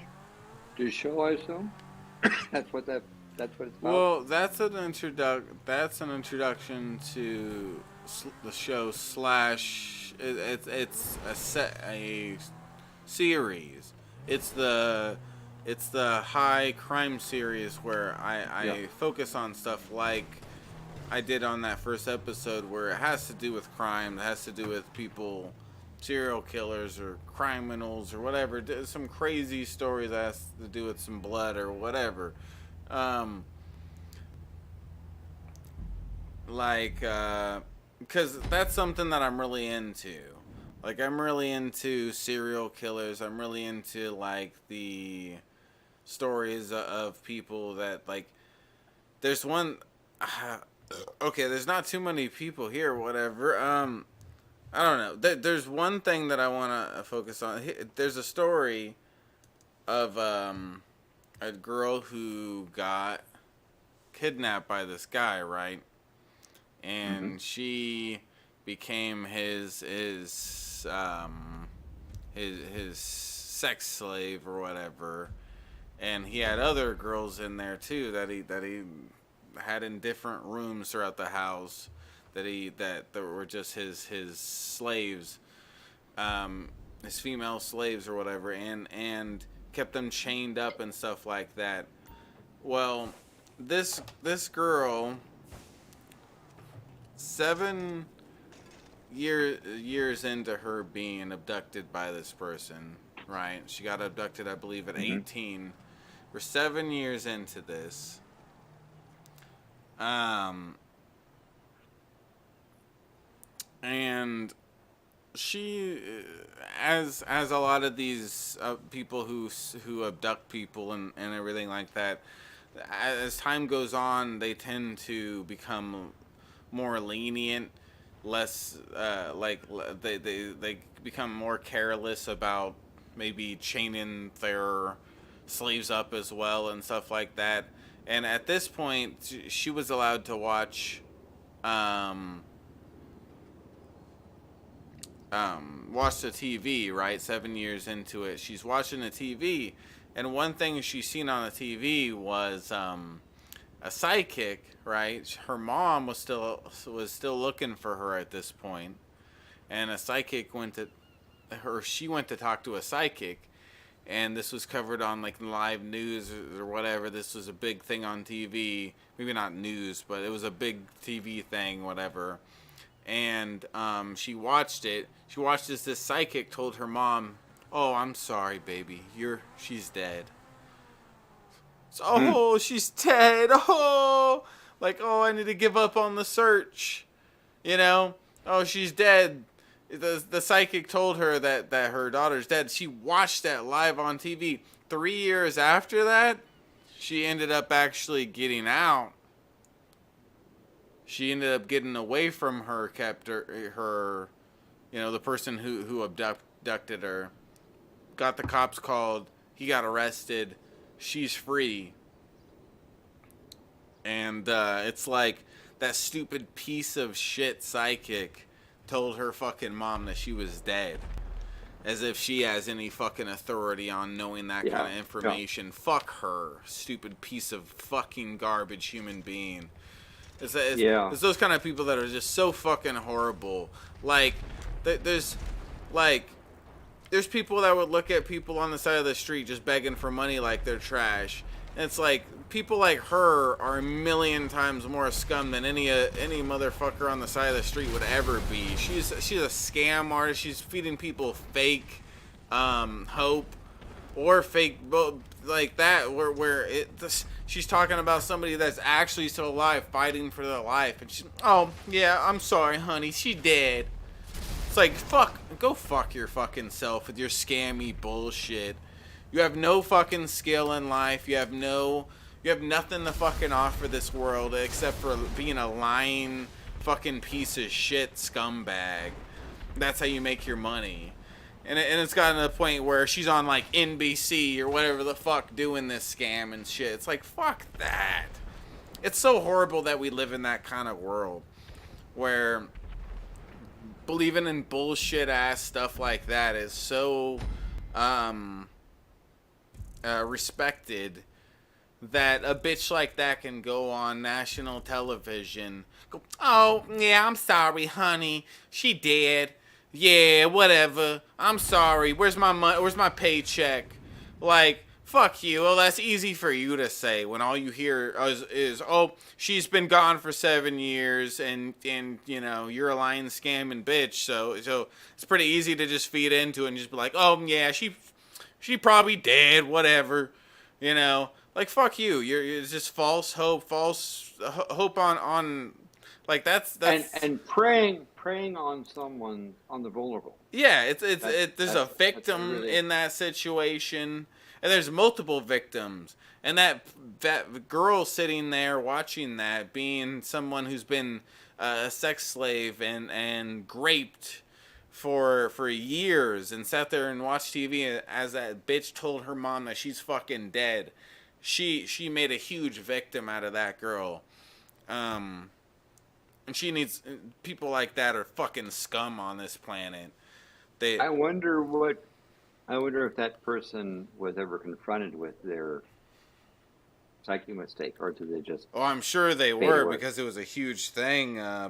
show, I assume. That's what it's about. Well, that's an introduction to the show slash. It's a series. It's the high crime series where I focus on stuff like I did on that first episode, where it has to do with crime, it has to do with people, serial killers or criminals or whatever, some crazy stories that has to do with some blood or whatever. Because that's something that I'm really into. Like, I'm really into serial killers. I'm really into, like, the stories of people that, like, there's one, okay, there's not too many people here or whatever. I don't know. There's one thing that I want to focus on. There's a story of a girl who got kidnapped by this guy, right? And she became his sex slave or whatever. And he had other girls in there too that he had in different rooms throughout the house that were just his slaves, his female slaves or whatever, and kept them chained up and stuff like that. Well, this girl, 7 years into her being abducted by this person, right? She got abducted, I believe, at 18. We're 7 years into this. And she, as a lot of these people who abduct people and everything like that, as time goes on, they tend to become more lenient, less they become more careless about maybe chaining their slaves up as well and stuff like that. And at this point, she was allowed to watch watch the TV, right? 7 years into it, she's watching the TV, and one thing she's seen on the TV was a psychic, right? Her mom was still looking for her at this point, and a psychic went to talk to a psychic, and this was covered on like live news or whatever. This was a big thing on TV, maybe not news, but it was a big TV thing, whatever. And she watched it. She watched as this psychic told her mom, "Oh, I'm sorry, baby. She's dead." So, oh, she's dead. Oh, like, oh, I need to give up on the search. You know? Oh, she's dead. The psychic told her that her daughter's dead. She watched that live on TV. 3 years after that, she ended up actually getting out. She ended up getting away from her captor, the person who abducted her. Got the cops called. He got arrested. She's free. And it's like that stupid piece of shit psychic told her fucking mom that she was dead. As if she has any fucking authority on knowing that kind of information. Yeah. Fuck her. Stupid piece of fucking garbage human being. It's those kind of people that are just so fucking horrible. Like, there's people that would look at people on the side of the street just begging for money like they're trash. And it's like, people like her are a million times more scum than any motherfucker on the side of the street would ever be. She's a scam artist. She's feeding people fake hope or fake like that, where she's talking about somebody that's actually still alive, fighting for their life, and she's, oh yeah, I'm sorry, honey, she dead. It's like, go fuck your fucking self with your scammy bullshit. You have no fucking skill in life. You have nothing to fucking offer this world except for being a lying fucking piece of shit scumbag. That's how you make your money. And it's gotten to the point where she's on like NBC or whatever the fuck doing this scam and shit. It's like, fuck that. It's so horrible that we live in that kind of world where believing in bullshit ass stuff like that is so respected that a bitch like that can go on national television, go, oh yeah, I'm sorry honey, she dead, yeah, whatever, I'm sorry, where's my money, where's my paycheck? Like, fuck you. Well, that's easy for you to say when all you hear is oh, she's been gone for 7 years, and you know, you're a lying, scamming bitch. So it's pretty easy to just feed into it and just be like, oh yeah, she probably dead, whatever, you know. Like, fuck you. It's just false hope on like that's and preying on someone, on the vulnerable. Yeah, there's a victim really in that situation, and there's multiple victims, and that girl sitting there watching that, being someone who's been a sex slave and raped for years, and sat there and watched TV as that bitch told her mom that she's fucking dead. She made a huge victim out of that girl. And she needs people like that are fucking scum on this planet. I wonder if that person was ever confronted with their psychic mistake, or did they just? Oh, I'm sure they were, because it was a huge thing. Yeah,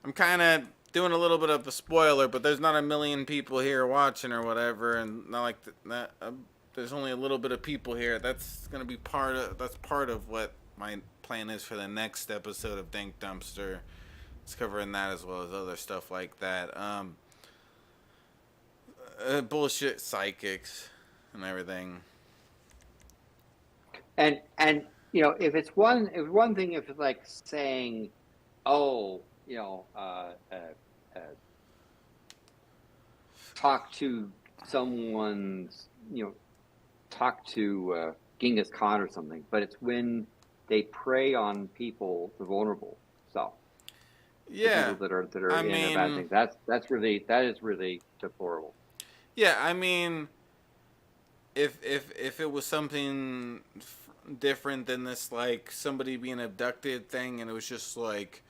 I'm kind of doing a little bit of a spoiler, but there's not a million people here watching or whatever, and not like that. There's only a little bit of people here. That's gonna be part of what my plan is for the next episode of Dank Dumpster. It's covering that as well as other stuff like that. Bullshit psychics and everything. And you know, if it's one thing if it's like saying, oh, you know, talk to someone's, you know, talk to Genghis Khan or something, but it's when they prey on people, the vulnerable stuff. Yeah, people that are in a bad thing. That is really deplorable. Yeah, I mean, if it was something different than this, like somebody being abducted thing, and it was just like,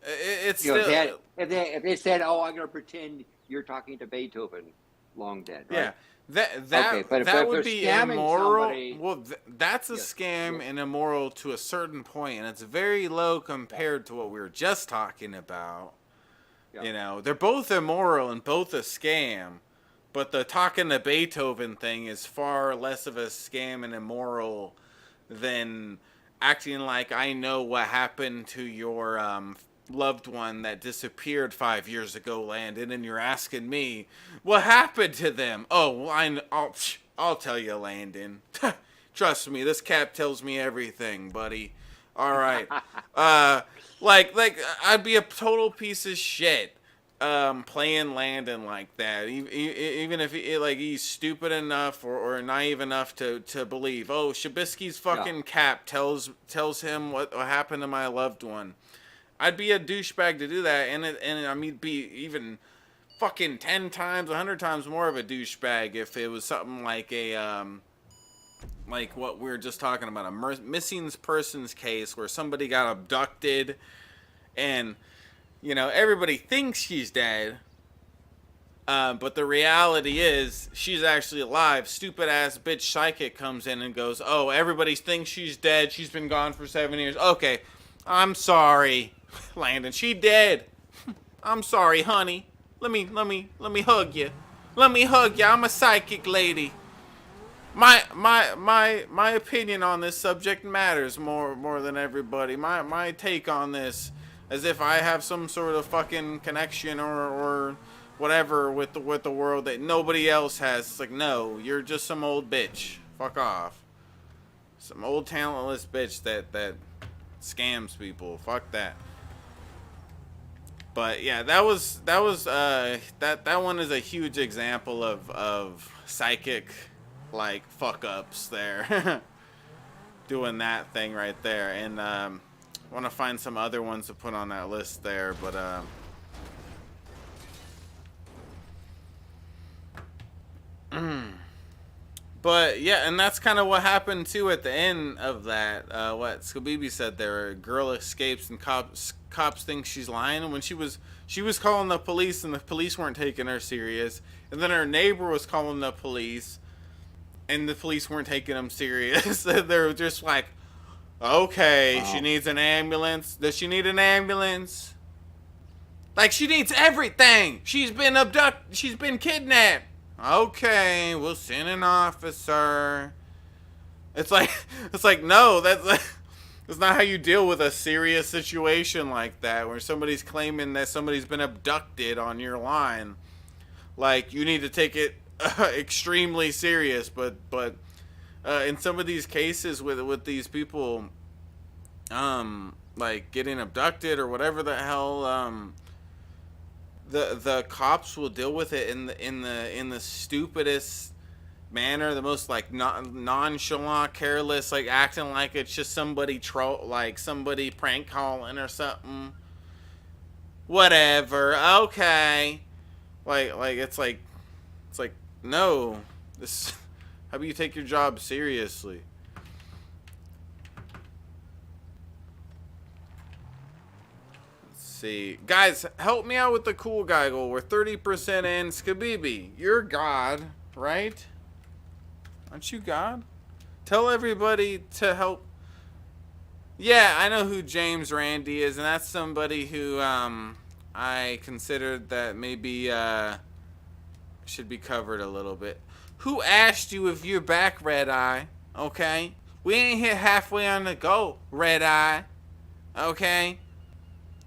it's you know, still, if they said, oh, I'm gonna pretend you're talking to Beethoven, long dead. Right? Yeah. That would be immoral. Well, that's a scam and immoral to a certain point, and it's very low compared to what we were just talking about. Yeah. You know, they're both immoral and both a scam, but the talking to Beethoven thing is far less of a scam and immoral than acting like I know what happened to your loved one that disappeared 5 years ago, Landon, and you're asking me what happened to them. Oh, well, I'll tell you, Landon. Trust me, this cap tells me everything, buddy. All right. Like I'd be a total piece of shit playing Landon like that, even if he's stupid enough or naive enough to believe, oh, Shabisky's fucking cap tells him what happened to my loved one. I'd be a douchebag to do that, and I mean, be even fucking 10 times, 100 times more of a douchebag if it was something like like what we were just talking about, a missing persons case where somebody got abducted, and you know, everybody thinks she's dead, but the reality is she's actually alive. Stupid ass bitch psychic comes in and goes, oh, everybody thinks she's dead. She's been gone for 7 years. Okay, I'm sorry, Landon. She dead. I'm sorry, honey. Let me hug you. Let me hug you. I'm a psychic lady. My opinion on this subject matters more than everybody. My take on this, as if I have some sort of fucking connection or whatever with the world that nobody else has. It's like, no, you're just some old bitch. Fuck off. Some old talentless bitch that scams people. Fuck that. But yeah, that one is a huge example of psychic like fuck ups there. Doing that thing right there. And I want to find some other ones to put on that list there, But yeah, and that's kind of what happened too at the end of that. What Skabibi said there, a girl escapes and cops think she's lying. And when she was calling the police and the police weren't taking her serious. And then her neighbor was calling the police and the police weren't taking them serious. They were just like, okay, she needs an ambulance. Does she need an ambulance? Like, she needs everything. She's been abducted. She's been kidnapped. Okay, we'll send an officer. It's like no, that's not how you deal with a serious situation like that, where somebody's claiming that somebody's been abducted on your line. Like, you need to take it extremely serious. But in some of these cases with these people, like getting abducted or whatever the hell, the cops will deal with it in the stupidest manner, the most like nonchalant, careless, like acting like it's just somebody somebody prank calling or something. Whatever. Okay. Like it's like no. This. How about you take your job seriously? See, guys, help me out with the cool guy goal. We're 30% in. Skabibi, you're God, right? Aren't you God? Tell everybody to help. Yeah, I know who James Randi is, and that's somebody who I considered that maybe should be covered a little bit. Who asked you if you're back, Red Eye? Okay, we ain't hit halfway on the goal, Red Eye. Okay.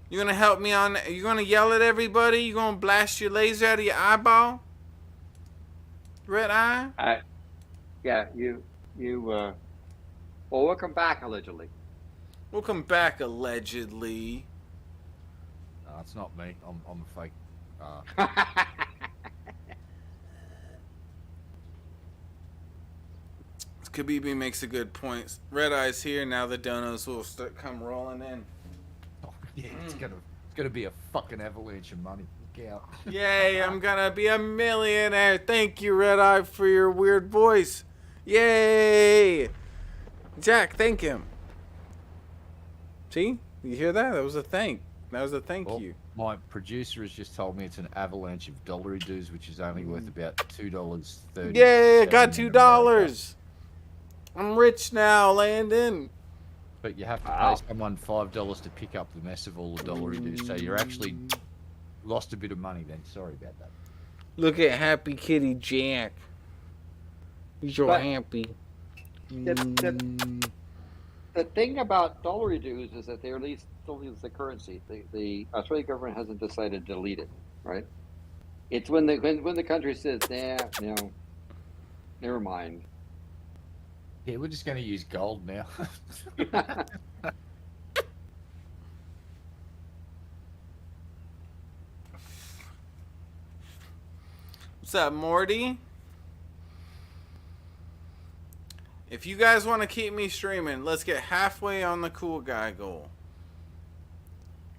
You gonna help me on? You gonna yell at everybody? You gonna blast your laser out of your eyeball? Red Eye? Yeah, you. Well, welcome back, allegedly. Welcome back, allegedly. No, it's not me. I'm a fake. Kabibi makes a good point. Red Eye's here now. The donos will come rolling in. Yeah, it's gonna be a fucking avalanche of money. Look out. Yay, I'm gonna be a millionaire. Thank you, Red Eye, for your weird voice. Yay! Jack, thank him. See? You hear that? That was a thank. That was a thank you. My producer has just told me it's an avalanche of dollary-doos, which is only worth about $2.30. Yay, I got $2. I'm rich now, Landon. But you have to pay someone $5 to pick up the mess of all the dollary-doos, so you're actually lost a bit of money then. Sorry about that. Look at Happy Kitty Jack. He's so happy. The thing about dollary-doos is that they still use the currency. The Australian government hasn't decided to delete it, right? It's when the country says, nah, no, never mind. Yeah, we're just going to use gold now. What's up, Morty? If you guys want to keep me streaming, let's get halfway on the cool guy goal.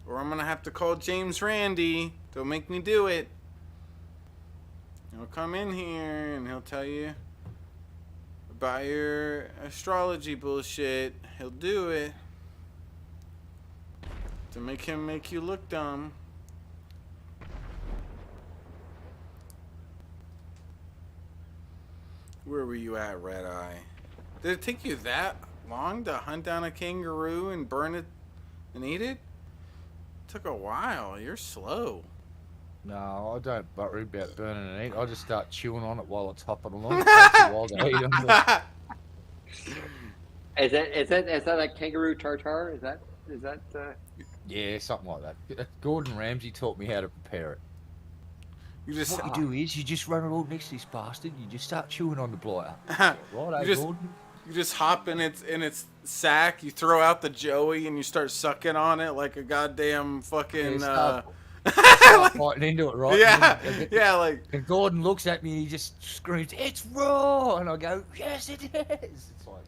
Or I'm going to have to call James Randi. Don't make me do it. He'll come in here and he'll tell you about your astrology bullshit. He'll do it to make you look dumb. Where were you at, Red Eye? Did it take you that long to hunt down a kangaroo and burn it and eat it? It took a while. You're slow. No, I don't worry about burning and eat. I just start chewing on it while it's hopping along. It takes a while to eat them. Is that a kangaroo tartare? Is that? Yeah, something like that. Gordon Ramsay taught me how to prepare it. What you do is you just run along next to this bastard. You just start chewing on the blighter. Gordon. You just hop in its sack. You throw out the joey and you start sucking on it like a goddamn fucking. Start biting into it, right? Yeah, like. And Gordon looks at me and he just screams, "It's raw!" And I go, "Yes, it is." It's like,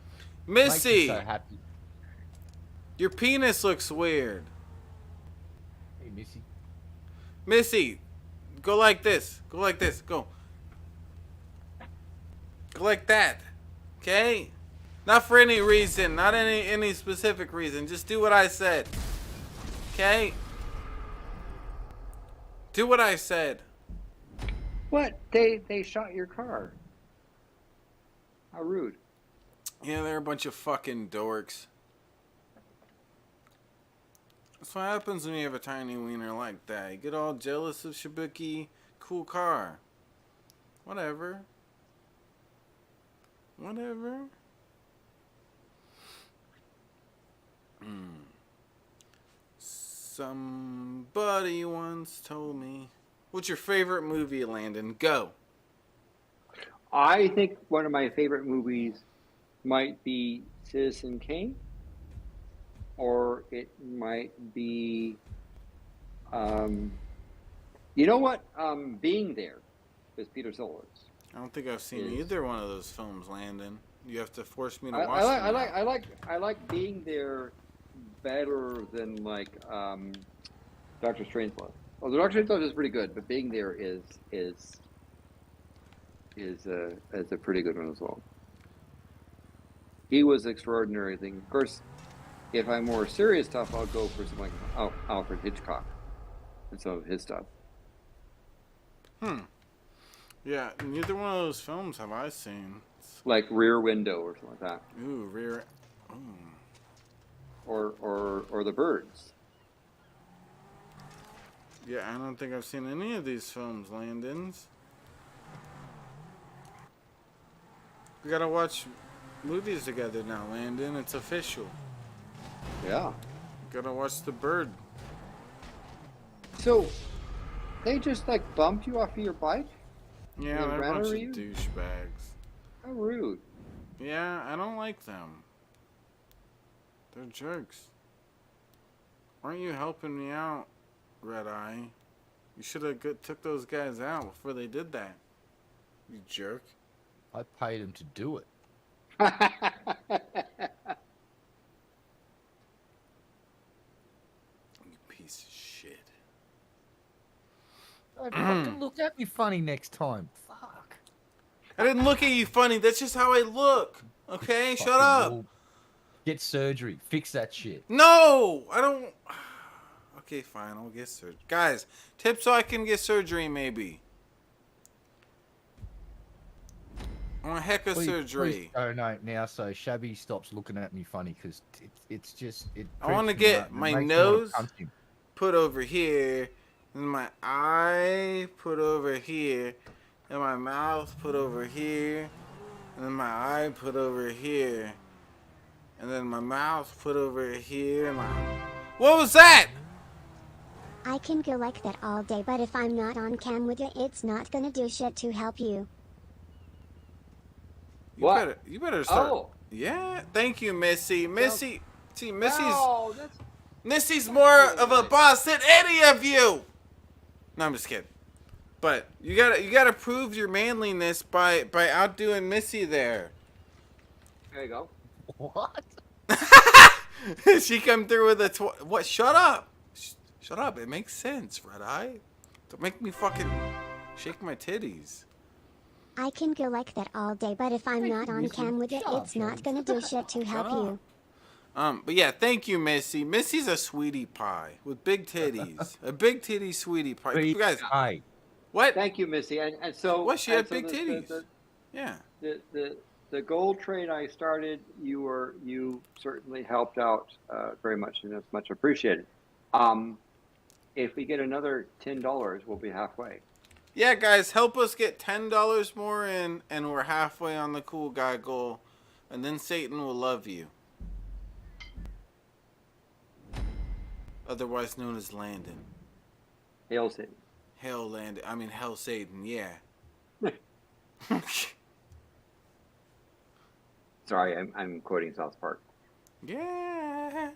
Missy, makes me so happy. Your penis looks weird. Hey, Missy. Missy, go like this. Go like this. Go. Go like that. Okay? Not for any reason. Not any specific reason. Just do what I said. Okay? Do what I said. What? They shot your car. How rude. Yeah, they're a bunch of fucking dorks. That's what happens when you have a tiny wiener like that. You get all jealous of Shabisky. Cool car. Whatever. Whatever. Somebody once told me. What's your favorite movie, Landon? Go. I think one of my favorite movies might be Citizen Kane, or it might be, you know what? Being There, with Peter Sellers. I don't think I've seen either one of those films, Landon. You have to force me to I watch them. I like Being There better than like Doctor Strangelove. Well, the Doctor Strangelove is pretty good, but Being There is a pretty good one as well. He was extraordinary thing. Of course, if I'm more serious stuff, I'll go for something like Alfred Hitchcock and some of his stuff. Yeah, neither one of those films have I seen. Like Rear Window or something like that. Ooh, Rear. Or The Birds. Yeah, I don't think I've seen any of these films, Landons. We gotta watch movies together now, Landon. It's official. Yeah. Gotta watch The Bird. So, they just like bumped you off of your bike? Yeah, They they're a ran bunch of over you? douchebags. How rude. Yeah, I don't like them. They're jerks. Aren't you helping me out, Red Eye? You should have took those guys out before they did that. You jerk. I paid him to do it. You piece of shit. Don't fucking look at me funny next time. Fuck. I didn't look at you funny. That's just how I look. Okay, shut Fucking up. will. Get surgery. Fix that shit. No, I don't. Okay, fine. I'll get surgery. Guys, tips so I can get surgery, maybe. I want a heck of surgery. Please donate now so Shabby stops looking at me funny because it's just. I want to get my nose put over here, and my eye put over here, and my mouth put over here, and then my eye put over here, and then my mouth put over here. And what was that? I can go like that all day, but if I'm not on cam with you, it's not gonna do shit to help you. You better start. Oh. Yeah, thank you, Missy. Missy's No, Missy's more of a boss than any of you. No, I'm just kidding. But you gotta prove your manliness by outdoing Missy there. There you go. What? She come through with a what? Shut up! Shut up! It makes sense, Red Eye. Don't make me fucking shake my titties. I can go like that all day, but if I'm not on cam with you, it's not gonna do shit to help you. But yeah, thank you, Missy. Missy's a sweetie pie with big titties. A big titty sweetie pie. You guys, what? Thank you, Missy. And so What? She had big the- titties. Yeah. The gold train I started, you certainly helped out very much, and it's much appreciated. If we get another $10, we'll be halfway. Yeah, guys, help us get $10 more in, and we're halfway on the cool guy goal. And then Satan will love you. Otherwise known as Landon. Hail Satan. Hail Landon. I mean, Hell Satan, yeah. Sorry, I'm quoting South Park. Yeah.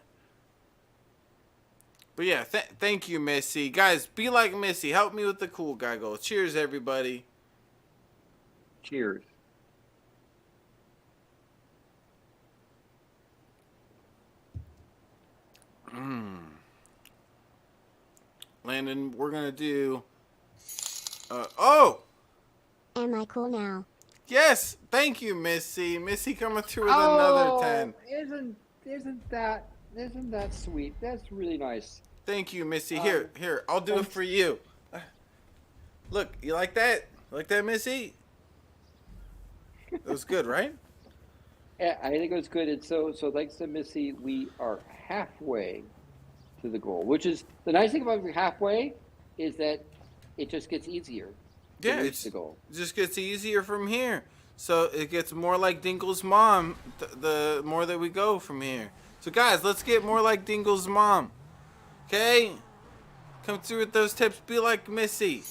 But yeah, thank you, Missy. Guys, be like Missy. Help me with the cool guy goal. Cheers, everybody. Cheers. Landon, we're going to do... oh! Am I cool now? Yes, thank you, Missy. Missy coming through with another 10. Isn't that sweet? That's really nice. Thank you, Missy. Here, I'll do it for you. Look, you like that? Like that, Missy? That was good, right? Yeah, I think it was good. And so thanks to Missy, we are halfway to the goal. Which is the nice thing about being halfway is that it just gets easier. Yeah, it just gets easier from here. So it gets more like Dingle's mom the more that we go from here. So guys, let's get more like Dingle's mom. Okay? Come through with those tips. Be like Missy.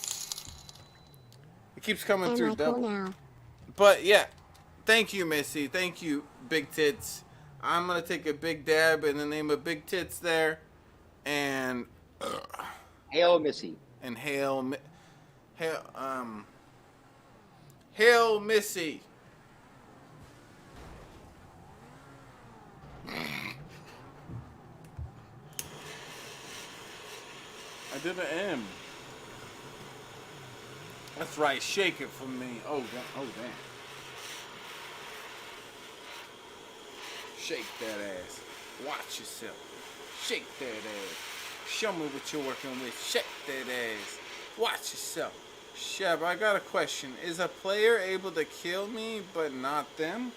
It keeps coming Am through I double. cool now? But yeah, thank you, Missy. Thank you, Big Tits. I'm gonna take a big dab in the name of Big Tits there, and hail Missy. And hail Missy. I did an M. That's right. Shake it for me. Oh, damn. Shake that ass. Watch yourself. Shake that ass. Show me what you're working with. Shake that ass. Watch yourself. Shab, I got a question. Is a player able to kill me, but not them?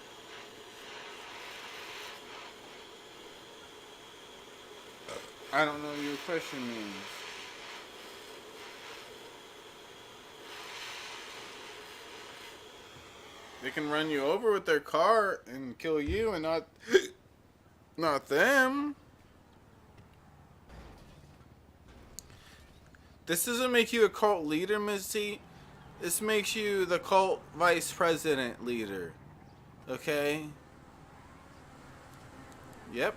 I don't know what your question means. They can run you over with their car and kill you and not them. This doesn't make you a cult leader, Missy. This makes you the cult vice president leader. Okay? Yep.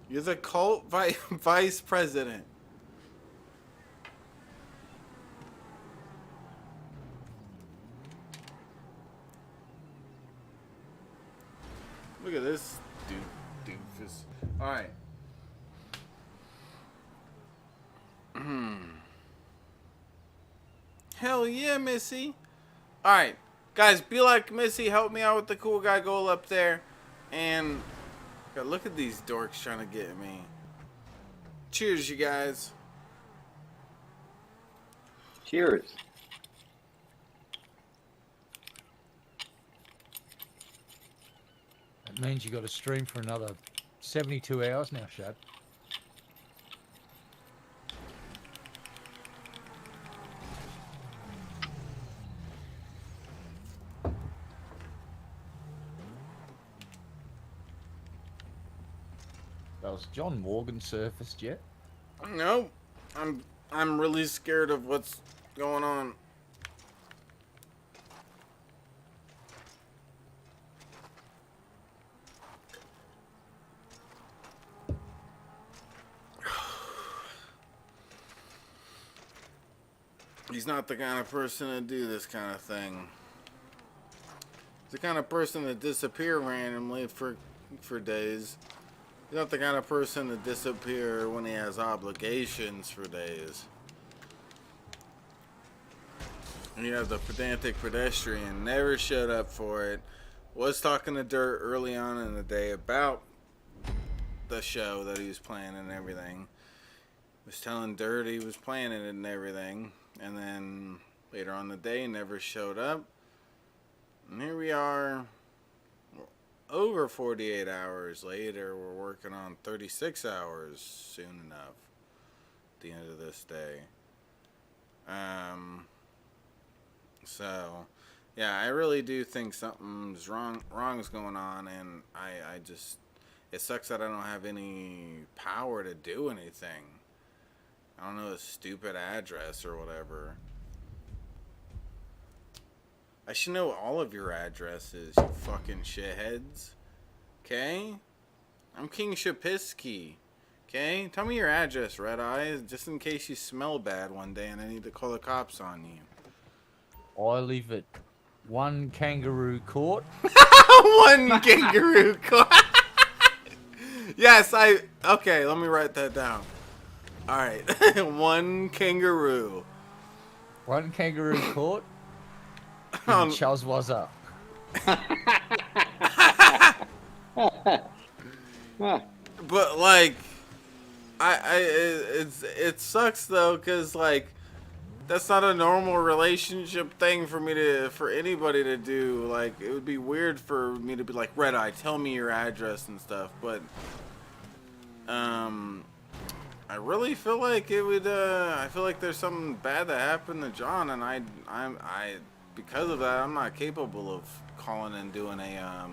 You're the cult vice president. Look at this doofus. Alright. Hell yeah, Missy. Alright. Guys, be like Missy. Help me out with the cool guy goal up there. And God, look at these dorks trying to get me. Cheers, you guys. Cheers. That means you got to stream for another 72 hours now, Shad. Does JohnMorgan surfaced yet? No, I'm really scared of what's going on. He's not the kind of person to do this kind of thing. He's the kind of person to disappear randomly for days. He's not the kind of person to disappear when he has obligations for days. And you have the pedantic pedestrian, never showed up for it. Was talking to Dirt early on in the day about the show that he was planning and everything. Was telling Dirt he was planning it and everything. And then later on in the day, never showed up. And here we are. Over 48 hours later, we're working on 36 hours soon enough at the end of this day. So, yeah, I really do think something's wrong's going on, and I just, it sucks that I don't have any power to do anything. I don't know, a stupid address or whatever. I should know all of your addresses, you fucking shitheads. Okay? I'm King Shabisky. Okay? Tell me your address, Red Eyes, just in case you smell bad one day and I need to call the cops on you. I live at 1 Kangaroo Court. 1 Kangaroo Court. Yes, okay, let me write that down. Alright. 1 Kangaroo. One kangaroo caught. And Chuz was up. But like, it sucks though, cause like, that's not a normal relationship thing for anybody to do. Like, it would be weird for me to be like, Red Eye, tell me your address and stuff. But I really feel like it would. I feel like there's something bad that happened to John, and I because of that, I'm not capable of calling and doing a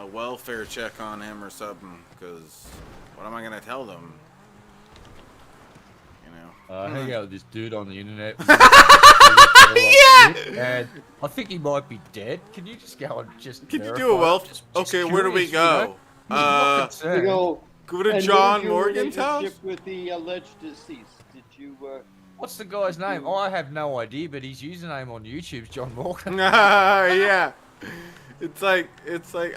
welfare check on him or something. Because what am I gonna tell them? You know. I hang out with this dude on the internet. Yeah! And I think he might be dead. Can you just go and just Can you do a welfare? Okay, where do we go? You know, go to JohnMorgan's house. With the alleged deceased, did you? What's the guy's name? Oh, I have no idea, but his username on YouTube's JohnMorgan. Yeah. It's like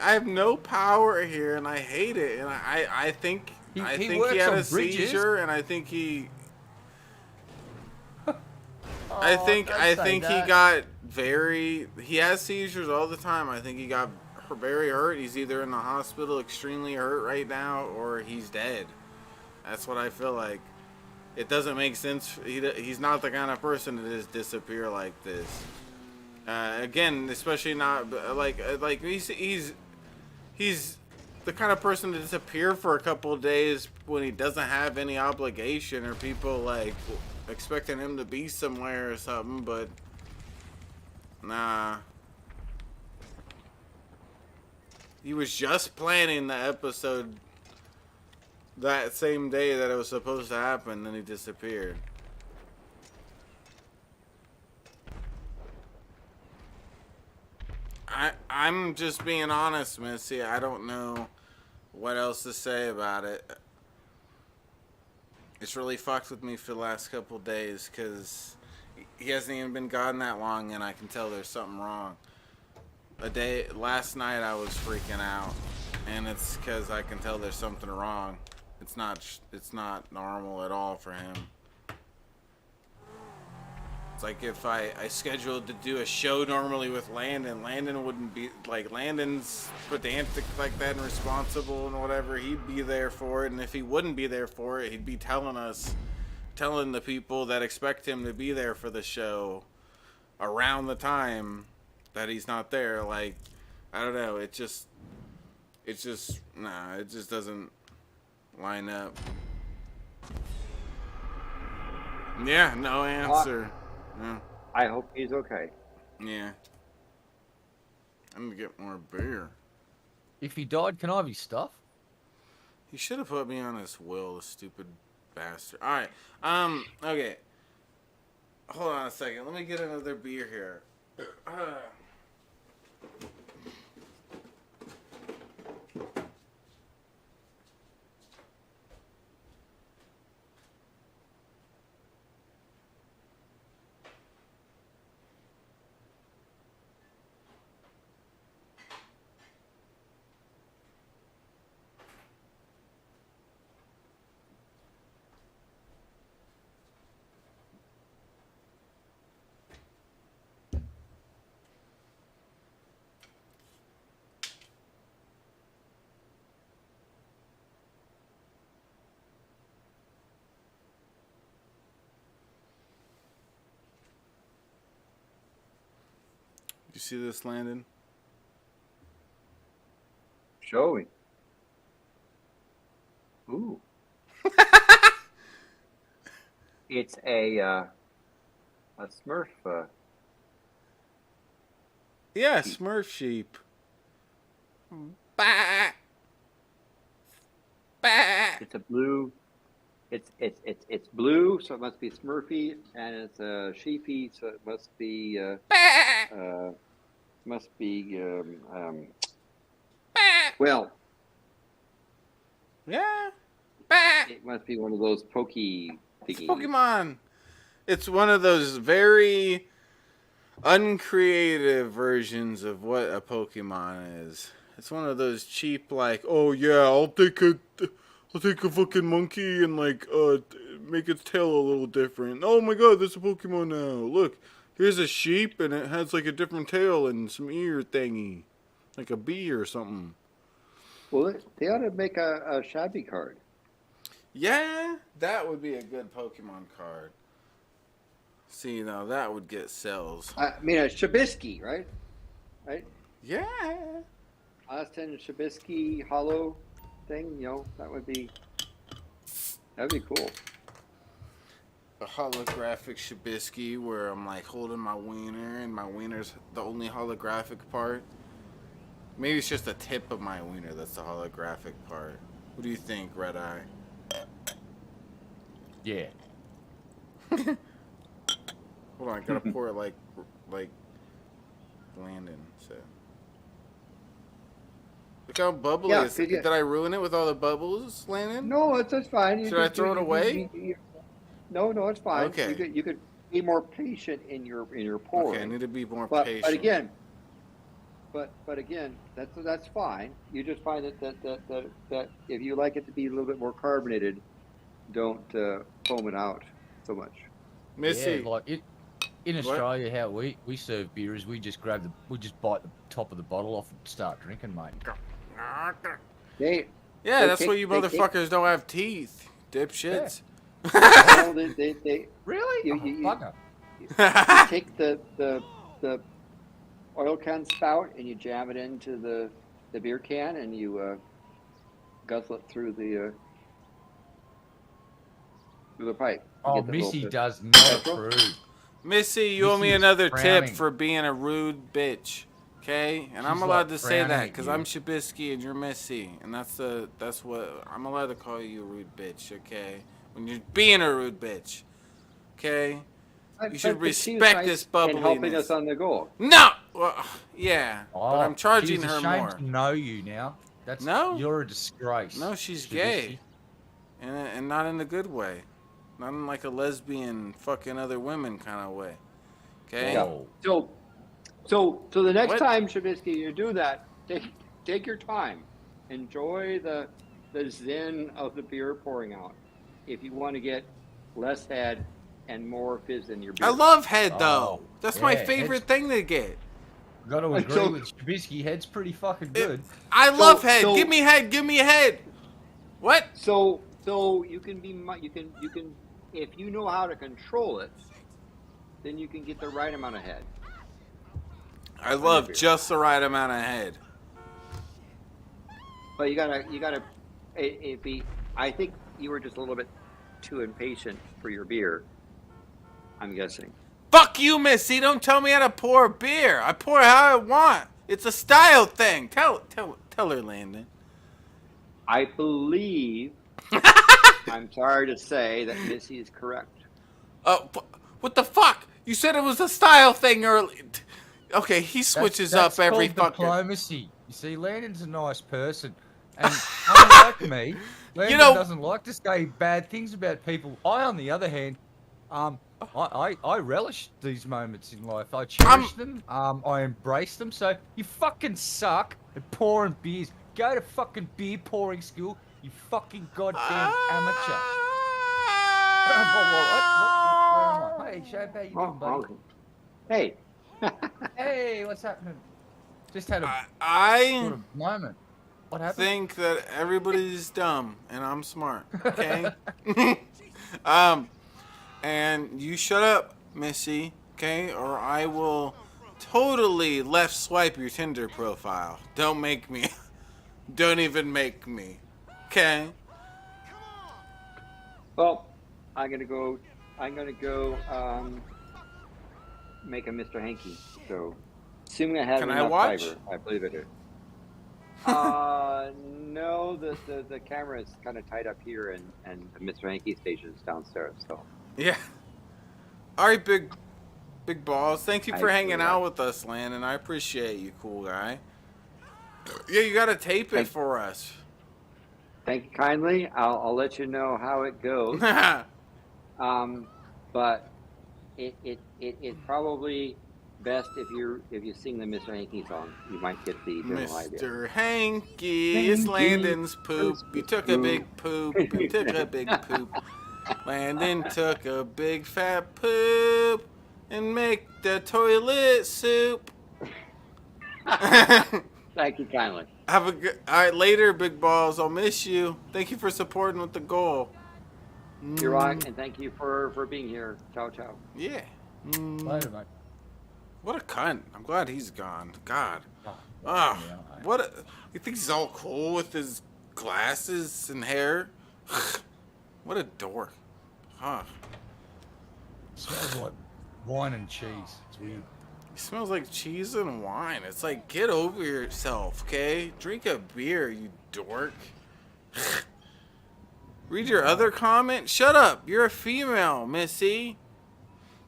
I have no power here, and I hate it. And I think he had a seizure, and I think he. I think he got he has seizures all the time. I think he got very hurt. He's either in the hospital extremely hurt right now, or he's dead. That's what I feel like. It doesn't make sense. He's not the kind of person to just disappear like this. Again, especially not like he's the kind of person to disappear for a couple of days when he doesn't have any obligation, or people like expecting him to be somewhere or something. But nah, he was just planning the episode that same day that it was supposed to happen, then he disappeared. I'm just being honest, Missy. I don't know what else to say about it. It's really fucked with me for the last couple days, because he hasn't even been gone that long, and I can tell there's something wrong. Last night I was freaking out, and it's because I can tell there's something wrong. It's not normal at all for him. It's like if I scheduled to do a show normally with Landon wouldn't be, like, Landon's pedantic like that and responsible and whatever. He'd be there for it, and if he wouldn't be there for it, he'd be telling the people that expect him to be there for the show around the time that he's not there. Like, I don't know, it just doesn't line up. Yeah, no answer. Yeah. I hope he's okay. Yeah. I'm gonna get more beer. If he died, can I have his stuff? He should have put me on his will, the stupid bastard. Alright, okay. Hold on a second. Let me get another beer here. You see this, Landon? Show me. Ooh. It's a Smurf. Yeah, Smurf sheep. Bah! Bah! It's a blue. It's blue, so it must be Smurfy, and it's a sheepy, so it must be well. Yeah. It must be one of those pokey thingies. It's Pokemon. It's one of those very uncreative versions of what a Pokemon is. It's one of those cheap, like, oh yeah, I'll take a fucking monkey and like make its tail a little different. Oh my god, there's a Pokemon now. Look, here's a sheep and it has like a different tail and some ear thingy. Like a bee or something. Well, they ought to make a Shabby card. Yeah, that would be a good Pokemon card. See, now that would get sales. I mean, a Shabisky, right? Right? Yeah. Austin Shabisky hollow thing, you know, that'd be cool. A holographic Shabisky where I'm like holding my wiener and my wiener's the only holographic part. Maybe it's just the tip of my wiener that's the holographic part. What do you think, Red Eye? Yeah. Hold on, I gotta pour it like Landon said. Look how bubbly it is. Did I ruin it with all the bubbles, Landon? No, it's fine. Should I throw it away? No, it's fine. Okay. You could be more patient in your pouring. Okay, I need to be more patient. But again, that's fine. You just find that if you like it to be a little bit more carbonated, don't foam it out so much. Missy, yeah, like in Australia, how we serve beer is we just bite the top of the bottle off and start drinking, mate. Yeah, that's why you motherfuckers don't have teeth, dipshits. Yeah. They really? You take the oil can spout and you jam it into the beer can and you guzzle it through the pipe. Oh, Missy does not approve. Missy, you owe me another tip for being a rude bitch. Okay? And I'm allowed to say that because I'm Shabisky and you're Missy. And that's what I'm allowed to call you a rude bitch, okay? When you're being a rude bitch. Okay? You should respect this bubbliness. And helping us on the goal. No! Well, yeah. But I'm charging her more. She's ashamed to know you now. You're a disgrace. No, she's gay. And not in a good way. Not in like a lesbian fucking other women kind of way. Okay? Yeah. So the next time, Shabisky, you do that, take your time. Enjoy the zen of the beer pouring out. If you want to get less head and more fizz in your beer. I love head though. That's my favorite thing to get. Got to agree with Shabisky. Head's pretty fucking good. I love head. Give me head. Give me head. What? So you can if you know how to control it, then you can get the right amount of head. I love just the right amount of head. But you gotta. I think you were just a little bit too impatient for your beer. I'm guessing. Fuck you, Missy! Don't tell me how to pour beer. I pour how I want. It's a style thing. Tell her, Landon. I believe. I'm sorry to say that Missy is correct. What the fuck? You said it was a style thing early. Okay, he switches up every fucking. Diplomacy. You see, Landon's a nice person, and unlike me, Landon doesn't like to say bad things about people. I, on the other hand, I relish these moments in life. I cherish them. I embrace them. So you fucking suck at pouring beers. Go to fucking beer pouring school. You fucking goddamn amateur. Hey, Shab, how you doing, buddy? Hey. Hey, what's happening? Just had a sort of moment. What happened? Think that everybody's dumb and I'm smart. Okay. And you shut up, Missy. Okay, or I will totally left swipe your Tinder profile. Don't make me. Don't even make me. Okay. Well, I'm gonna go make a Mr. Hanky. So, assuming I have Can enough I watch? fiber, I believe it is. No, the camera is kind of tied up here, and the Mr. Hanky station is downstairs. So. Yeah. All right, big balls. Thank you for hanging out with us, Landon. I appreciate you, cool guy. Yeah, you gotta tape it for us. Thank you kindly. I'll let you know how it goes. But it's probably best if you sing the Mr. Hanky song. You might get the general idea. Mr. Hanky, it's Landon's poop. You took a big poop. You took a big poop. Landon took a big fat poop and make the toilet soup. Thank you kindly. Have a good. All right, later, big balls. I'll miss you. Thank you for supporting with the goal. You're right, and thank you for being here. Ciao, ciao. Yeah. Later, mate. What a cunt. I'm glad he's gone. God. Oh, what a... You think he's all cool with his glasses and hair? What a dork. Huh. Smells like wine and cheese. It's weird. It smells like cheese and wine. It's like, get over yourself, okay? Drink a beer, you dork. Read your other comment? Shut up. You're a female, Missy.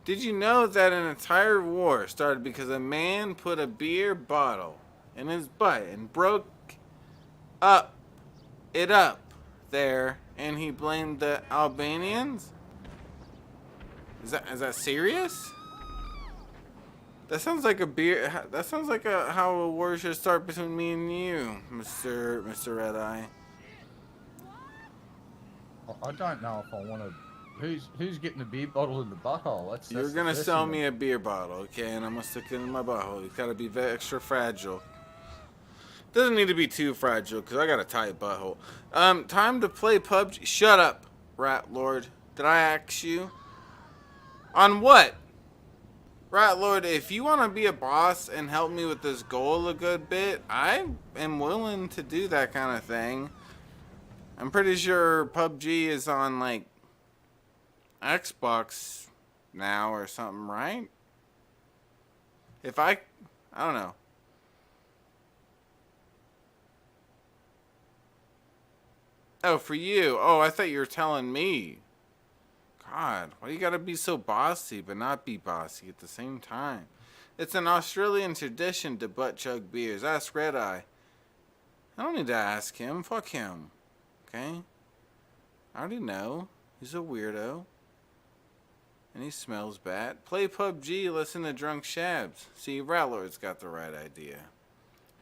Did you know that an entire war started because a man put a beer bottle in his butt and broke it up there, and he blamed the Albanians? Is that serious? That sounds like a beer. That sounds like how a war should start between me and you, Mr. Red Eye. I don't know if I want to. Who's getting a beer bottle in the butthole? You're gonna sell me a beer bottle, okay? And I'm gonna stick it in my butthole. It's gotta be extra fragile. Doesn't need to be too fragile, because I got a tight butthole. Time to play PUBG. Shut up, Rat Lord. Did I ask you? On what? Rat Lord, if you want to be a boss and help me with this goal a good bit, I am willing to do that kind of thing. I'm pretty sure PUBG is on, like, Xbox now or something, right? If I don't know. Oh, for you. Oh, I thought you were telling me. God, why you gotta be so bossy but not be bossy at the same time? It's an Australian tradition to butt chug beers. Ask Red Eye. I don't need to ask him. Fuck him. Okay? I already know. He's a weirdo. And he smells bad. Play PUBG, listen to Drunk Shabs. See, Ratlord's got the right idea.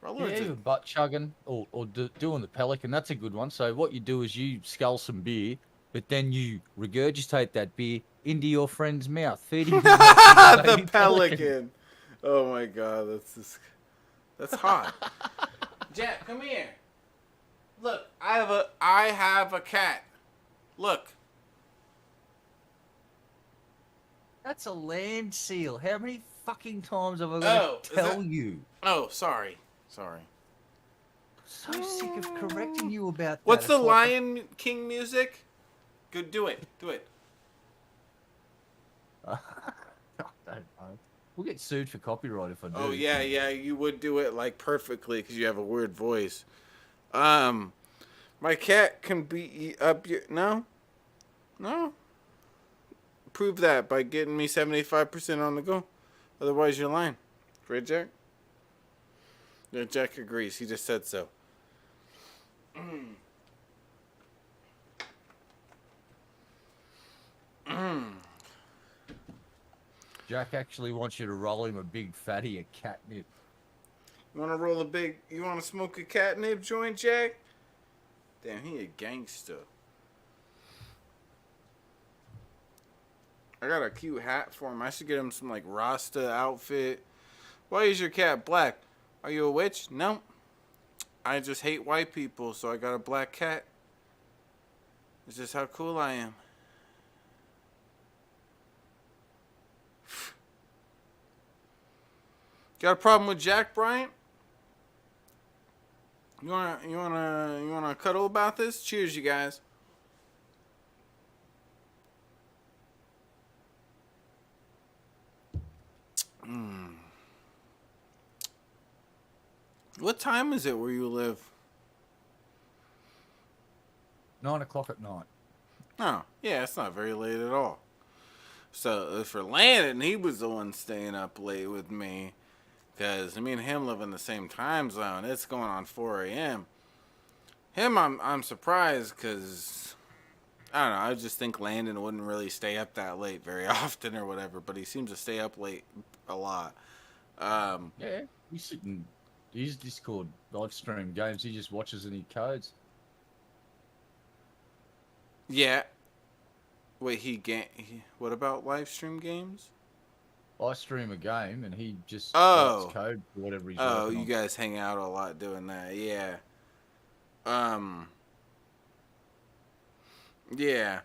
Yeah, even butt chugging or doing the pelican, that's a good one. So what you do is you scull some beer, but then you regurgitate that beer into your friend's mouth, feeding him the pelican. Oh my god, that's hot. Jack, come here. Look, I have a cat. Look. That's a land seal. How many fucking times have I got to tell you? Oh, sorry. So sick of correcting you about that. What's the Lion King music? Good, do it. I don't know. We'll get sued for copyright if I do. Oh yeah, you would do it like perfectly because you have a weird voice. My cat can beat up your no. Prove that by getting me 75% on the go. Otherwise, you're lying. Right, Jack? Yeah, Jack agrees. He just said so. Jack actually wants you to roll him a big fatty of catnip. You want to smoke a catnip joint, Jack? Damn, he a gangster. I got a cute hat for him. I should get him some, like, Rasta outfit. Why is your cat black? Are you a witch? No. I just hate white people, so I got a black cat. It's just how cool I am. Got a problem with Jack, Bryant? You wanna cuddle about this? Cheers, you guys. What time is it where you live? 9 o'clock at night. Oh, yeah, it's not very late at all. So for Landon, he was the one staying up late with me. Because me and him live in the same time zone. It's going on 4 a.m. Him, I'm surprised because, I don't know, I just think Landon wouldn't really stay up that late very often or whatever. But he seems to stay up late a lot. Yeah, he's sitting... He's Discord live stream games. He just watches and he codes. Yeah. Wait, what about live stream games? I stream a game and he just Oh. writes code for whatever he's Oh, working you on. guys hang out a lot doing that. Yeah. Yeah.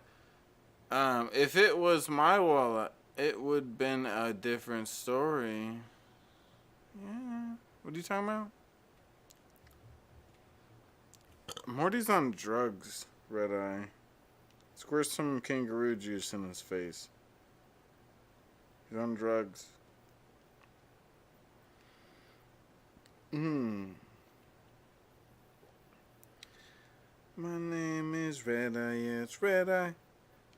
If it was my wallet, it would been a different story. Yeah. What are you talking about? Morty's on drugs, Red Eye. Squirt some kangaroo juice in his face. He's on drugs. My name is Red Eye, yeah, it's Red Eye.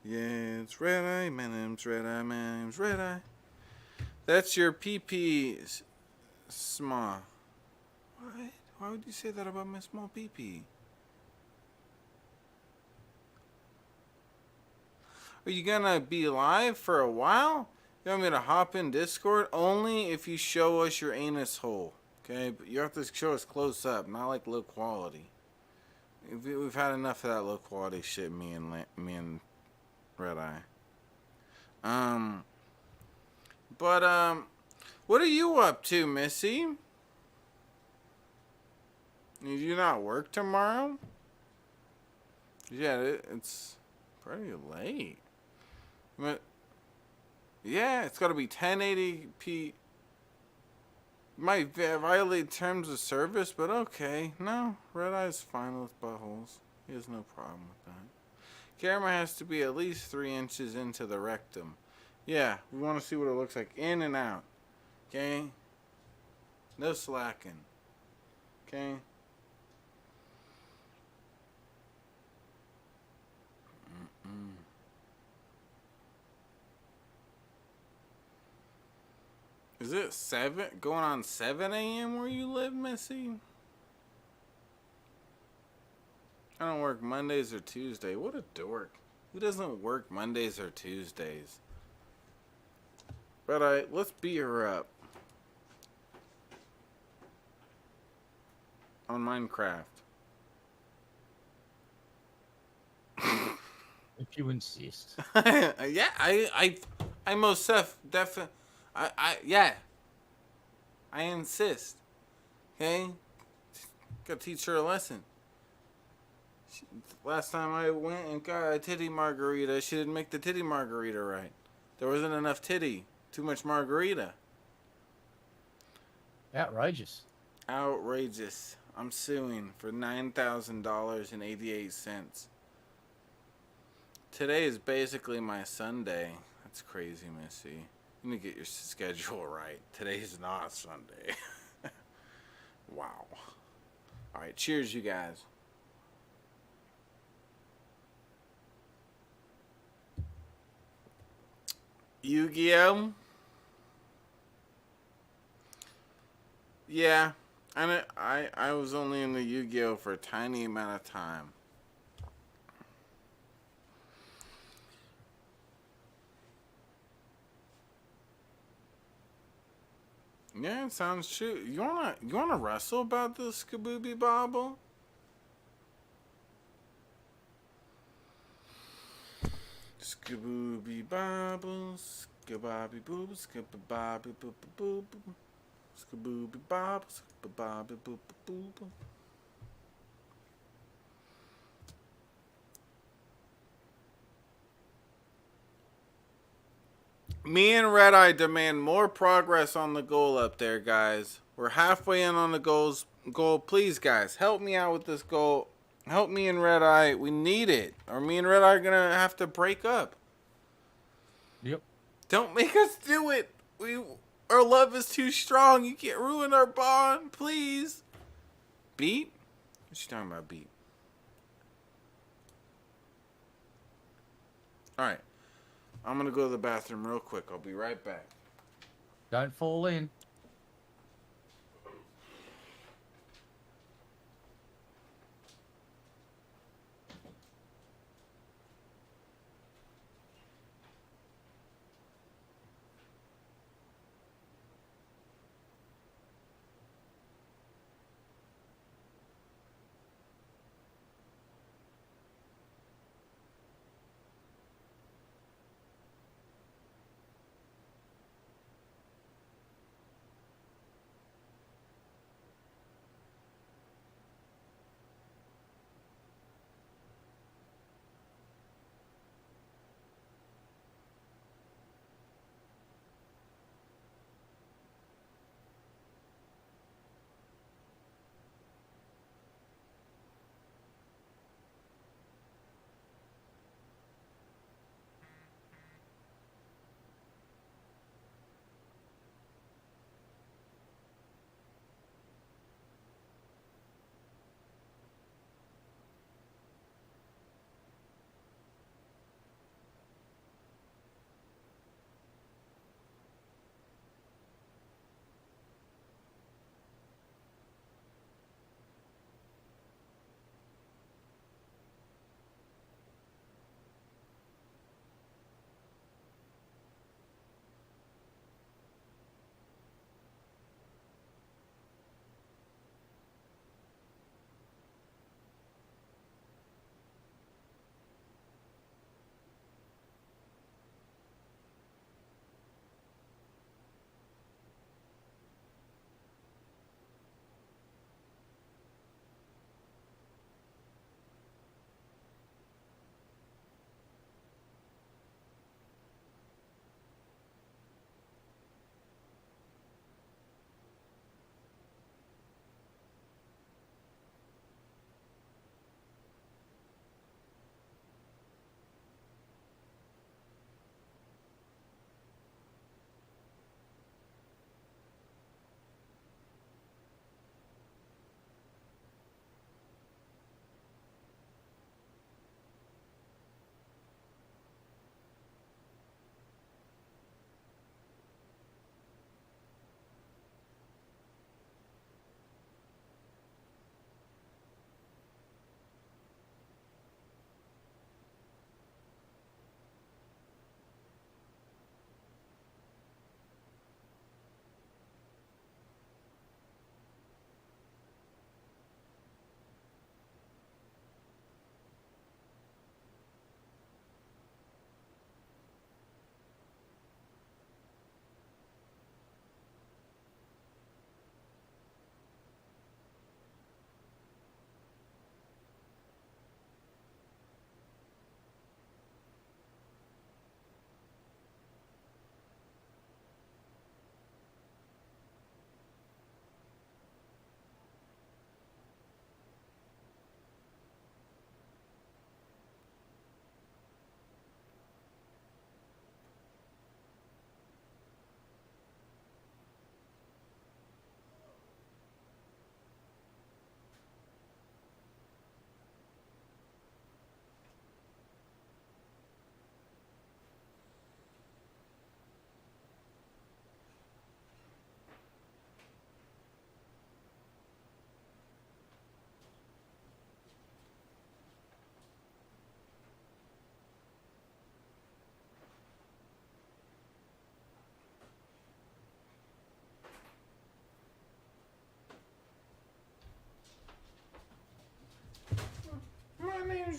Yeah, it's Red Eye, my name's Red Eye, my name's Red Eye. That's your pee-pee, Sma. What? Why would you say that about my small pee-pee? Are you gonna be live for a while? You want me to hop in Discord? Only if you show us your anus hole. Okay? But you have to show us close up, not like low quality. We've had enough of that low quality shit, me and Red Eye. What are you up to, Missy? Did you not work tomorrow? Yeah, it's pretty late. Yeah, it's got to be 1080p. Might violate terms of service, but okay. No, Red Eye's fine with buttholes. He has no problem with that. Camera has to be at least 3 inches into the rectum. Yeah, we want to see what it looks like in and out. Okay? No slacking. Okay? Is it going on 7 a.m. where you live, Missy? I don't work Mondays or Tuesdays. What a dork. Who doesn't work Mondays or Tuesdays? But let's beat her up. On Minecraft. If you insist. Yeah, I most definitely. Yeah. I insist. Okay? Gotta teach her a lesson. Last time I went and got a titty margarita, she didn't make the titty margarita right. There wasn't enough titty. Too much margarita. Outrageous. Outrageous. I'm suing for $9,000.88. Today is basically my Sunday. That's crazy, Missy. You need to get your schedule right. Today's not Sunday. Wow. Alright, cheers, you guys. Yu-Gi-Oh? Yeah. I was only in the Yu-Gi-Oh for a tiny amount of time. Yeah, it sounds true. You wanna wrestle about the Skabooby Bobble? Skabooby Bobble, Skabobby Boob, Skabobby Boop Boop, Skabooby Bobble, Skabobby Boop Boop. Me and Red Eye demand more progress on the goal up there, guys. We're halfway in on the goal. Please, guys, help me out with this goal. Help me and Red Eye. We need it. Or me and Red Eye are going to have to break up. Yep. Don't make us do it. Our love is too strong. You can't ruin our bond. Please. Beat? What's she talking about, Beat? Alright. I'm going to go to the bathroom real quick. I'll be right back. Don't fall in.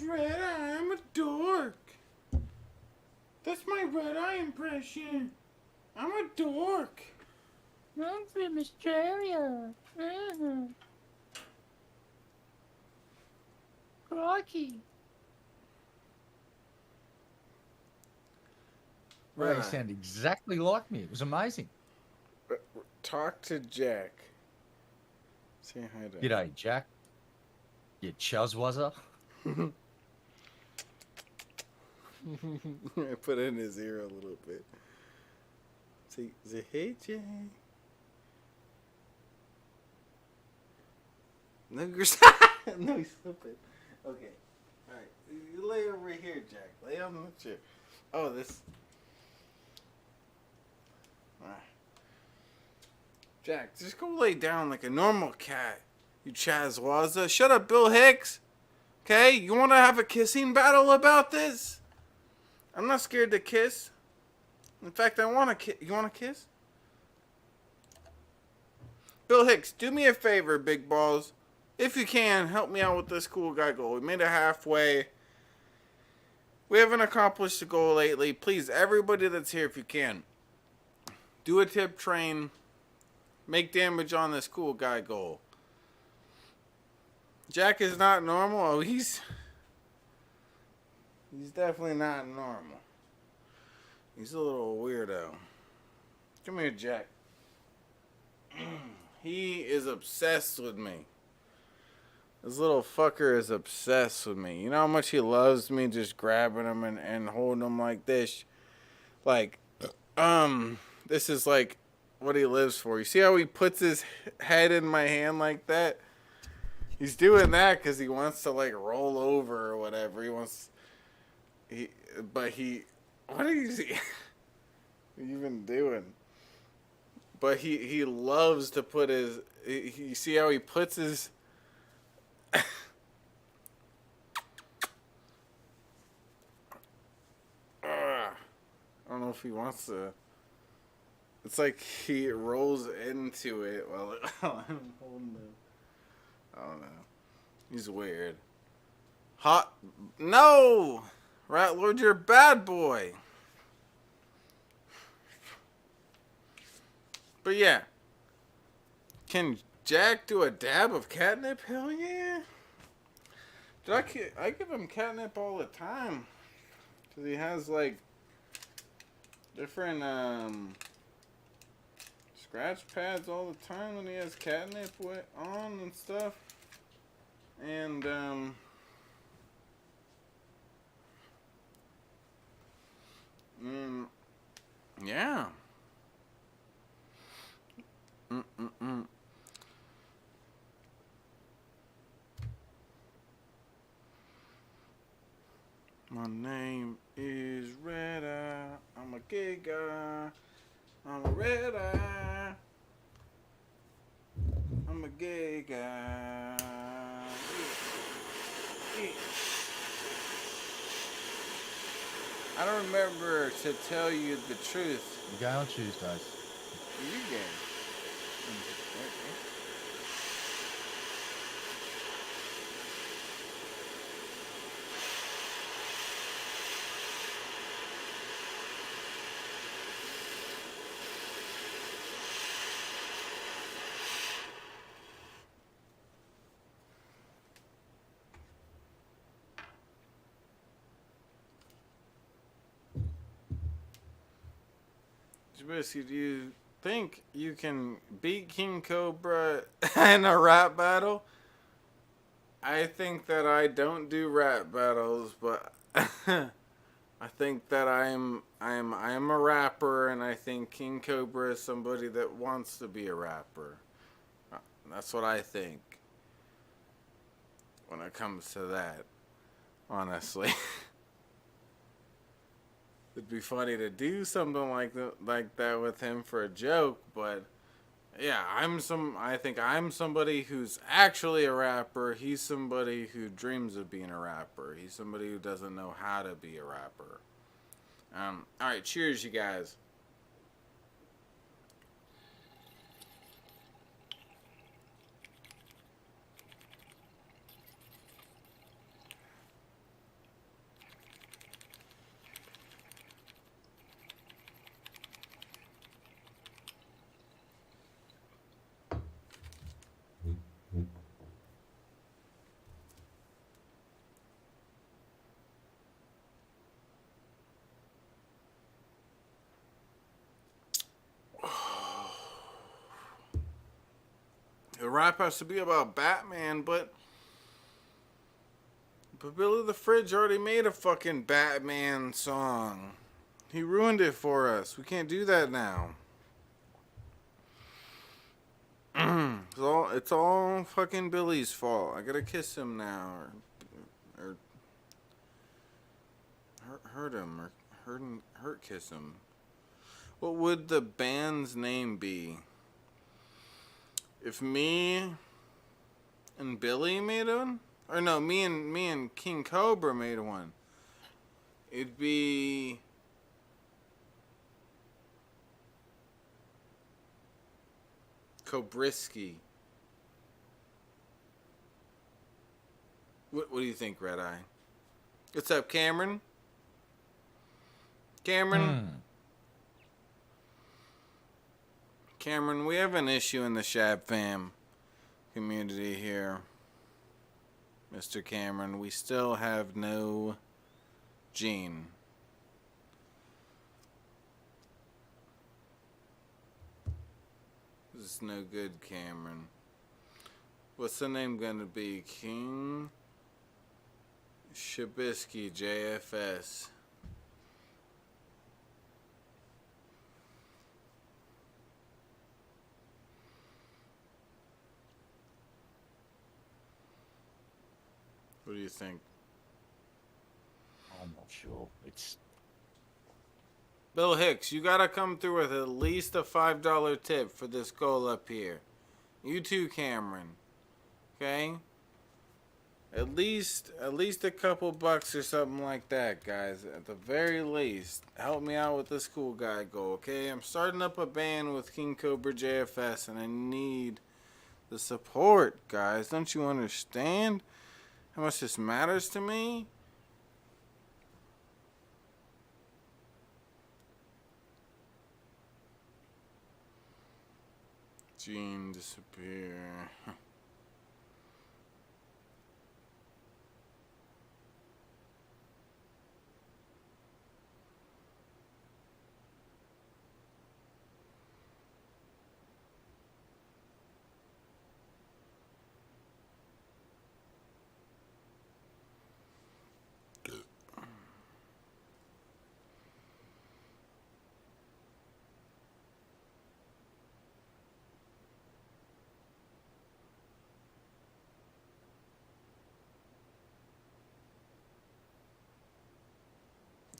is Red Eye. I'm a dork. That's my Red Eye impression. I'm a dork. I'm from Australia. Crikey. Ray sounded exactly like me. It was amazing. Talk to Jack. Say hi to him. G'day, Jack. You chuzzwazzer. I put it in his ear a little bit. Say, hey, Jack. No, you're no, he's slipping. Okay. All right. You lay over here, Jack. Lay on the chair. Oh, this. All right. Jack, just go lay down like a normal cat. You Chazwaza. Shut up, Bill Hicks. Okay? You want to have a kissing battle about this? I'm not scared to kiss. In fact, I want to kiss. You want to kiss? Bill Hicks, do me a favor, big balls. If you can, help me out with this cool guy goal. We made it halfway. We haven't accomplished the goal lately. Please, everybody that's here, if you can, do a tip train. Make damage on this cool guy goal. Jack is not normal. Oh, he's definitely not normal. He's a little weirdo. Come here, Jack. He is obsessed with me. This little fucker is obsessed with me. You know how much he loves me just grabbing him and holding him like this? Like, this is like what he lives for. You see how he puts his head in my hand like that? He's doing that because he wants to like roll over or whatever. He wants, what is he even doing? But he loves to put his, you see how he puts his, I don't know if he wants to. It's like he rolls into it while I'm holding him. I don't know. He's weird. Hot. No! Rat Lord, you're a bad boy. But yeah. Can Jack do a dab of catnip? Hell yeah. Dude, I give him catnip all the time. Because he has like different scratch pads all the time when he has catnip on and stuff. And yeah. My name is Red Eye. I'm a gay guy. I'm a red eye. I'm a gay guy. I don't remember to tell you the truth. You go on Tuesdays. You gay. Shabisky, do you think you can beat King Cobra in a rap battle? I think that I don't do rap battles, but I think that I am a rapper, and I think King Cobra is somebody that wants to be a rapper. That's what I think when it comes to that, honestly. It'd be funny to do something like that with him for a joke, but yeah, I think I'm somebody who's actually a rapper. He's somebody who dreams of being a rapper. He's somebody who doesn't know how to be a rapper. All right, cheers, you guys. The rap has to be about Batman, but Billy the Fridge already made a fucking Batman song. He ruined it for us. We can't do that now. It's all fucking Billy's fault. I gotta kiss him now, or hurt him, or hurt kiss him. What would the band's name be? If me and Billy made one, or no, me and King Cobra made one, it'd be Cobrisky. What do you think, Red Eye? What's up, Cameron? Cameron, we have an issue in the Shabfam community here. Mr. Cameron, we still have no Gene. This is no good, Cameron. What's the name gonna be? King Shabisky, JFS. What do you think? I'm not sure. It's Bill Hicks, you gotta come through with at least a $5 tip for this goal up here. You too, Cameron. Okay? At least a couple bucks or something like that, guys. At the very least, help me out with this cool guy goal, okay? I'm starting up a band with King Cobra JFS, and I need the support, guys. Don't you understand how much this matters to me? Gene disappear.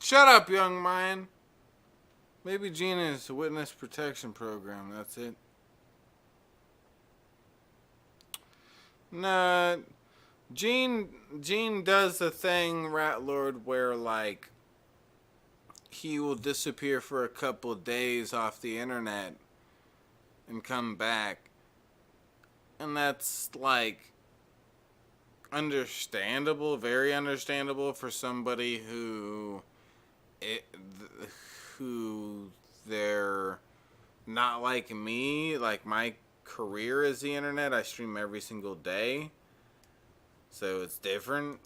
Shut up, young man. Maybe Gina's witness protection program. That's it. Nah, Gene does the thing, Rat Lord, where like he will disappear for a couple days off the internet and come back, and that's like understandable, very understandable for somebody who they're not like me. Like, my career is the internet. I stream every single day, so it's different.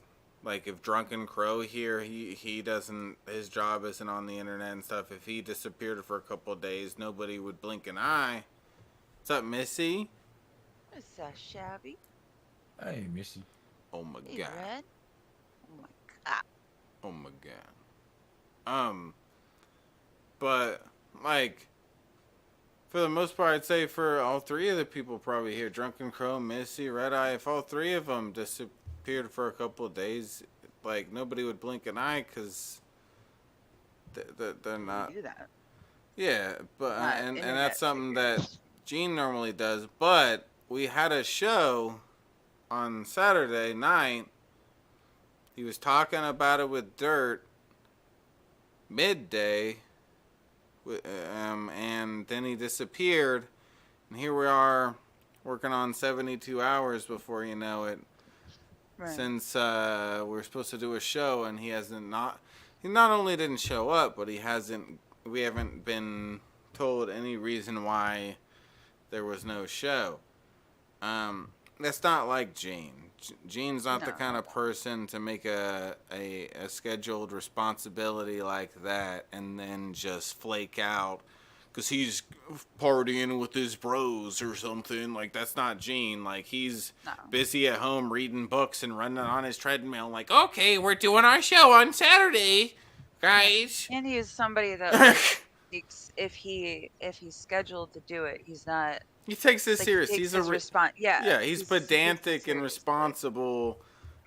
Like, if DrunkenCrow here, he doesn't, his job isn't on the internet and stuff. If he disappeared for a couple of days, nobody would blink an eye. What's up, Missy? What's that, Shabby? Hey, Missy. Oh my Hey, god. Red. Oh my god. Oh my god. But, like, for the most part, I'd say for all three of the people probably here, DrunkenCrow, Missy, Red Eye, if all three of them disappeared for a couple of days, like, nobody would blink an eye, because they're not. Do that. Yeah, but, Not and internet that's something that figures. Gene normally does, but we had a show on Saturday night. He was talking about it with Dirt midday, and then he disappeared, and here we are working on 72 hours before you know it. Right. Since we're supposed to do a show, and he not only didn't show up, but we haven't been told any reason why there was no show. That's not like Gene. Gene's not the kind of person to make a scheduled responsibility like that and then just flake out because he's partying with his bros or something. Like, that's not Gene. Like, he's busy at home reading books and running on his treadmill. Like, okay, we're doing our show on Saturday, guys. And he is somebody that like takes if he's scheduled to do it, he's not. He takes this like, serious. He takes He's his response. Yeah. Yeah, he's pedantic and responsible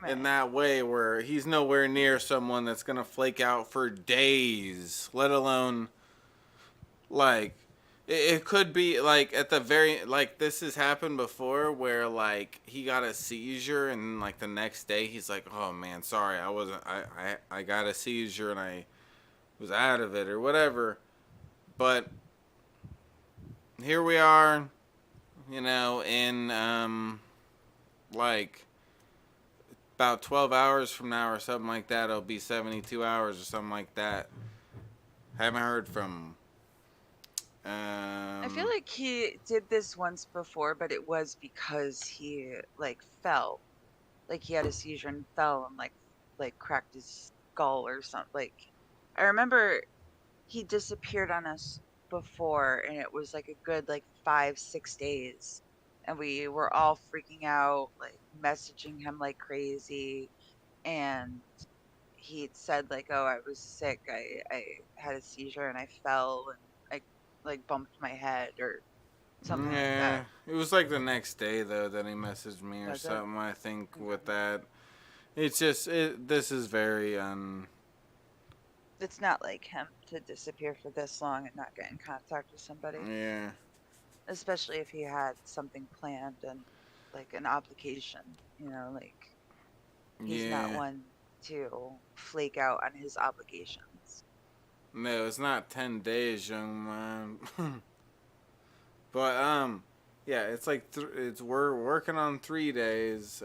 in that way, where he's nowhere near someone that's gonna flake out for days, let alone like it could be like at the very like this has happened before where like he got a seizure and like the next day he's like, oh man, sorry, I got a seizure and I was out of it or whatever. But here we are, you know, in like about 12 hours from now or something like that. It'll be 72 hours or something like that. Haven't heard from I feel like he did this once before, but it was because he like fell, like he had a seizure and fell and like cracked his skull or something. Like I remember he disappeared on us before, and it was like a good like 5-6 days, and we were all freaking out, like messaging him like crazy, and he'd said like, oh, I was sick, I had a seizure and I fell and I like bumped my head or something like that. It was like the next day though that he messaged me or something. I think with that, it's just this is very It's not like him to disappear for this long and not get in contact with somebody. Yeah. Especially if he had something planned and like an obligation, you know, like he's not one to flake out on his obligations. No, it's not 10 days, young man. But yeah, it's like we're working on 3 days,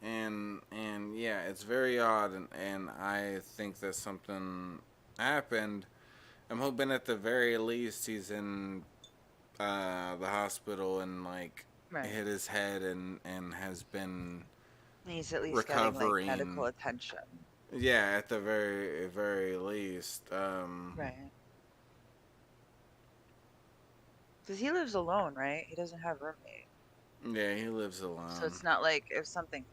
and yeah, it's very odd, and I think that something happened. I'm hoping at the very least he's in the hospital and like hit his head and has been he's at least recovering. getting like medical attention. Yeah, at the very least. Right. Because he lives alone, right? He doesn't have a roommate. Yeah, he lives alone. So it's not like if something.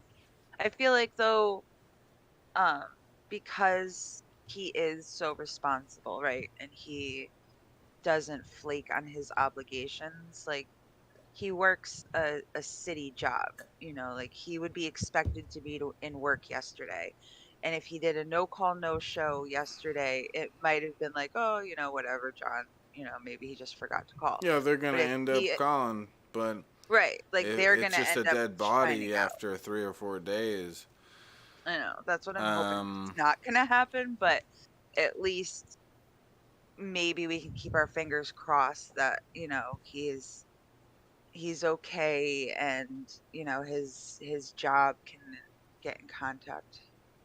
I feel like though, because he is so responsible, right, and he doesn't flake on his obligations, like he works a city job, you know, like he would be expected to be in work yesterday. And if he did a no call, no show yesterday, it might have been like, oh, you know, whatever, John, you know, maybe he just forgot to call. Yeah, they're going to end up calling, but right, like they're going to end up it's just a dead body after 3 or 4 days. I know, that's what I'm hoping it's not going to happen, but at least maybe we can keep our fingers crossed that, you know, he's okay and, you know, his job can get in contact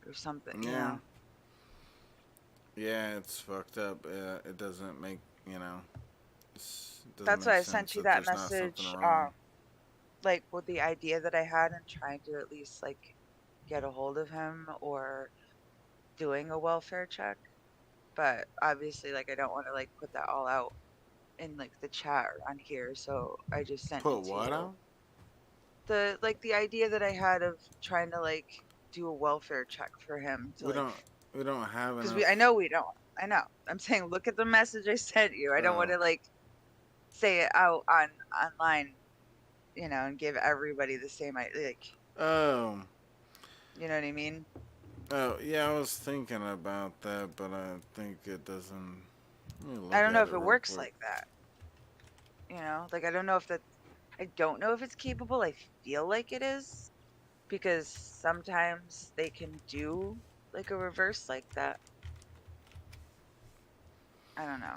or something. Yeah. You know? Yeah, it's fucked up. It doesn't make, you know. That's why I sent you that message, like with the idea that I had and trying to at least like get a hold of him or doing a welfare check. But obviously, like I don't want to like put that all out in like the chat or on here, so I just sent it to what you. out? The idea that I had of trying to like do a welfare check for him. To, we don't have enough. Because I know we don't. I know. I'm saying, look at the message I sent you. I don't want to like say it out online, you know, and give everybody the same idea. Like, you know what I mean? Oh yeah, I was thinking about that, but I think it doesn't. I don't know if it works like that. You know, like I don't know if it's capable. I feel like it is, because sometimes they can do like a reverse like that. I don't know.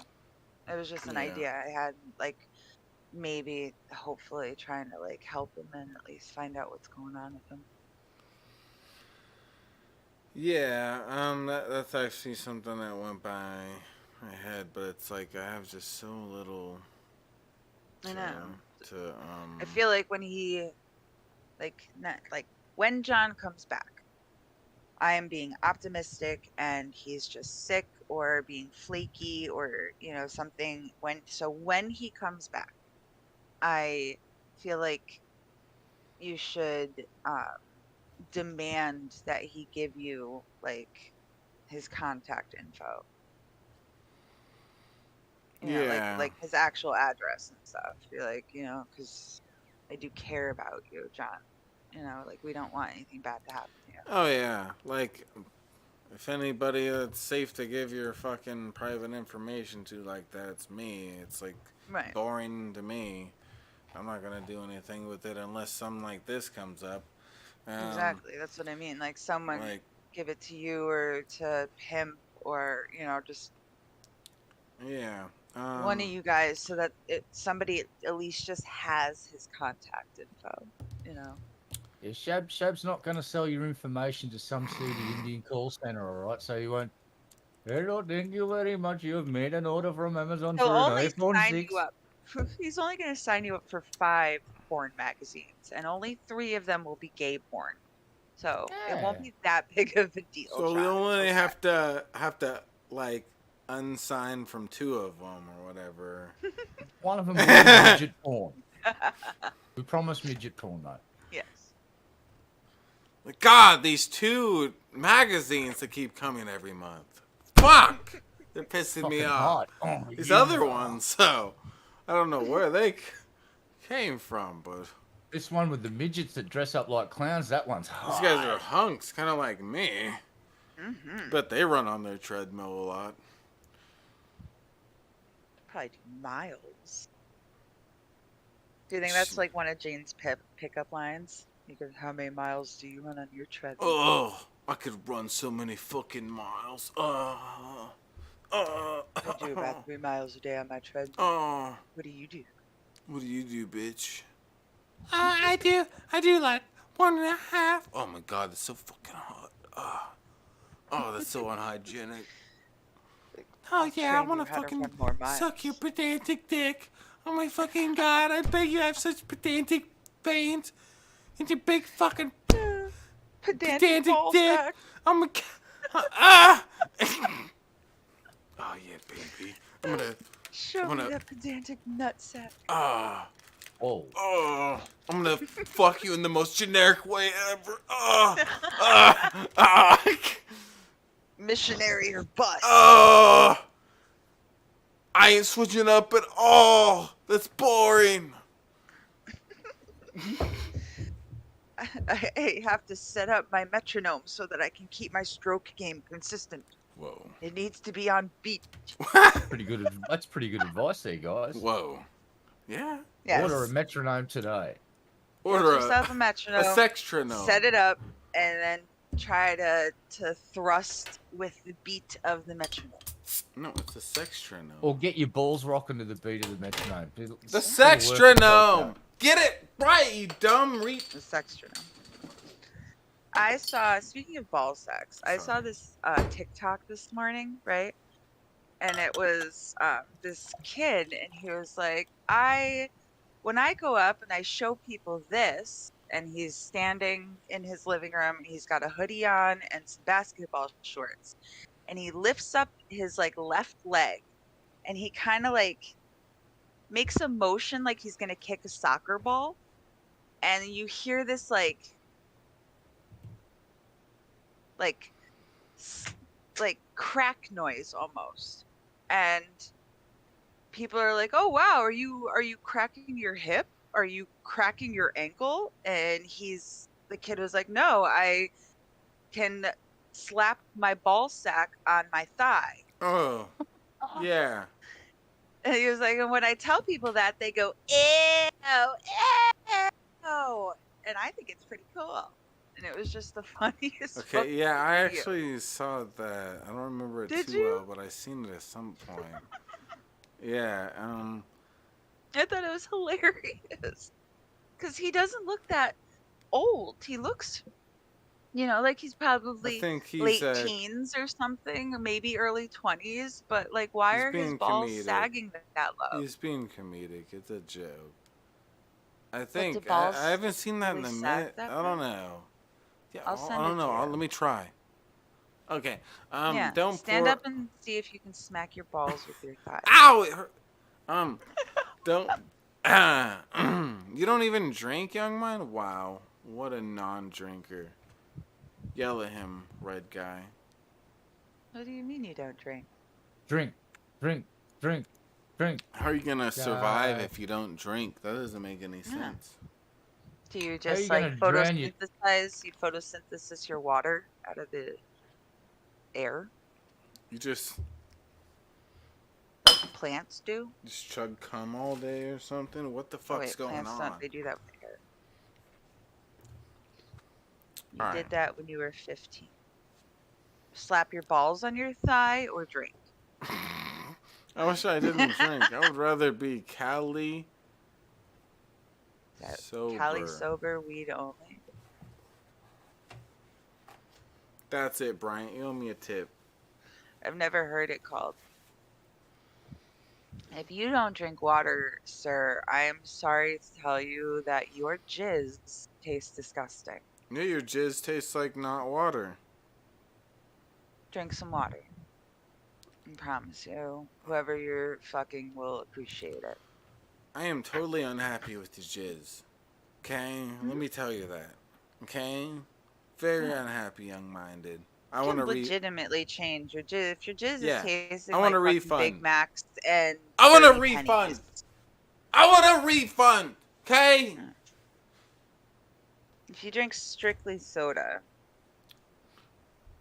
It was just an idea I had, like maybe hopefully trying to like help him and at least find out what's going on with him. Yeah, that's actually something that went by my head, but it's like I have just so little. I know. I feel like when he, when John comes back, I am being optimistic, and he's just sick or being flaky or, you know, something. When he comes back, I feel like you should demand that he give you like his contact info. You know, Yeah. like his actual address and stuff. Be like, you know, because I do care about you, John. You know, like we don't want anything bad to happen to you. Oh yeah, like if anybody that's safe to give your fucking private information to like that, it's me. It's like Right. boring to me. I'm not gonna do anything with it unless something like this comes up. Exactly. That's what I mean. Like someone Like, give it to you or to him or, you know, just yeah. one of you guys so that somebody at least just has his contact info, you know. Yeah, Shab's not going to sell your information to some seedy Indian call center, all right? So you won't. Hello, thank you very much. You have made an order from Amazon He'll for an only iPhone sign 6. you up. He's only going to sign you up for 5 porn magazines, and only 3 of them will be gay porn. So it won't Yeah. be that big of a deal. So we John. only have to like unsign from 2 of them or whatever. One of them will be midget porn. We promise midget porn, though. Yes. Like, God, these 2 magazines that keep coming every month. Fuck! They're pissing me Fucking off. hot. Oh, These yeah. other ones, so I don't know where they came from, but This one with the midgets that dress up like clowns, that one's hot. these guys are hunks, kind of like me. Mm-hmm. But they run on their treadmill a lot. Probably do miles. Do you think that's like one of Jane's pickup lines? You go, how many miles do you run on your treadmill? Oh, I could run so many fucking miles. I do about 3 miles a day on my treadmill. Oh. What do you do? What do you do, bitch? I do like 1.5. Oh my God, that's so fucking hot. Oh, that's so unhygienic. Oh yeah, I want to fucking suck your pedantic dick. Oh my fucking God, I bet you have such pedantic veins. And your big fucking pedantic dick. Oh my God. Oh yeah, baby. I'm gonna. Show me that pedantic nutsack. Oh. I'm gonna fuck you in the most generic way ever. Missionary or bust. I ain't switching up at all. That's boring. I have to set up my metronome so that I can keep my stroke game consistent. Whoa. It needs to be on beat. Pretty good. That's pretty good advice there, guys. Whoa. Yeah. Yes. Order a metronome today. Order Get yourself a metronome. A sextronome. Set it up and then try to thrust with the beat of the metronome. No, it's a sextronome. Or get your balls rocking to the beat of the metronome. The sextronome. Get it right, you dumb The sextronome. I saw, speaking of ball sex, I saw this TikTok this morning, right? And it was this kid, and he was like, when I go up and I show people this, and he's standing in his living room, and he's got a hoodie on and some basketball shorts, and he lifts up his like left leg, and he kind of like makes a motion like he's gonna kick a soccer ball, and you hear this like crack noise almost, and people are like, oh wow, are you cracking your hip, are you cracking your ankle? And the kid was like, no, I can slap my ball sack on my thigh. Oh yeah. And he was like, and when I tell people that, they go, ew, ew, and I think it's pretty cool. And it was just the funniest. Okay, yeah, I video. actually saw that. I don't remember it Did too you? well, but I seen it at some point. Yeah, I thought it was hilarious. Because he doesn't look that old. He looks, like he's probably think he's, late teens or something, maybe early 20s. But, like, why he's are his being balls comedic. sagging that low? He's being comedic. It's a joke. I do think. balls I haven't seen that in really a sag minute. that I don't much? know. Yeah, I'll send I don't it know. to you. Let me try. Okay. Yeah. Don't Stand pour. up and see if you can smack your balls with your thighs. Ow! It hurt. Don't. You don't even drink, young man? Wow. What a non-drinker. Yell at him, red guy. What do you mean you don't drink? Drink, drink, drink, drink. How are you gonna survive if you don't drink? That doesn't make any sense. Do you How are just you like gonna drown you? photosynthesize? You photosynthesis your water out of the air? You just Like plants do? chug cum all day or something? What the Oh, fuck's wait, going plants on? don't. They do that with air. You All did right. that when you were 15. Slap your balls on your thigh or drink? I wish I didn't drink. I would rather be Cali sober. Cali sober, weed only. That's it, Bryant. You owe me a tip. I've never heard it called. If you don't drink water, sir, I am sorry to tell you that your jizz tastes disgusting. Yeah, your jizz tastes like not water. Drink some water. I promise you, whoever you're fucking will appreciate it. I am totally unhappy with the jizz. Okay? Let me tell you that. Okay? Very unhappy, young-minded. I You want can to legitimately change your jizz. If your jizz Yeah. is tasting I want like a fucking refund. Big Macs and I want a dirty refund. pennies. I want a refund! Okay? If you drink strictly soda,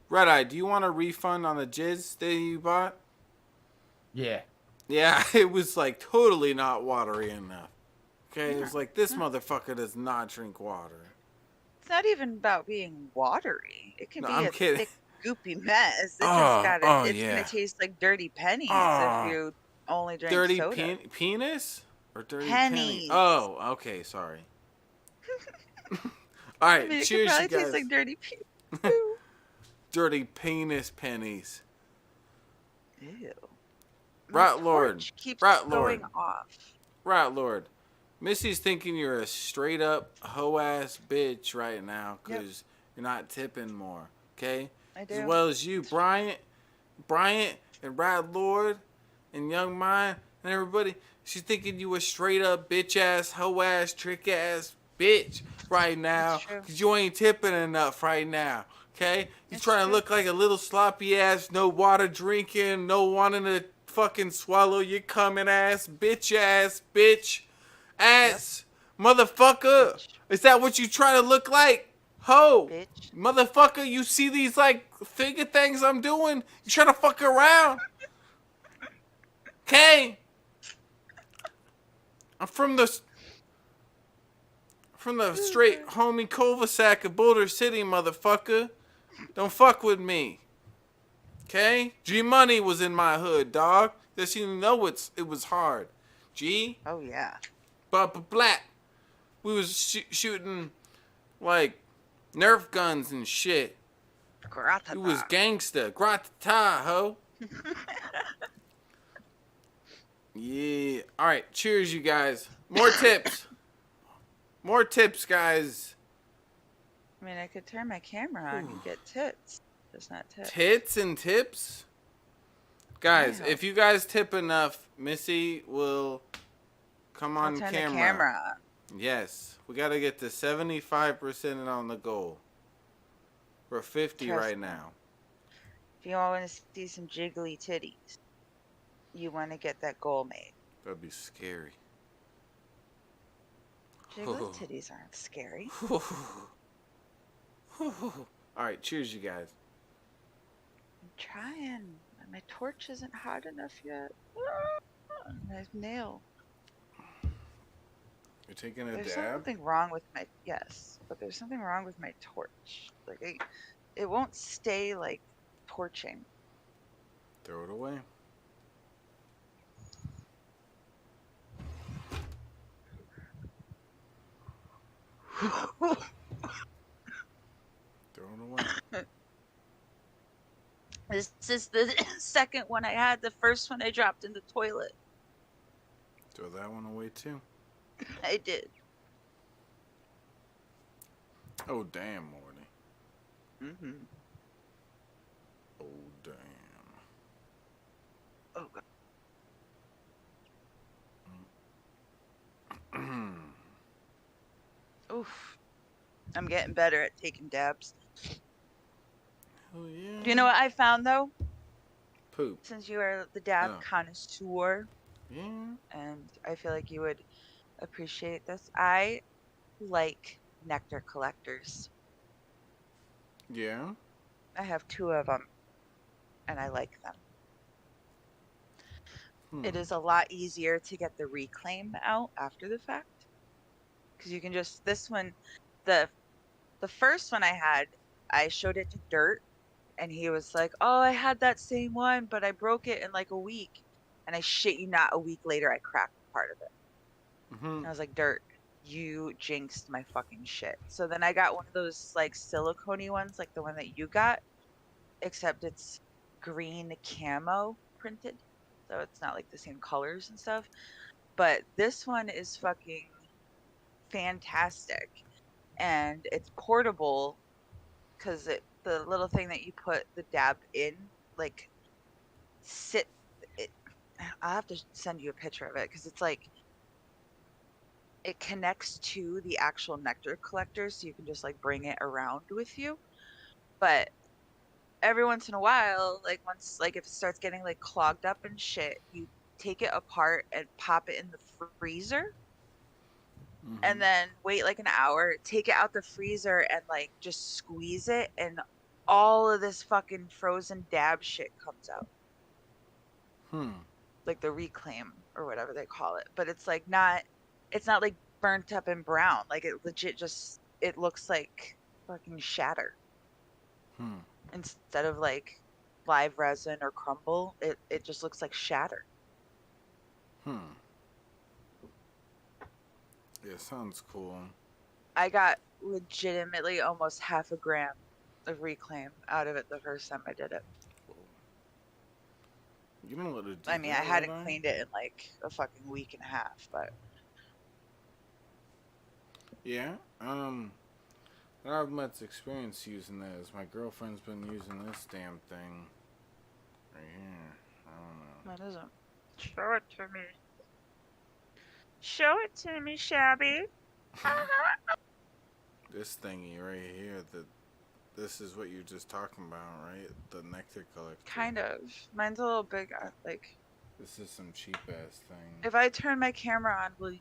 Red Eye, do you want a refund on the jizz that you bought? Yeah. Yeah, it was like totally not watery enough. Okay, it was like, this motherfucker does not drink water. it's not even about being watery. It can No, be I'm a kidding. thick, goopy mess. It Oh, just gotta. oh, it's yeah. gonna taste like dirty pennies Oh. if you only drink Dirty soda. penis? Or dirty penny? Pennies. Oh, okay, sorry. Alright, I mean, it cheers, could you probably guys. taste like dirty pee. Dirty penis pennies. Ew. Rat My Lord. torch keeps Rat going Lord. off. Rat Lord. Missy's thinking you're a straight up hoe ass bitch right now because you're not tipping more. Okay? I do. As well as you, Bryant, and Rat Lord, and Young Mind, and everybody. She's thinking you a straight up bitch ass, hoe ass, trick ass bitch right now because you ain't tipping enough right now. Okay? You trying to look like a little sloppy ass, no water drinking, no wanting to fucking swallow your coming ass, bitch ass, motherfucker. Is that what you trying to look like? Ho, motherfucker, you see these like finger things I'm doing? You trying to fuck around? Okay? I'm from the straight homie cul-de-sac of Boulder City, motherfucker. Don't fuck with me. Okay? G Money was in my hood, dog. Just you know it was hard. G? Oh, yeah. But black. We was shooting, like, Nerf guns and shit. Gratata. It was gangsta. Gratata, ho. Yeah. Alright, cheers, you guys. More tips. More tips, guys. I mean, I could turn my camera on and get tits. Just not tips. Tits and tips? Guys, Yeah. if you guys tip enough, Missy will come I'll on turn camera. the camera on. Yes. We got to get to 75% on the goal. We're 50 Trust right me. now. If you want to see some jiggly titties, you want to get that goal made. That'd be scary. Jiggly titties aren't scary. Alright, cheers, you guys. I'm trying. My torch isn't hot enough yet. My nail. You're taking a There's dab? something wrong with my but there's something wrong with my torch. Like it won't stay like torching. Throw it away. Throw it away. This is the second one I had. The first one I dropped in the toilet. Throw that one away too. I did. Oh, damn, Morty. Oh, damn. Oh, God. Oof. I'm getting better at taking dabs. Oh, yeah. Do you know what I found, though? Poop. Since you are the dab Oh. connoisseur, Yeah. and I feel like you would appreciate this, I like nectar collectors. Yeah. I have 2 of them, and I like them. It is a lot easier to get the reclaim out after the fact, because you can just, this one, the first one I had, I showed it to Dirt, and he was like, oh, I had that same one, but I broke it in like a week. And I shit you not, a week later, I cracked part of it. And I was like, Dirt, you jinxed my fucking shit. So then I got one of those like silicone ones, like the one that you got, except it's green camo printed. So it's not like the same colors and stuff. But this one is fucking fantastic. And it's portable because the little thing that you put the dab in, like, I'll have to send you a picture of it because it's like it connects to the actual nectar collector, so you can just like bring it around with you. But every once in a while, like once, like if it starts getting like clogged up and shit, you take it apart and pop it in the freezer. And then wait like an hour, take it out the freezer and like just squeeze it, and all of this fucking frozen dab shit comes out. Like the reclaim or whatever they call it. But it's like it's not like burnt up and brown. Like it legit just, it looks like fucking shatter. Instead of like live resin or crumble, it just looks like shatter. Yeah, sounds cool. I got legitimately almost half a gram of reclaim out of it the first time I did it. You don't let it do I mean, I that, hadn't right? cleaned it in like a fucking week and a half, but Yeah. I don't have much experience using this. My girlfriend's been using this damn thing right here. I don't know. what is it? Show it to me. Show it to me, Shabby. This thingy right here, this is what you're just talking about, right? The nectar collector. Kind of. Mine's a little big. Like, this is some cheap ass thing. if I turn my camera on, will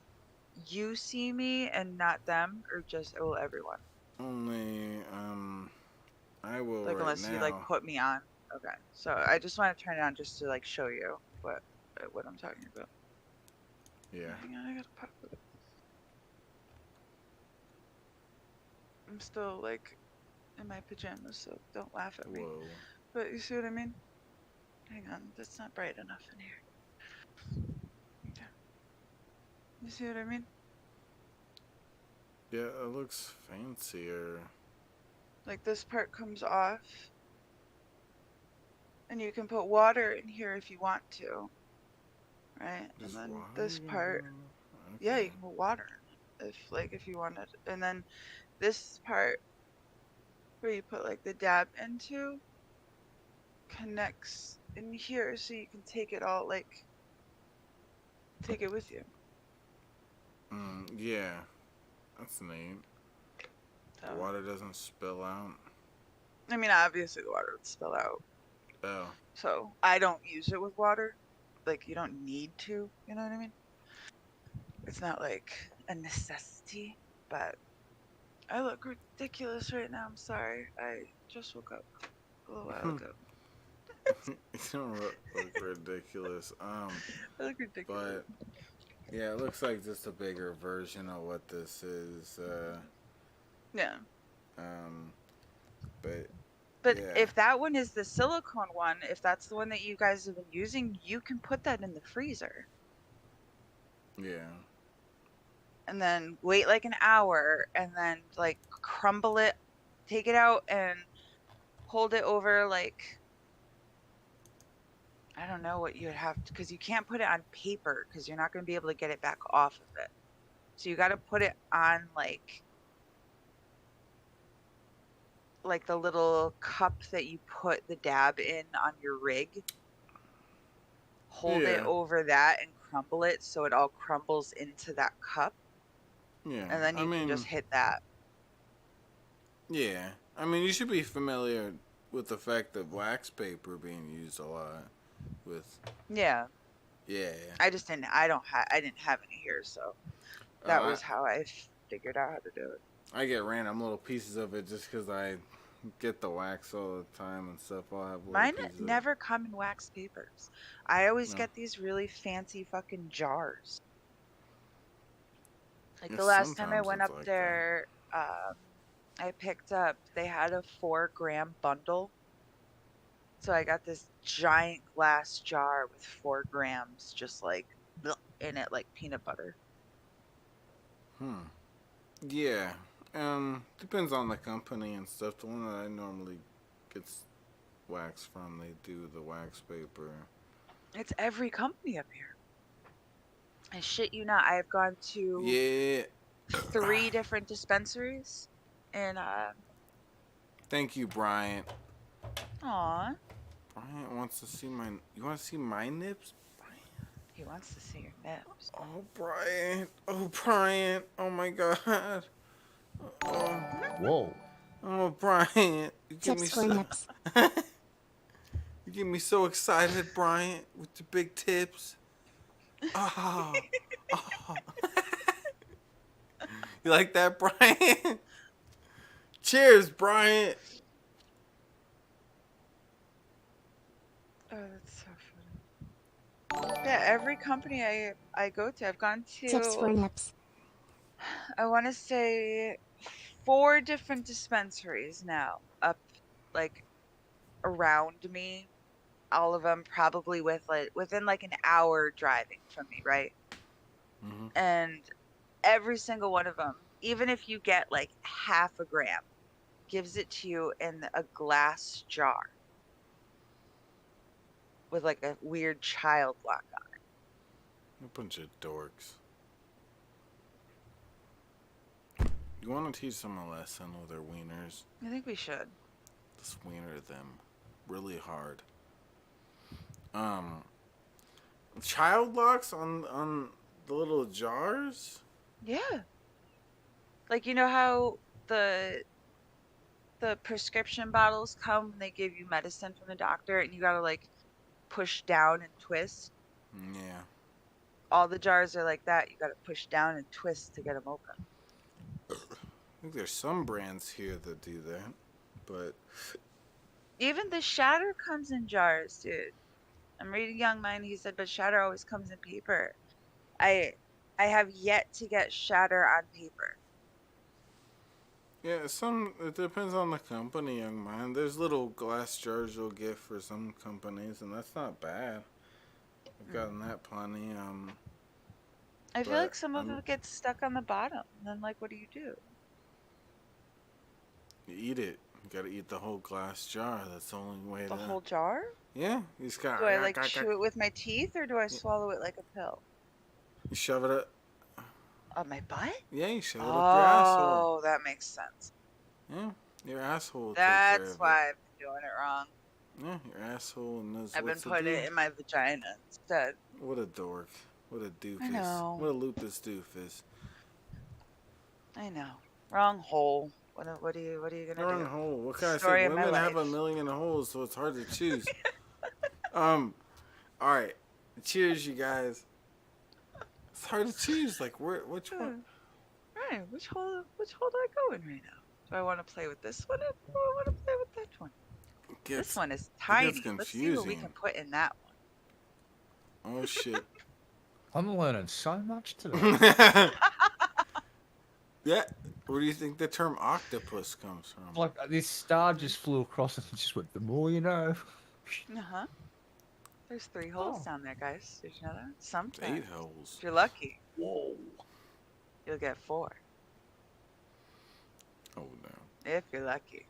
you see me and not them, or just will everyone? Only I will Like, right unless now. you like put me on. Okay. So I just want to turn it on just to like show you what I'm talking about. Yeah. Hang on, I gotta pop it. I'm still like in my pajamas, so don't laugh at me. Whoa. But you see what I mean? Hang on, that's not bright enough in here. Okay. You see what I mean? Yeah, it looks fancier. Like this part comes off. And you can put water in here if you want to. Right? Just and then water this you can part, put? yeah, you can put water in it if you wanted. And then this part where you put like the dab into connects in here, so you can take it all, like take it with you. Yeah. That's neat. The water doesn't spill out. I mean, obviously the water would spill out. Oh. So I don't use it with water. Like, you don't need to, you know what I mean? It's not like a necessity, but I look ridiculous right now. I'm sorry. I just woke up a little while ago. You don't look ridiculous. I look ridiculous. But yeah, it looks like just a bigger version of what this is. Yeah. But yeah. If that one is the silicone one, if that's the one that you guys have been using, you can put that in the freezer. Yeah. And then wait like an hour, and then like crumble it, take it out, and hold it over like, I don't know what you'd have to, because you can't put it on paper because you're not going to be able to get it back off of it. So you got to put it on like like the little cup that you put the dab in on your rig. Hold it Yeah. over that and crumble it so it all crumbles into that cup. Yeah. And then I you can mean, just hit that. yeah. I mean, you should be familiar with the fact of wax paper being used a lot with. Yeah. Yeah. I just didn't. I didn't have any here, so that was how I figured out how to do it. I get random little pieces of it just because I get the wax all the time and stuff. I'll have little Mine pieces never come in wax papers. I always No. get these really fancy fucking jars. Like Yeah, the last time I sometimes went it's up like there, I picked up. They had a 4-gram bundle. So I got this giant glass jar with 4 grams, just like in it, like peanut butter. Yeah. Depends on the company and stuff. The one that I normally gets wax from, they do the wax paper. It's every company up here. I shit you not. I've gone to Yeah. 3 different dispensaries, and Thank you, Bryant. aw, Bryant wants to see my. You want to see my nips? he wants to see your nips. Oh, Bryant. Oh, Bryant. Oh my God. Oh. Whoa. Oh, Bryant. You get me Tips for so. nips. You get me so excited, Bryant, with the big tips. Oh. Oh. You like that, Bryant? Cheers, Bryant. Oh, that's so funny. Yeah, every company I go to, I've gone to. Tips for nips. I want to say 4 different dispensaries now up, like, around me. All of them probably within like an hour driving from me, right? And every single one of them, even if you get like half a gram, gives it to you in a glass jar with like a weird child lock on it. A bunch of dorks. You want to teach them a lesson with their wieners? I think we should. Just wiener them really hard. Child locks on the little jars? Yeah. Like, you know how the prescription bottles come when they give you medicine from the doctor and you gotta like push down and twist? Yeah. All the jars are like that. You gotta push down and twist to get them open. I think there's some brands here that do that, but Even the shatter comes in jars, dude. I'm reading Young Mind. He said, but shatter always comes in paper. I have yet to get shatter on paper. yeah, it depends on the company, young man. There's little glass jars you'll get for some companies, and that's not bad. I've gotten that plenty. I feel like some of it gets stuck on the bottom. And then, like, what do? You eat it. You gotta eat the whole glass jar. That's the only way The to. whole jar? Yeah, you just gotta. Do I like chew it with my teeth or do I swallow it like a pill? You shove it up. On my butt? Yeah, you shove it up your asshole. Oh, that makes sense. Yeah, your asshole will take care That's of why I've been doing it wrong. Yeah, your asshole knows I've what been to putting do. it in my vagina instead. What a dork. What a doofus. I know. What a lupus doofus. I know. Wrong hole. What are you gonna Wrong do? hole. What can I Story say? of my Women have a life. million holes, so it's hard to choose. Alright. Cheers, you guys. It's hard to choose. Like, which one? Right. Which hole do I go in right now? Do I want to play with this one or do I want to play with that one? This one is tiny. Let's see what we can put in that one. Oh, shit. I'm learning so much today. Yeah. Where do you think the term octopus comes from? Like this star just flew across and just went, the more you know. Uh-huh. There's 3 holes down there, guys. Did you know that? Sometimes. 8 holes. If you're lucky. Whoa. You'll get 4. Oh, no. If you're lucky.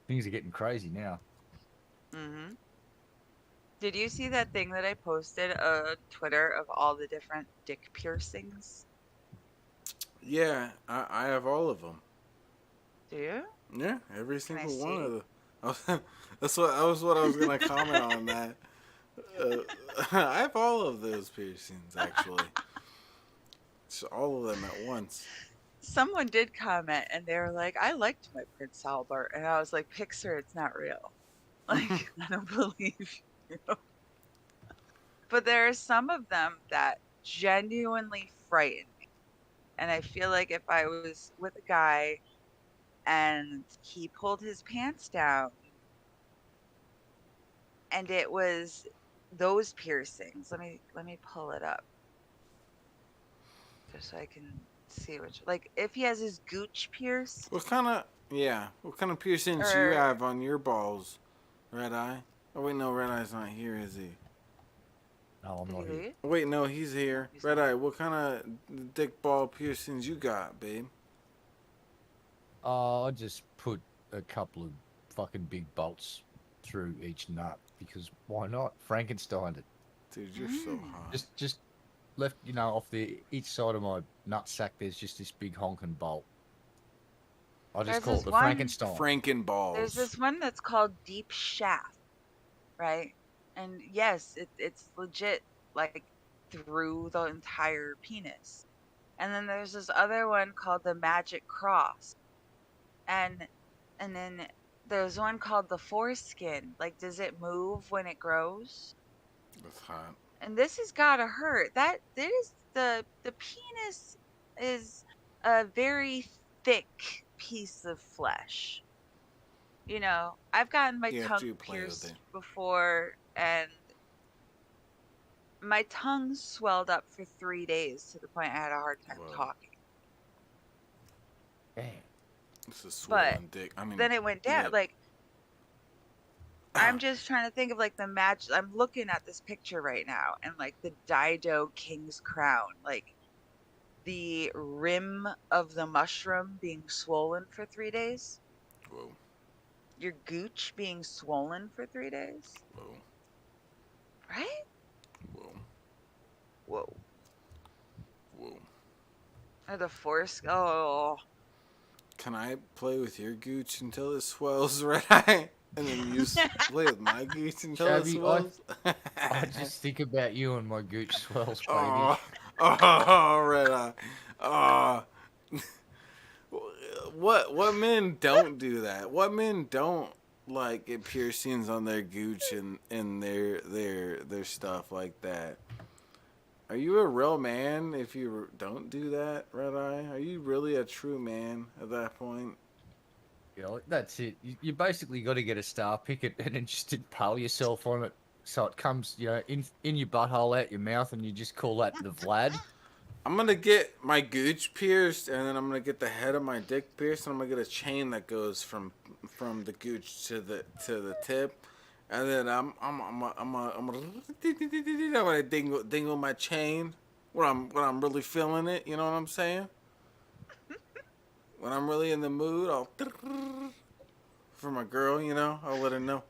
Things are getting crazy now. Mm-hmm. Did you see that thing that I posted on Twitter of all the different dick piercings? Yeah, I have all of them. Do you? Yeah, every Can I single one see? of them. That's what I was gonna comment on that. I have all of those piercings actually. It's all of them at once. Someone did comment and they were like, I liked my Prince Albert. And I was like, Pixar, it's not real. Like, I don't believe you. But there are some of them that genuinely frighten me. And I feel like if I was with a guy and he pulled his pants down and it was those piercings, let me pull it up just so I can see which, like, if he has his gooch pierced. What kind of piercings do you have on your balls, Red Eye? Oh wait, no, Red Eye's not here, is he? No, I'm not here. Wait, no, he's here. Red Eye, what kind of dick ball piercings you got, babe? I just put a couple of fucking big bolts through each nut because why not? Frankenstein it. Dude, you're so hot. Just left, off each side of my nut sack. There's just this big honking bolt. I just call it the Frankenstein. Frankenballs. There's this one that's called Deep Shaft, right? And yes, it's legit, like, through the entire penis. And then there's this other one called the Magic Cross. And then there's one called the Foreskin. Like, does it move when it grows? That's hot. And this has gotta hurt. That is the penis is a very thick piece of flesh. I've gotten my tongue pierced before, and my tongue swelled up for 3 days to the point I had a hard time talking. Damn. This is swollen dick. Then it went down. Like, I'm just trying to think of, like, the match. I'm looking at this picture right now, and, like, the Dido King's Crown, like, the rim of the mushroom being swollen for 3 days. Whoa. Your gooch being swollen for 3 days. Whoa. Right? Whoa. Whoa. Whoa. Or the force. Oh. Can I play with your gooch until it swells, Red Eye? And then you play with my gooch until it swells? I just think about you and my gooch swells, baby. Oh, Red Eye. Oh. What men don't do that? What men don't like get piercings on their gooch and their stuff like that? Are you a real man if you don't do that, Red Eye? Are you really a true man at that point? That's it. You basically got to get a star picket and then just impale yourself on it so it comes, in your butthole, out your mouth, and you just call that the Vlad. I'm gonna get my gooch pierced, and then I'm gonna get the head of my dick pierced, and I'm gonna get a chain that goes from the gooch to the tip, and then I'm gonna dingle my chain when I'm really feeling it. You know what I'm saying? When I'm really in the mood, I'll for my girl. I'll let her know.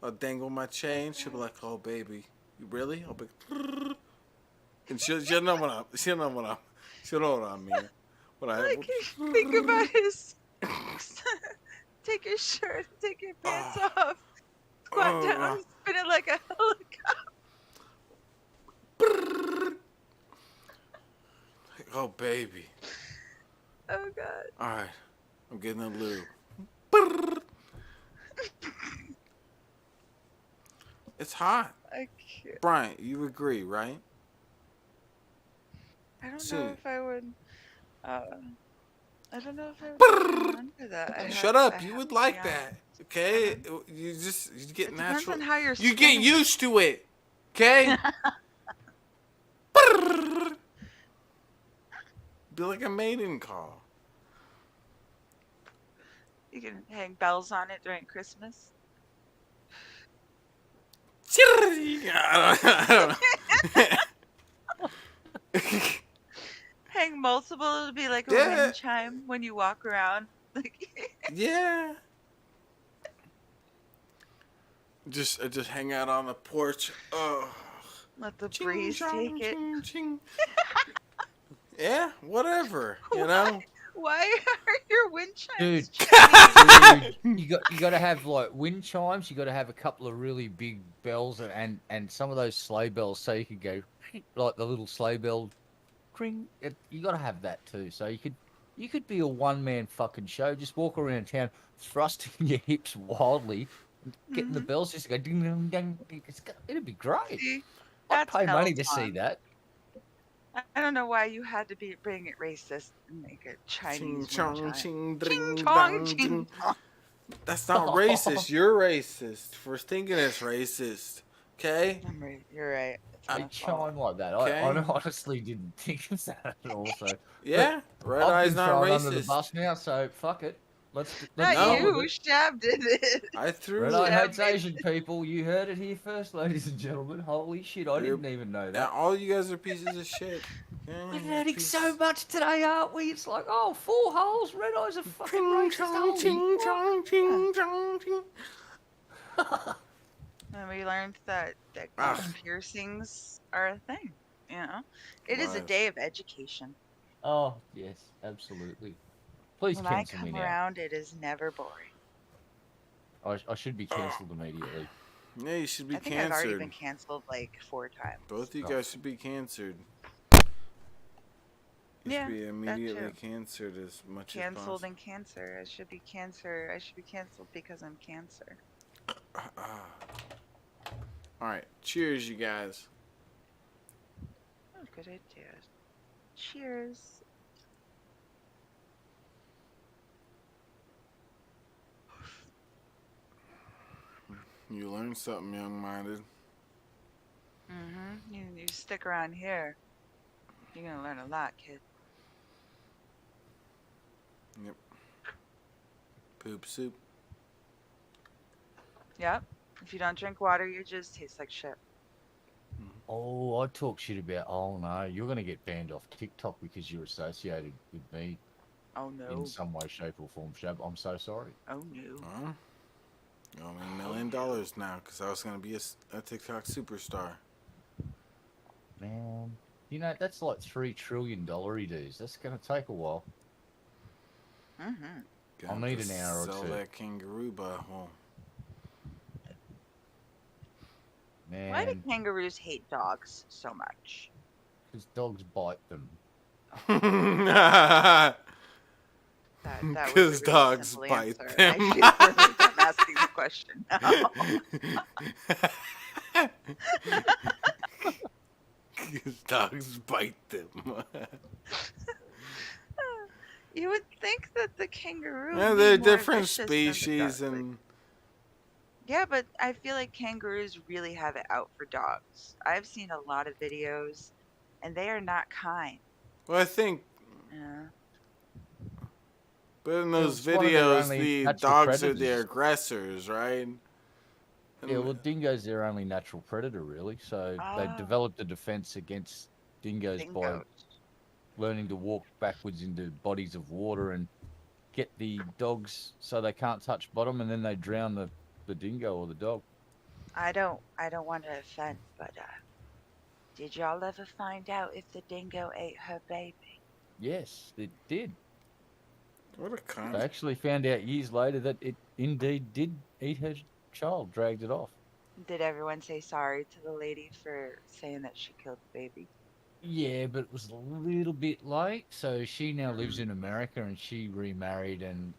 I'll dangle my chain. She'll be like, "Oh baby, you really?" I'll be. And she'll know what I mean. Think about his. Take your shirt, take your pants off, squat down, spin it like a helicopter. Oh baby. Oh god. All right, I'm getting a lube. It's hot. I can't. Brian, you agree, right? I don't know if I would. I don't know if I would under that. Shut up! You would like that, okay? You get natural. Depends on how you're. You get used to it, okay? Be like a maiden call. You can hang bells on it during Christmas. I don't know. Hang multiple to be like a wind chime when you walk around. Yeah. Just hang out on the porch. Oh. Let the breeze take it. Yeah, whatever. You know. Why are your wind chimes? Dude, you got to have like wind chimes. You got to have a couple of really big bells and some of those sleigh bells, so you could go like the little sleigh bell, cring. You got to have that too, so you could be a one-man fucking show. Just walk around town, thrusting your hips wildly, getting the bells just go ding ding ding. It'd be great. See, I'd that's pay money to see Peloton. that. I don't know why you had to bring it racist and make it Chinese. Ching wind chong chime. ching Ching ding chong dong ching ding. chong. That's not racist. You're racist for thinking it's racist. Okay? I'm right. You're right. It's They my fault. chime like that. Okay. I honestly didn't think it's that at all. So Yeah, red I've eye's been not thrown under the racist. bus now, so fuck it. Let's Not go you. with it. Shab did it. I threw Red Eye Shab hates made Asian people. You heard it here first, ladies and gentlemen. Holy shit, I didn't even know Yeah, that. all you guys are pieces of shit. We're Okay? learning so much today, aren't we? It's like, oh, 4 holes, Red Eye's a fucking racist. Holy Ching fuck. chong ching chong ching. And we learned that Ah. gum piercings are a thing. You know, it is a Right. day of education. Oh, yes, absolutely. Please When I cancel me come now. around, it is never boring. I should be cancelled immediately. Yeah, you should be I think I've already been cancered. canceled like 4 times. Both you Oh. guys should be cancered. You Yeah, should be that immediately too. cancered as much as Canceled possible. and cancer. I should be cancer. I should be canceled because I'm cancer. Alright, cheers, you guys. Oh, good idea. Cheers. You learned something, young-minded. Mm-hmm. You stick around here, you're gonna learn a lot, kid. Yep. Poop soup. Yep. If you don't drink water, your jizz tastes like shit. Oh, I talk shit about. Oh no, you're gonna get banned off TikTok because you're associated with me Oh no. in some way, shape, or form. Shab, I'm so sorry. Oh no. Huh? You owe me $1 million now because I was going to be a TikTok superstar. Man, you know that's like $3 trillion dues. That's gonna take a while. Mm-hmm. I'll need an hour or Sell two. that kangaroo butthole. Man, Why do kangaroos hate dogs so much? because dogs bite them. That was a Because really dogs simple bite answer. them. I feel really dumb asking the question now. Because dogs bite them. You would think that the kangaroo. Yeah, would be they're more different vicious than the species, dog. and Yeah, but I feel like kangaroos really have it out for dogs. I've seen a lot of videos, and they are not kind. well, I think, Yeah. but in those it's one of their videos, only the natural dogs are the predators. aggressors, right? Yeah, well, dingo's their only natural predator, really. So they Ah. developed a defense against dingoes by Dingoes. learning to walk backwards into bodies of water and get the dogs so they can't touch bottom, and then they drown the dingo or the dog. I don't want to offend, but did y'all ever find out if the dingo ate her baby? Yes, it did. What a cunt. They actually found out years later that it indeed did eat her child, dragged it off. Did everyone say sorry to the lady for saying that she killed the baby? Yeah, but it was a little bit late. So she now lives in America, and she remarried. And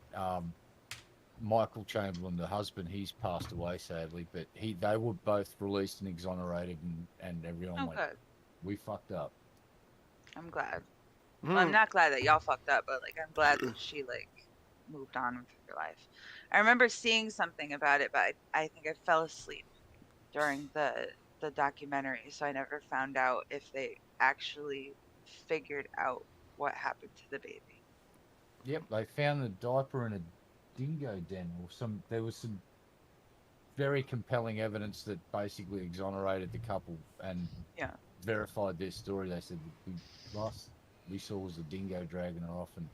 Michael Chamberlain, the husband, he's passed away sadly. But they were both released and exonerated, and everyone Oh, went, good. "We fucked up." I'm glad. Hmm. Well, I'm not glad that y'all fucked up, but like I'm glad that she like moved on with her life. I remember seeing something about it, but I think I fell asleep during the documentary, so I never found out if they actually figured out what happened to the baby. Yep, they found the diaper in a dingo den, or there was some very compelling evidence that basically exonerated the couple and Yeah. verified their story. They said last we saw was a dingo dragging her off, and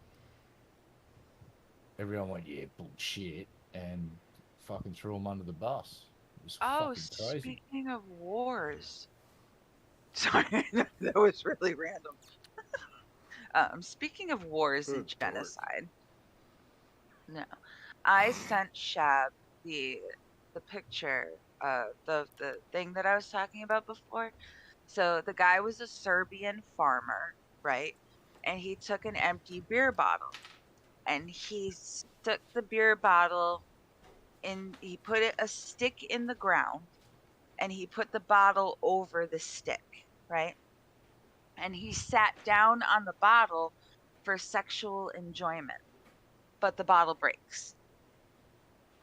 everyone went, "Yeah, bullshit," and fucking threw them under the bus. It was Oh, fucking crazy. speaking of wars. Sorry, that was really random. Speaking of wars and Good dork. genocide, no, I sent Shab the picture, the thing that I was talking about before. So the guy was a Serbian farmer, right? And he took an empty beer bottle and he stuck the beer bottle in. He put a stick in the ground and he put the bottle over the stick, right? And he sat down on the bottle for sexual enjoyment, but the bottle breaks.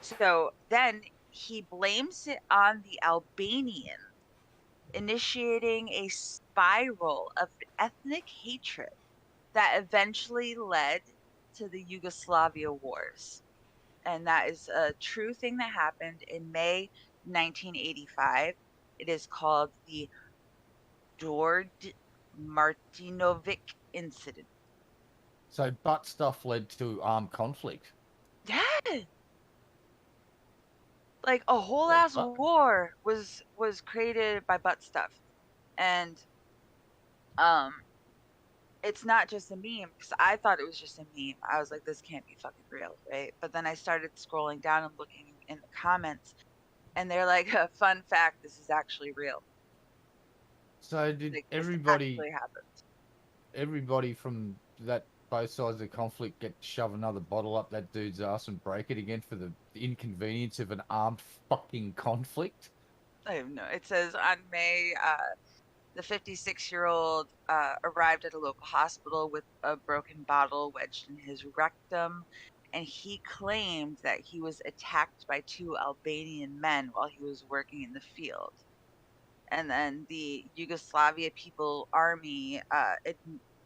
So then he blames it on the Albanians, initiating a spiral of ethnic hatred that eventually led to the Yugoslavia wars. And that is a true thing that happened in May 1985. It is called the Dord Martinovic incident. So butt stuff led to armed conflict. Yeah. Like a whole Like, ass war was created by butt stuff. And it's not just a meme, because I thought it was just a meme. I was like, this can't be fucking real, right? But then I started scrolling down and looking in the comments, and they're like, fun fact, this is actually real. So did Like, everybody this actually happened. everybody from that both sides of the conflict get to shove another bottle up that dude's ass and break it again for the inconvenience of an armed fucking conflict? I have no. It says on May, the 56-year-old arrived at a local hospital with a broken bottle wedged in his rectum, and he claimed that he was attacked by 2 Albanian men while he was working in the field. And then the Yugoslavia People Army,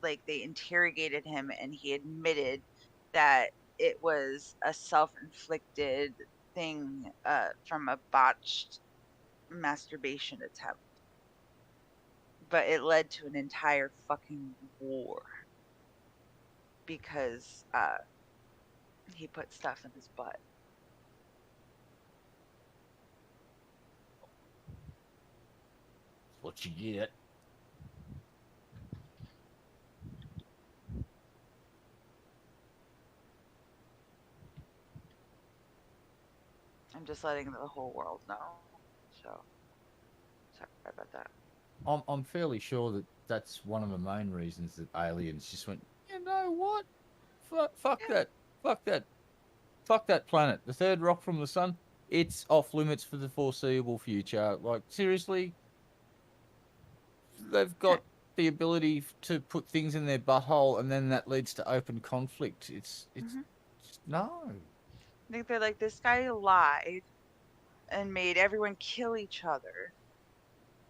they interrogated him, and he admitted that it was a self-inflicted thing from a botched masturbation attempt. But it led to an entire fucking war because he put stuff in his butt. What you get. I'm just letting the whole world know. So sorry about that. I'm fairly sure that that's one of the main reasons that aliens just went, you know what? Fuck that. Fuck that planet. The third rock from the sun, it's off limits for the foreseeable future. Like, seriously? They've got the ability to put things in their butthole, and then that leads to open conflict. It's no. I think they're like, this guy lied and made everyone kill each other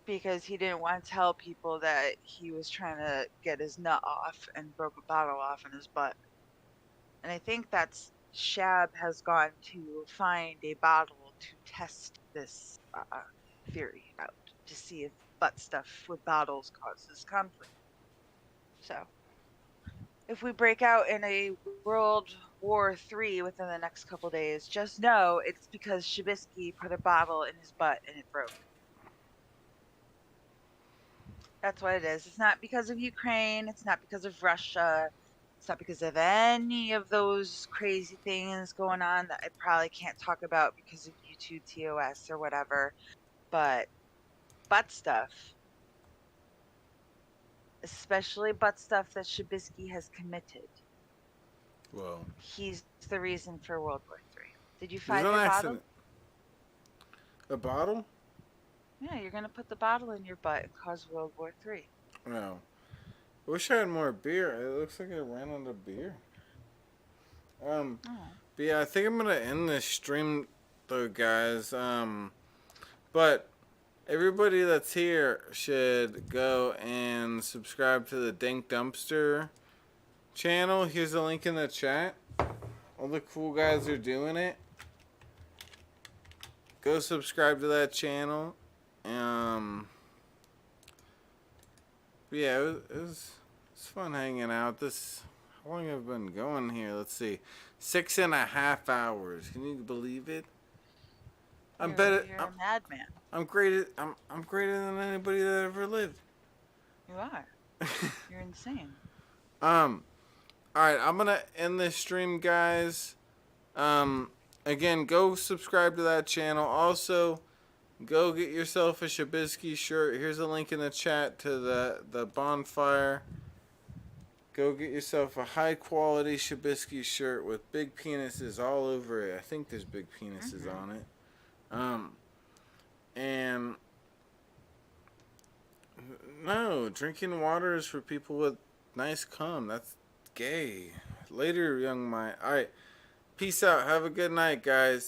because he didn't want to tell people that he was trying to get his nut off and broke a bottle off in his butt. And I think that's Shab has gone to find a bottle to test this theory out, to see if butt stuff with bottles causes conflict. So, if we break out in a World War III within the next couple days, just know it's because Shabisky put a bottle in his butt and it broke. That's what it is. It's not because of Ukraine. It's not because of Russia. It's not because of any of those crazy things going on that I probably can't talk about because of YouTube TOS or whatever. But butt stuff, especially butt stuff that Shabisky has committed. Well, he's the reason for World War III. Did you find there's your an bottle? accident. A bottle? Yeah, you're gonna put the bottle in your butt and cause World War III. No. I wish I had more beer. It looks like I ran out of beer. But yeah, I think I'm gonna end this stream though, guys. But everybody that's here should go and subscribe to the Dank Dumpster channel. Here's the link in the chat. All the cool guys are doing it. Go subscribe to that channel. But yeah, it was fun hanging out. How long have I been going here? Let's see, 6.5 hours. Can you believe it? I'm better. You're a madman. I'm greater. I'm greater than anybody that ever lived. You are. You're insane. Alright, I'm gonna end this stream, guys. Again, go subscribe to that channel. Also, go get yourself a Shabisky shirt. Here's a link in the chat to the bonfire. Go get yourself a high quality Shabisky shirt with big penises all over it. I think there's big penises on it. And no, drinking water is for people with nice cum. That's gay. Later, young mind. Alright. Peace out. Have a good night, guys.